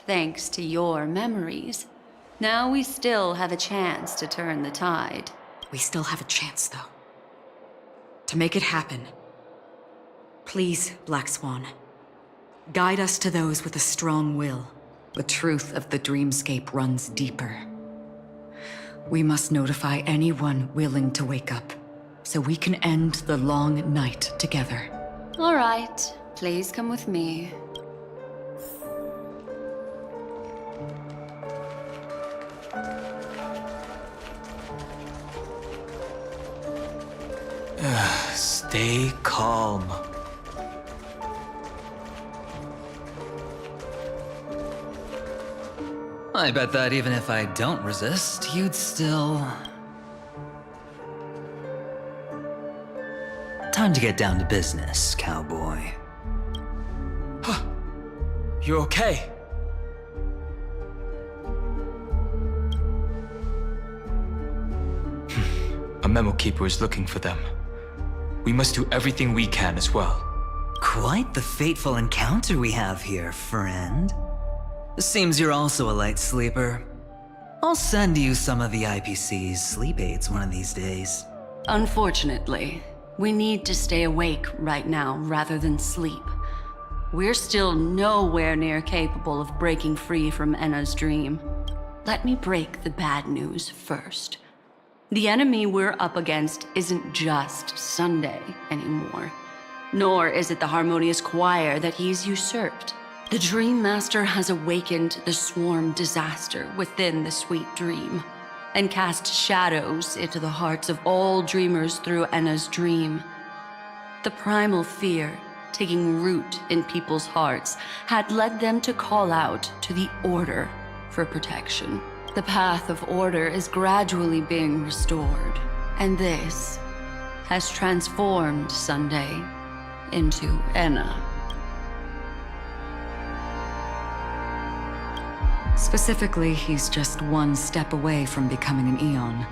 thanks to your memories, now we still have a chance to turn the tide. We still have a chance, though. To make it happen, please, Black Swan, guide us to those with a strong will. The truth of the dreamscape runs deeper. We must notify anyone willing to wake up, so we can end the long night together. All right, please come with me. Stay calm. I bet that even if I don't resist, you'd still... Time to get down to business, cowboy. You okay? A memo keeper is looking for them. We must do everything we can as well. Quite the fateful encounter we have here, friend. Seems you're also a light sleeper. I'll send you some of the IPC's sleep aids one of these days. Unfortunately, we need to stay awake right now rather than sleep. We're still nowhere near capable of breaking free from Enna's dream. Let me break the bad news first. The enemy we're up against isn't just Sunday anymore, nor is it the harmonious choir that he's usurped. The Dream Master has awakened the swarm disaster within the sweet dream, and cast shadows into the hearts of all dreamers through Enna's dream. The primal fear taking root in people's hearts had led them to call out to the Order for protection. The path of order is gradually being restored, and this has transformed Sunday into Enna. Specifically, he's just one step away from becoming an Eon.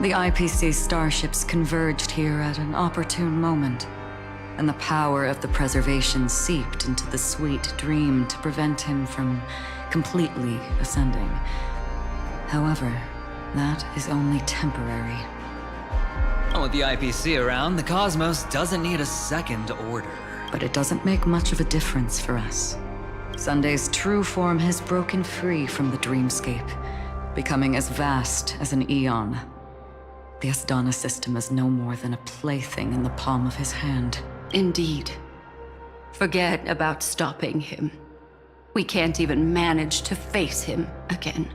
The IPC starships converged here at an opportune moment, and the power of the preservation seeped into the sweet dream to prevent him from completely ascending. However, that is only temporary. With the IPC around, the cosmos doesn't need a second order. But it doesn't make much of a difference for us. Sunday's true form has broken free from the dreamscape becoming as vast as an eon. The Asdana system is no more than a plaything in the palm of his hand. Indeed. Forget about stopping him. We can't even manage to face him again.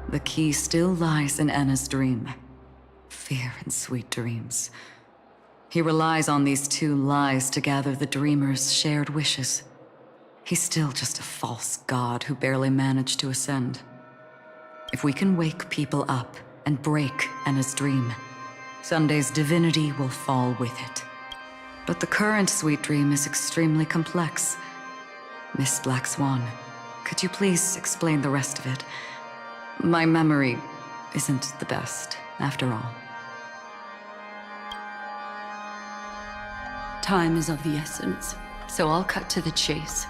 The key still lies in Anna's dream. Fear and sweet dreams. He relies on these two lies to gather the dreamer's shared wishes. He's still just a false god who barely managed to ascend. If we can wake people up and break Anna's dream, Sunday's divinity will fall with it. But the current sweet dream is extremely complex. Miss Black Swan, could you please explain the rest of it? My memory isn't the best, after all. Time is of the essence, so I'll cut to the chase.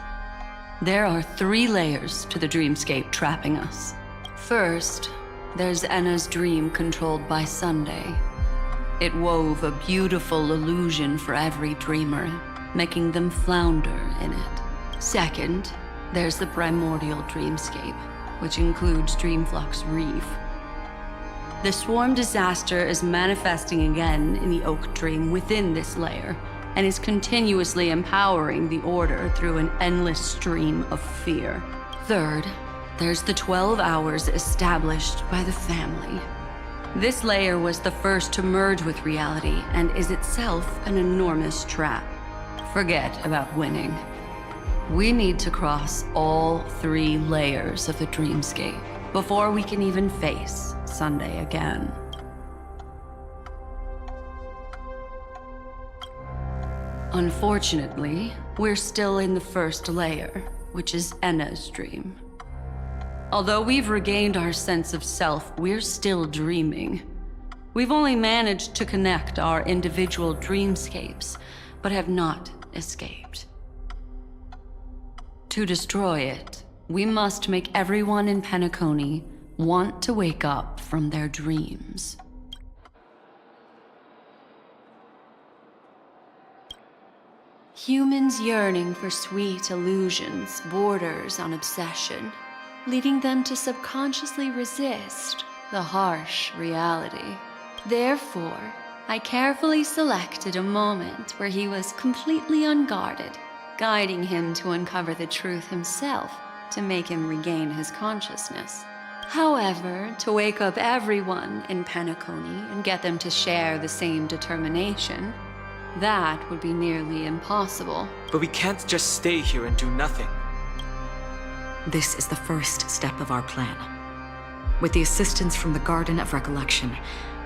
There are 3 layers to the dreamscape trapping us. First, there's Anna's dream controlled by Sunday. It wove a beautiful illusion for every dreamer, making them flounder in it. Second, there's the primordial dreamscape, which includes Dreamflux Reef. The swarm disaster is manifesting again in the Oak Dream within this layer, and is continuously empowering the Order through an endless stream of fear. Third, there's the 12 hours established by the family. This layer was the first to merge with reality and is itself an enormous trap. Forget about winning. We need to cross all 3 layers of the dreamscape before we can even face Sunday again. Unfortunately, we're still in the first layer, which is Enna's dream. Although we've regained our sense of self, we're still dreaming. We've only managed to connect our individual dreamscapes, but have not escaped. To destroy it, we must make everyone in Penacony want to wake up from their dreams. Humans yearning for sweet illusions borders on obsession, leading them to subconsciously resist the harsh reality. Therefore, I carefully selected a moment where he was completely unguarded, guiding him to uncover the truth himself to make him regain his consciousness. However, to wake up everyone in Penacony and get them to share the same determination, that would be nearly impossible. But we can't just stay here and do nothing. This is the first step of our plan. With the assistance from the Garden of Recollection,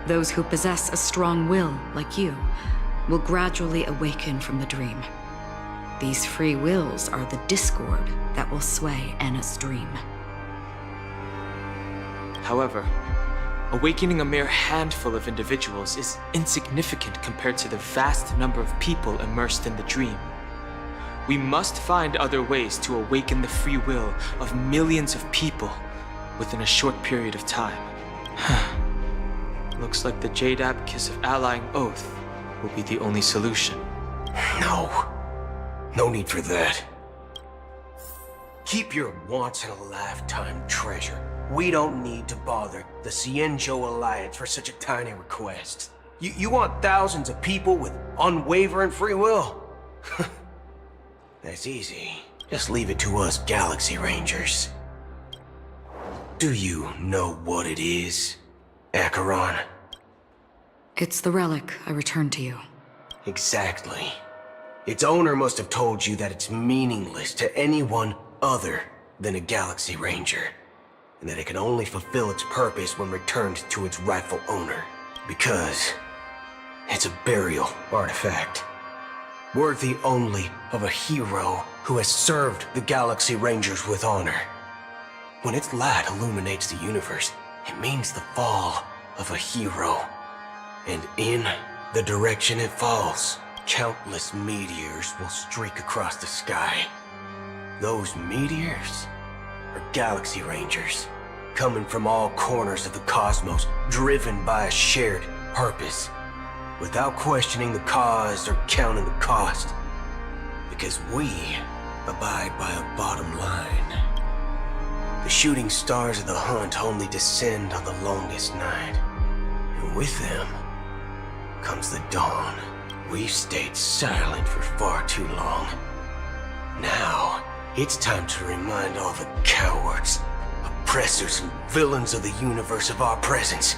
those who possess a strong will, like you, will gradually awaken from the dream. These free wills are the discord that will sway Anna's dream. However, awakening a mere handful of individuals is insignificant compared to the vast number of people immersed in the dream. We must find other ways to awaken the free will of millions of people within a short period of time. Looks like the Jade Abacus of Allying Oath will be the only solution. No need for that. Keep your once-in-a-lifetime treasure. We don't need to bother the Cienjo Alliance for such a tiny request. You want thousands of people with unwavering free will? That's easy. Just leave it to us Galaxy Rangers. Do you know what it is, Acheron? It's the relic I returned to you. Exactly. Its owner must have told you that it's meaningless to anyone other than a Galaxy Ranger, and that it can only fulfill its purpose when returned to its rightful owner, because it's a burial artifact, worthy only of a hero who has served the Galaxy Rangers with honor. When its light illuminates the universe, it means the fall of a hero, and in the direction it falls, countless meteors will streak across the sky. Those meteors are Galaxy Rangers, coming from all corners of the cosmos, driven by a shared purpose, without questioning the cause or counting the cost. Because we abide by a bottom line. The shooting stars of the hunt only descend on the longest night. And with them comes the dawn. We've stayed silent for far too long. Now, it's time to remind all the cowards, oppressors, and villains of the universe of our presence.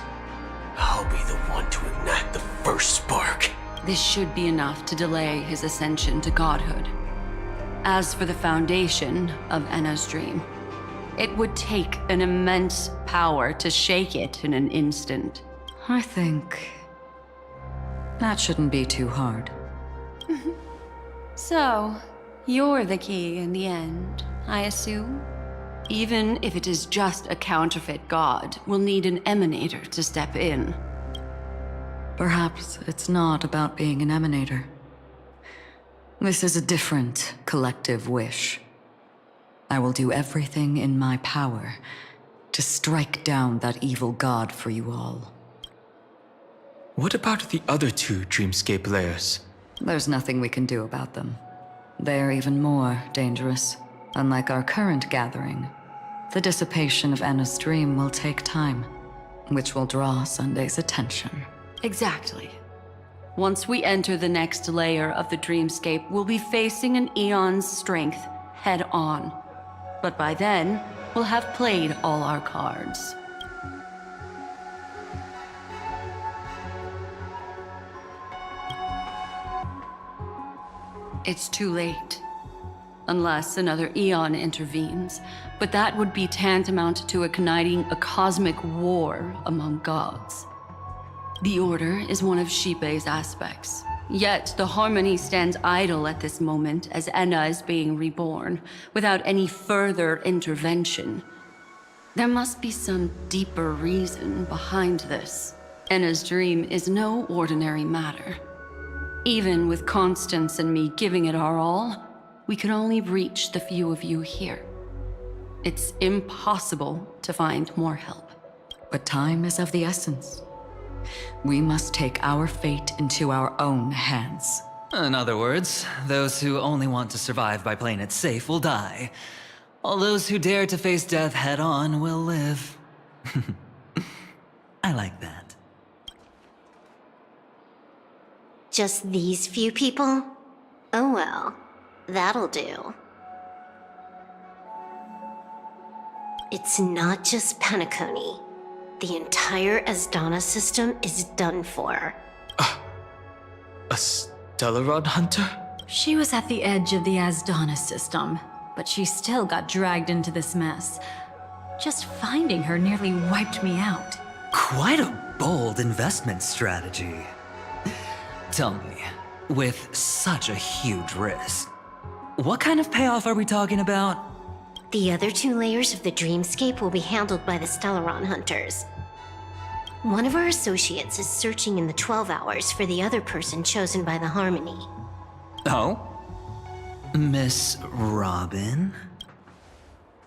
I'll be the one to ignite the first spark. This should be enough to delay his ascension to godhood. As for the foundation of Enna's dream, it would take an immense power to shake it in an instant. I think that shouldn't be too hard. So, you're the key in the end, I assume? Even if it is just a counterfeit god, we'll need an emanator to step in. Perhaps it's not about being an emanator. This is a different collective wish. I will do everything in my power to strike down that evil god for you all. What about the other two dreamscape layers? There's nothing we can do about them. They're even more dangerous. Unlike our current gathering, the dissipation of Enna's dream will take time, which will draw Sunday's attention. Exactly. Once we enter the next layer of the dreamscape, we'll be facing an eon's strength head on. But by then, we'll have played all our cards. It's too late. Unless another eon intervenes. But that would be tantamount to igniting a cosmic war among gods. The Order is one of Shibei's aspects. Yet the Harmony stands idle at this moment as Enna is being reborn, without any further intervention. There must be some deeper reason behind this. Enna's dream is no ordinary matter. Even with Constance and me giving it our all, we can only reach the few of you here. It's impossible to find more help. But time is of the essence. We must take our fate into our own hands. In other words, those who only want to survive by playing it safe will die. All those who dare to face death head-on will live. I like that. Just these few people? Oh well, that'll do. It's not just Penacony. The entire Asdana system is done for. A Stellarod hunter? She was at the edge of the Asdana system, but she still got dragged into this mess. Just finding her nearly wiped me out. Quite a bold investment strategy. Tell me, with such a huge risk, what kind of payoff are we talking about? The other two layers of the dreamscape will be handled by the Stellaron hunters. One of our associates is searching in the 12 hours for the other person chosen by the Harmony. Oh? Miss Robin?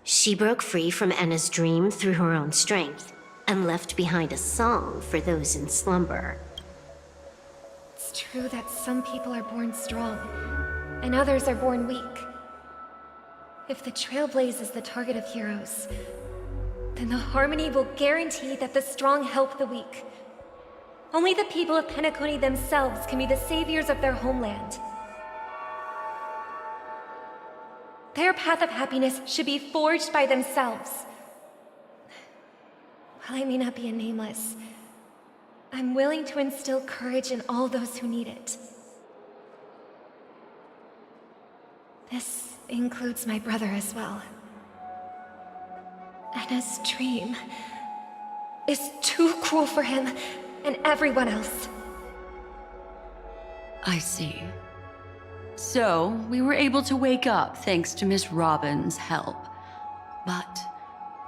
She broke free from Enna's dream through her own strength, and left behind a song for those in slumber. It's true that some people are born strong, and others are born weak. If the Trailblaze is the target of heroes, then the Harmony will guarantee that the strong help the weak. Only the people of Penacony themselves can be the saviors of their homeland. Their path of happiness should be forged by themselves. While I may not be a nameless, I'm willing to instill courage in all those who need it. This includes my brother as well. Enna's dream is too cruel for him and everyone else. I see. So, we were able to wake up thanks to Miss Robin's help. But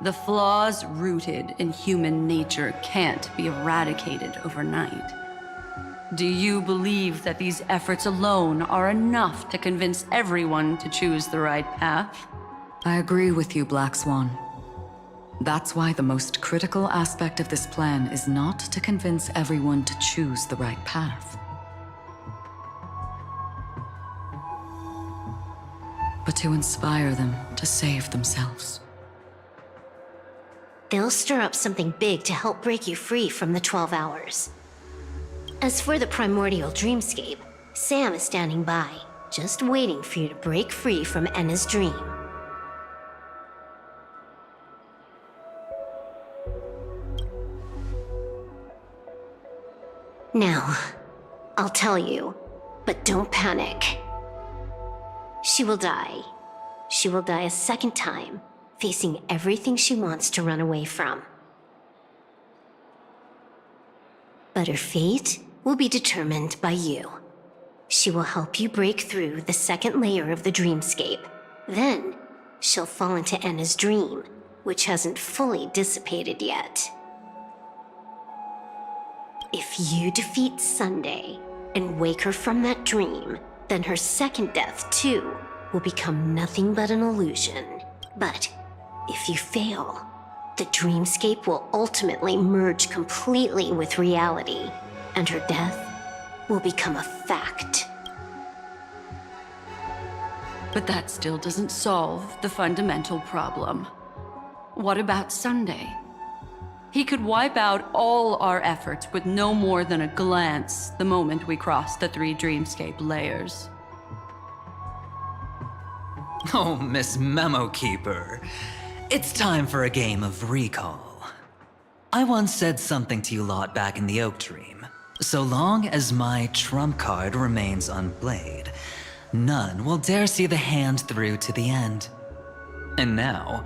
the flaws rooted in human nature can't be eradicated overnight. Do you believe that these efforts alone are enough to convince everyone to choose the right path? I agree with you, Black Swan. That's why the most critical aspect of this plan is not to convince everyone to choose the right path, but to inspire them to save themselves. They'll stir up something big to help break you free from the 12 hours. As for the primordial dreamscape, Sam is standing by, just waiting for you to break free from Enna's dream. Now, I'll tell you, but don't panic. She will die. She will die a second time, facing everything she wants to run away from. But her fate will be determined by you. She will help you break through the second layer of the dreamscape. Then, she'll fall into Enna's dream, which hasn't fully dissipated yet. If you defeat Sunday and wake her from that dream, then her second death, too, will become nothing but an illusion. But if you fail, the dreamscape will ultimately merge completely with reality, and her death will become a fact. But that still doesn't solve the fundamental problem. What about Sunday? He could wipe out all our efforts with no more than a glance the moment we cross the 3 dreamscape layers. Oh, Miss Memo Keeper. It's time for a game of recall. I once said something to you lot back in the Oak Dream. So long as my trump card remains unplayed, none will dare see the hand through to the end. And now,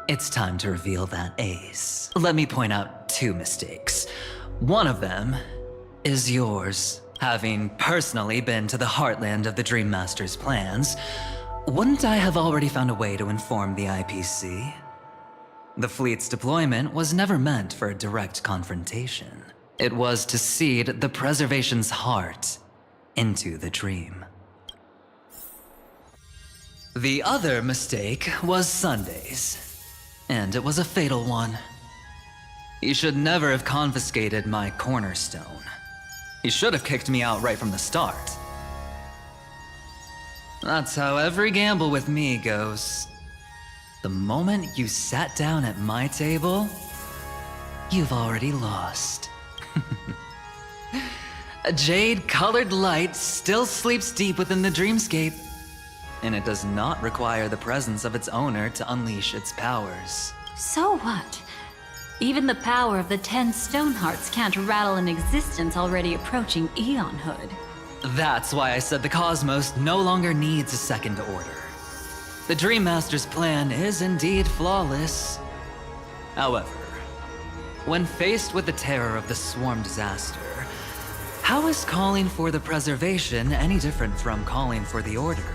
it's time to reveal that ace. Let me point out 2 mistakes. One of them is yours. Having personally been to the heartland of the Dream Master's plans, wouldn't I have already found a way to inform the IPC? The fleet's deployment was never meant for a direct confrontation. It was to seed the preservation's heart into the dream. The other mistake was Sundays, and it was a fatal one. He should never have confiscated my cornerstone. He should have kicked me out right from the start. That's how every gamble with me goes. The moment you sat down at my table, you've already lost. A jade-colored light still sleeps deep within the dreamscape, and it does not require the presence of its owner to unleash its powers. So what? Even the power of the 10 stone hearts can't rattle an existence already approaching eonhood. That's why I said the cosmos no longer needs a second order. The Dream Master's plan is indeed flawless. However, when faced with the terror of the swarm disaster, how is calling for the preservation any different from calling for the order?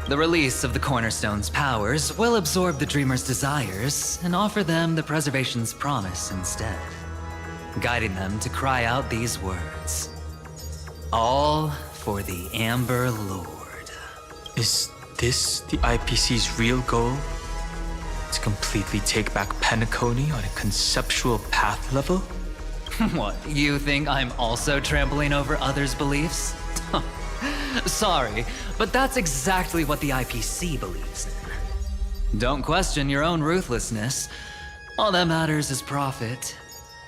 The release of the Cornerstone's powers will absorb the Dreamer's desires and offer them the preservation's promise instead, guiding them to cry out these words. All for the Amber Lord. Is this the IPC's real goal? To completely take back Penacony on a conceptual path level? What, you think I'm also trampling over others' beliefs? Sorry, but that's exactly what the IPC believes in. Don't question your own ruthlessness. All that matters is profit.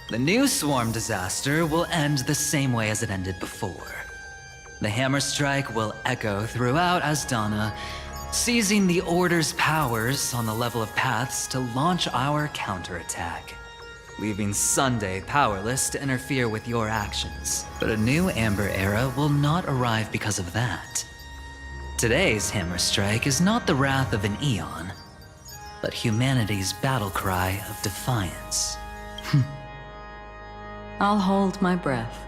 The new swarm disaster will end the same way as it ended before. The hammer strike will echo throughout Asdana, seizing the Order's powers on the level of paths to launch our counterattack, leaving Sunday powerless to interfere with your actions. But a new Amber Era will not arrive because of that. Today's hammer strike is not the wrath of an eon, but humanity's battle cry of defiance. I'll hold my breath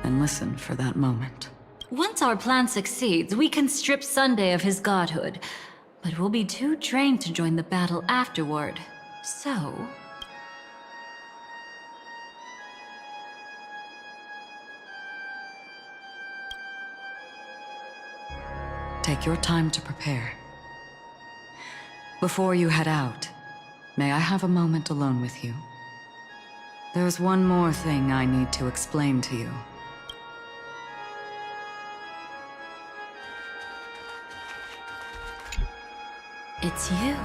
and listen for that moment. Once our plan succeeds, we can strip Sunday of his godhood, but we'll be too drained to join the battle afterward. So... take your time to prepare. Before you head out, may I have a moment alone with you? There's one more thing I need to explain to you. it's you.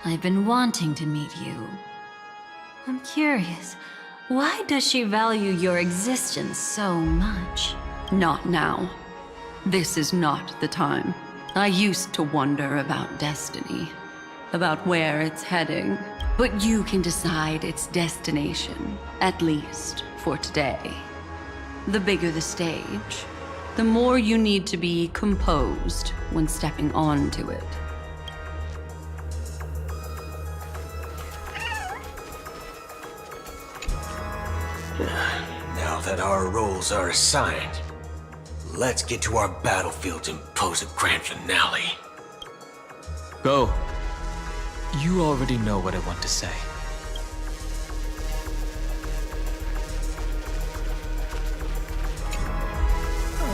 I've been wanting to meet you. I'm curious, why does she value your existence so much? Not now. This is not the time. I used to wonder about destiny, about where it's heading. But you can decide its destination, at least for today. The bigger the stage, the more you need to be composed when stepping onto it. Now that our roles are assigned, let's get to our battlefield and pose a grand finale. Go. You already know what I want to say.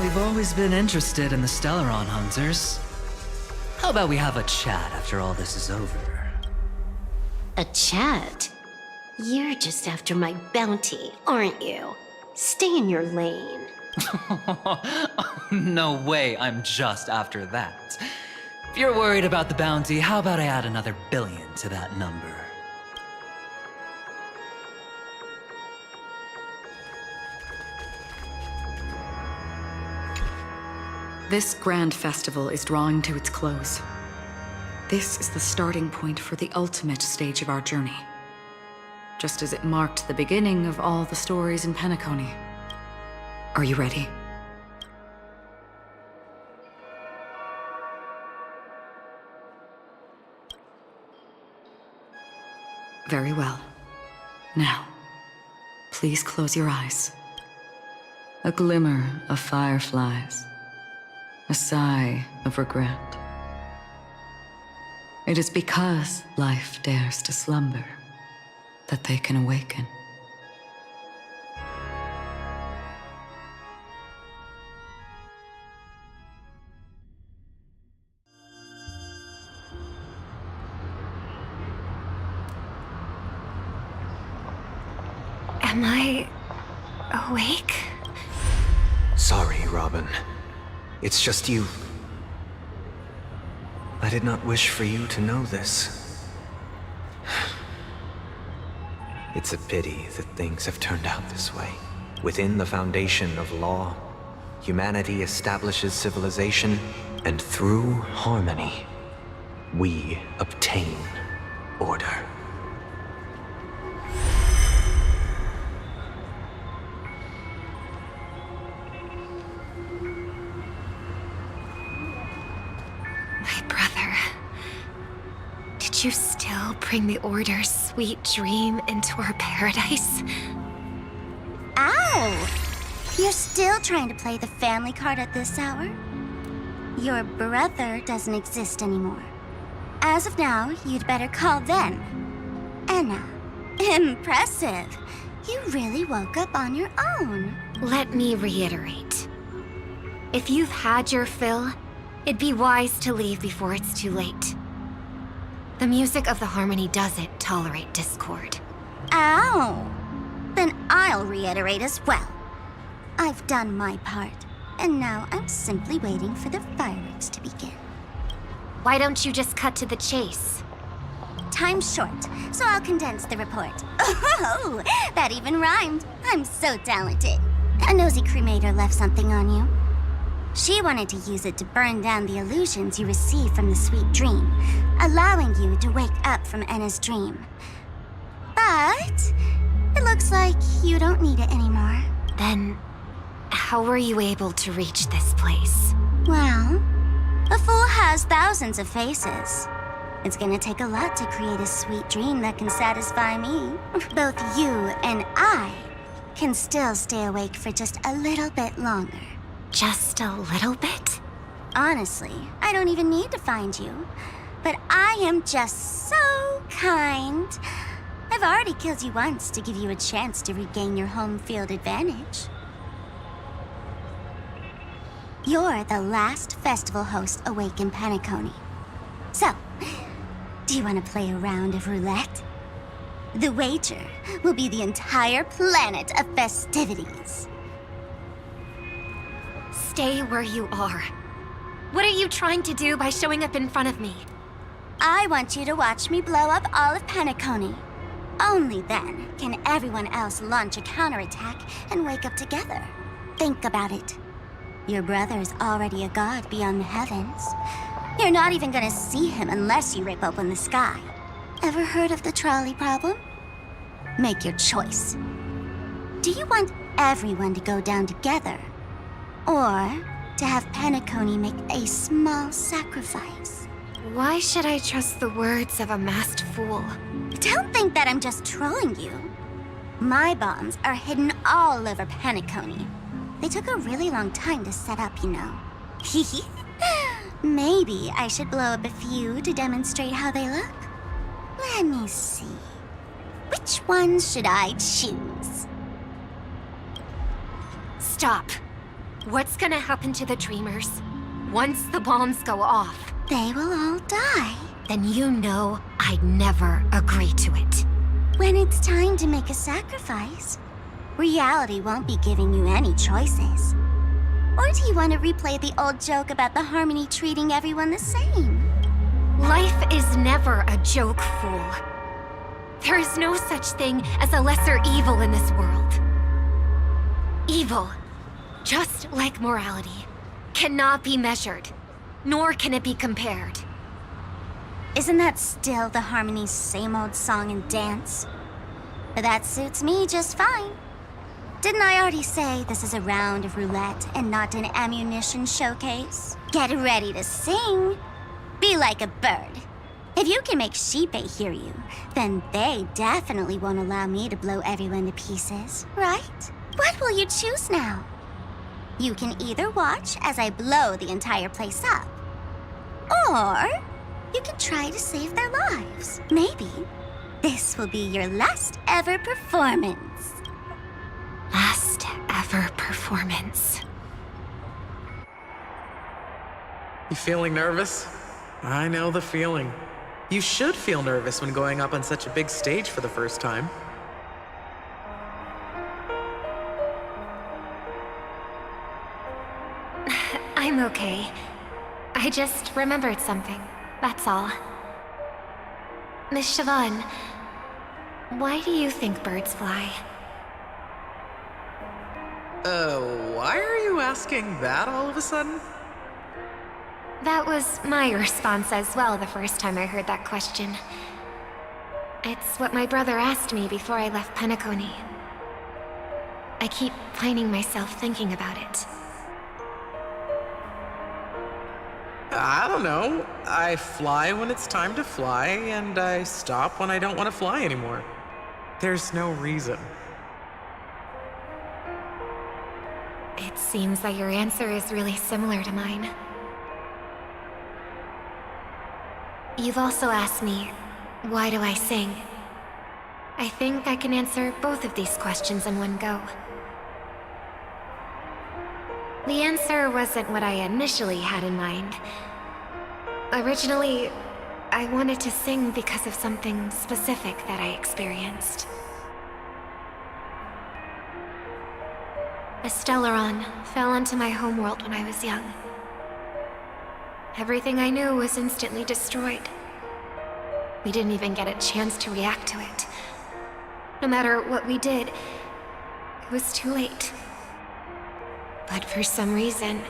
We've always been interested in the Stellaron hunters. How about we have a chat after all this is over? A chat? You're just after my bounty, aren't you? Stay in your lane. No way, I'm just after that. If you're worried about the bounty, how about I add another billion to that number? This grand festival is drawing to its close. This is the starting point for the ultimate stage of our journey. Just as it marked the beginning of all the stories in Penacony. Are you ready? Very well. Now, please close your eyes. A glimmer of fireflies. A sigh of regret. It is because life dares to slumber that they can awaken. Am I awake? Sorry, Robin. It's just you. I did not wish for you to know this. It's a pity that things have turned out this way. Within the foundation of law, humanity establishes civilization, and through harmony, we obtain order. You still bring the Order's sweet dream into our paradise? Ow! You're still trying to play the family card at this hour? Your brother doesn't exist anymore. As of now, you'd better call them. Anna. Impressive. You really woke up on your own. Let me reiterate. If you've had your fill, it'd be wise to leave before it's too late. The music of the harmony doesn't tolerate discord. Ow! Then I'll reiterate as well. I've done my part, and now I'm simply waiting for the fireworks to begin. Why don't you just cut to the chase? Time's short, so I'll condense the report. Oh, that even rhymed. I'm so talented. A nosy cremator left something on you. She wanted to use it to burn down the illusions you received from the sweet dream, allowing you to wake up from Anna's dream. But it looks like you don't need it anymore. Then, how were you able to reach this place? Well, a fool has thousands of faces. It's gonna take a lot to create a sweet dream that can satisfy me. Both you and I can still stay awake for just a little bit longer. Just a little bit? Honestly, I don't even need to find you. But I am just so kind. I've already killed you once to give you a chance to regain your home field advantage. You're the last festival host awake in Penacony. So, do you want to play a round of roulette? The wager will be the entire planet of festivities. Stay where you are. What are you trying to do by showing up in front of me? I want you to watch me blow up all of Penacony. Only then can everyone else launch a counterattack and wake up together. Think about it. Your brother's already a god beyond the heavens. You're not even gonna see him unless you rip open the sky. Ever heard of the trolley problem? Make your choice. Do you want everyone to go down together? Or to have Penacony make a small sacrifice? Why should I trust the words of a masked fool? Don't think that I'm just trolling you. My bombs are hidden all over Penacony. They took a really long time to set up, you know. Maybe I should blow up a few to demonstrate how they look. Let me see. Which ones should I choose? Stop. What's gonna happen to the dreamers? Once the bombs go off, they will all die. Then you know I'd never agree to it. When it's time to make a sacrifice, reality won't be giving you any choices. Or do you want to replay the old joke about the Harmony treating everyone the same? Life is never a joke, fool. There is no such thing as a lesser evil in this world. Evil, just like morality, cannot be measured, nor can it be compared. Isn't that still the Harmony's same old song and dance? But that suits me just fine. Didn't I already say this is a round of roulette and not an ammunition showcase? Get ready to sing. Be like a bird. If you can make Sheepei hear you, then they definitely won't allow me to blow everyone to pieces, right? What will you choose now? You can either watch as I blow the entire place up, or you can try to save their lives. Maybe this will be your last ever performance. Last ever performance. You feeling nervous? I know the feeling. You should feel nervous when going up on such a big stage for the first time. I'm okay. I just remembered something, that's all. Miss Siobhan, why do you think birds fly? Why are you asking that all of a sudden? That was my response as well the first time I heard that question. It's what my brother asked me before I left Penacony. I keep finding myself thinking about it. I don't know. I fly when it's time to fly, and I stop when I don't want to fly anymore. There's no reason. It seems that your answer is really similar to mine. You've also asked me, why do I sing? I think I can answer both of these questions in one go. The answer wasn't what I initially had in mind. Originally, I wanted to sing because of something specific that I experienced. A Stellaron fell onto my homeworld when I was young. Everything I knew was instantly destroyed. We didn't even get a chance to react to it. No matter what we did, it was too late. But for some reason,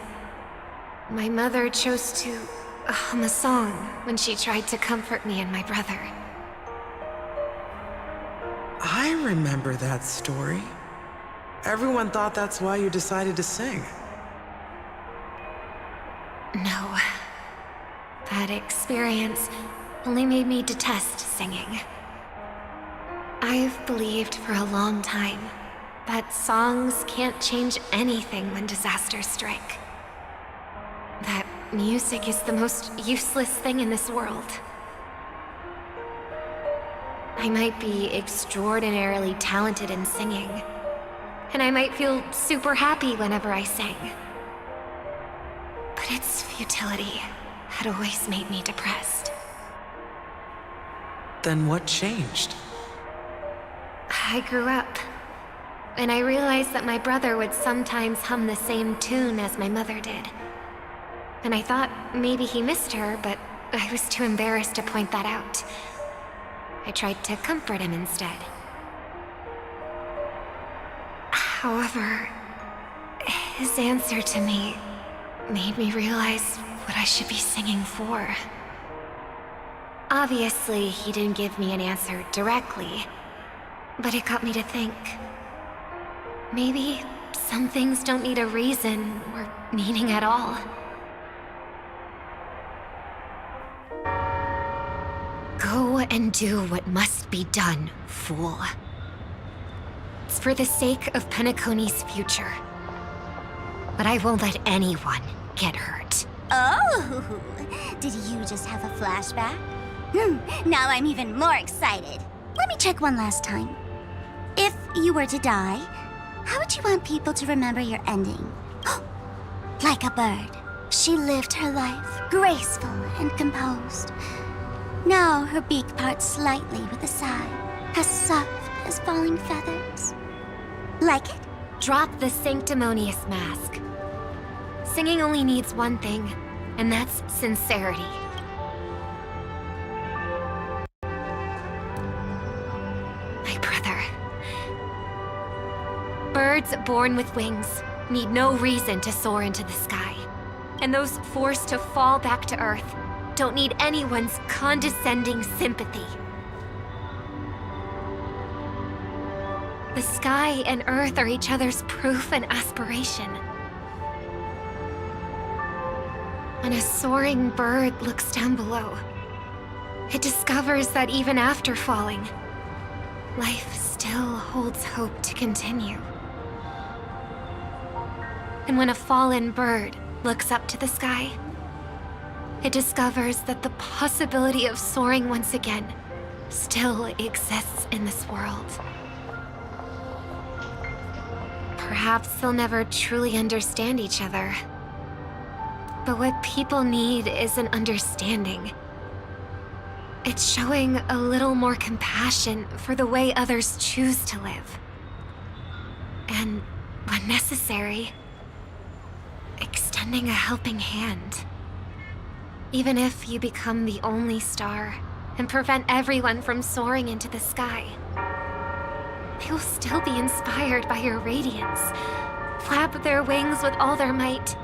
my mother chose to hum a song when she tried to comfort me and my brother. I remember that story. Everyone thought that's why you decided to sing. No. That experience only made me detest singing. I've believed for a long time that songs can't change anything when disasters strike. That music is the most useless thing in this world. I might be extraordinarily talented in singing, and I might feel super happy whenever I sang. But its futility had always made me depressed. Then what changed? I grew up, and I realized that my brother would sometimes hum the same tune as my mother did. And I thought maybe he missed her, but I was too embarrassed to point that out. I tried to comfort him instead. However, his answer to me made me realize what I should be singing for. Obviously, he didn't give me an answer directly, but it got me to think. Maybe some things don't need a reason or meaning at all. Go and do what must be done, fool. It's for the sake of Penacony's future. But I won't let anyone get hurt. Oh, did you just have a flashback? Now I'm even more excited. Let me check one last time. If you were to die, how would you want people to remember your ending? Like a bird, she lived her life, graceful and composed. Now her beak parts slightly with a sigh, as soft as falling feathers. Like it? Drop the sanctimonious mask. Singing only needs one thing, and that's sincerity. My brother. Birds born with wings need no reason to soar into the sky. And those forced to fall back to Earth don't need anyone's condescending sympathy. The sky and Earth are each other's proof and aspiration. When a soaring bird looks down below, it discovers that even after falling, life still holds hope to continue. And when a fallen bird looks up to the sky, it discovers that the possibility of soaring once again still exists in this world. Perhaps they'll never truly understand each other. But what people need is an understanding. It's showing a little more compassion for the way others choose to live. And, when necessary, extending a helping hand. Even if you become the only star and prevent everyone from soaring into the sky, they will still be inspired by your radiance, flap their wings with all their might,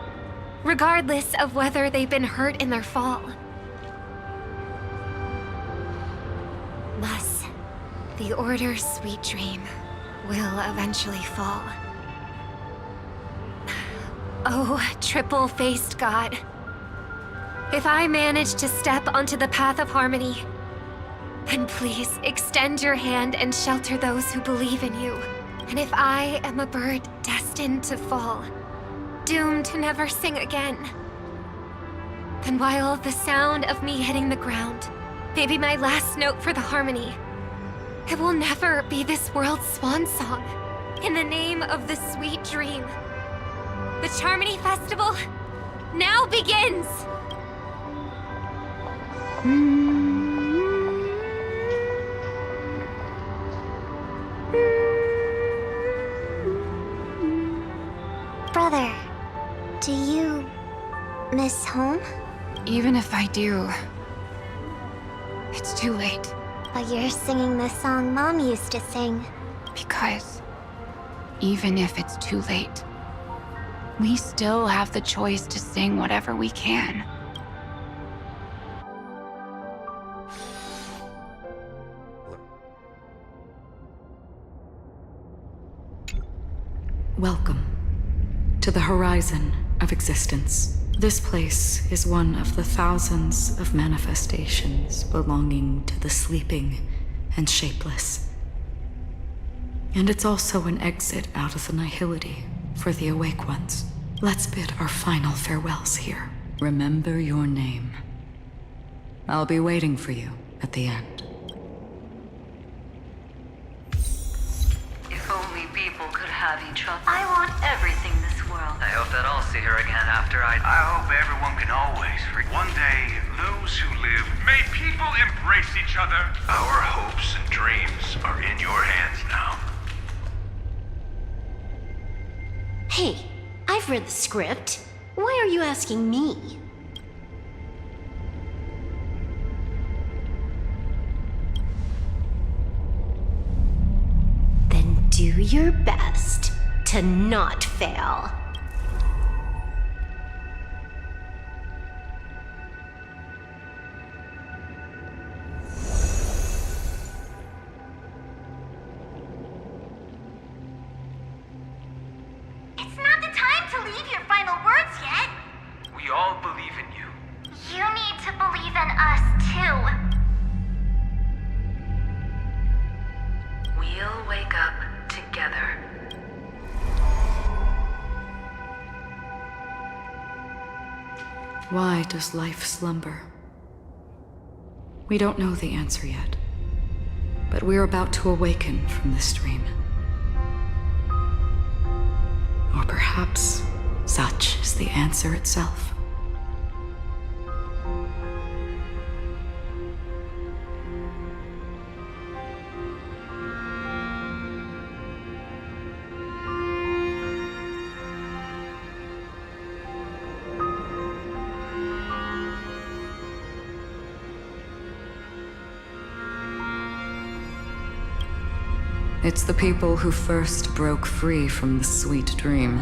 regardless of whether they've been hurt in their fall. Thus, the Order's sweet dream will eventually fall. Oh, triple-faced God. If I manage to step onto the path of harmony, then please extend your hand and shelter those who believe in you. And if I am a bird destined to fall, doomed to never sing again, then while the sound of me hitting the ground may be my last note for the harmony, it will never be this world's swan song. In the name of the sweet dream, the Charmony Festival now begins! Brother, do you miss home? Even if I do, it's too late. But you're singing the song Mom used to sing. Because even if it's too late, we still have the choice to sing whatever we can. Welcome to the horizon of existence. This place is one of the thousands of manifestations belonging to the sleeping and shapeless. And it's also an exit out of the nihility for the awake ones. Let's bid our final farewells here. Remember your name. I'll be waiting for you at the end. If only people could have each other. I want everything this world. I hope that I'll see her again after I hope everyone can always one day, those who live, may people embrace each other. Our hopes and dreams are in your hands now. Hey, I've read the script. Why are you asking me? your best to not fail. It's not the time to leave your final words yet. We all believe in you. You need to believe in us, too. We'll wake up together. Why does life slumber? We don't know the answer yet, but we're about to awaken from this dream. Or perhaps such is the answer itself. It's the people who first broke free from the sweet dream.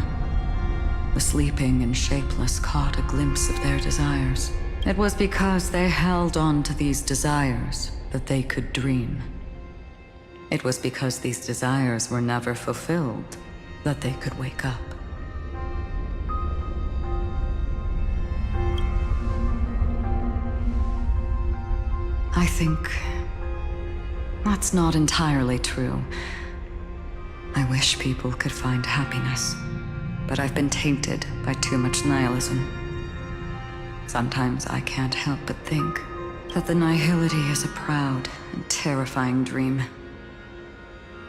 The sleeping and shapeless caught a glimpse of their desires. It was because they held on to these desires that they could dream. It was because these desires were never fulfilled that they could wake up. I think that's not entirely true. I wish people could find happiness, but I've been tainted by too much nihilism. Sometimes I can't help but think that the nihility is a proud and terrifying dream.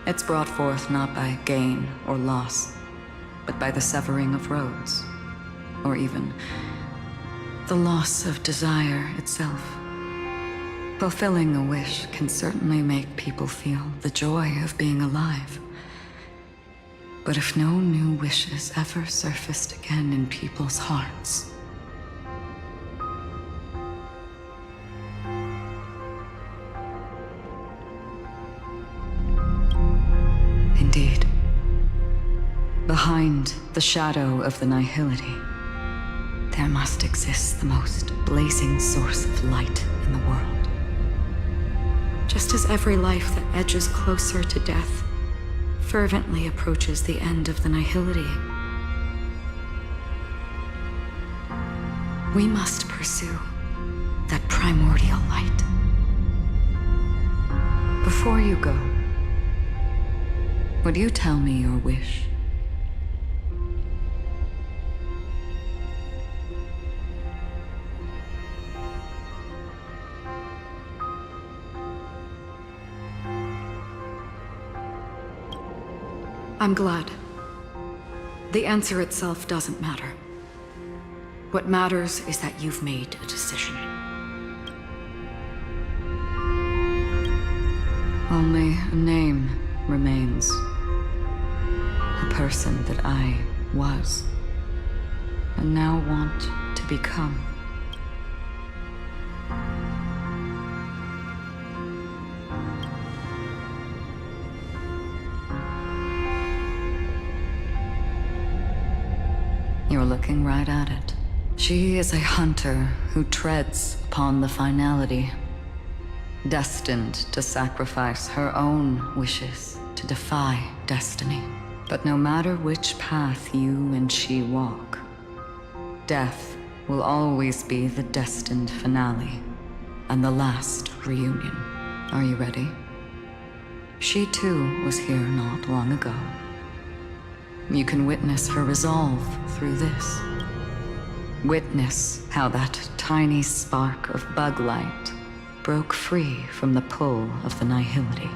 It's brought forth not by gain or loss, but by the severing of roads, or even the loss of desire itself. Fulfilling a wish can certainly make people feel the joy of being alive. But if no new wishes ever surfaced again in people's hearts, indeed, behind the shadow of the nihility, there must exist the most blazing source of light in the world. Just as every life that edges closer to death fervently approaches the end of the nihility, we must pursue that primordial light. Before you go, would you tell me your wish? I'm glad. The answer itself doesn't matter. What matters is that you've made a decision. Only a name remains. A person that I was, and now want to become. You're looking right at it. She is a hunter who treads upon the finality, destined to sacrifice her own wishes to defy destiny. But no matter which path you and she walk, death will always be the destined finale and the last reunion. Are you ready? She too was here not long ago. You can witness her resolve through this. Witness how that tiny spark of bug light broke free from the pull of the nihility.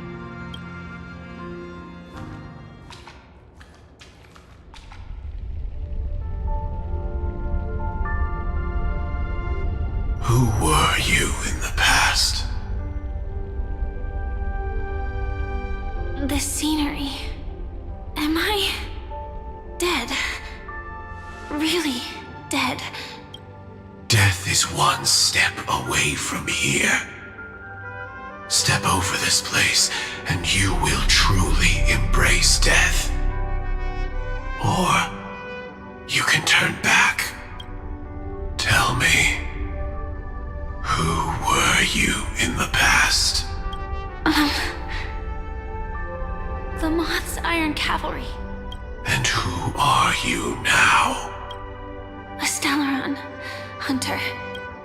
Who were you in the past? The scenery. Am I dead? Really dead? Death is one step away from here. Step over this place, and you will truly embrace death. Or you can turn back. Tell me, who were you in the past? The Moth's Iron Cavalry. And who are you now? A Stellaron hunter.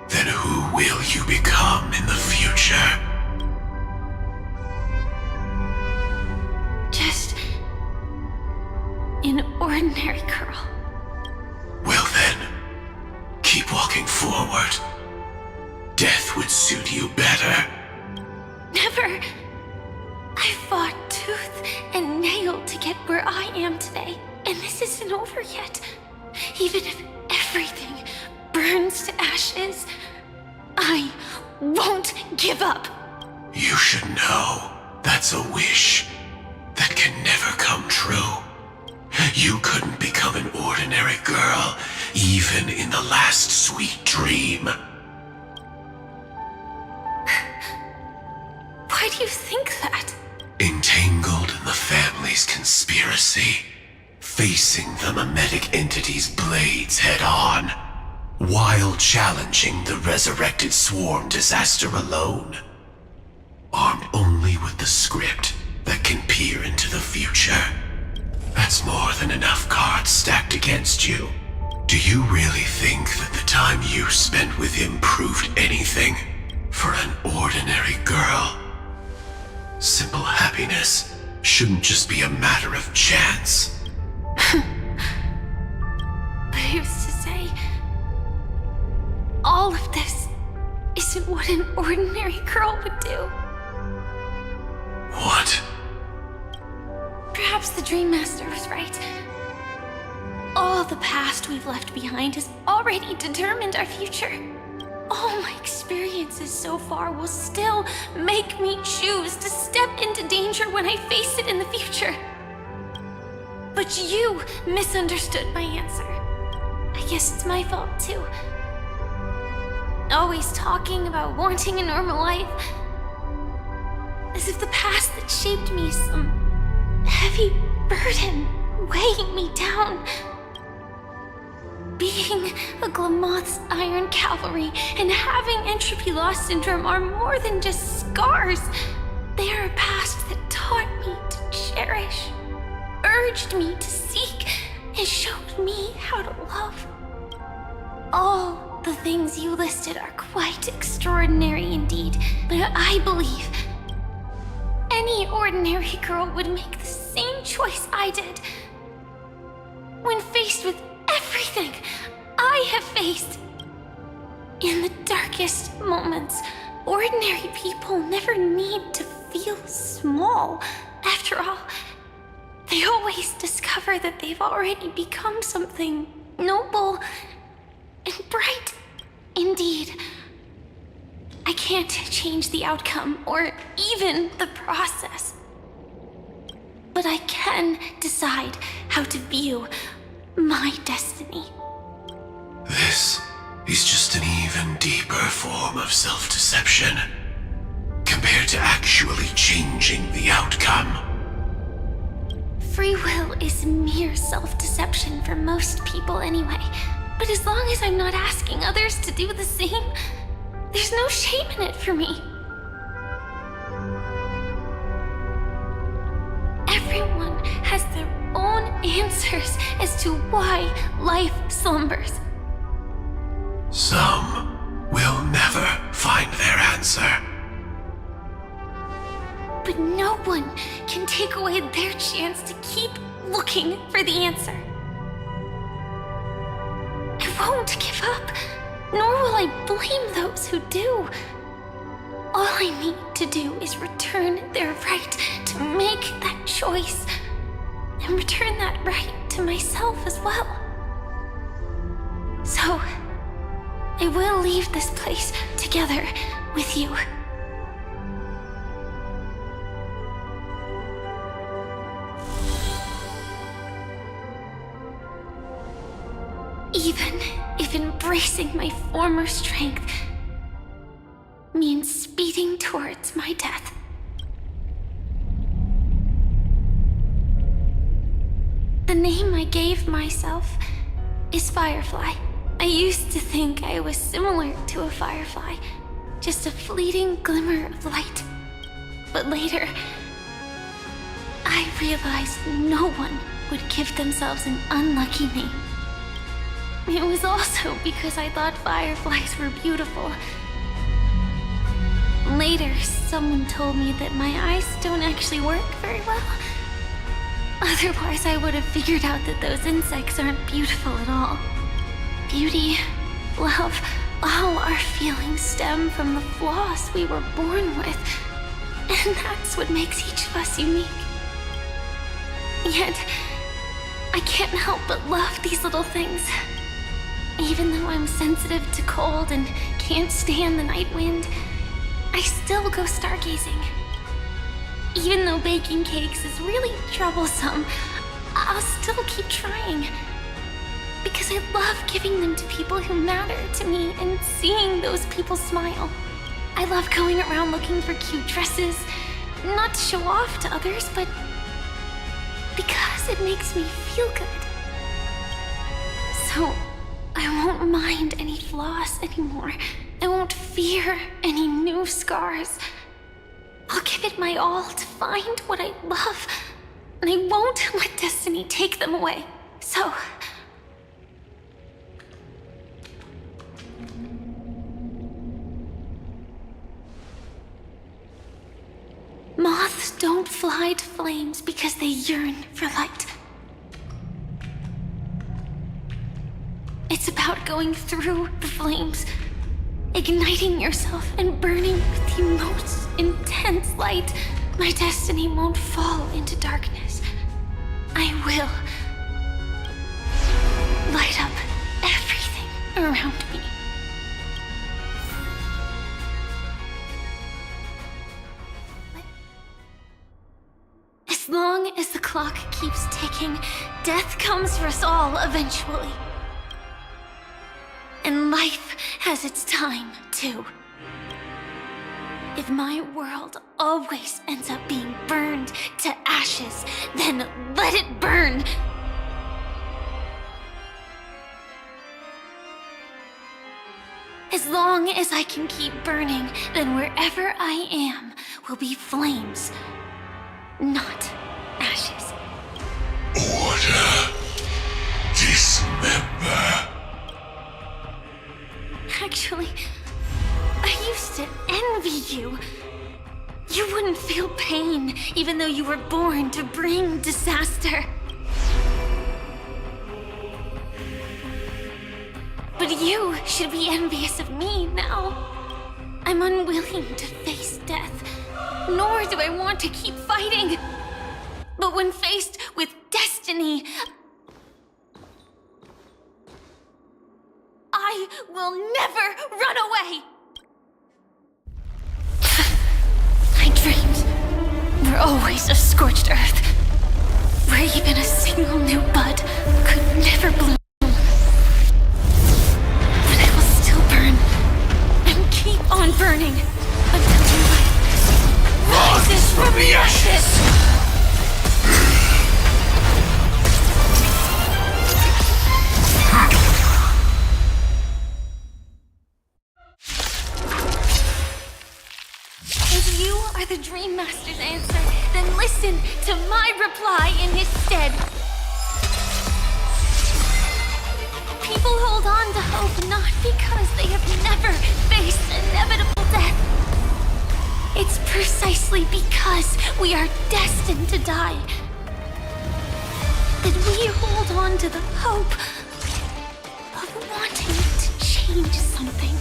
Then who will you become in the future? Just an ordinary girl. Well then, keep walking forward. Death would suit you better. Never. I fought tooth and nail to get where I am today, and this isn't over yet. Even if everything burns to ashes, I won't give up. You should know that's a wish that can never come true. You couldn't become an ordinary girl, even in the last sweet dream. Why do you think that? Entangled in the family's conspiracy, facing the mimetic entity's blades head-on, while challenging the resurrected swarm disaster alone. Armed only with the script that can peer into the future. That's more than enough cards stacked against you. Do you really think that the time you spent with him proved anything for an ordinary girl? Simple happiness shouldn't just be a matter of chance. But I used to say, all of this isn't what an ordinary girl would do. What? Perhaps the Dream Master was right. All the past we've left behind has already determined our future. All my experiences so far will still make me choose to step into danger when I face it in the future. But you misunderstood my answer. I guess it's my fault too. Always talking about wanting a normal life. As if the past that shaped me is some heavy burden weighing me down. Being a Glamoth's Iron Cavalry and having Entropy Loss Syndrome are more than just scars. They are a past that taught me to cherish, urged me to seek, and showed me how to love. All the things you listed are quite extraordinary indeed, but I believe any ordinary girl would make the same choice I did. When faced with everything I have faced. In the darkest moments, ordinary people never need to feel small. After all, they always discover that they've already become something noble and bright. Indeed, I can't change the outcome or even the process. But I can decide how to view my destiny. This is just an even deeper form of self-deception compared to actually changing the outcome. Free will is mere self-deception for most people anyway. But as long as I'm not asking others to do the same, there's no shame in it for me. Everyone has their own answers as to why life slumbers. Some will never find their answer. But no one can take away their chance to keep looking for the answer. I won't give up, nor will I blame those who do. All I need to do is return their right to make that choice, and return that right to myself as well. So, I will leave this place together with you. Even if embracing my former strength means speeding towards my death. The name I gave myself is Firefly. I used to think I was similar to a firefly, just a fleeting glimmer of light. But later, I realized no one would give themselves an unlucky name. It was also because I thought fireflies were beautiful. Later, someone told me that my eyes don't actually work very well. Otherwise, I would have figured out that those insects aren't beautiful at all. Beauty, love, all our feelings stem from the flaws we were born with. And that's what makes each of us unique. Yet, I can't help but love these little things. Even though I'm sensitive to cold and can't stand the night wind, I still go stargazing. Even though baking cakes is really troublesome, I'll still keep trying. Because I love giving them to people who matter to me and seeing those people smile. I love going around looking for cute dresses, not to show off to others, but because it makes me feel good. So, I won't mind any flaws anymore. I won't fear any new scars. I'll give it my all to find what I love, and I won't let destiny take them away. So, moths don't fly to flames because they yearn for light. It's about going through the flames, igniting yourself and burning with the most intense light. My destiny won't fall into darkness. I will light up everything around me. As long as the clock keeps ticking, death comes for us all eventually. And life has its time, too. If my world always ends up being burned to ashes, then let it burn! As long as I can keep burning, then wherever I am will be flames, not ashes. Order. Dismember. Actually, I used to envy you. You wouldn't feel pain, even though you were born to bring disaster. But you should be envious of me now. I'm unwilling to face death, nor do I want to keep fighting. But when faced with destiny, I will never run away! My dreams were always a scorched earth, where even a single new bud could never bloom. But I will still burn, and keep on burning, until the light rises from the ashes! If you are the Dream Master's answer, then listen to my reply in his stead. People hold on to hope not because they have never faced inevitable death. It's precisely because we are destined to die that we hold on to the hope of wanting to change something.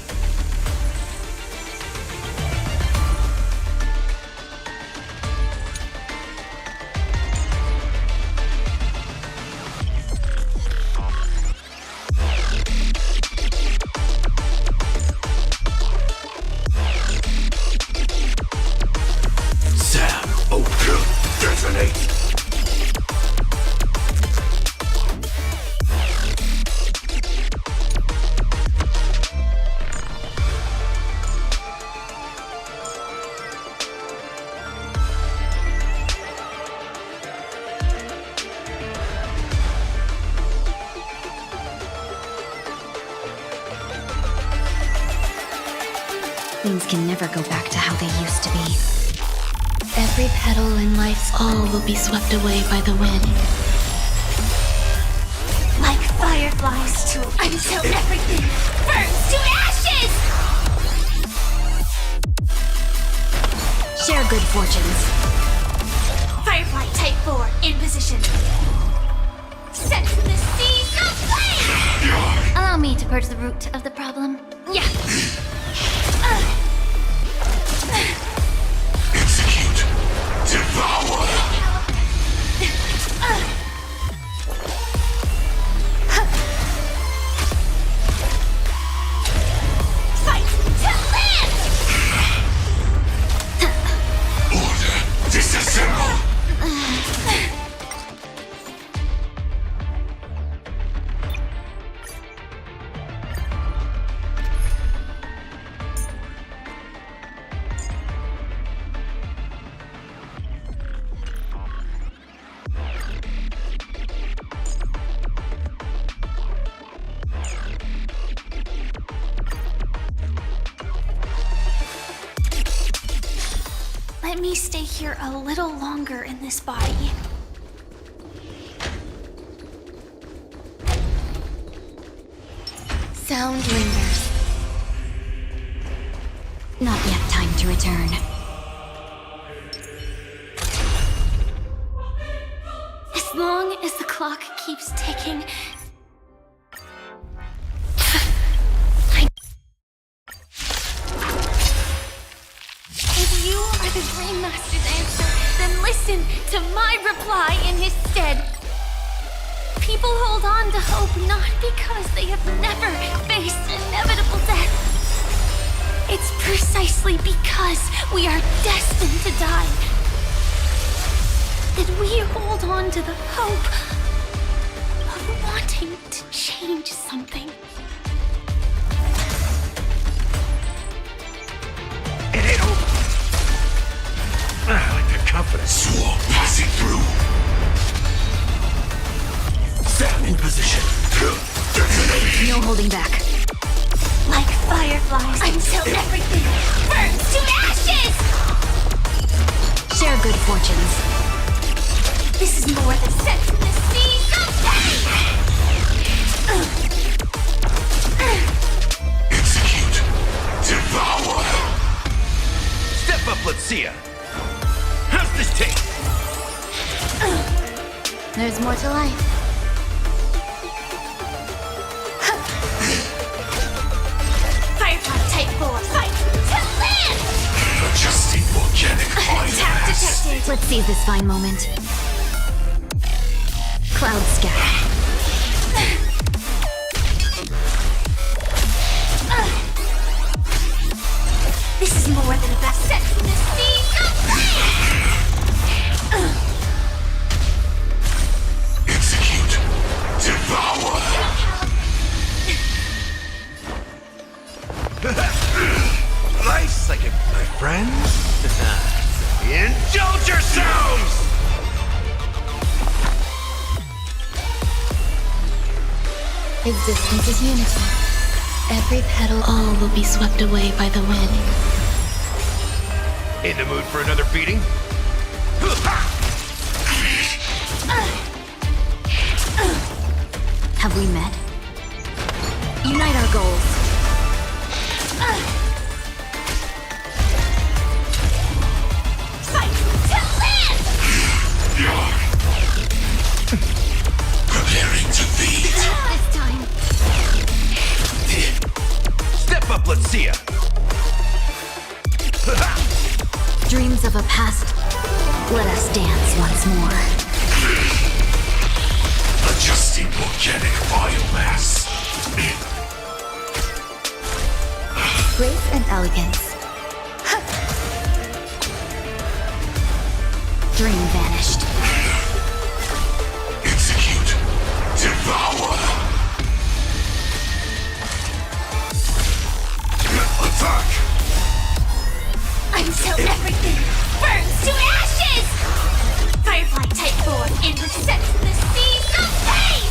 Things can never go back to how they used to be. Every petal in life's all will be swept away by the wind. Like fireflies until everything burns to ashes! Share good fortunes. Firefly Type 4 in position. Set to the seas of flame! Allow me to purge the root of the problem. Yeah. Execute. Devour. Fight to live! Order. Disassemble. Let me stay here a little longer in this body. Sound lingers. Not yet time to return. As long as the clock keeps ticking, if you are the Dream Master's answer, then listen to my reply in his stead. People hold on to hope not because they have never faced inevitable death. It's precisely because we are destined to die that we hold on to the hope of wanting to change something. It ain't over. I like the confidence. Swarm passing through. Stand in position. Detonate. No holding back. Like fireflies until everything burns to ashes! Share good fortunes. This is more than set to the seas of Execute. Devour. Step up, let's see ya. How's this taste? There's more to life. Firefly Type 4, fight to live! Adjusting organic Attack biomass. detected. Let's seize this fine moment. Cloud scatter. This is more than a best set to the seas of Execute. Devour. Life's like it, my friends. Indulge yourselves! Existence is unity. Every petal, all will be swept away by the wind. In the mood for another beating? Have we met? Unite our goals. fight to live! Preparing to feed. This time. Step up, let's see ya. Dreams of a past. Let us dance once more. Adjusting organic biomass. Grace and elegance. Dream vanished. Execute. Devour. Attack. Until everything burns to ashes! Firefly Type 4 in the set to the seas of flame!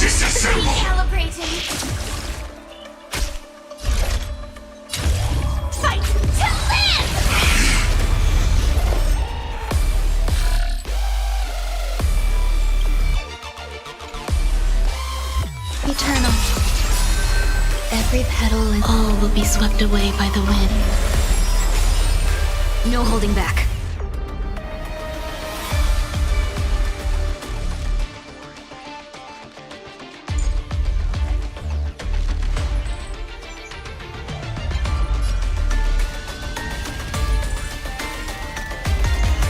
Disassemble! Recalibrating. Fight to live! Eternal. Every petal and all will be swept away by the wind. No holding back.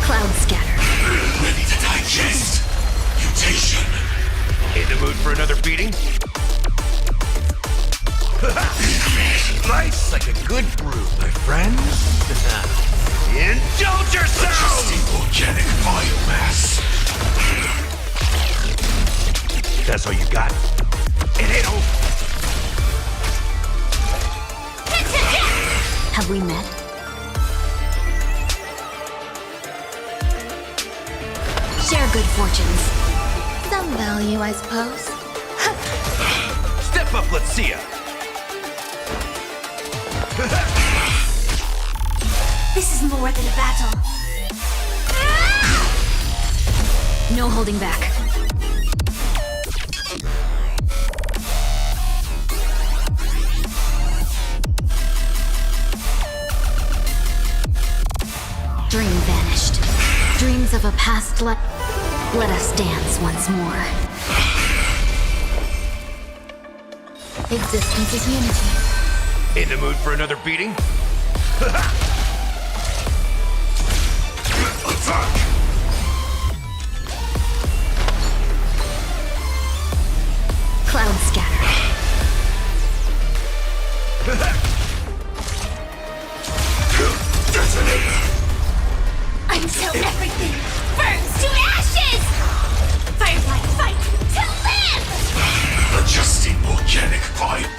Cloud scatter. Ready to digest. Mutation. In the mood for another beating? Life's like a good brew, my friends. Indulge yourselves! Adjusting organic biomass. That's all you got? It ain't over. Have we met? Share good fortunes. Some value, I suppose. Step up, let's see ya. This is more than a battle. No holding back. Dream vanished. Dreams of a past life. Let us dance once more. Existence is unity. In the mood for another beating? Attack! Cloud scatter. Detonator! Until everything burns to ashes! Firefly, fight to live! Adjusting organic pipe.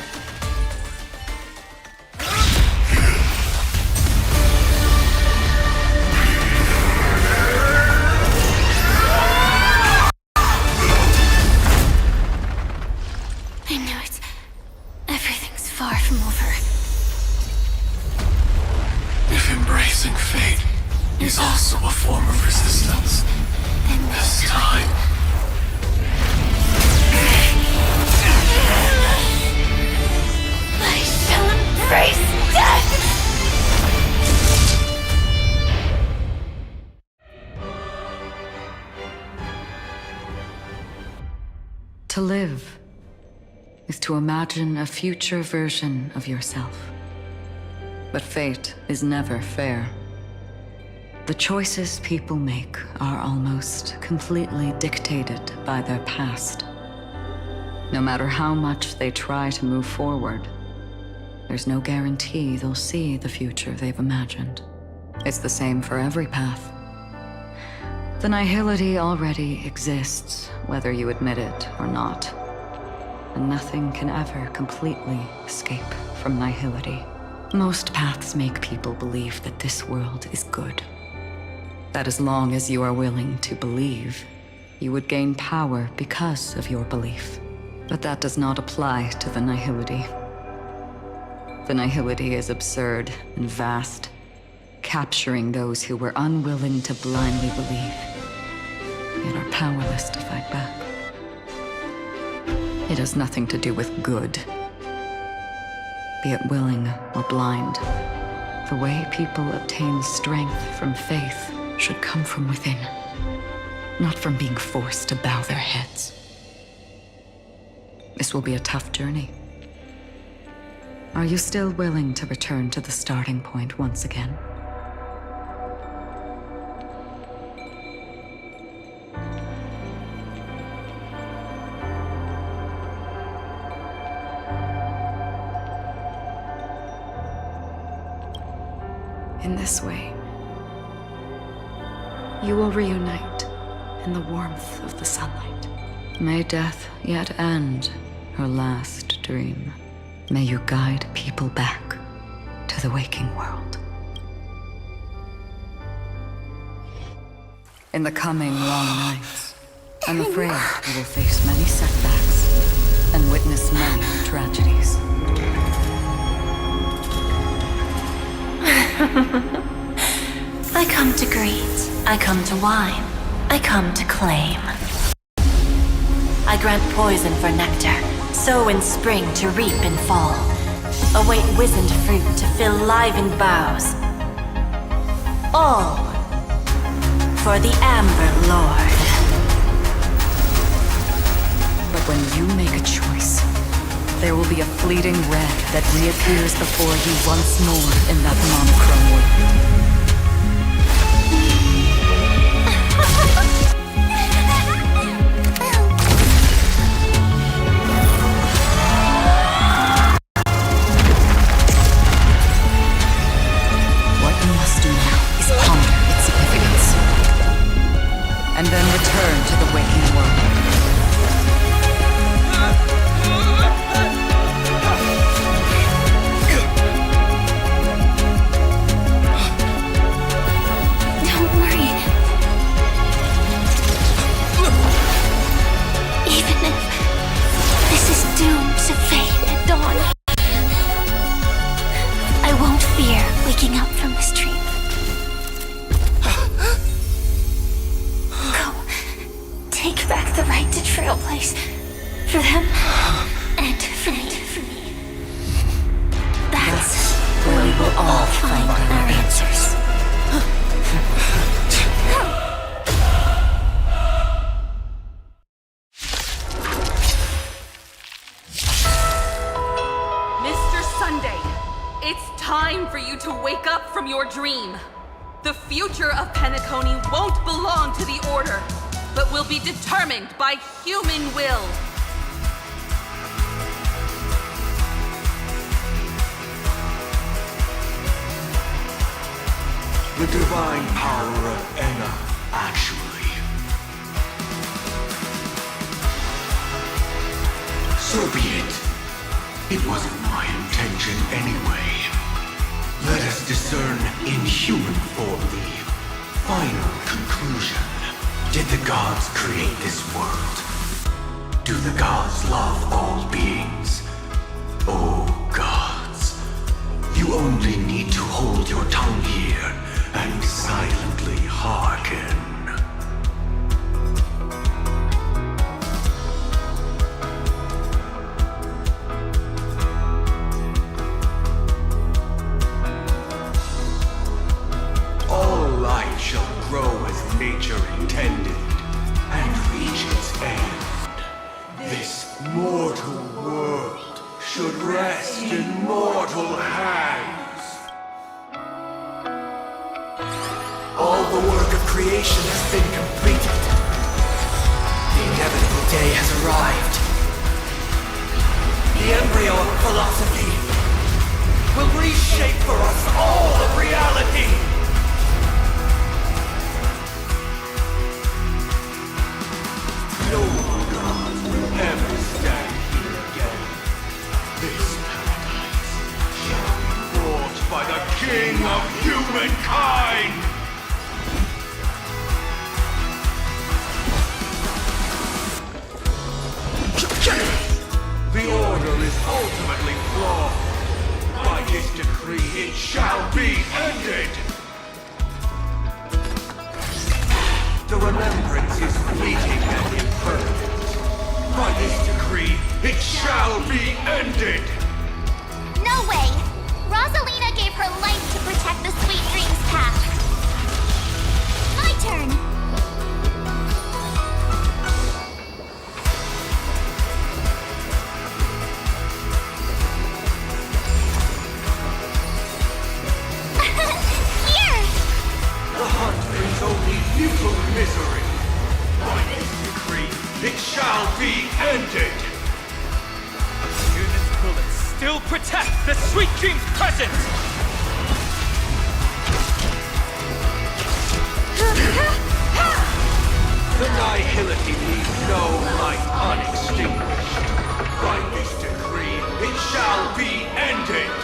I know it's... everything's far from over. If embracing fate is also a form of resistance, this time... I shall embrace death! To live is to imagine a future version of yourself. But fate is never fair. The choices people make are almost completely dictated by their past. No matter how much they try to move forward, there's no guarantee they'll see the future they've imagined. It's the same for every path. The nihility already exists, whether you admit it or not. And nothing can ever completely escape from nihility. Most paths make people believe that this world is good. That as long as you are willing to believe, you would gain power because of your belief. But that does not apply to the nihility. The nihility is absurd and vast, capturing those who were unwilling to blindly believe, yet are powerless to fight back. It has nothing to do with good, be it willing or blind. The way people obtain strength from faith should come from within, not from being forced to bow their heads. This will be a tough journey. Are you still willing to return to the starting point once again? In this way, you will reunite in the warmth of the sunlight. May death yet end her last dream. May you guide people back to the waking world. In the coming long nights, I'm afraid you will face many setbacks. I come to greet, I come to whine, I come to claim. I grant poison for nectar, sow in spring to reap in fall. Await wizened fruit to fill livened boughs. All for the Amber Lord. But when you make a choice, there will be a fleeting red that reappears before you once more in that monochrome way. What you must do now is ponder its significance, and then return to the waking world. Don't worry. Even if this is doomed to fade at dawn, I won't fear waking up from this dream. Go. Take back the right to trailblaze. For them, and for me. That's where we will all find our answers. Mr. Sunday, it's time for you to wake up from your dream. The future of Penacony won't belong to the Order, but will be determined by human will. The divine power of Enna, actually. So be it. It wasn't my intention anyway. Let us discern in human form the final conclusion. Did the gods create this world? Do the gods love all beings? Oh gods, you only need to hold your tongue here and silently hearken. All life shall grow as nature intended and reach its end. This mortal world should rest in mortal hands. All the work of creation has been completed. The inevitable day has arrived. The embryo of philosophy will reshape for us all of reality. No god will ever stand here again. This paradise shall be brought by the King of humankind. The Order is ultimately flawed. By this decree, it shall be ended. The remembrance is fleeting and impermanent. By this decree, it shall be ended. No way! Rosalina gave her life to protect the Sweet Dreams path. My turn! The hunt brings only futile misery. By this decree, it shall be ended. Union's bullets still protect the Sweet Dreams presence! The nihility leaves no light unextinguished. By this decree, it shall be ended.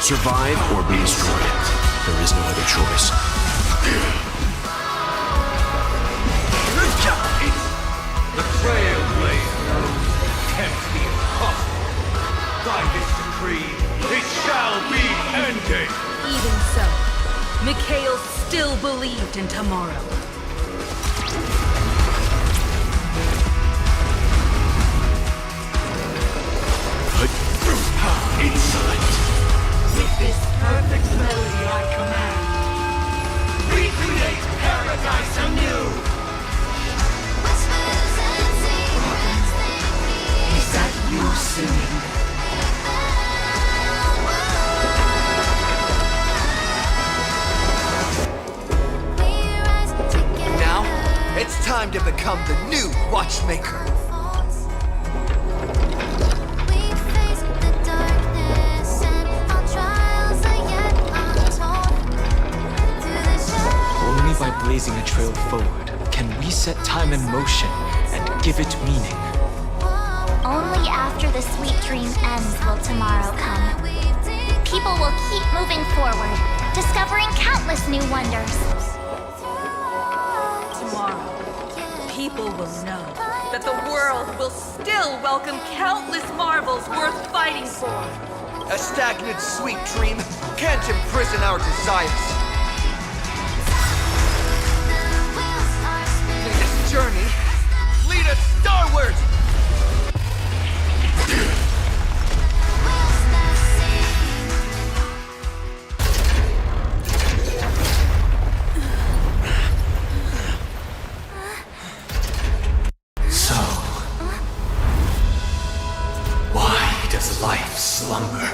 Survive or be destroyed. There is no other choice. The Trailblazer knows tempt the impossible. Mikhail still believed in tomorrow. Insolent! With this perfect melody I command, recreate paradise anew! Is that you singing? Now, it's time to become the new watchmaker. Only by blazing a trail forward can we set time in motion and give it meaning. Only after the sweet dream ends will tomorrow come. People will keep moving forward, discovering countless new wonders. Tomorrow, people will know that the world will still welcome countless marvels worth fighting for. A stagnant sweet dream can't imprison our desires. May this journey lead us starward! So, why does life slumber?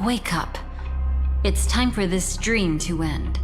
Wake up. It's time for this dream to end.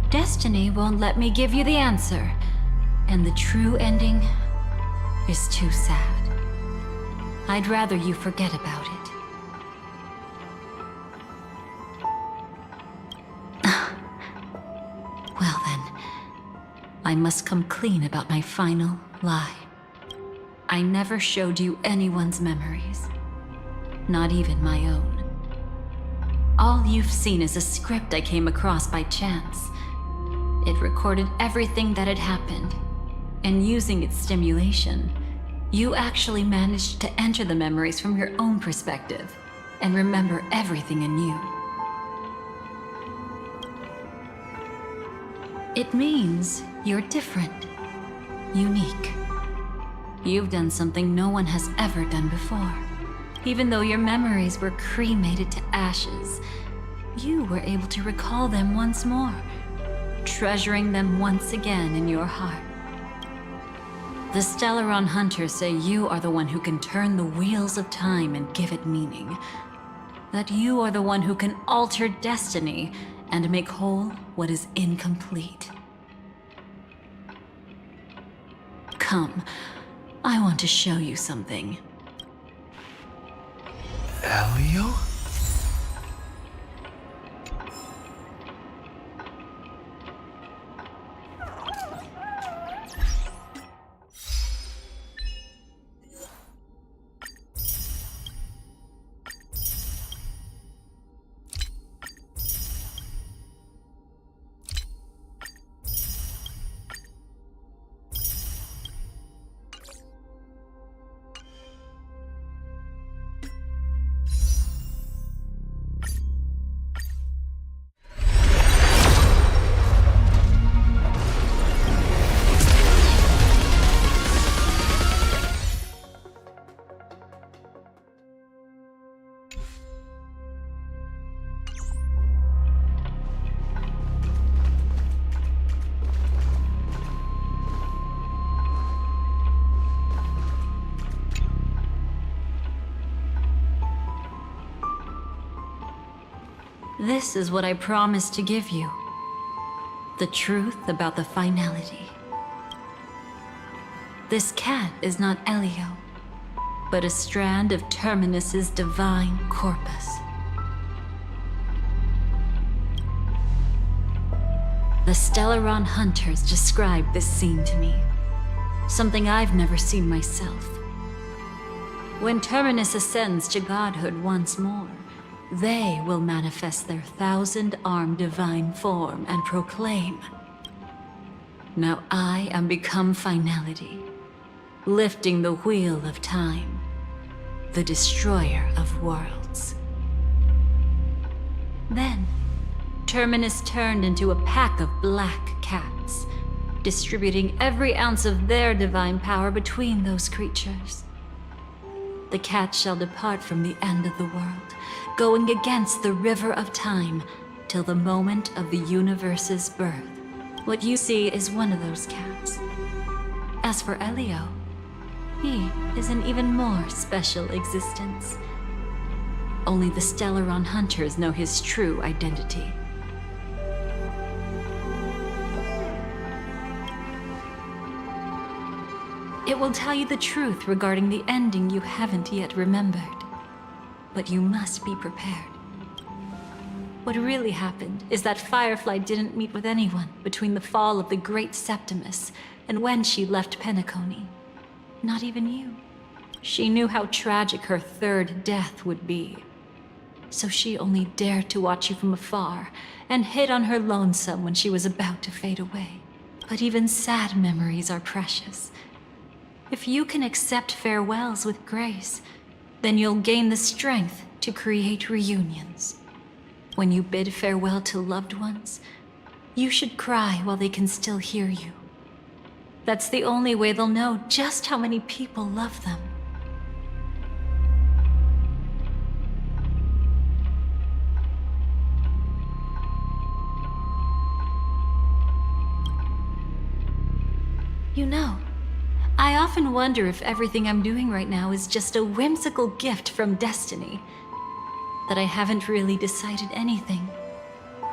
Destiny won't let me give you the answer, and the true ending is too sad. I'd rather you forget about it. Well then, I must come clean about my final lie. I never showed you anyone's memories, not even my own. All you've seen is a script I came across by chance. It recorded everything that had happened, and using its stimulation, you actually managed to enter the memories from your own perspective and remember everything anew. It means you're different, unique. You've done something no one has ever done before. Even though your memories were cremated to ashes, you were able to recall them once more, treasuring them once again in your heart. The Stellaron Hunters say you are the one who can turn the wheels of time and give it meaning. That you are the one who can alter destiny and make whole what is incomplete. Come, I want to show you something. Elio? This is what I promised to give you. The truth about the finality. This cat is not Elio, but a strand of Terminus's divine corpus. The Stellaron hunters described this scene to me. Something I've never seen myself. When Terminus ascends to godhood once more, they will manifest their 1,000-armed divine form and proclaim, "Now I am become finality, lifting the wheel of time, the destroyer of worlds." Then, Terminus turned into a pack of black cats, distributing every ounce of their divine power between those creatures. The cats shall depart from the end of the world, going against the river of time till the moment of the universe's birth. What you see is one of those cats. As for Elio, he is an even more special existence. Only the Stellaron hunters know his true identity. It will tell you the truth regarding the ending you haven't yet remembered. But you must be prepared. What really happened is that Firefly didn't meet with anyone between the fall of the Great Septimus and when she left Penacony. Not even you. She knew how tragic her third death would be. So she only dared to watch you from afar and hid on her lonesome when she was about to fade away. But even sad memories are precious. If you can accept farewells with grace, then you'll gain the strength to create reunions. When you bid farewell to loved ones, you should cry while they can still hear you. That's the only way they'll know just how many people love them. You know, I often wonder if everything I'm doing right now is just a whimsical gift from destiny. That I haven't really decided anything,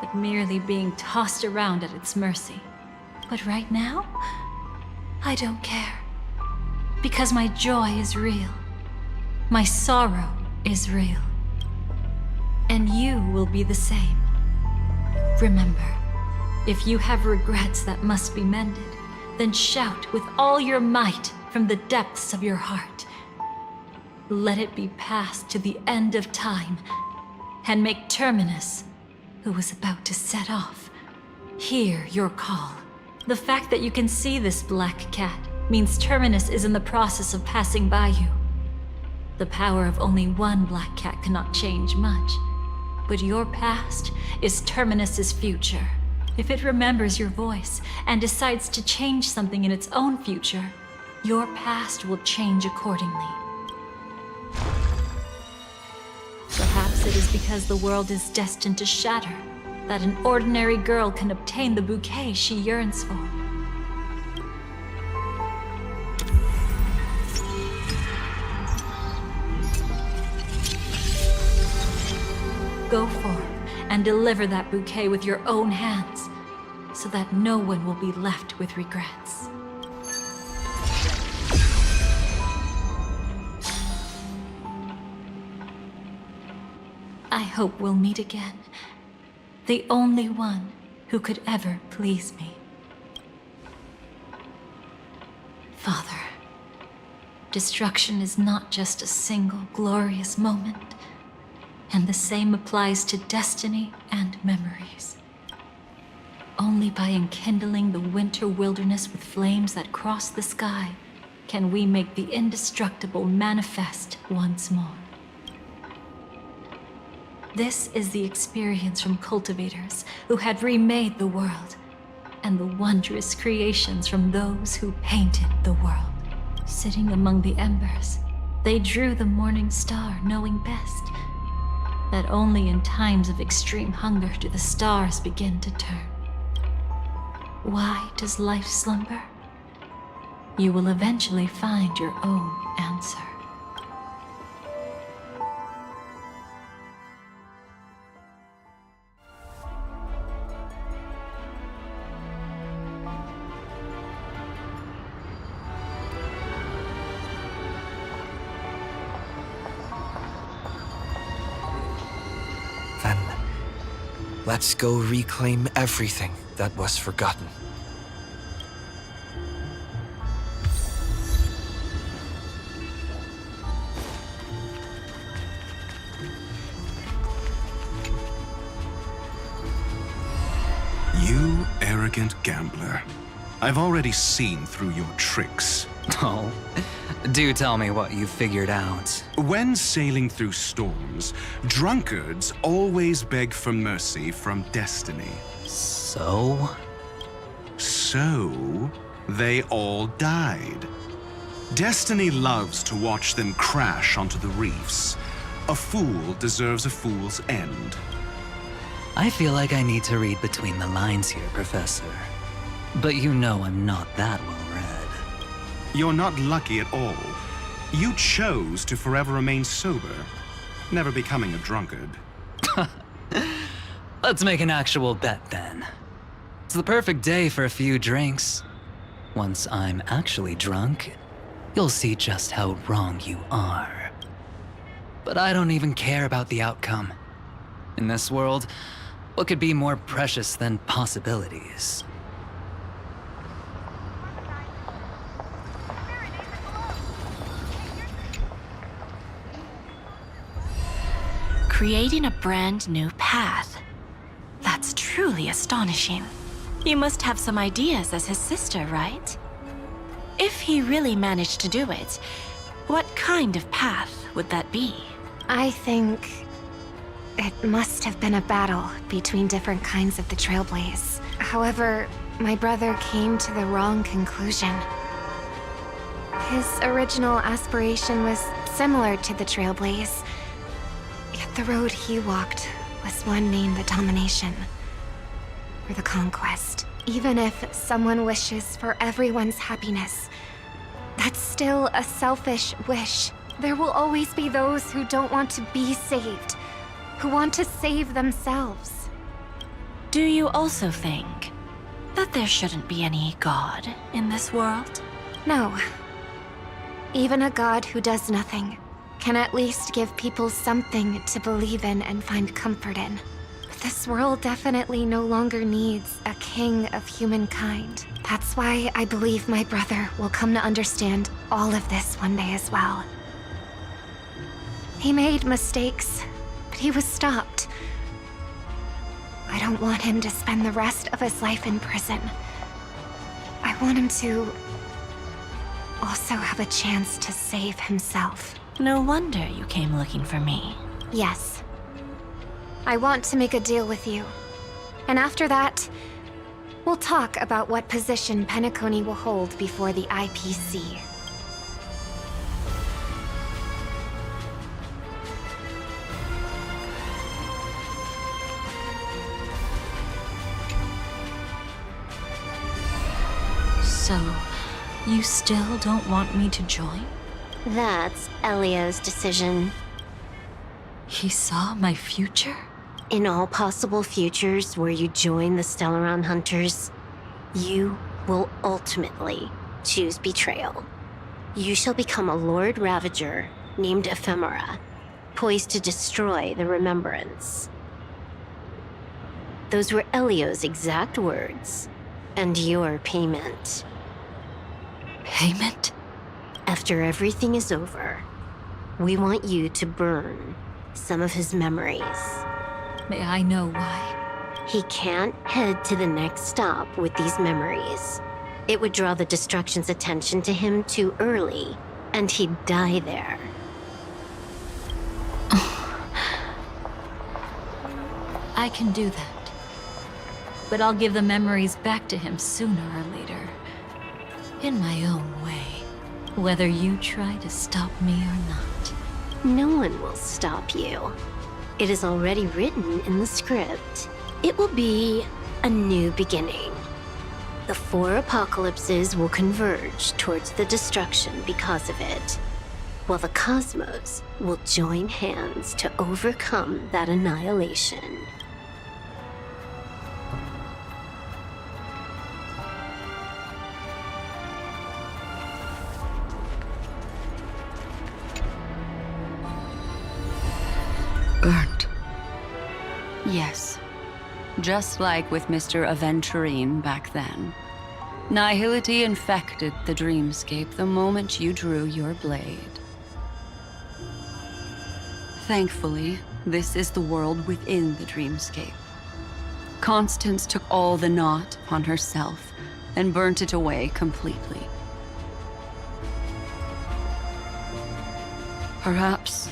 but merely being tossed around at its mercy. But right now, I don't care. Because my joy is real. My sorrow is real. And you will be the same. Remember, if you have regrets that must be mended, then shout with all your might from the depths of your heart. Let it be passed to the end of time, and make Terminus, who was about to set off, hear your call. The fact that you can see this black cat means Terminus is in the process of passing by you. The power of only one black cat cannot change much, but your past is Terminus's future. If it remembers your voice and decides to change something in its own future, your past will change accordingly. Perhaps it is because the world is destined to shatter that an ordinary girl can obtain the bouquet she yearns for. Go forth and deliver that bouquet with your own hands, so that no one will be left with regrets. I hope we'll meet again. The only one who could ever please me. Father, destruction is not just a single glorious moment, and the same applies to destiny and memories. Only by enkindling the winter wilderness with flames that cross the sky can we make the indestructible manifest once more. This is the experience from cultivators who had remade the world, and the wondrous creations from those who painted the world. Sitting among the embers, they drew the morning star, knowing best that only in times of extreme hunger do the stars begin to turn. Why does life slumber? You will eventually find your own answer. Then, let's go reclaim everything that was forgotten. You arrogant gambler. I've already seen through your tricks. Oh, do tell me what you figured out. When sailing through storms, drunkards always beg for mercy from destiny. So? So, they all died. Destiny loves to watch them crash onto the reefs. A fool deserves a fool's end. I feel like I need to read between the lines here, Professor. But you know I'm not that well read. You're not lucky at all. You chose to forever remain sober, never becoming a drunkard. Let's make an actual bet then. It's the perfect day for a few drinks. Once I'm actually drunk, you'll see just how wrong you are. But I don't even care about the outcome. In this world, what could be more precious than possibilities? Creating a brand new path. That's truly astonishing. You must have some ideas as his sister, right? If he really managed to do it, what kind of path would that be? I think it must have been a battle between different kinds of the Trailblaze. However, my brother came to the wrong conclusion. His original aspiration was similar to the Trailblaze, yet the road he walked was one named the Domination, or the Conquest. Even if someone wishes for everyone's happiness, that's still a selfish wish. There will always be those who don't want to be saved, who want to save themselves. Do you also think that there shouldn't be any god in this world? No. Even a god who does nothing can at least give people something to believe in and find comfort in. This world definitely no longer needs a king of humankind. That's why I believe my brother will come to understand all of this one day as well. He made mistakes, but he was stopped. I don't want him to spend the rest of his life in prison. I want him to also have a chance to save himself. No wonder you came looking for me. Yes. I want to make a deal with you. And after that, we'll talk about what position Penacony will hold before the IPC. So, you still don't want me to join? That's Elio's decision. He saw my future? In all possible futures where you join the Stellaron Hunters, you will ultimately choose betrayal. You shall become a Lord Ravager named Ephemera, poised to destroy the remembrance. Those were Elio's exact words, and your payment. Payment? After everything is over, we want you to burn some of his memories. May I know why? He can't head to the next stop with these memories. It would draw the Destruction's attention to him too early, and he'd die there. I can do that. But I'll give the memories back to him sooner or later. In my own way. Whether you try to stop me or not. No one will stop you. It is already written in the script. It will be a new beginning. The 4 apocalypses will converge towards the Destruction because of it, while the cosmos will join hands to overcome that annihilation. Burnt. Yes. Just like with Mr. Aventurine back then. Nihility infected the dreamscape the moment you drew your blade. Thankfully, this is the world within the dreamscape. Constance took all the knot upon herself and burnt it away completely. Perhaps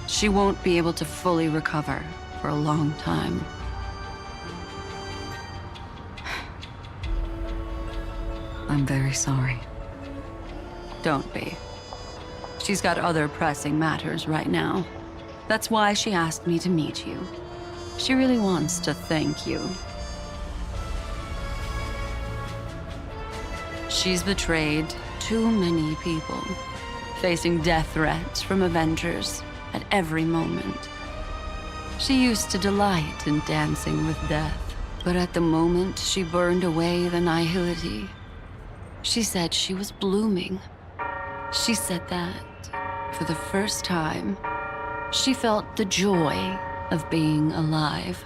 she won't be able to fully recover for a long time. I'm very sorry. Don't be. She's got other pressing matters right now. That's why she asked me to meet you. She really wants to thank you. She's betrayed too many people, facing death threats from Avengers at every moment. She used to delight in dancing with death, but at the moment she burned away the nihility, she said she was blooming. She said that, for the first time, she felt the joy of being alive.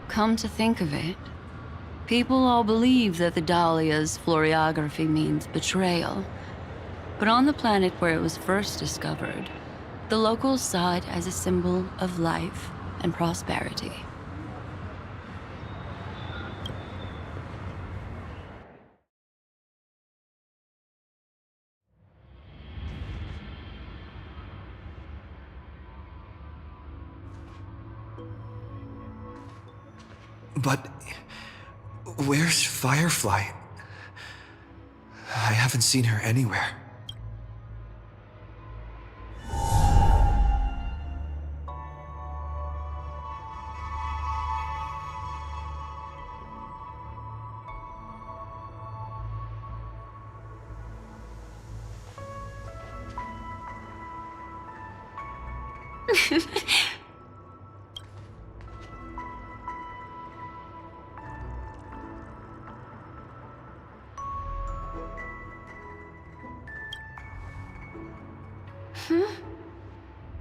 Come to think of it, people all believe that the Dahlia's floriography means betrayal. But on the planet where it was first discovered, the locals saw it as a symbol of life and prosperity. But where's Firefly? I haven't seen her anywhere.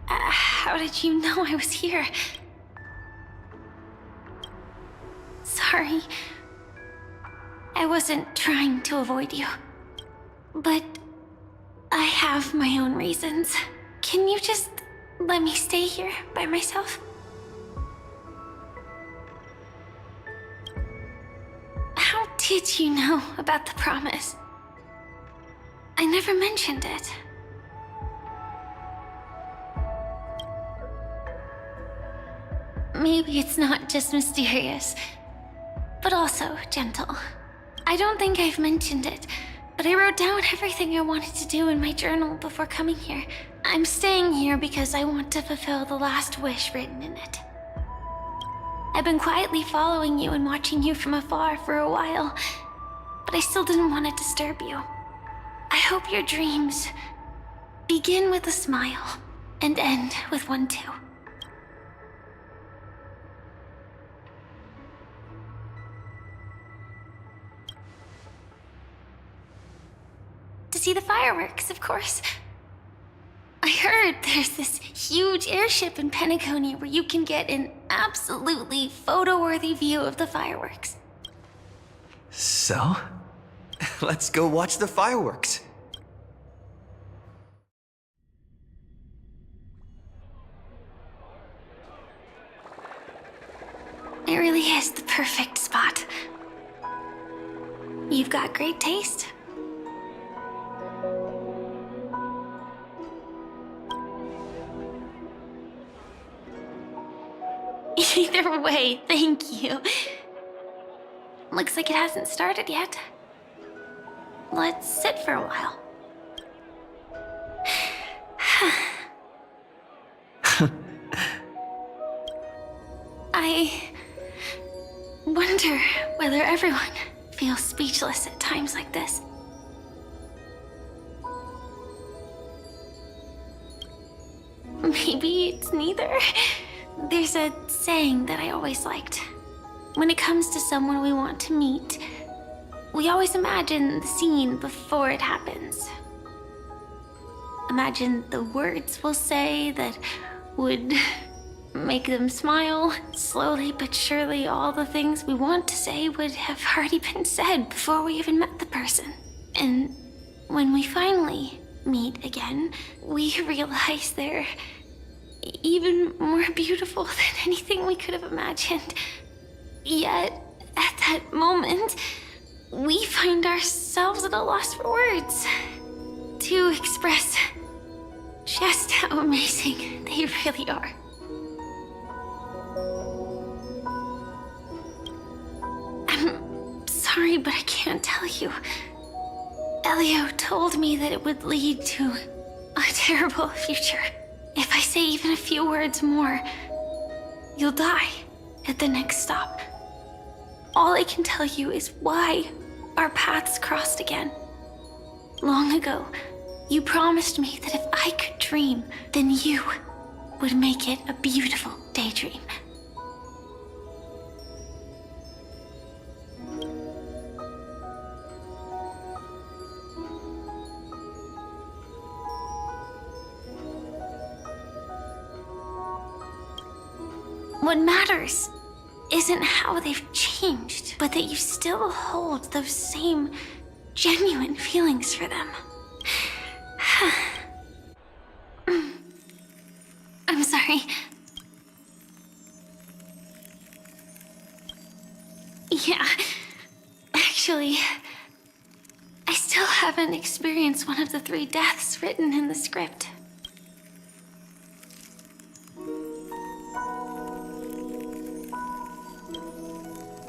How did you know I was here? Sorry. I wasn't trying to avoid you. But I have my own reasons. Can you just let me stay here by myself? How did you know about the promise? I never mentioned it. Maybe it's not just mysterious, but also gentle. I don't think I've mentioned it, but I wrote down everything I wanted to do in my journal before coming here. I'm staying here because I want to fulfill the last wish written in it. I've been quietly following you and watching you from afar for a while, but I still didn't want to disturb you. I hope your dreams begin with a smile and end with one too. To see the fireworks, of course. I I heard there's this huge airship in Penacony where you can get an absolutely photo-worthy view of the fireworks. So? Let's go watch the fireworks. It really is the perfect spot. You've got great taste. Either way, thank you. Looks like it hasn't started yet. Let's sit for a while. I wonder whether everyone feels speechless at times like this. Maybe it's neither. There's a saying that I always liked. When it comes to someone we want to meet, we always imagine the scene before it happens. Imagine the words we'll say that would make them smile. Slowly but surely, all the things we want to say would have already been said before we even met the person. And when we finally meet again, we realize they're even more beautiful than anything we could have imagined. Yet, at that moment, we find ourselves at a loss for words to express just how amazing they really are. I'm sorry, but I can't tell you. Elio told me that it would lead to a terrible future. If I say even a few words more, you'll die at the next stop. All I can tell you is why our paths crossed again. Long ago, you promised me that if I could dream, then you would make it a beautiful daydream. What matters isn't how they've changed, but that you still hold those same genuine feelings for them. I'm sorry. Yeah, actually, I still haven't experienced one of the 3 deaths written in the script.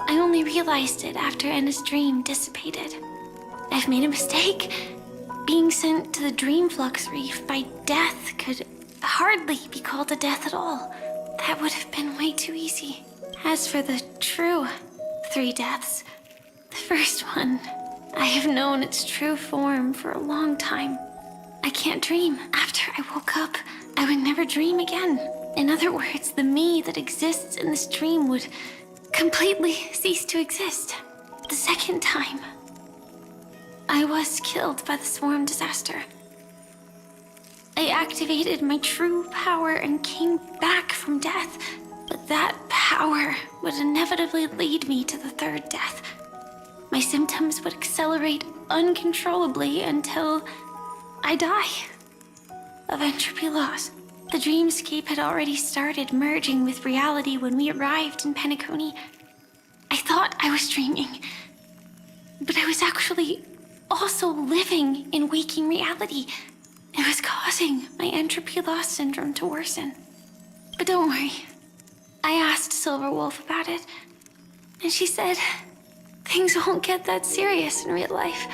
I only realized it after Anna's dream dissipated. I've made a mistake. Being sent to the Dream Flux Reef by death could hardly be called a death at all. That would have been way too easy. As for the true 3 deaths, the first one, I have known its true form for a long time. I can't dream. After I woke up, I would never dream again. In other words, the me that exists in this dream would completely cease to exist. The second time, I was killed by the swarm disaster. I activated my true power and came back from death, but that power would inevitably lead me to the 3rd death. My symptoms would accelerate uncontrollably until I die of entropy loss. The dreamscape had already started merging with reality when we arrived in Penacony. I thought I was dreaming, but I was actually also living in waking reality. It was causing my entropy loss syndrome to worsen. But don't worry. I asked Silver Wolf about it, and she said things won't get that serious in real life.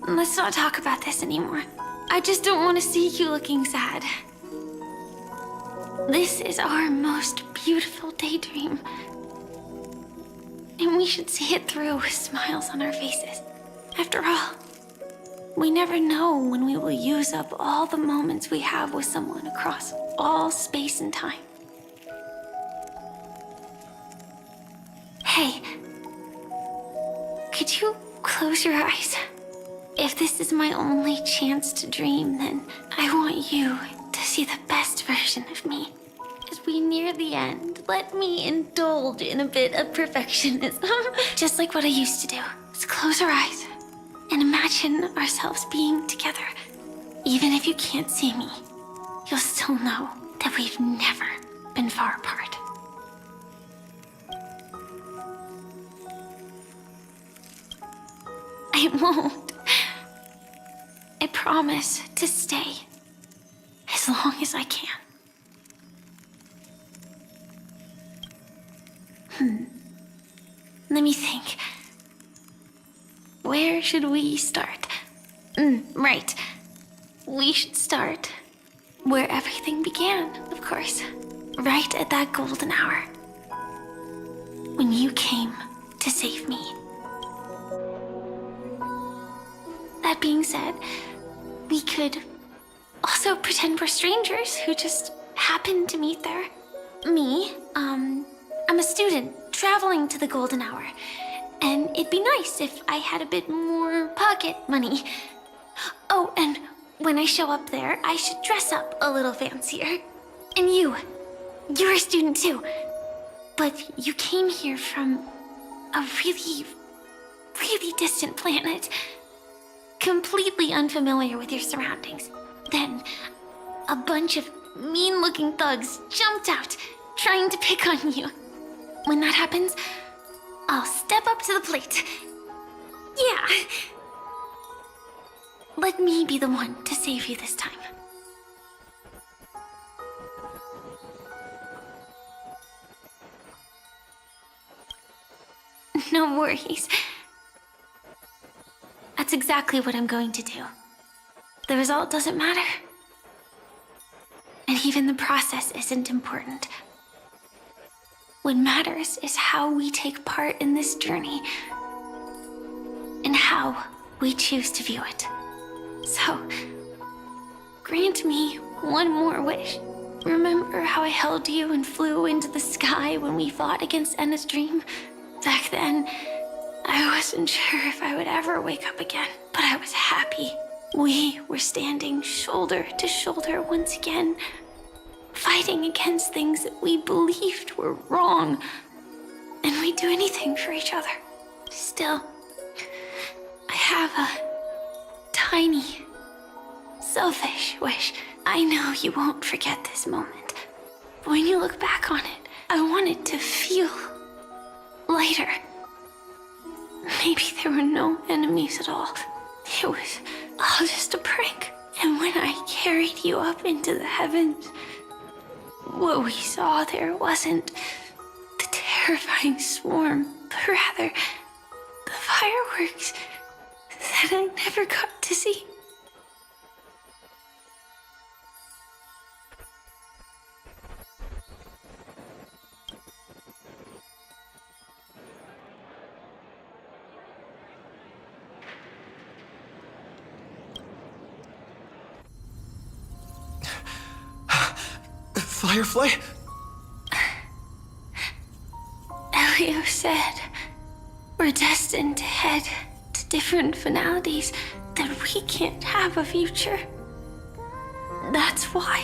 Let's not talk about this anymore. I just don't want to see you looking sad. This is our most beautiful daydream, and we should see it through with smiles on our faces. After all, we never know when we will use up all the moments we have with someone across all space and time. Hey, could you close your eyes? If this is my only chance to dream, then I want you to see the best version of me. As we near the end, let me indulge in a bit of perfectionism. Just like what I used to do. Let's close our eyes and imagine ourselves being together. Even if you can't see me, you'll still know that we've never been far apart. I won't. I promise to stay as long as I can. Let me think. Where should we start? Right. We should start where everything began, of course. Right at that golden hour. When you came to save me. That being said, we could also pretend we're strangers who just happened to meet there. Me, I'm a student traveling to the golden hour. And it'd be nice if I had a bit more pocket money. Oh, and when I show up there, I should dress up a little fancier. And you're a student too. But you came here from a really, really distant planet. Completely unfamiliar with your surroundings. Then, a bunch of mean-looking thugs jumped out, trying to pick on you. When that happens, I'll step up to the plate. Yeah. Let me be the one to save you this time. No worries. That's exactly what I'm going to do. The result doesn't matter. And even the process isn't important. What matters is how we take part in this journey and how we choose to view it. So, grant me one more wish. Remember how I held you and flew into the sky when we fought against Enna's dream? Back then, I wasn't sure if I would ever wake up again, but I was happy. We were standing shoulder to shoulder once again, fighting against things that we believed were wrong, and we'd do anything for each other. Still, I have a tiny, selfish wish. I know you won't forget this moment, but when you look back on it, I want it to feel lighter. Maybe there were no enemies at all. It was all just a prank. And when I carried you up into the heavens, what we saw there wasn't the terrifying swarm, but rather the fireworks that I never got to see. Firefly? Elio said we're destined to head to different finalities, that we can't have a future. That's why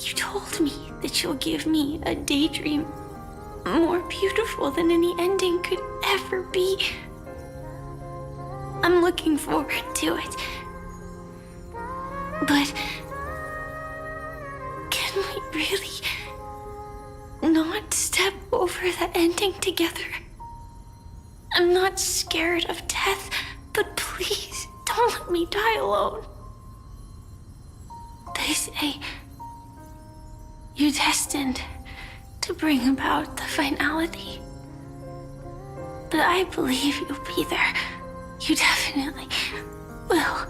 you told me that you'll give me a daydream more beautiful than any ending could ever be. I'm looking forward to it. But can we really not step over the ending together? I'm not scared of death, but please don't let me die alone. They say you're destined to bring about the finality. But I believe you'll be there. You definitely will.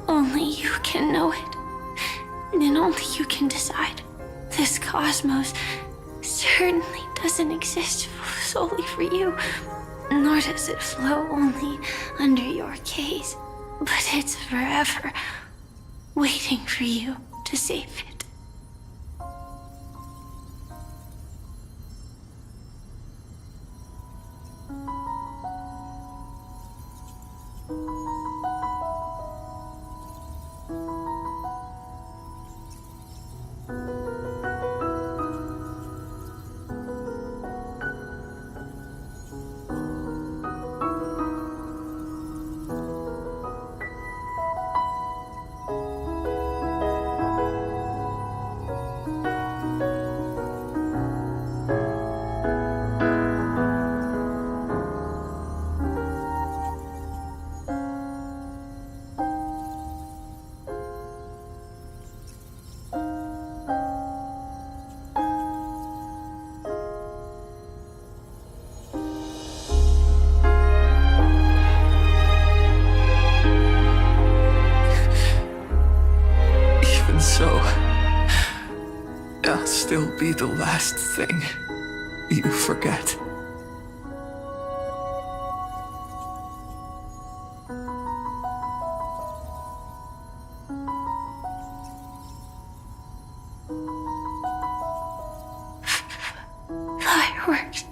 Only you can know it. And only you can decide. This cosmos certainly doesn't exist solely for you, nor does it flow only under your gaze, but it's forever waiting for you to save it. I'll still be the last thing you forget. Fireworks.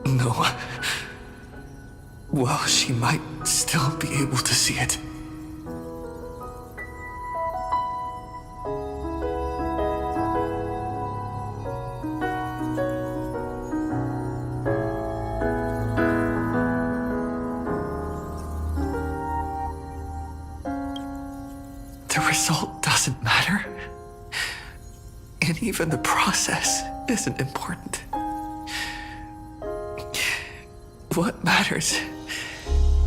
No. Well, she might still be able to see it. The result doesn't matter. And even the process isn't important. What matters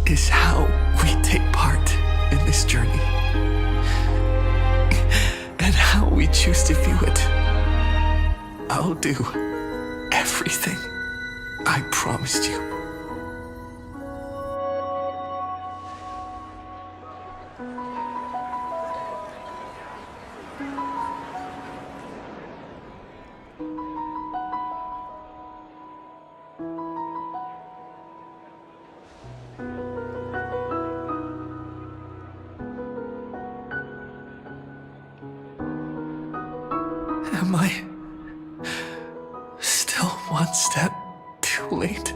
is how we take part in this journey. And how we choose to view it. I'll do everything I promised you. Am I still one step too late?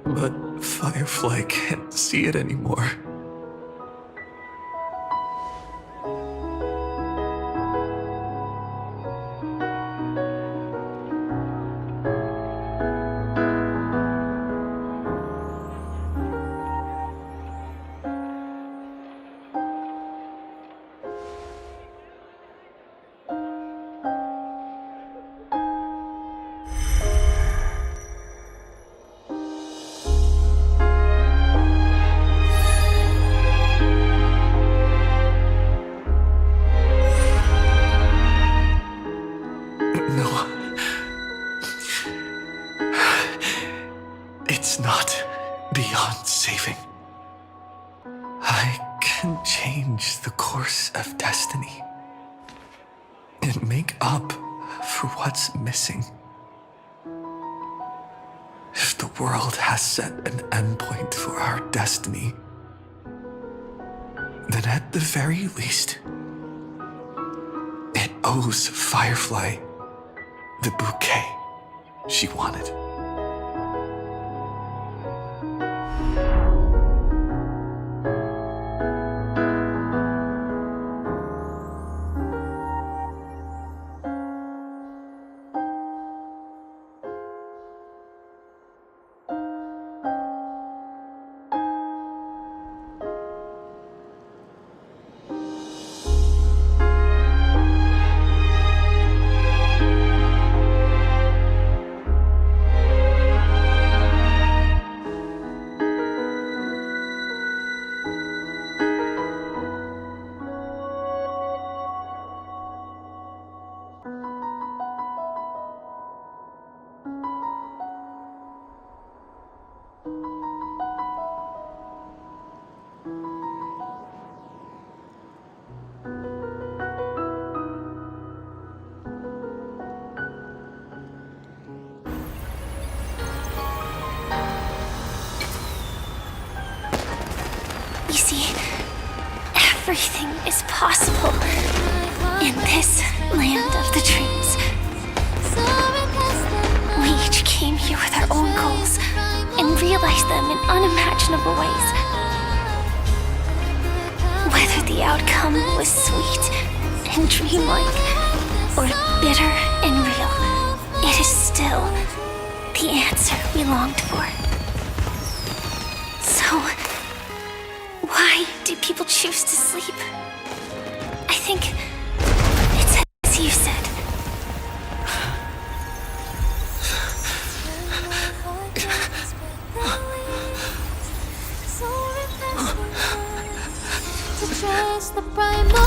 But Firefly can't see it anymore. It's not beyond saving. I can change the course of destiny and make up for what's missing. If the world has set an endpoint for our destiny, then at the very least, it owes Firefly the bouquet she wanted. You see, everything is possible In this land of the dreams, we each came here with our own goals and realized them in unimaginable ways. Whether the outcome was sweet and dreamlike or bitter and real, it is still the answer we longed for. So, why do people choose to sleep? I think it's as you said. The primal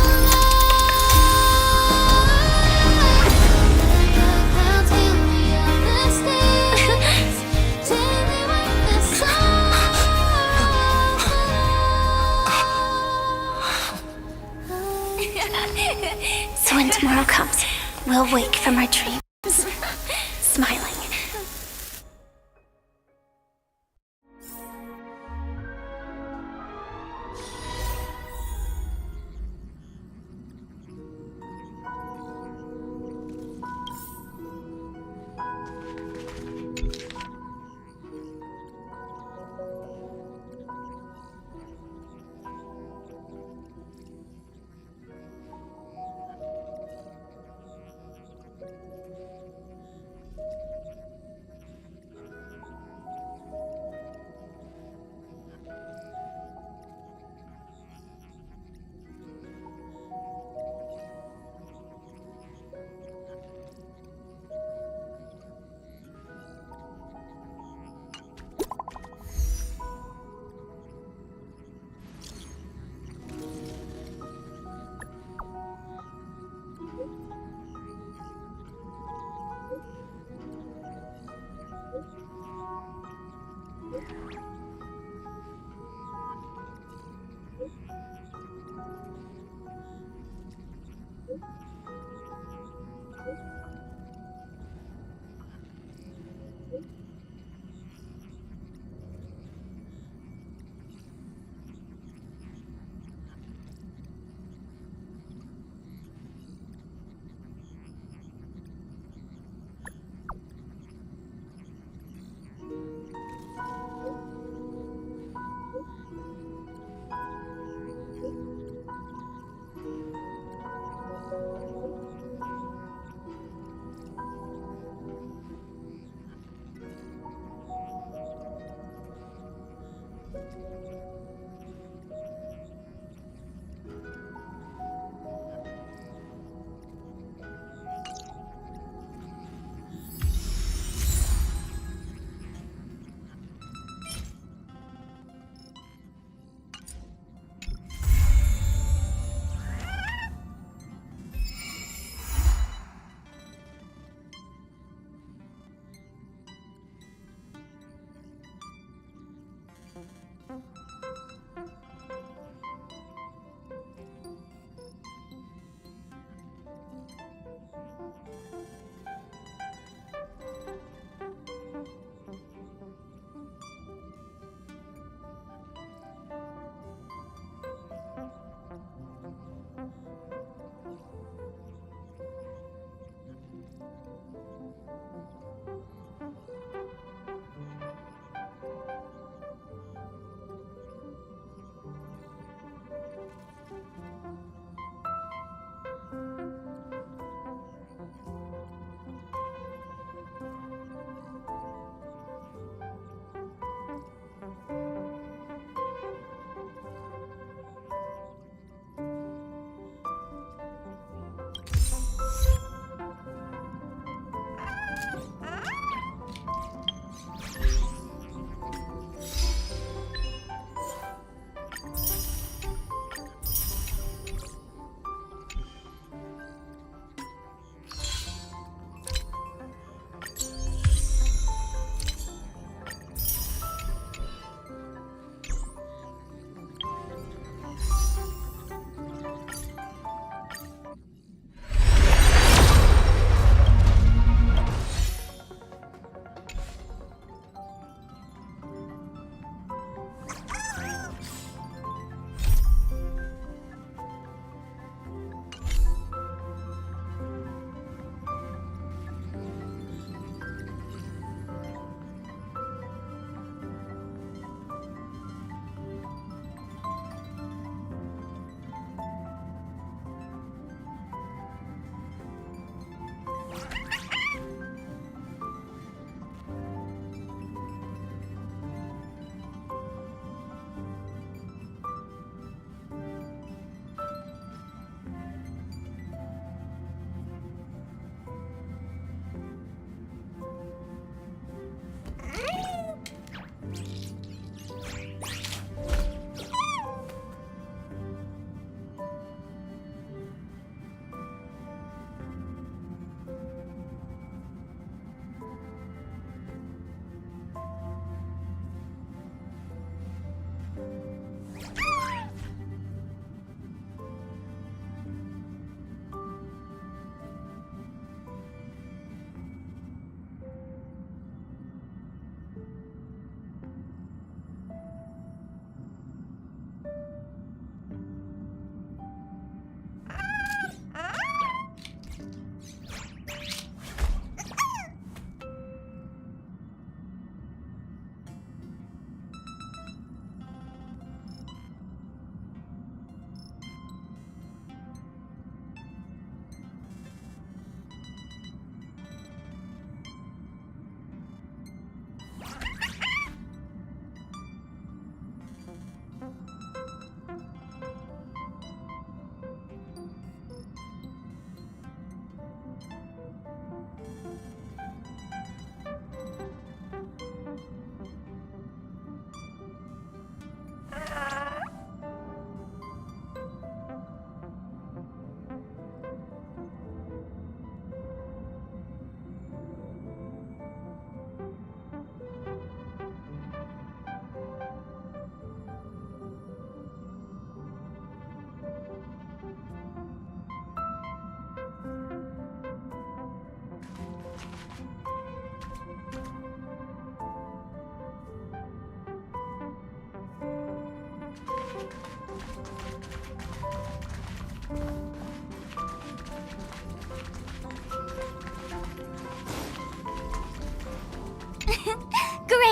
So when tomorrow comes, we'll wake from our dreams, smiling.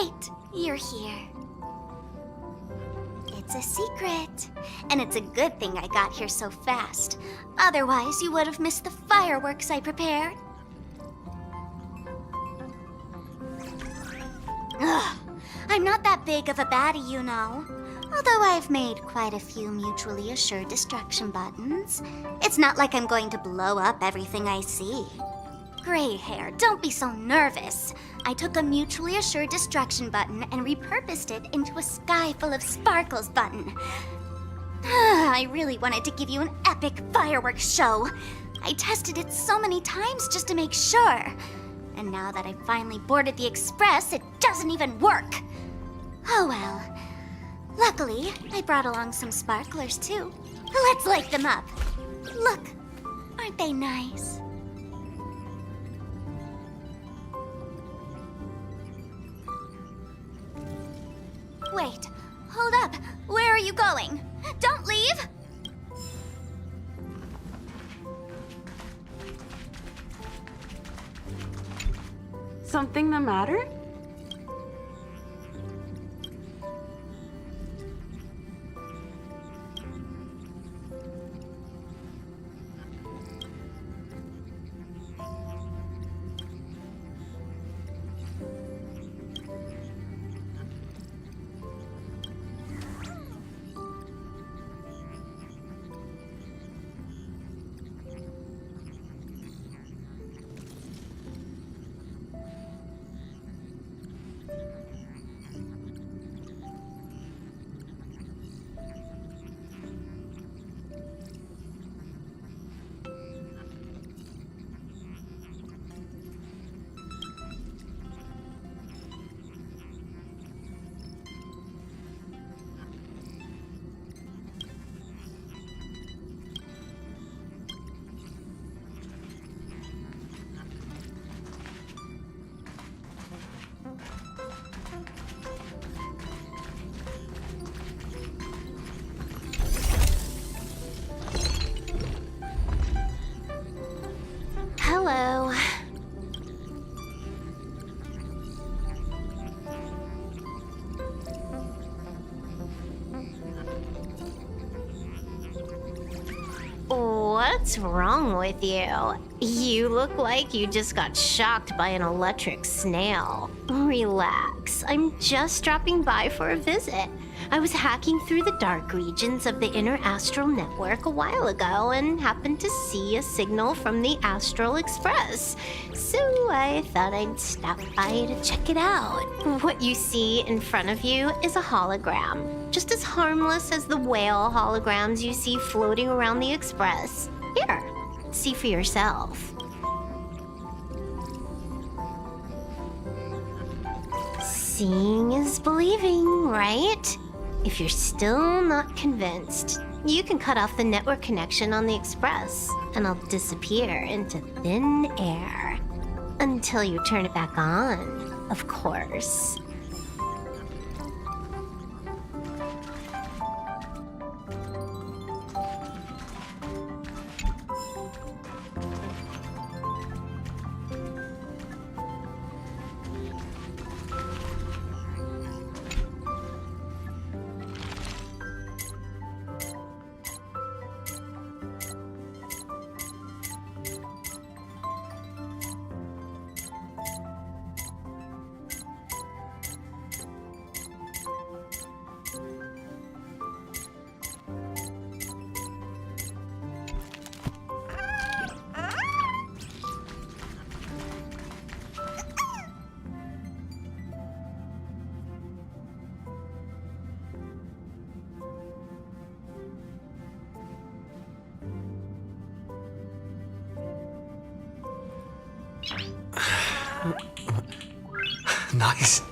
Great, you're here. It's a secret. And it's a good thing I got here so fast. Otherwise, you would have missed the fireworks I prepared. Ugh, I'm not that big of a baddie, you know. Although I've made quite a few mutually assured destruction buttons. It's not like I'm going to blow up everything I see. Gray hair, don't be so nervous. I took a mutually assured destruction button and repurposed it into a sky full of sparkles button. I really wanted to give you an epic fireworks show. I tested it so many times just to make sure. And now that I've finally boarded the express, it doesn't even work. Oh well. Luckily, I brought along some sparklers too. Let's light them up. Look, aren't they nice? Wait, hold up. Where are you going? Don't leave! Something the matter? Hello. What's wrong with you? You look like you just got shocked by an electric snail. Relax, I'm just dropping by for a visit. I was hacking through the dark regions of the inner astral network a while ago and happened to see a signal from the Astral Express. So I thought I'd stop by to check it out. What you see in front of you is a hologram, just as harmless as the whale holograms you see floating around the Express. Here, see for yourself. Seeing is believing, right? If you're still not convinced, you can cut off the network connection on the Express, and I'll disappear into thin air. Until you turn it back on, of course. Nice.